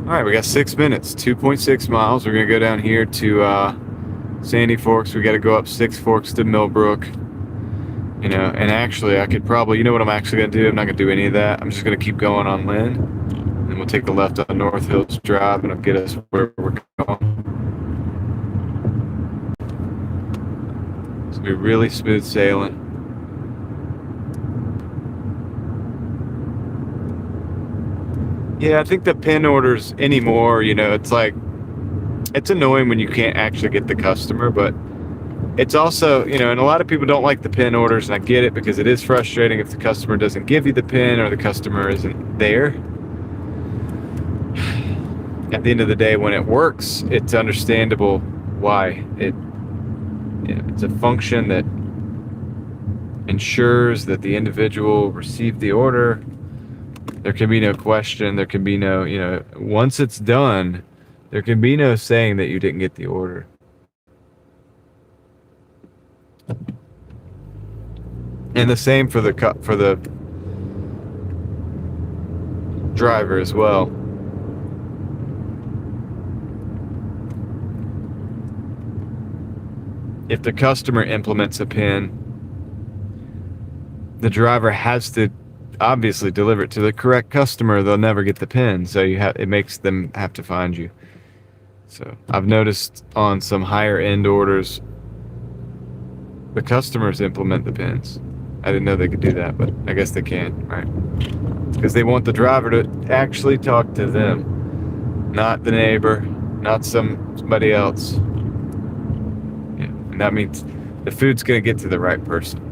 All right, we got 6 minutes, 2.6 miles. We're gonna go down here to Sandy Forks. We got to go up 6 Forks to Millbrook. You know, and actually, I could probably, you know what I'm actually gonna do? I'm not gonna do any of that. I'm just gonna keep going on Lynn, and we'll take the left on North Hills Drive, and it'll get us where we're going. It's gonna be really smooth sailing. Yeah, I think the pin orders anymore, you know, it's like, it's annoying when you can't actually get the customer, but it's also, you know, and a lot of people don't like the pin orders, and I get it because it is frustrating if the customer doesn't give you the pin or the customer isn't there. At the end of the day, when it works, it's understandable why. It's a function that ensures that the individual received the order. There can be no question. There can be no, you know, once it's done, there can be no saying that you didn't get the order. And the same for the driver as well. If the customer implements a pin, the driver has to obviously deliver it to the correct customer. They'll never get the pin, so it makes them have to find you. So I've noticed on some higher end orders, the customers implement the pins. I didn't know they could do that, but I guess they can, right? Because they want the driver to actually talk to them, not the neighbor, not somebody else. Yeah, and that means the food's gonna get to the right person.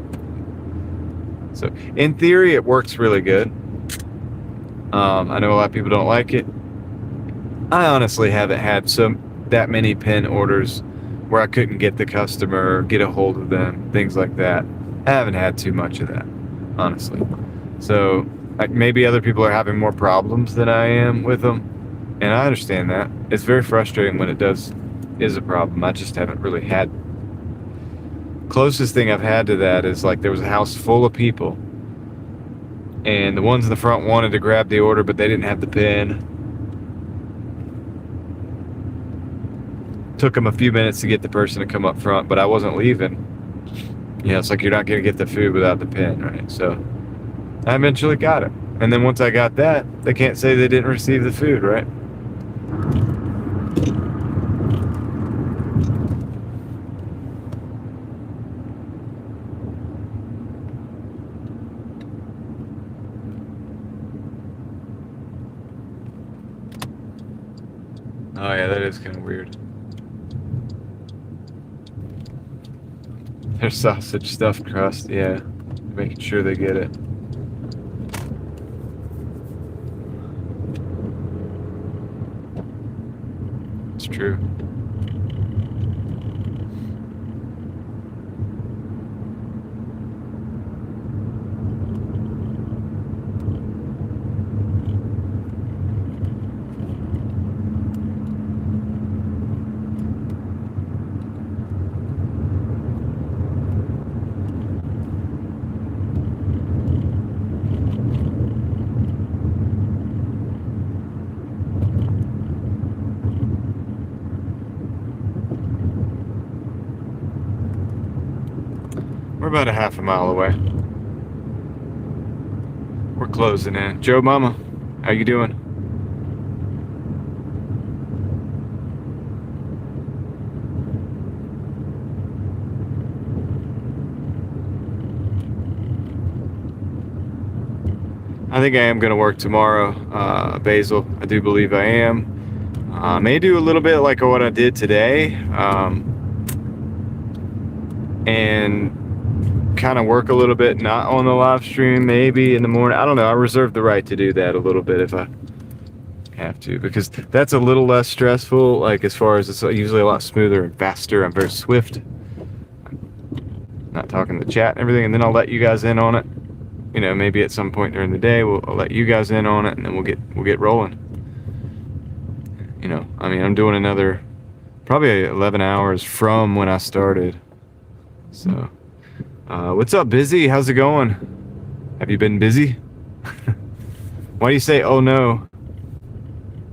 So in theory, it works really good. I know a lot of people don't like it. I honestly haven't had that many pin orders where I couldn't get the customer or get a hold of them, things like that. I haven't had too much of that, honestly. So maybe other people are having more problems than I am with them, and I understand that. It's very frustrating when it is a problem. I just haven't really had. Closest thing I've had to that is like there was a house full of people, and the ones in the front wanted to grab the order, but they didn't have the pin. took them a few minutes to get the person to come up front, but I wasn't leaving. You know, it's like you're not going to get the food without the pin, right? So I eventually got it. And then once I got that, they can't say they didn't receive the food, right? Oh yeah, that is kind of weird. Their sausage stuffed crust, yeah. Making sure they get it. It's true. We're about a half a mile away. We're closing in. Joe Mama, how you doing? I think I am going to work tomorrow, Basil. I do believe I am. May do a little bit like what I did today, and kind of work a little bit not on the live stream, maybe in the morning. I don't know. I reserve the right to do that a little bit if I have to, because that's a little less stressful. Like, as far as it's usually a lot smoother and faster. I'm very swift. Not talking to the chat and everything, and then I'll let you guys in on it. You know, maybe at some point during the day I'll let you guys in on it, and then we'll get rolling. You know, I mean, I'm doing another probably 11 hours from when I started. So what's up, Busy? How's it going? Have you been busy? Why do you say, oh no?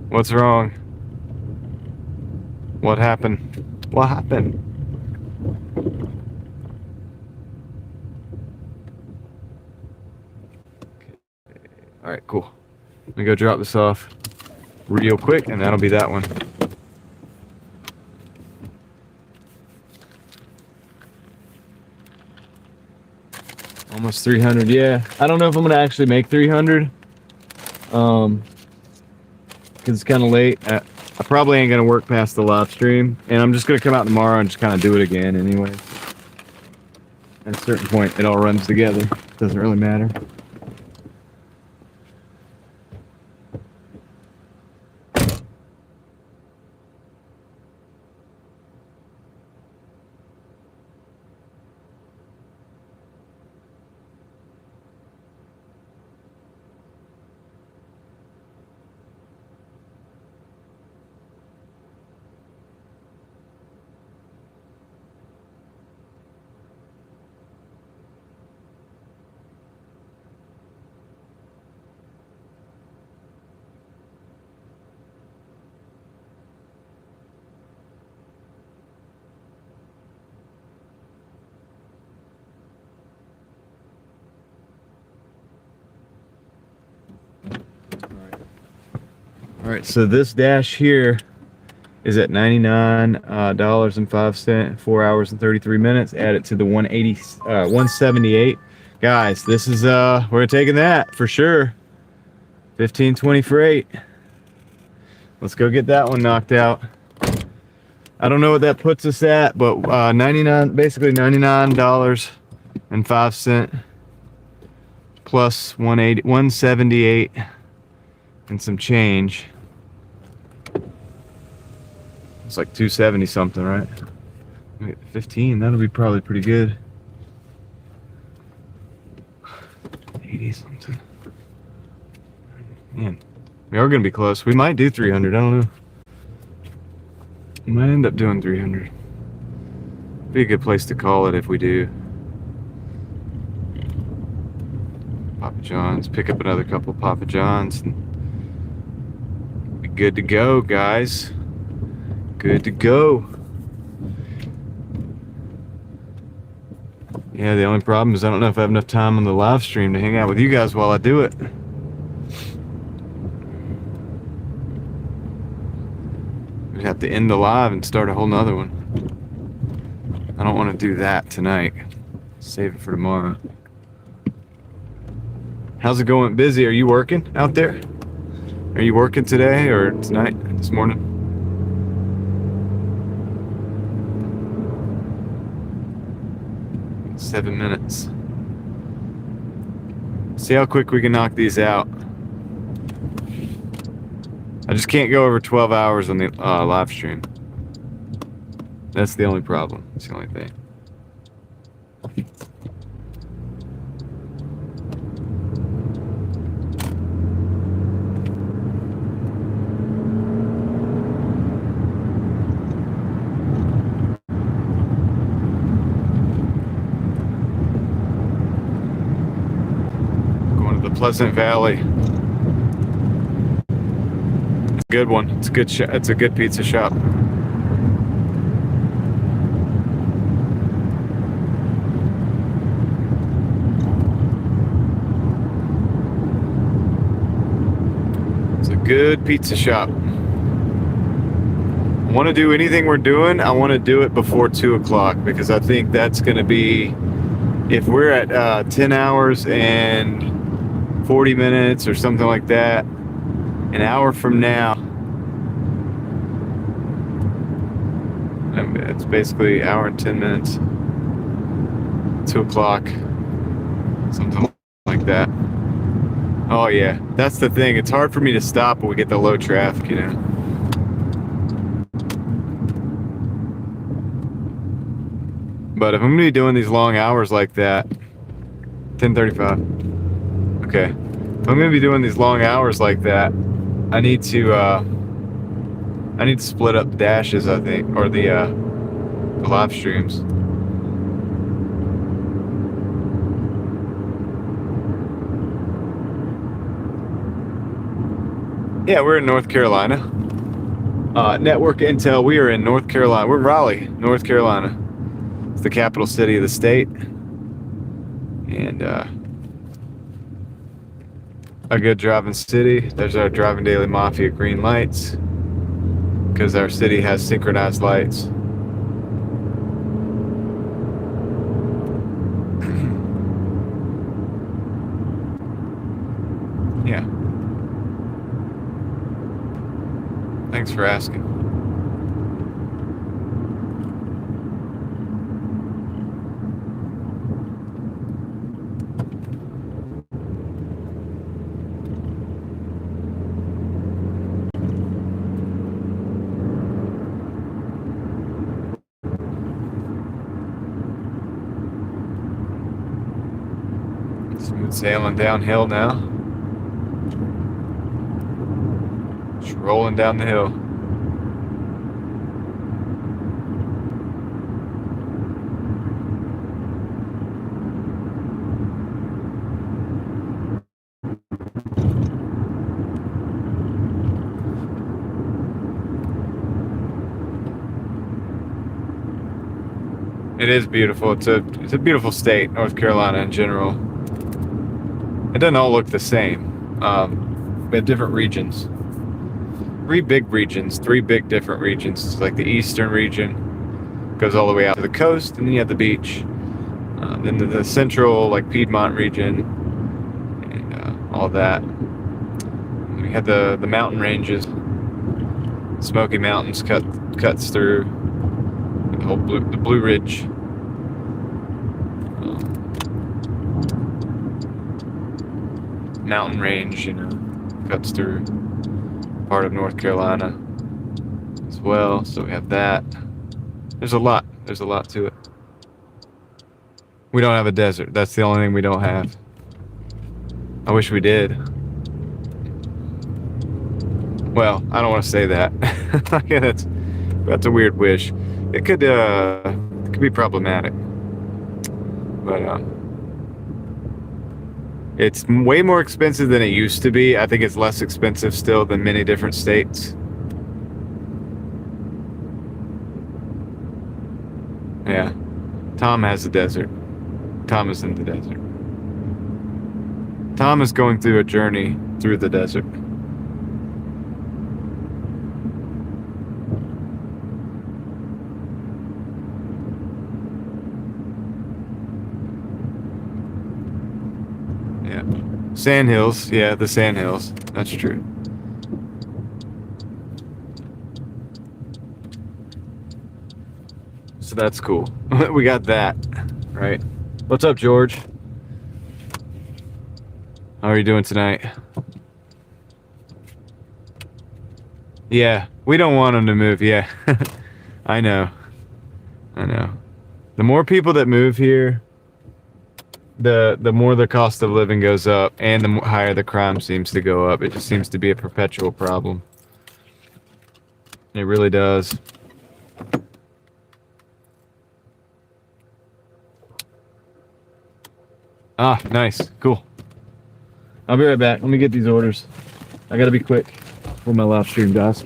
What's wrong? What happened? What happened? All right, cool. Let me go drop this off real quick, and that'll be that one. Almost 300, yeah. I don't know if I'm gonna actually make 300, because it's kind of late. I probably ain't gonna work past the live stream, and I'm just gonna come out tomorrow and just kind of do it again anyway. At a certain point, it all runs together. Doesn't really matter. All right, so this dash here is at $99.05, 4 hours and 33 minutes. Add it to the 178. Guys, this is we're taking that for sure. 15.20 for 8. Let's go get that one knocked out. I don't know what that puts us at, but basically $99.05 plus 178 and some change. It's like 270 something, right? 15, that'll be probably pretty good. 80 something. Man, we are gonna be close. We might do 300, I don't know. We might end up doing 300. Be a good place to call it if we do. Papa John's, pick up another couple of Papa John's, and be good to go, guys. Good to go. Yeah, the only problem is I don't know if I have enough time on the live stream to hang out with you guys while I do it. We'd have to end the live and start a whole nother one. I don't want to do that tonight. Save it for tomorrow. How's it going? Busy? Are you working out there? Are you working today or tonight, this morning? Seven minutes. See how quick we can knock these out. I just can't go over 12 hours on the live stream. That's the only problem. That's the only thing. Going to the Pleasant Valley. It's a good one. It's a good it's a good pizza shop. Good pizza shop. I want to do anything we're doing. I want to do it before 2 o'clock because I think that's going to be, if we're at 10 hours and 40 minutes or something like that, an hour from now, it's basically an hour and 10 minutes, 2 o'clock, something like that. Oh yeah, that's the thing. It's hard for me to stop when we get the low traffic, you know. But if I'm gonna be doing these long hours like that, 10:35. Okay. If I'm gonna be doing these long hours like that, I need to split up dashes, I think, or the live streams. Yeah, we're in North Carolina. Network Intel, we are in North Carolina. We're in Raleigh, North Carolina. It's the capital city of the state. And a good driving city. There's our Driving Daily Mafia green lights. Because our city has synchronized lights. Yeah. Thanks for asking. Smooth sailing downhill now. Just rolling down the hill. It is beautiful. It's a beautiful state, North Carolina in general. It doesn't all look the same. We have different regions. Three big different regions. It's like the eastern region goes all the way out to the coast, and then you have the beach. Then the central, like Piedmont region, and all that. We had the mountain ranges. Smoky Mountains cuts through the whole Blue Ridge. Mountain range, you know, cuts through part of North Carolina as well. So we have that. There's a lot to it. We don't have a desert. That's the only thing we don't have. I wish we did. Well, I don't want to say that. Yeah, that's a weird wish. It could be problematic. But it's way more expensive than it used to be. I think it's less expensive still than many different states. Yeah. Tom has a desert. Tom is in the desert. Tom is going through a journey through the desert. Yeah. Sandhills. Yeah, the Sandhills. That's true. So that's cool. We got that, right? What's up, George? How are you doing tonight? Yeah, we don't want them to move. Yeah, I know. I know. The more people that move here, the more the cost of living goes up, and the higher the crime seems to go up. It just seems to be a perpetual problem. It really does. Ah, nice. Cool. I'll be right back. Let me get these orders. I gotta be quick for my live stream, guys.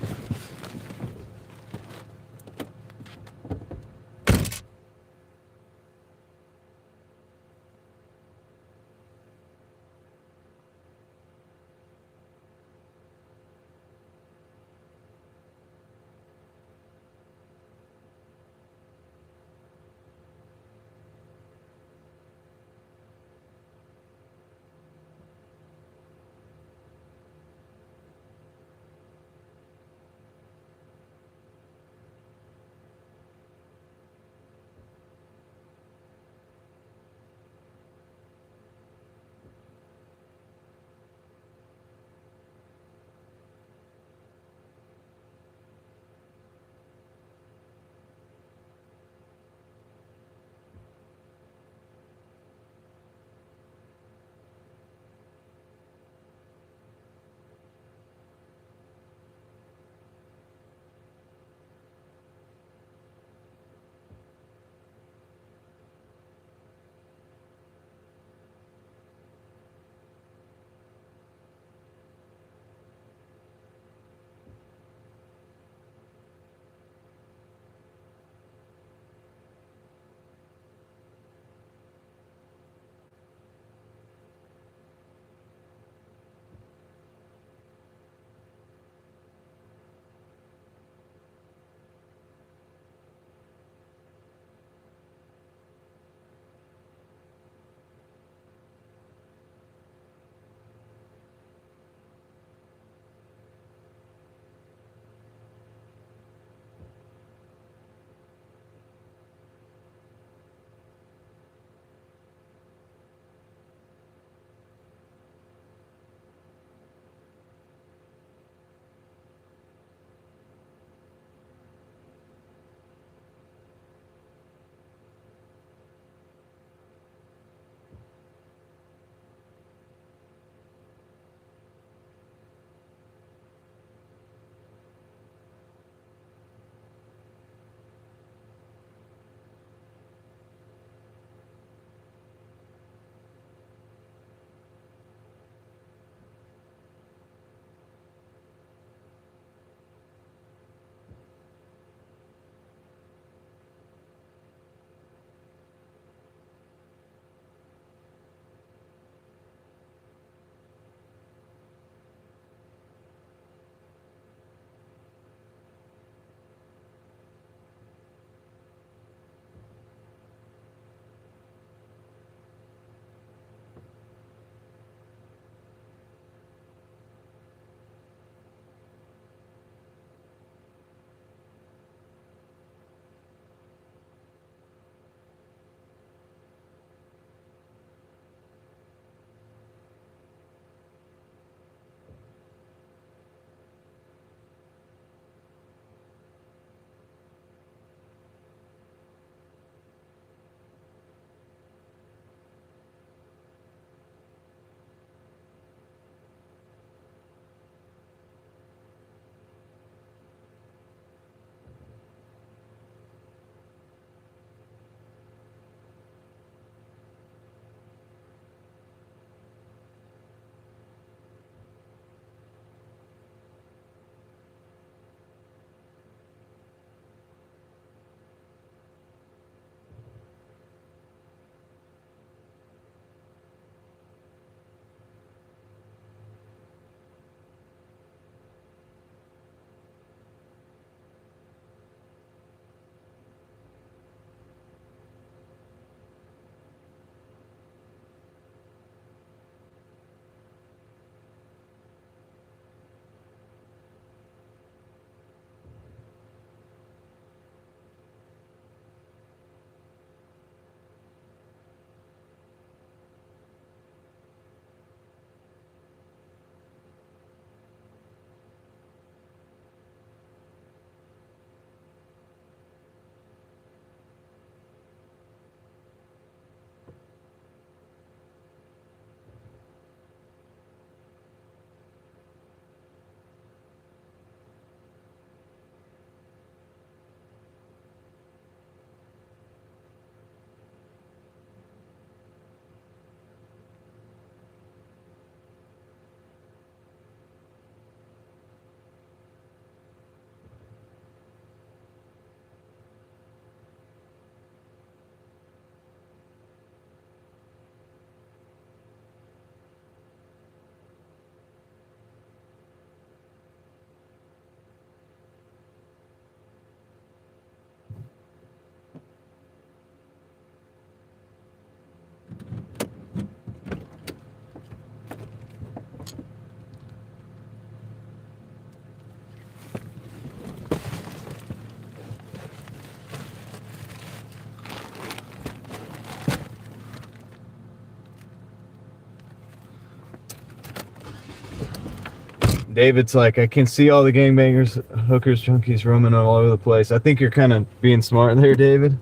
David's like, I can see all the gangbangers, hookers, junkies roaming all over the place. I think you're kind of being smart there, David.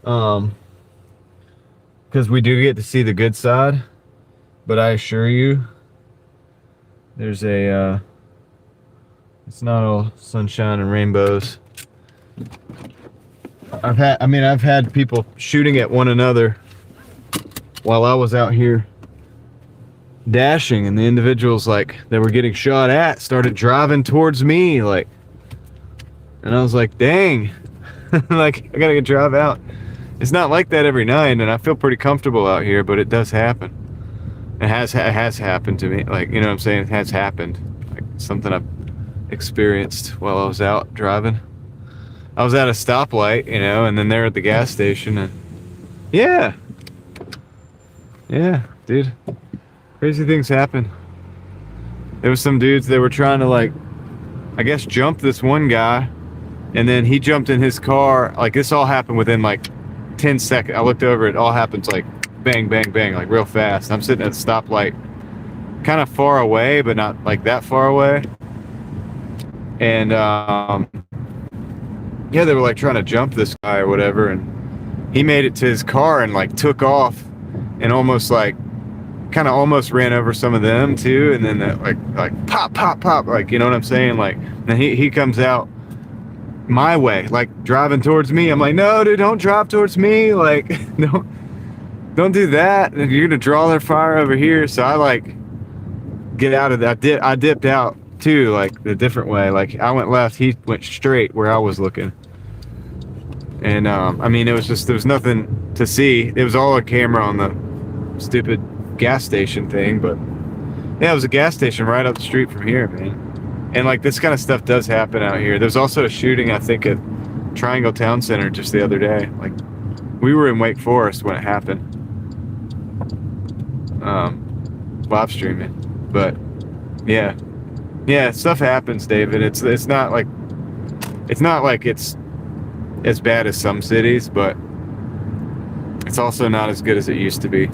Because we do get to see the good side, but I assure you, there's a, it's not all sunshine and rainbows. I've had people shooting at one another while I was out here dashing, and the individuals like that were getting shot at started driving towards me, like, and I was like, dang, like I gotta drive out. It's not like that every night, and I feel pretty comfortable out here, but it does happen. It has happened to me, like, you know what I'm saying? It has happened, like something I've experienced while I was out driving. I was at a stoplight, you know, and then they're at the gas station, and yeah, dude, crazy things happen. There was some dudes that were trying to, like, I guess jump this one guy, and then he jumped in his car. Like, this all happened within like 10 seconds. I looked over, it all happens like bang, bang, bang, like real fast. I'm sitting at a stoplight kind of far away, but not like that far away. And yeah, they were like trying to jump this guy or whatever, and he made it to his car and like took off and almost like kind of almost ran over some of them too. And then that like pop, pop, pop, like, you know what I'm saying? Like, then he comes out my way, like driving towards me. I'm like, no, dude, don't drive towards me. Like, don't do that. You're gonna draw their fire over here. So I like get out of that. I dipped out too, like the different way. Like, I went left, he went straight where I was looking. And I mean, it was just, there was nothing to see. It was all a camera on the stupid gas station thing, but yeah, it was a gas station right up the street from here, man. And like, this kind of stuff does happen out here. There's also a shooting, I think, at Triangle Town Center just the other day. Like, we were in Wake Forest when it happened, live streaming. But yeah, stuff happens, David. It's not like it's as bad as some cities, but it's also not as good as it used to be.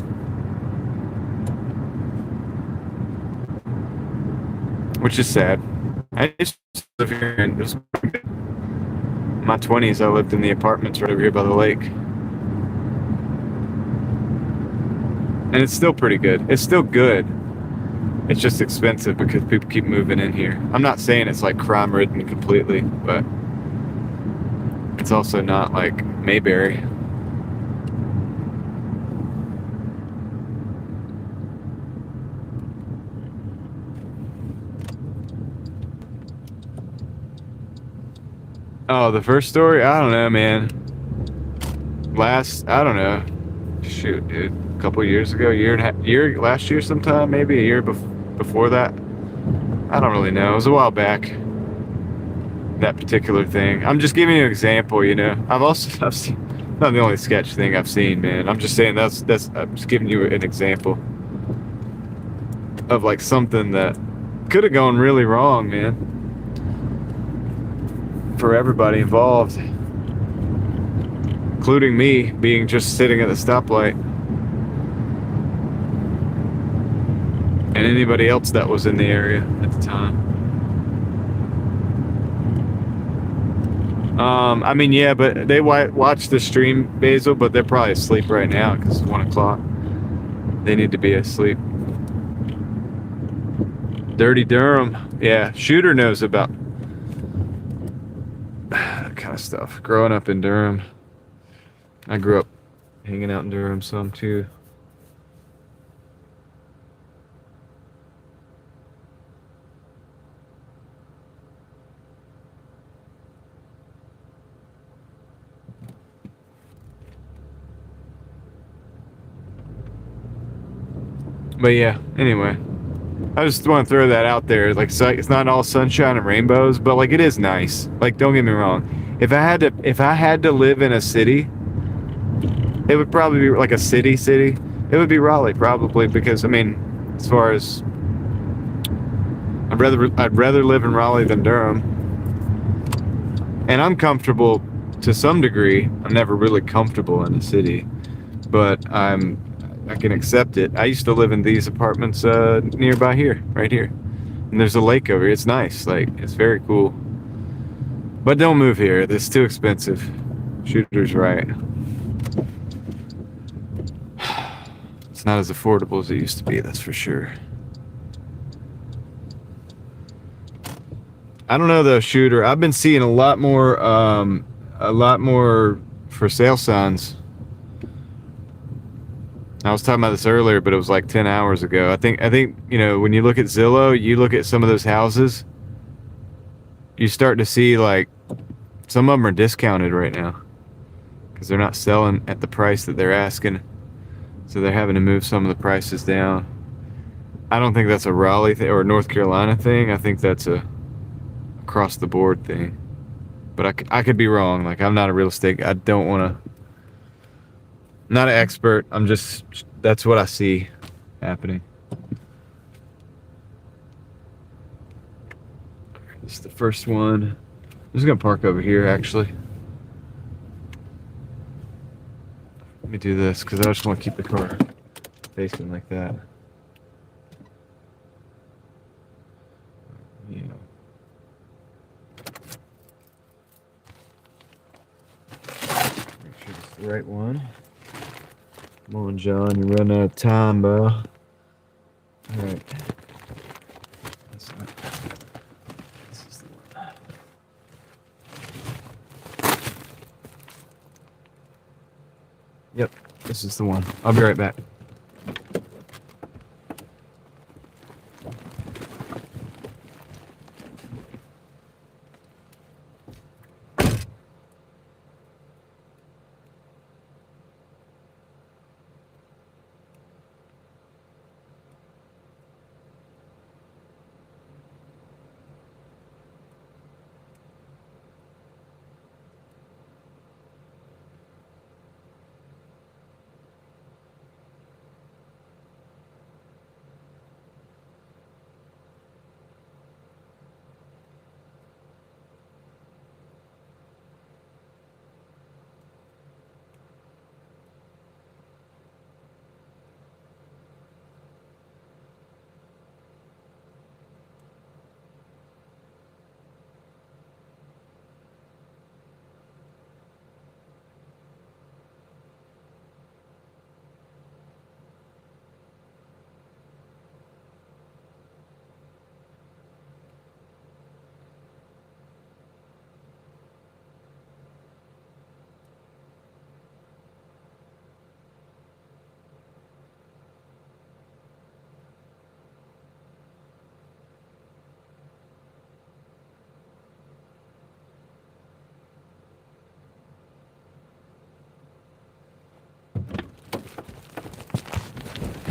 Which is sad. I used to live here in my 20s. I lived in the apartments right over here by the lake. And it's still pretty good. It's still good. It's just expensive because people keep moving in here. I'm not saying it's like crime-ridden completely, but it's also not like Mayberry. Oh, the first story? I don't know, man. I don't know. Shoot, dude. A couple years ago, last year sometime, maybe a year before that. I don't really know. It was a while back. That particular thing. I'm just giving you an example, you know. I've seen, not the only sketch thing I've seen, man. I'm just saying I'm just giving you an example of like something that could have gone really wrong, man. For everybody involved, including me being just sitting at the stoplight, and anybody else that was in the area at the time. I mean, yeah, but they watch the stream, Basil, but they're probably asleep right now because it's 1 o'clock. They need to be asleep. Dirty Durham. Yeah, Shooter knows about that kind of stuff. Growing up in Durham, I grew up hanging out in Durham some too. But yeah, anyway, I just want to throw that out there. Like, so it's not all sunshine and rainbows, but like, it is nice. Like, don't get me wrong. If I had to live in a city, it would probably be like a city. It would be Raleigh, probably, because I mean, as far as I'd rather live in Raleigh than Durham, and I'm comfortable to some degree. I'm never really comfortable in a city, but I can accept it. I used to live in these apartments nearby here, right here, And there's a lake over here. It's nice. Like, it's very cool. But don't move here. It's too expensive. Shooter's right. It's not as affordable as it used to be, that's for sure. I don't know though, Shooter. I've been seeing a lot more for sale signs. I was talking about this earlier, but it was like 10 hours ago. I think, you know, when you look at Zillow, you look at some of those houses, you start to see like some of them are discounted right now because they're not selling at the price that they're asking. So they're having to move some of the prices down. I don't think that's a Raleigh thing or a North Carolina thing. I think that's a across the board thing. But I could be wrong. Like, I'm not a real estate. I don't want to. Not an expert. I'm just. That's what I see happening. This is the first one. I'm just gonna park over here. Actually, let me do this because I just want to keep the car facing like that. Yeah. Make sure it's the right one. Come on, John, you're running out of time, bro. Alright. This is the one. Yep, this is the one. I'll be right back.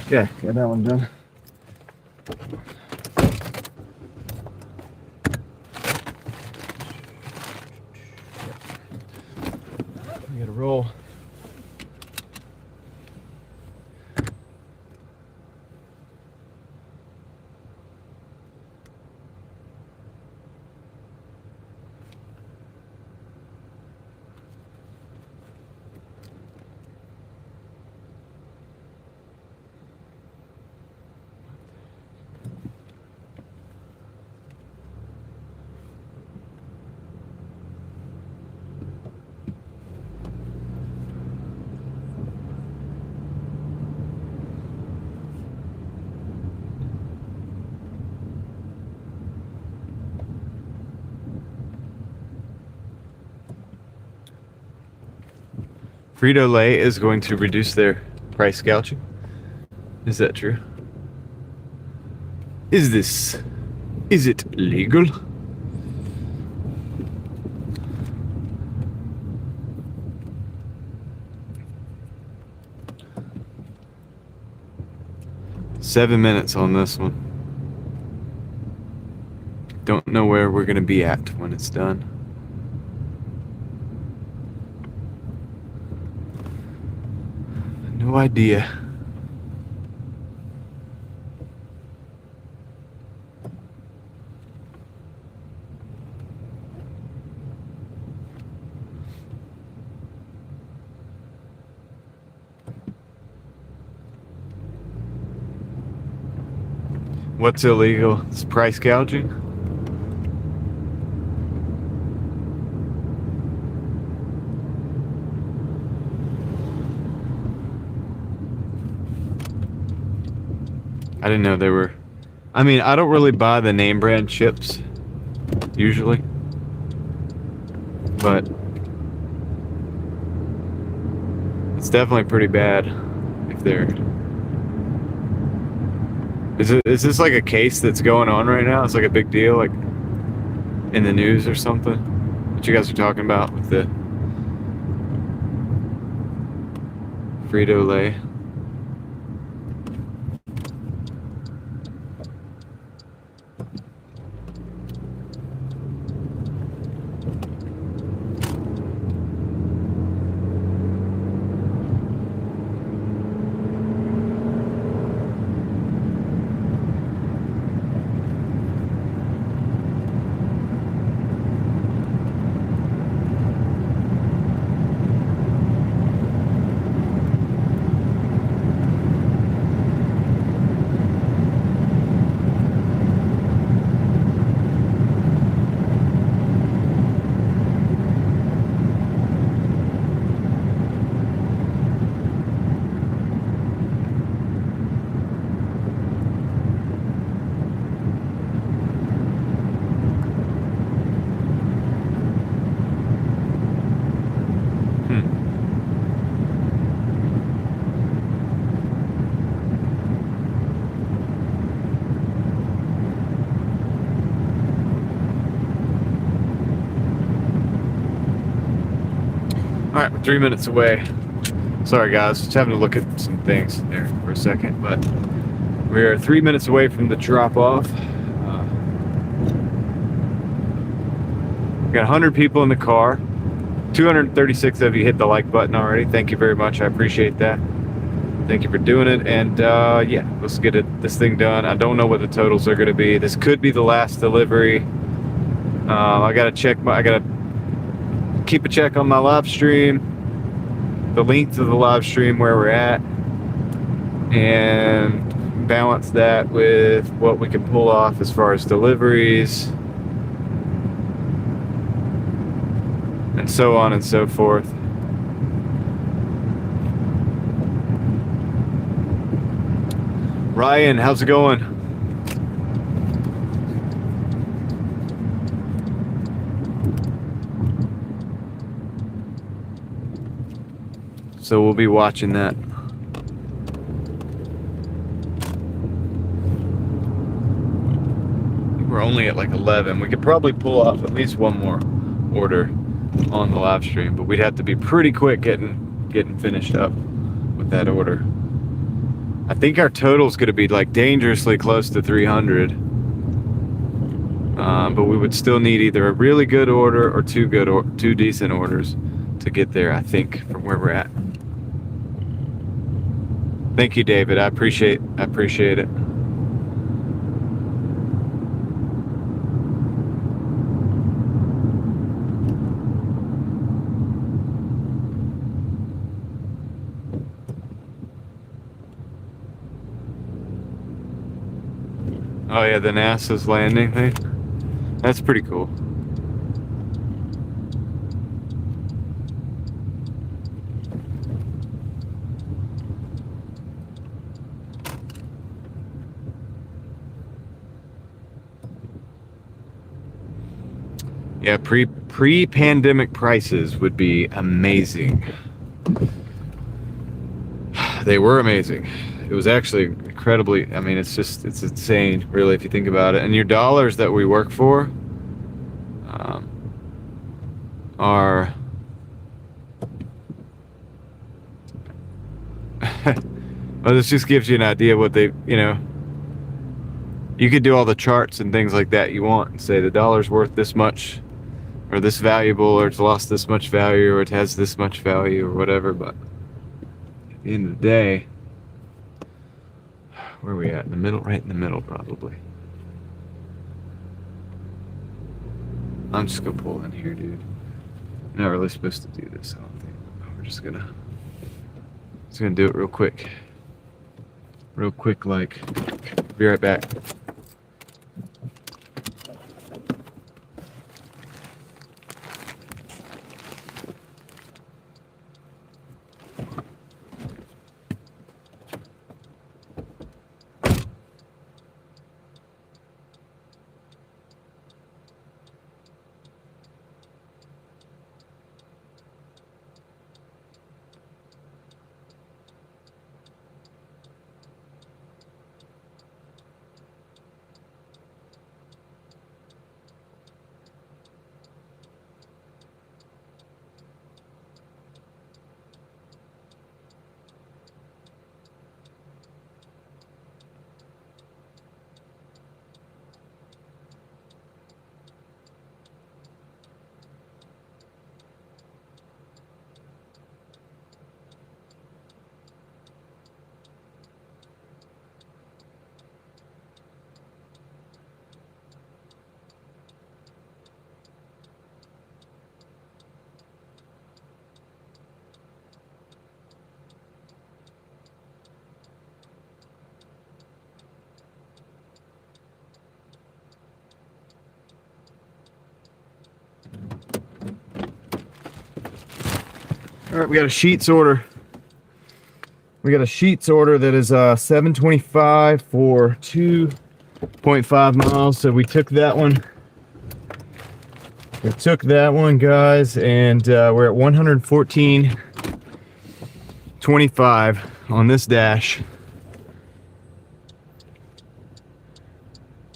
Okay, got that one done. We gotta roll. Frito-Lay is going to reduce their price gouging. Is that true? Is it legal? Seven minutes on this one. Don't know where we're gonna be at when it's done. No idea. What's illegal? It's price gouging. I didn't know they were. I mean, I don't really buy the name brand chips usually, but it's definitely pretty bad if they're. Is this like a case that's going on right now? It's like a big deal, like in the news or something? What you guys are talking about with the Frito-Lay? All right, we're 3 minutes away. Sorry guys, just having to look at some things there for a second, but we're 3 minutes away from the drop off. We got 100 people in the car. 236 of you hit the like button already. Thank you very much. I appreciate that. Thank you for doing it. And yeah, let's get this thing done. I don't know what the totals are going to be. This could be the last delivery. I got to check. I got to keep a check on my live stream, the length of the live stream, where we're at, and balance that with what we can pull off as far as deliveries, and so on and so forth. Ryan, how's it going? So we'll be watching that. We're only at like 11. We could probably pull off at least one more order on the live stream, but we'd have to be pretty quick getting finished up with that order. I think our total's going to be like dangerously close to 300. But we would still need either a really good order or two decent orders to get there, I think, from where we're at. Thank you, David. I appreciate it. Oh yeah, the NASA's landing thing. That's pretty cool. Yeah, pre-pandemic prices would be amazing. They were amazing. It was actually incredibly, I mean, it's insane, really, if you think about it. And your dollars that we work for are well, this just gives you an idea of what they, you could do all the charts and things like that you want and say the dollar's worth this much, or this valuable, or it's lost this much value, or it has this much value, or whatever. But at the end of the day, where are we at? In the middle? Right in the middle, probably. I'm just gonna pull in here, dude. I'm not really supposed to do this, I don't think. We're just gonna do it real quick. Like, be right back. All right, we got a Sheets order. We got a Sheets order that is $7.25 for 2.5 miles. So we took that one. We took that one, guys, and we're at 114.25 on this dash.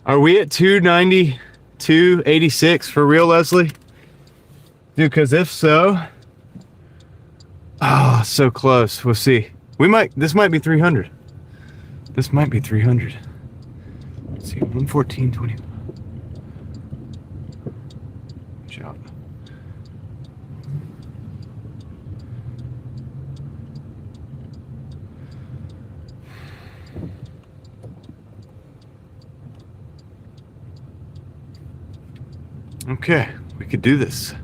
Are we at 292.86 for real, Leslie? Dude, because if so, oh, so close. We'll see. This might be 300. This might be 300. Let's see, 114.20. Good job. Okay, we could do this.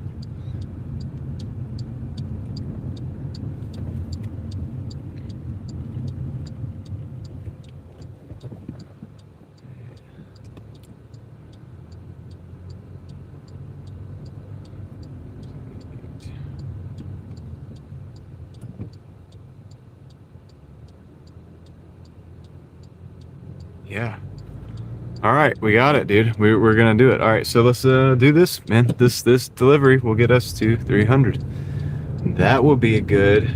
Yeah. All right, we got it, dude. We're gonna do it. All right, so let's do this, man. This delivery will get us to 300. That will be a good.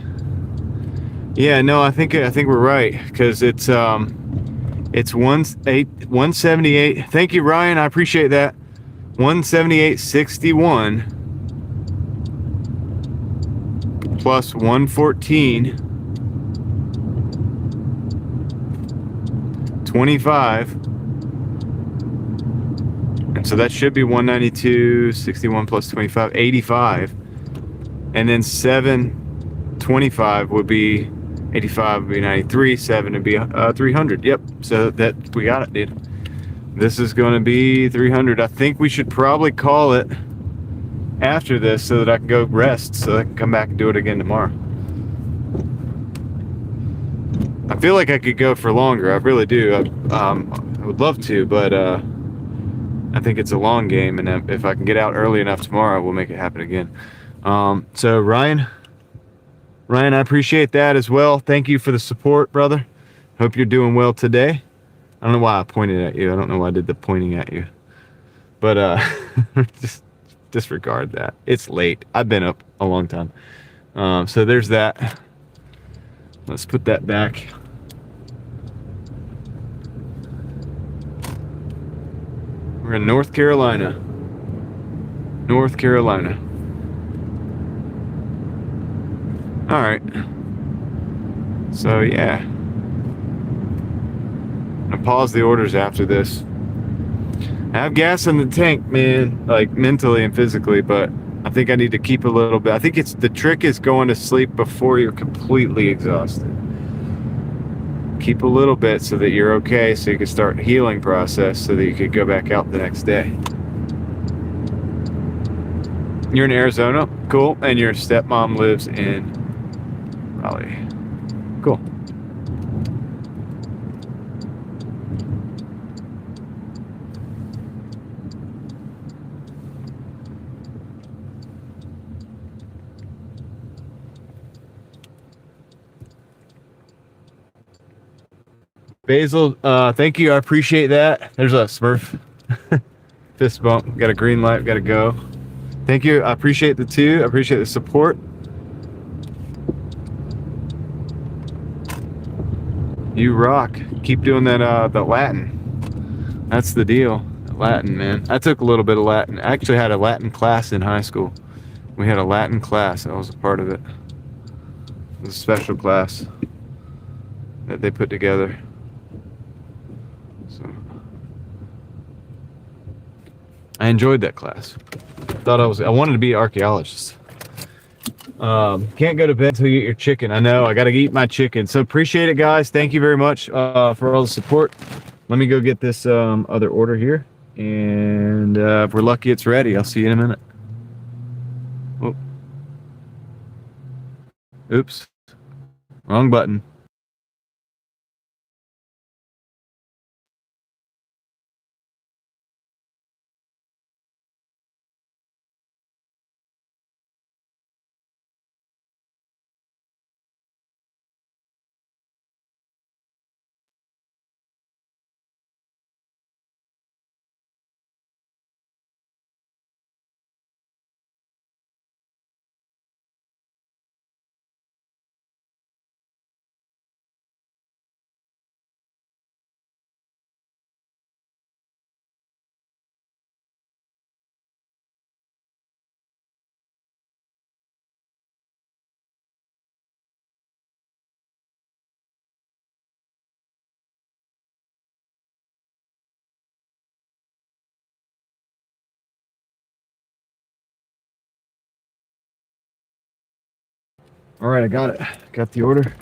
Yeah, no, I think we're right because it's 178. Thank you, Ryan. I appreciate that. 178.61 plus 114.25. And so that should be 192.61 plus 25, 85. And then 725 would be 85 would be 93, 7 would be 300. Yep. So that we got it, dude. This is going to be 300. I think we should probably call it after this so that I can go rest so I can come back and do it again tomorrow. I feel like I could go for longer. I really do. I would love to, but I think it's a long game, and if I can get out early enough tomorrow, we'll make it happen again. So Ryan, I appreciate that as well. Thank you for the support, brother. Hope you're doing well today. I don't know why I pointed at you. I don't know why I did the pointing at you, but just disregard that. It's late. I've been up a long time. So there's that. Let's put that back. We're in North Carolina. North Carolina. All right. So yeah. I'm gonna pause the orders after this. I have gas in the tank, man, like mentally and physically, but I think I need to keep a little bit. I think the trick is going to sleep before you're completely exhausted. Keep a little bit so that you're okay, so you can start the healing process so that you could go back out the next day. You're in Arizona? Cool. And your stepmom lives in Raleigh. Cool. Basil, thank you. I appreciate that. There's a Smurf fist bump. Got a green light. Got to go. Thank you. I appreciate the two. I appreciate the support. You rock. Keep doing that. The Latin. That's the deal. Latin, man. I took a little bit of Latin. I actually had a Latin class in high school. We had a Latin class. I was a part of it. It was a special class that they put together. So I enjoyed that class. I wanted to be an archaeologist. Can't go to bed until you eat your chicken. I know, I gotta eat my chicken. So appreciate it, guys. Thank you very much for all the support. Let me go get this other order here, and if we're lucky it's ready. I'll see you in a minute. Oh. Oops, wrong button. All right, I got it. Got the order.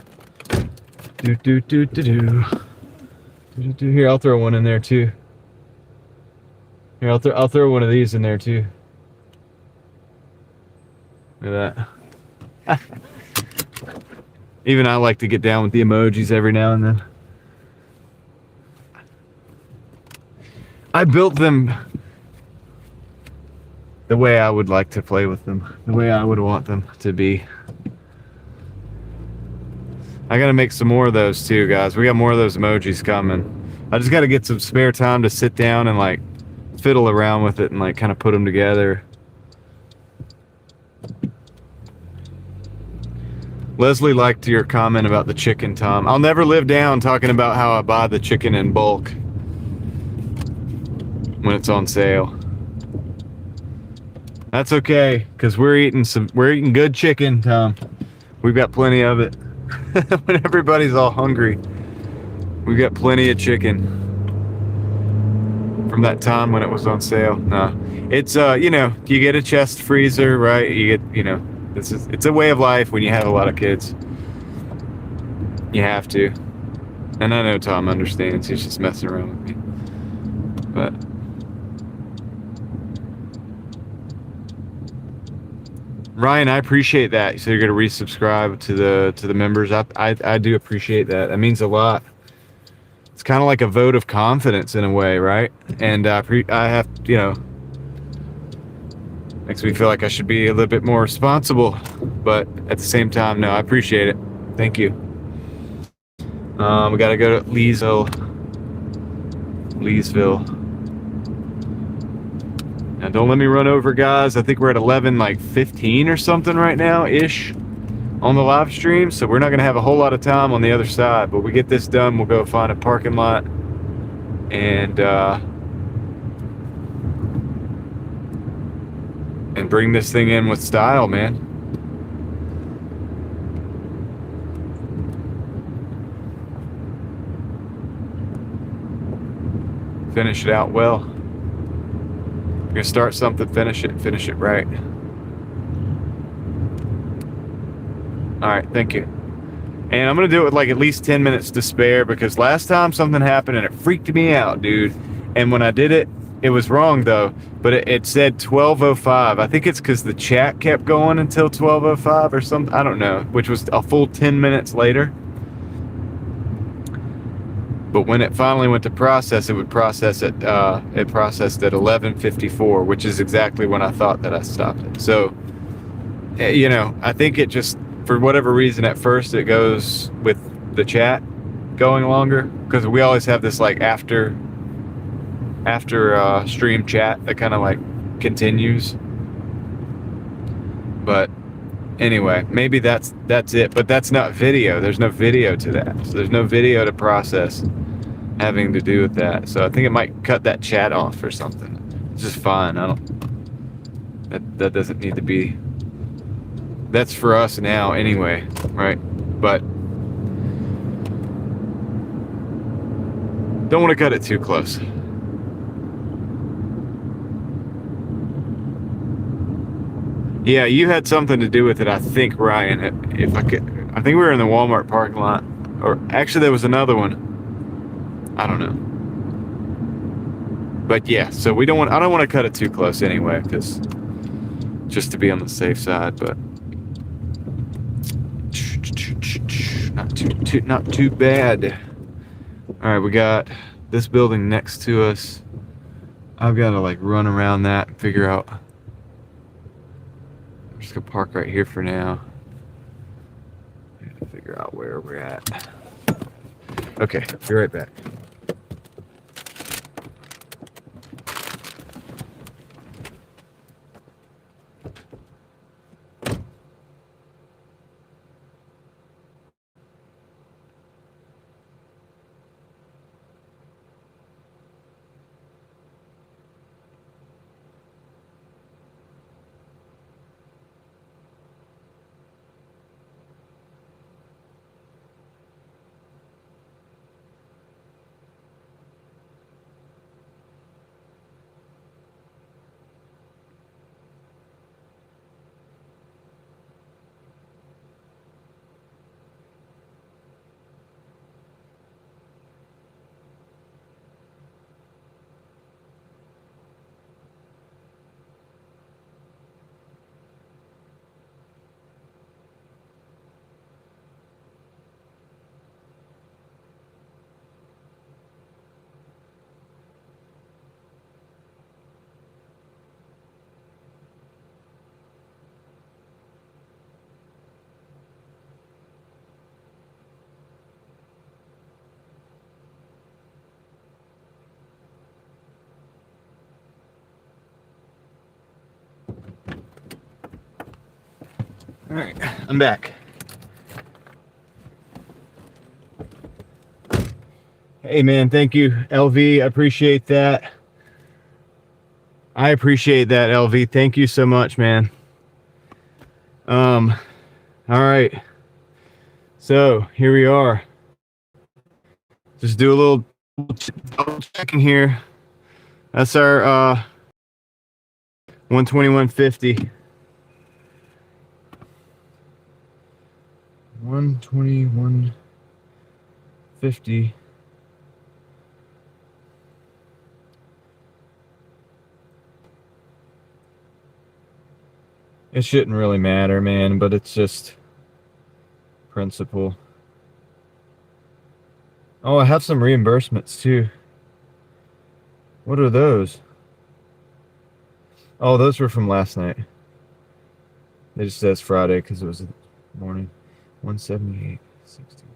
Here, I'll throw one in there too. Here, I'll throw one of these in there too. Look at that. Even I like to get down with the emojis every now and then. I built them the way I would like to play with them, the way I would want them to be. I gotta make some more of those too, guys. We got more of those emojis coming. I just gotta get some spare time to sit down and like fiddle around with it and like kind of put them together. Leslie liked your comment about the chicken, Tom. I'll never live down talking about how I buy the chicken in bulk when it's on sale. That's okay, because we're eating good chicken, Tom. We've got plenty of it. When everybody's all hungry, we've got plenty of chicken from that time when it was on sale. No, it's you know, you get a chest freezer, right? You get, you know, it's a way of life when you have a lot of kids. You have to. And I know Tom understands. He's just messing around with me. But Ryan, I appreciate that. So you're gonna resubscribe to the members. I do appreciate that. That means a lot. It's kind of like a vote of confidence in a way, right? And I have, you know, makes me feel like I should be a little bit more responsible, but at the same time, no, I appreciate it. Thank you. We gotta go to Leesville. Now don't let me run over, guys. I think we're at 11:15 or something right now ish on the live stream, so we're not gonna have a whole lot of time on the other side, but we get this done, we'll go find a parking lot and bring this thing in with style, man. Finish it out well. You're gonna start something, finish it right. All right, thank you. And I'm gonna do it with like at least 10 minutes to spare, because last time something happened and it freaked me out, dude. And when I did it, it was wrong though, but it said 12:05. I think it's because the chat kept going until 12:05 or something. I don't know, which was a full 10 minutes later. But when it finally went to process, it would process it. It processed at 11:54, which is exactly when I thought that I stopped it. So, you know, I think it just, for whatever reason, at first it goes with the chat going longer, because we always have this like after stream chat that kind of like continues. But anyway, maybe that's it, but that's not video. There's no video to that, so there's no video to process having to do with that. So I think it might cut that chat off or something. It's just fine. I don't, that doesn't need to be, that's for us now anyway, right? But don't want to cut it too close. Yeah, you had something to do with it, I think, Ryan. If I could, I think we were in the Walmart parking lot, or actually there was another one. I don't know. But yeah, so I don't want to cut it too close anyway, because just to be on the safe side. But not too bad. All right, we got this building next to us. I've got to like run around that and figure out. I'm just gonna park right here for now. I have to figure out where we're at. Okay, be right back. right, I'm back. Hey man, thank you, LV. I appreciate that. I appreciate that, LV. Thank you so much, man. All right. So here we are. Just do a little double checking here. That's our 121.50. 121.50. It shouldn't really matter, man, but it's just principle. Oh, I have some reimbursements too. What are those? Oh, those were from last night. It just says Friday because it was the morning. 178, 61,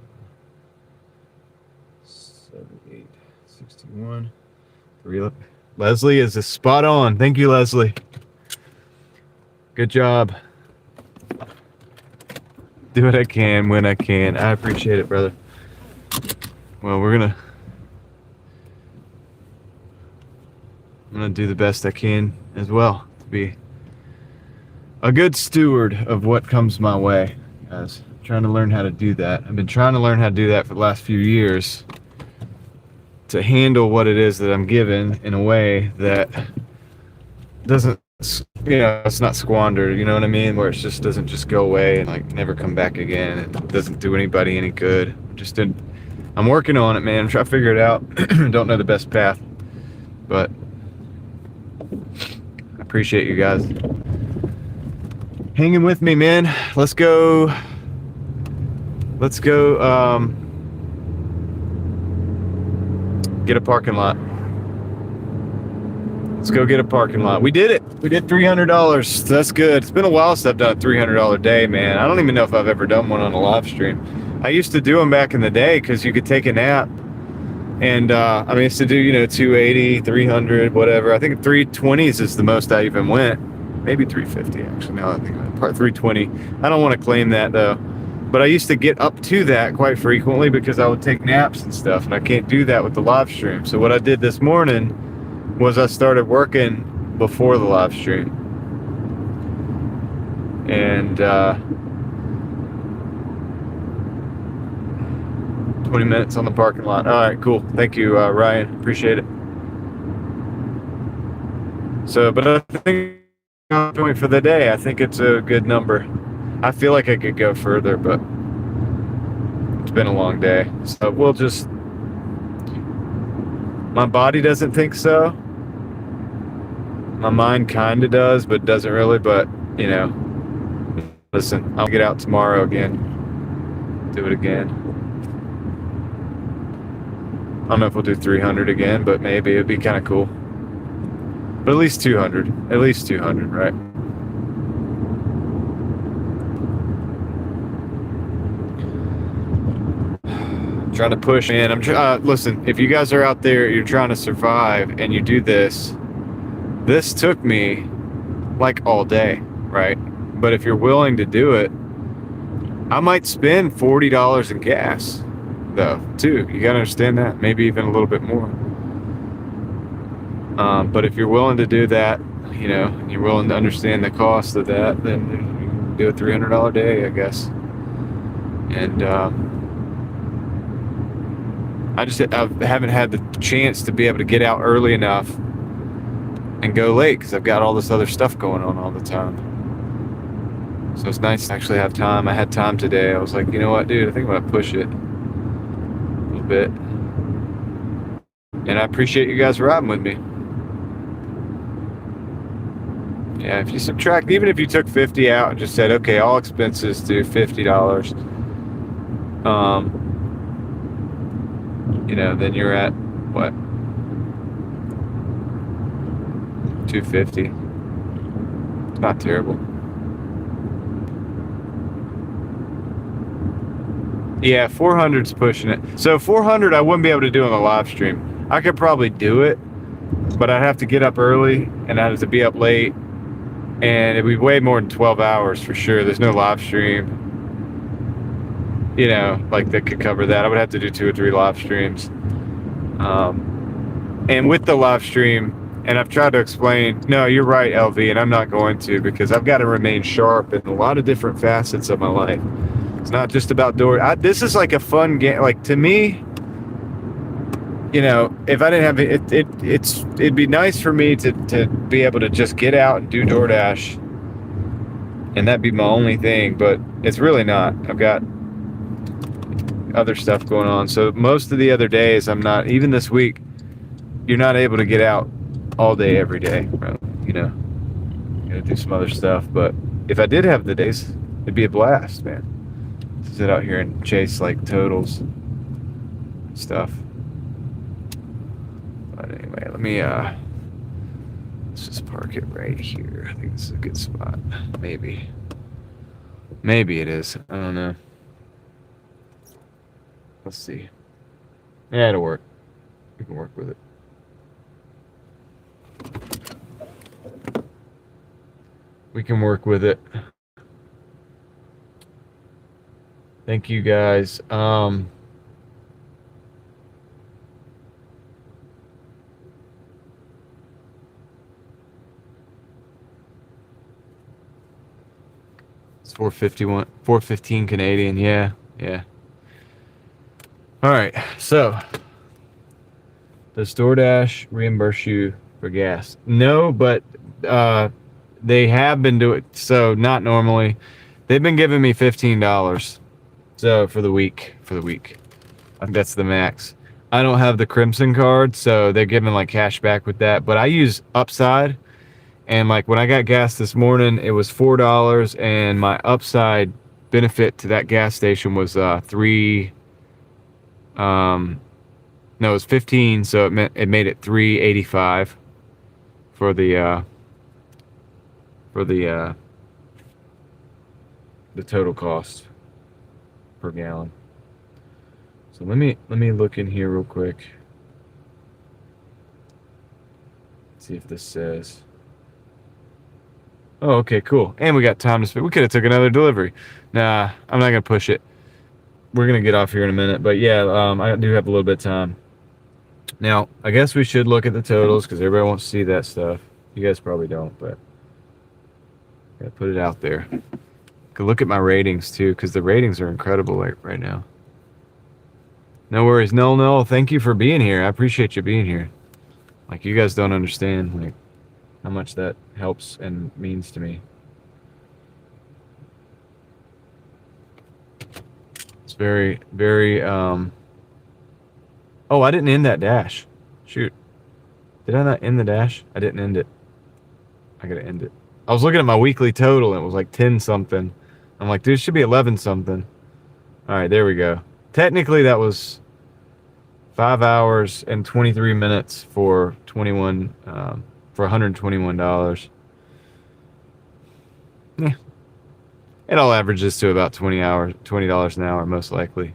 78, 61. Leslie is a spot on. Thank you, Leslie. Good job. Do what I can when I can. I appreciate it, brother. Well, I'm gonna do the best I can as well to be a good steward of what comes my way, guys. I'm trying to learn how to do that. I've been trying to learn how to do that for the last few years, to handle what it is that I'm given in a way that doesn't, it's not squandered, you know what I mean? Where it just doesn't just go away and like never come back again. It doesn't do anybody any good. I'm working on it, man. I'm trying to figure it out. Don't know the best path, but I appreciate you guys hanging with me, man. Let's go get a parking lot. Let's go get a parking lot. We did it. We did $300. That's good. It's been a while since I've done a $300 day, man. I don't even know if I've ever done one on a live stream. I used to do them back in the day because you could take a nap. And I used to do, 280, 300, whatever. I think 320s is the most I even went. Maybe 350, actually. Now I think part 320. I don't want to claim that, though. But I used to get up to that quite frequently because I would take naps and stuff. And I can't do that with the live stream. So what I did this morning was I started working before the live stream. And 20 minutes on the parking lot. All right, cool. Thank you, Ryan. Appreciate it. So, but I think I'm going for the day. I think it's a good number. I feel like I could go further, but it's been a long day. So we'll just, my body doesn't think so. My mind kind of does, but doesn't really. But, listen, I'll get out tomorrow again. Do it again. I don't know if we'll do 300 again, but maybe it'd be kind of cool. But at least 200. At least 200, right? Trying to push, man. Listen, if you guys are out there, you're trying to survive, and you do this took me like all day, right? But if you're willing to do it, I might spend $40 in gas, though, too. You gotta understand that. Maybe even a little bit more. But if you're willing to do that, and you're willing to understand the cost of that, then you can do a $300 day, I guess. And I haven't had the chance to be able to get out early enough and go late because I've got all this other stuff going on all the time. So it's nice to actually have time. I had time today. I was like, you know what, dude, I think I'm gonna push it a little bit. And I appreciate you guys riding with me. Yeah, if you subtract, even if you took 50 out and just said, okay, all expenses do $50, then you're at what? 250. It's not terrible. Yeah, 400's pushing it. So 400 I wouldn't be able to do on the live stream. I could probably do it, but I'd have to get up early and I'd have to be up late. and it'd be way more than 12 hours for sure. There's no live stream, you know, like that could cover that. I would have to do 2 or 3 live streams. And with the live stream, and I've tried to explain, no, you're right, LV, and I'm not going to, because I've got to remain sharp in a lot of different facets of my life. It's not just about this is like a fun game. Like, to me, you know, if I didn't have it'd be nice for me to be able to just get out and do DoorDash, and that'd be my only thing, but it's really not. I've got other stuff going on. So most of the other days, I'm not, even this week, you're not able to get out all day every day, you know. Gotta do some other stuff, but if I did have the days, it'd be a blast, man. To sit out here and chase like totals and stuff. But anyway, let's just park it right here. I think this is a good spot. Maybe it is. I don't know. Let's see. Yeah, it'll work. We can work with it. We can work with it. Thank you guys. It's 451, 415 Canadian. Yeah. All right. So, does DoorDash reimburse you for gas? No, but they have been doing so. Not normally. They've been giving me $15. So for the week. I think that's the max. I don't have the Crimson card, so they're giving like cash back with that. But I use Upside, and like when I got gas this morning, it was $4, and my Upside benefit to that gas station was $3. No, it was 15, so it made it $3.85 for the total cost per gallon. So let me look in here real quick. See if this says. Oh, okay, cool. And we got time to spend. We could have took another delivery. Nah, I'm not gonna push it. We're gonna get off here in a minute, but yeah, I do have a little bit of time. Now, I guess we should look at the totals because everybody wants to see that stuff. You guys probably don't, but gotta put it out there. Could look at my ratings too, because the ratings are incredible right now. No worries. No, thank you for being here. I appreciate you being here. Like, you guys don't understand like how much that helps and means to me. It's very, very oh, I didn't end that dash. Shoot. Did I not end the dash? I didn't end it. I gotta end it. I was looking at my weekly total and it was like 10 something. I'm like, dude, it should be 11 something. All right, there we go. Technically, that was 5 hours and 23 minutes for $121. Yeah, it all averages to about $20 an hour, most likely.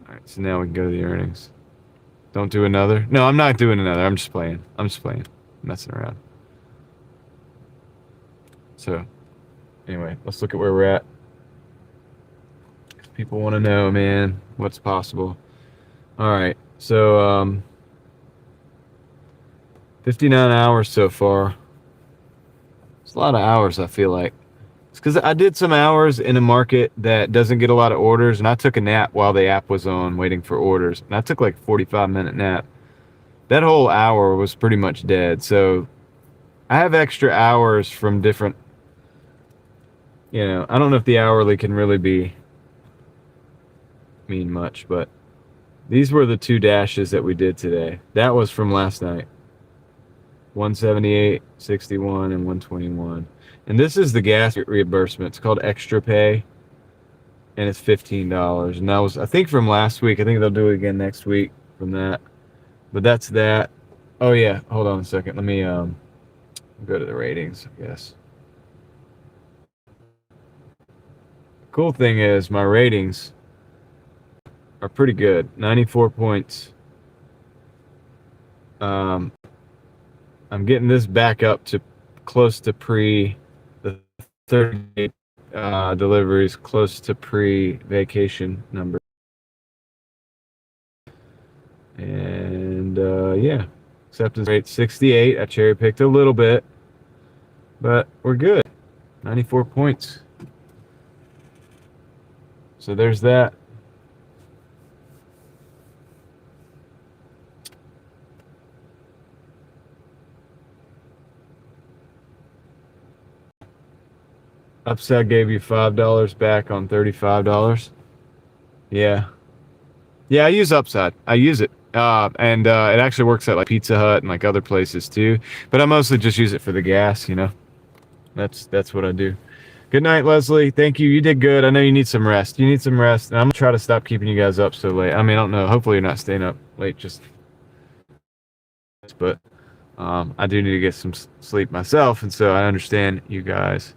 All right, so now we can go to the earnings. Don't do another. No, I'm not doing another. I'm just playing. I'm messing around. So, anyway, let's look at where we're at. People want to know, man, what's possible. All right, so 59 hours so far. It's a lot of hours, I feel like. It's because I did some hours in a market that doesn't get a lot of orders, and I took a nap while the app was on waiting for orders. And I took like a 45-minute nap. That whole hour was pretty much dead. So I have extra hours from different, you know, I don't know if the hourly can really mean much, but these were the 2 dashes that we did today. That was from last night. 178, 61, and 121. And this is the gas reimbursement. It's called Extra Pay, and it's $15. And that was, I think, from last week. I think they'll do it again next week from that. But that's that. Oh yeah, hold on a second. Let me go to the ratings, I guess. Cool thing is my ratings are pretty good. 94 points. I'm getting this back up to close to the 30 deliveries close to pre-vacation number. And yeah, acceptance rate 68. I cherry picked a little bit, but we're good. 94 points. So there's that. Upside gave you $5 back on $35. Yeah. Yeah, I use Upside. I use it. And it actually works at like Pizza Hut and like other places too. But I mostly just use it for the gas, you know. That's what I do. Good night, Leslie. Thank you. You did good. I know you need some rest. You need some rest. And I'm gonna try to stop keeping you guys up so late. I mean, I don't know. Hopefully you're not staying up late but I do need to get some sleep myself, and so I understand you guys.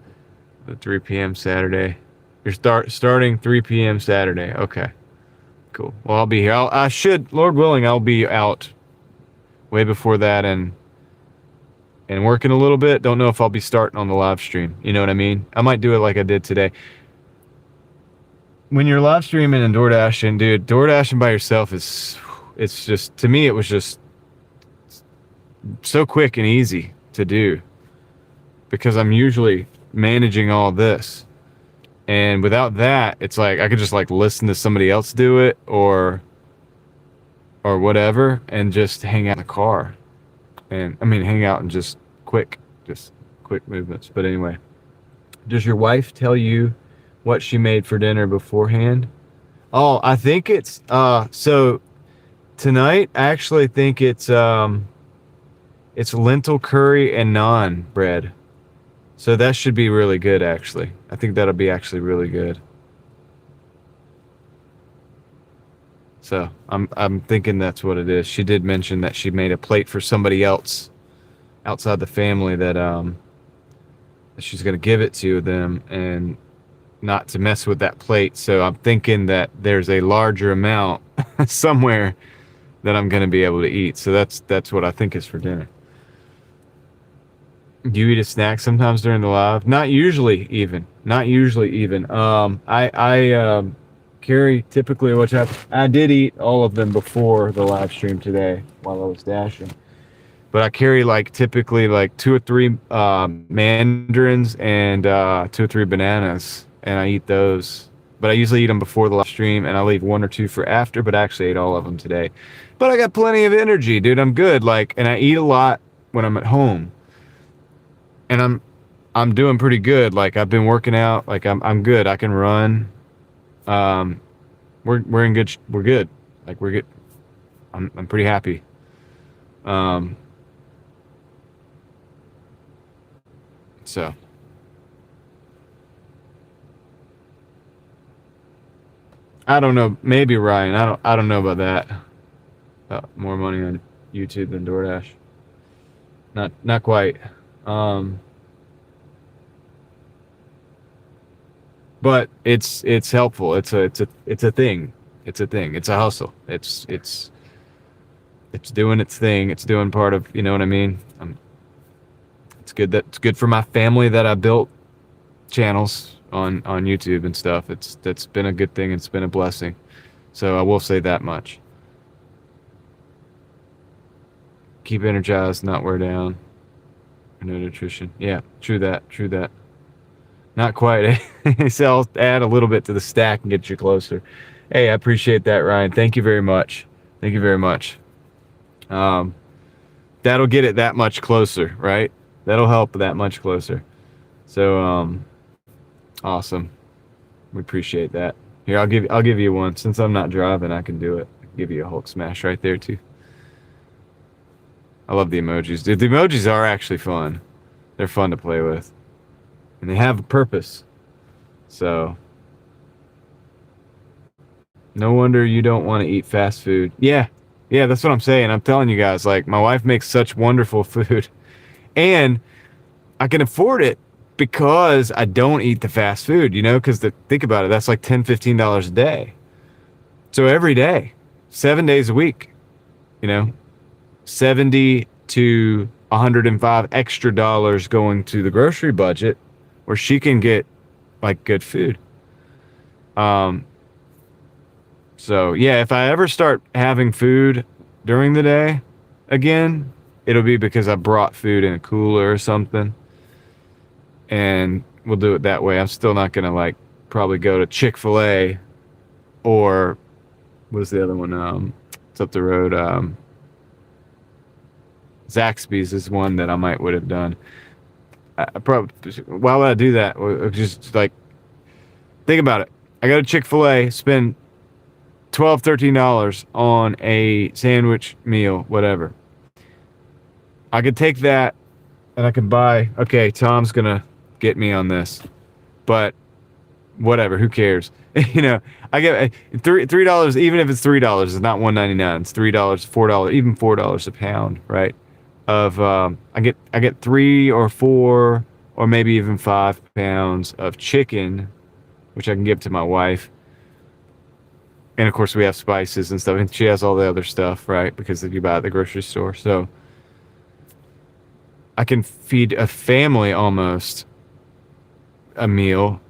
The 3 p.m. Saturday. You're starting 3 p.m. Saturday. Okay. Cool. Well, I'll be here. I should, Lord willing, I'll be out way before that and working a little bit. Don't know if I'll be starting on the live stream. You know what I mean? I might do it like I did today. When you're live streaming and Doordashing, dude, Doordashing by yourself it's just, to me, it was just so quick and easy to do because I'm usually managing all this, and without that it's like I could just like listen to somebody else do it or whatever and just hang out in the car, and I mean hang out and just quick movements. But anyway, does your wife tell you what she made for dinner beforehand? Oh, I think it's so tonight I actually think it's lentil curry and naan bread. So that should be really good, actually. I think that'll be actually really good. So I'm thinking that's what it is. She did mention that she made a plate for somebody else outside the family that she's gonna give it to them and not to mess with that plate. So I'm thinking that there's a larger amount somewhere that I'm gonna be able to eat. So that's what I think is for dinner. Do you eat a snack sometimes during the live? Not usually even. I carry typically, which I did eat all of them before the live stream today while I was dashing. But I carry like typically like 2 or 3 mandarins and 2 or 3 bananas, and I eat those. But I usually eat them before the live stream, and I leave 1 or 2 for after. But I actually ate all of them today. But I got plenty of energy, dude. I'm good. Like, and I eat a lot when I'm at home. And I'm doing pretty good. Like I've been working out. Like I'm good. I can run. We're good. Like we're good. I'm pretty happy. So I don't know. Maybe Ryan. I don't know about that. More money on YouTube than DoorDash. Not quite. But it's helpful. It's a thing. It's a thing. It's a hustle. It's doing its thing. It's doing part of, you know what I mean? It's good for my family that I built channels on YouTube and stuff. That's been a good thing. It's been a blessing. So I will say that much. Keep energized, not wear down. No nutrition. Yeah, true that. Not quite. So I'll add a little bit to the stack and get you closer. Hey, I appreciate that, Ryan. Thank you very much. That'll get it that much closer, right? That'll help that much closer. So, awesome. We appreciate that. Here, I'll give you one. Since I'm not driving, I can do it. I can give you a Hulk smash right there too. I love the emojis, dude. The emojis are actually fun. They're fun to play with, and they have a purpose. So, no wonder you don't want to eat fast food. Yeah, that's what I'm saying. I'm telling you guys, like, my wife makes such wonderful food, and I can afford it because I don't eat the fast food, you know, because think about it, that's like $10, $15 a day. So every day, 7 days a week, you know, 70 to $105 extra dollars going to the grocery budget where she can get like good food. So yeah, if I ever start having food during the day again, it'll be because I brought food in a cooler or something, and we'll do it that way. I'm still not gonna like probably go to Chick-fil-A or what's the other one? It's up the road. Zaxby's is one that I would have done. I probably, why would I do that? Just like, think about it. I go to Chick-fil-A, spend $12, $13 on a sandwich meal, whatever. I could take that and I can buy, okay, Tom's gonna get me on this, but whatever, who cares? I get $3, even if it's $3, it's not $1.99. It's $3, $4, even $4 a pound, right? I get 3 or 4 or maybe even 5 pounds of chicken, which I can give to my wife. And of course we have spices and stuff, and she has all the other stuff, right? Because you buy at the grocery store. So I can feed a family almost a meal.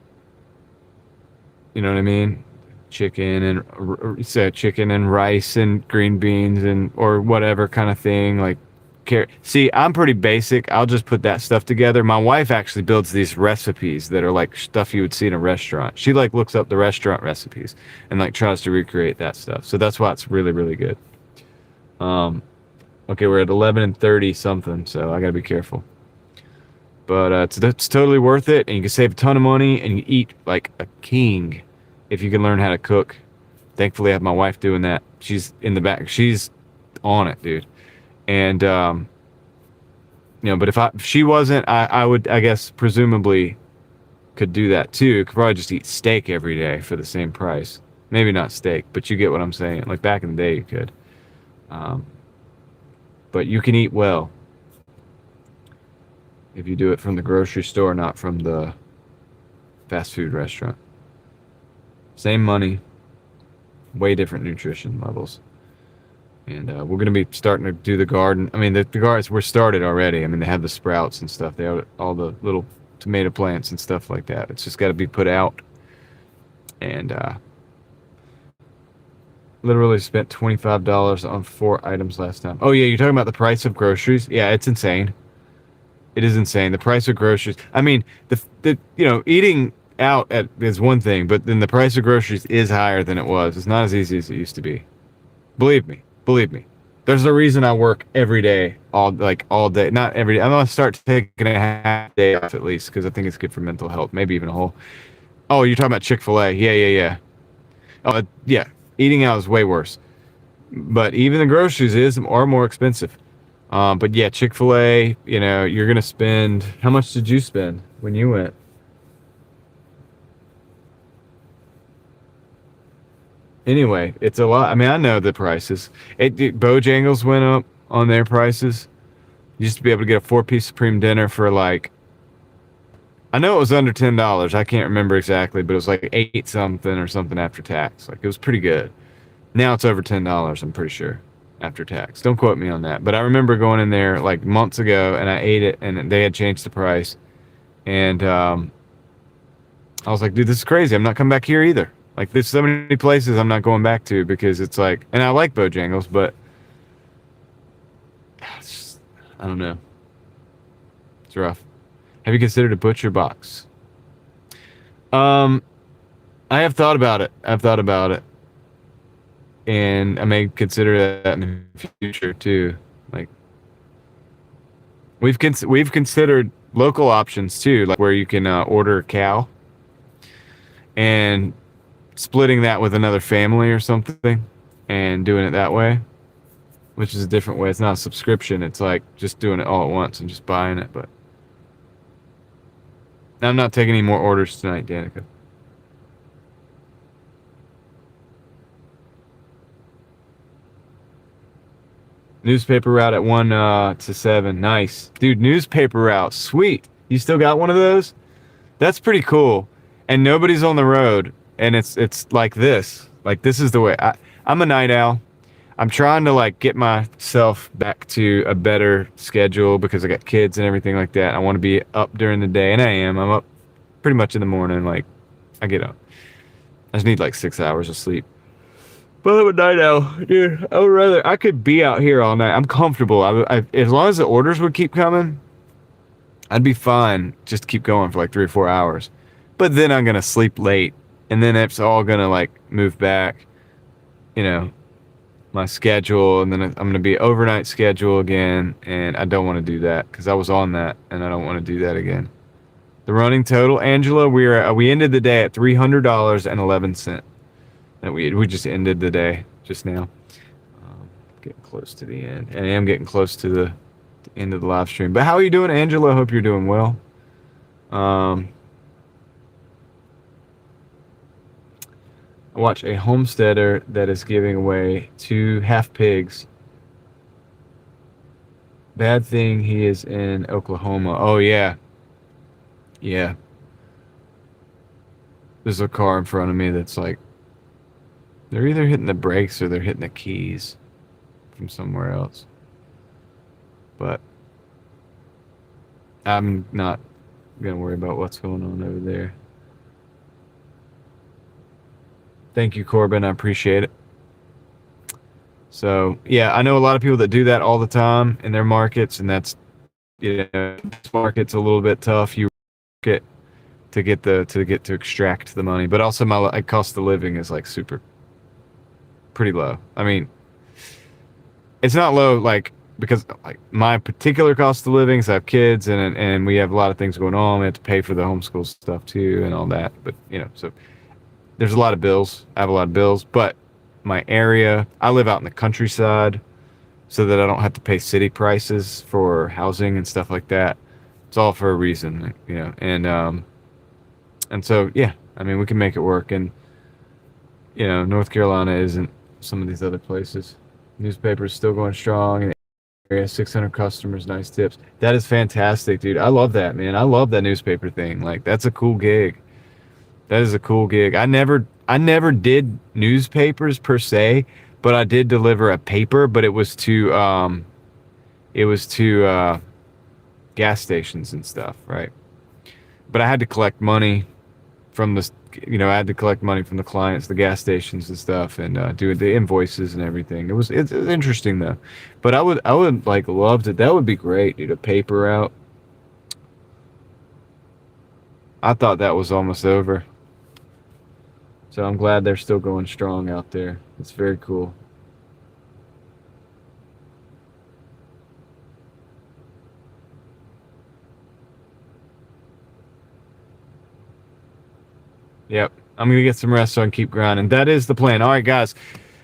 You know what I mean? Chicken and rice and green beans and or whatever kind of thing. Like, see, I'm pretty basic. I'll just put that stuff together. My wife actually builds these recipes that are like stuff you would see in a restaurant. She like looks up the restaurant recipes and like tries to recreate that stuff. So that's why it's really, really good. Okay, we're at 11 and 30 something, so I gotta be careful. But it's totally worth it, and you can save a ton of money, and you eat like a king if you can learn how to cook. Thankfully, I have my wife doing that. She's in the back. She's on it, dude. And but if she wasn't, I would, I guess, presumably could do that too. Could probably just eat steak every day for the same price. Maybe not steak, but you get what I'm saying. Like back in the day, you could. But you can eat well if you do it from the grocery store, not from the fast food restaurant. Same money, way different nutrition levels. And we're going to be starting to do the garden. I mean, the gardens were started already. I mean, they have the sprouts and stuff. They have all the little tomato plants and stuff like that. It's just got to be put out. And literally spent $25 on 4 items last time. Oh, yeah, you're talking about the price of groceries? Yeah, it's insane. It is insane. The price of groceries. I mean, the eating out is one thing, but then the price of groceries is higher than it was. It's not as easy as it used to be. Believe me. There's a reason I work every day, all day. Not every day. I'm going to start taking a half day off at least because I think it's good for mental health. Maybe even a whole. Oh, you're talking about Chick-fil-A. Yeah. Oh, yeah. Eating out is way worse. But even the groceries are more expensive. But yeah, Chick-fil-A, you're going to spend... How much did you spend when you went? Anyway, it's a lot. I mean, I know the prices. Bojangles went up on their prices. You used to be able to get a 4-piece Supreme dinner for like... I know it was under $10. I can't remember exactly, but it was like 8 something or something after tax. Like, it was pretty good. Now it's over $10, I'm pretty sure, after tax. Don't quote me on that. But I remember going in there like months ago, and I ate it, and they had changed the price. And I was like, dude, this is crazy. I'm not coming back here either. Like, there's so many places I'm not going back to because it's like... And I like Bojangles, but... I don't know. It's rough. Have you considered a butcher box? I have thought about it. And I may consider that in the future too. Like, we've considered local options too, like where you can order a cow and splitting that with another family or something and doing it that way, which is a different way. It's not a subscription. It's like just doing it all at once and just buying it. But I'm not taking any more orders tonight, Danica. Newspaper route at 1 to 7. Nice. Dude, newspaper route. Sweet. You still got one of those? That's pretty cool. And nobody's on the road. And it's like this. Like, this is the way. I'm a night owl. I'm trying to like get myself back to a better schedule because I got kids and everything like that. I want to be up during the day, and I am. I'm up pretty much in the morning. Like I get up. I just need like 6 hours of sleep. But I'm a night owl, dude. I could be out here all night. I'm comfortable. As long as the orders would keep coming, I'd be fine. Just keep going for like 3 or 4 hours. But then I'm gonna sleep late, and then it's all gonna like move back. You know, my schedule, and then I'm gonna be overnight schedule again, and I don't want to do that because I was on that, and I don't want to do that again. The running total, Angela, we ended the day at $300.11. That we just ended the day just now. Getting close to the end, and I am getting close to the end of the live stream. But how are you doing, Angela? I hope you're doing well. I watch a homesteader that is giving away 2 half pigs. Bad thing he is in Oklahoma. Oh yeah. Yeah. There's a car in front of me that's like, they're either hitting the brakes or they're hitting the keys from somewhere else. But I'm not gonna worry about what's going on over there. Thank you, Corbin. I appreciate it. So yeah, I know a lot of people that do that all the time in their markets, and that's, you know, this market's a little bit tough. You get to extract the money, but also my cost of living is like pretty low. I mean, it's not low like because like my particular cost of living, so I have kids and we have a lot of things going on. We have to pay for the homeschool stuff too and all that. But you know, so there's a lot of bills. I have a lot of bills, but my area, I live out in the countryside so that I don't have to pay city prices for housing and stuff like that. It's all for a reason, you know. And so yeah, I mean, we can make it work. And you know, North Carolina isn't some of these other places. Newspaper is still going strong in the area. 600 customers, nice tips. That is fantastic, dude. I love that, man. I love that newspaper thing. Like, that's a cool gig. That is a cool gig. I never did newspapers per se, but I did deliver a paper, but it was to gas stations and stuff, right? But I had to collect money from the, you know, I had to collect money from the clients, the gas stations and stuff, and do the invoices and everything. It's interesting though. But I would like love to. That would be great, dude. A paper out. I thought that was almost over. So I'm glad they're still going strong out there. It's very cool. Yep. I'm going to get some rest so I can keep grinding. That is the plan. All right, guys.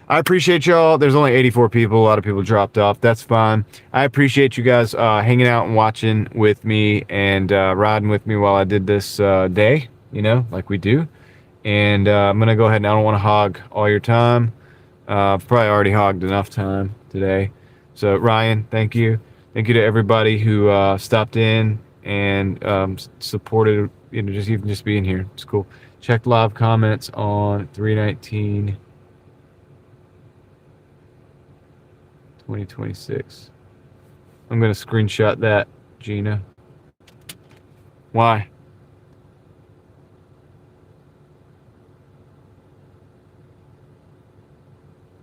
I appreciate y'all. There's only 84 people. A lot of people dropped off. That's fine. I appreciate you guys hanging out and watching with me and riding with me while I did this day, you know, like we do. And I'm going to go ahead and I don't want to hog all your time. I've probably already hogged enough time today. So, Ryan, thank you. Thank you to everybody who stopped in and supported, you know, even just being here. It's cool. Check live comments on 3/19/2026. I'm going to screenshot that, Gina. Why?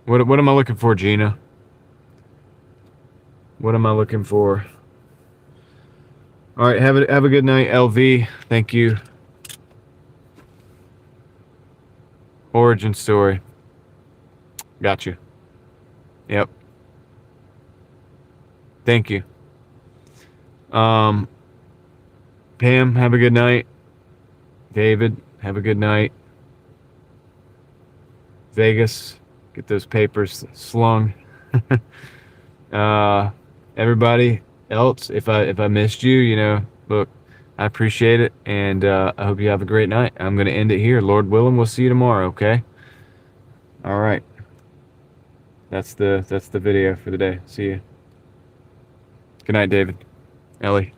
What am I looking for, Gina? What am I looking for? All right, have a good night, LV. Thank you. Origin story. Got you. Yep. Thank you. Pam, have a good night. David, have a good night. Vegas, get those papers slung. Everybody else, if I missed you, you know, look, I appreciate it, and I hope you have a great night. I'm going to end it here. Lord willing, we'll see you tomorrow, okay? All right. That's the video for the day. See you. Good night, David. Ellie,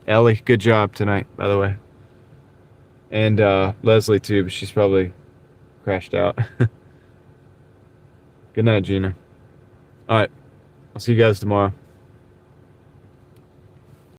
good job tonight, by the way. And Leslie, too, but she's probably crashed out. Good night, Gina. All right. I'll see you guys tomorrow.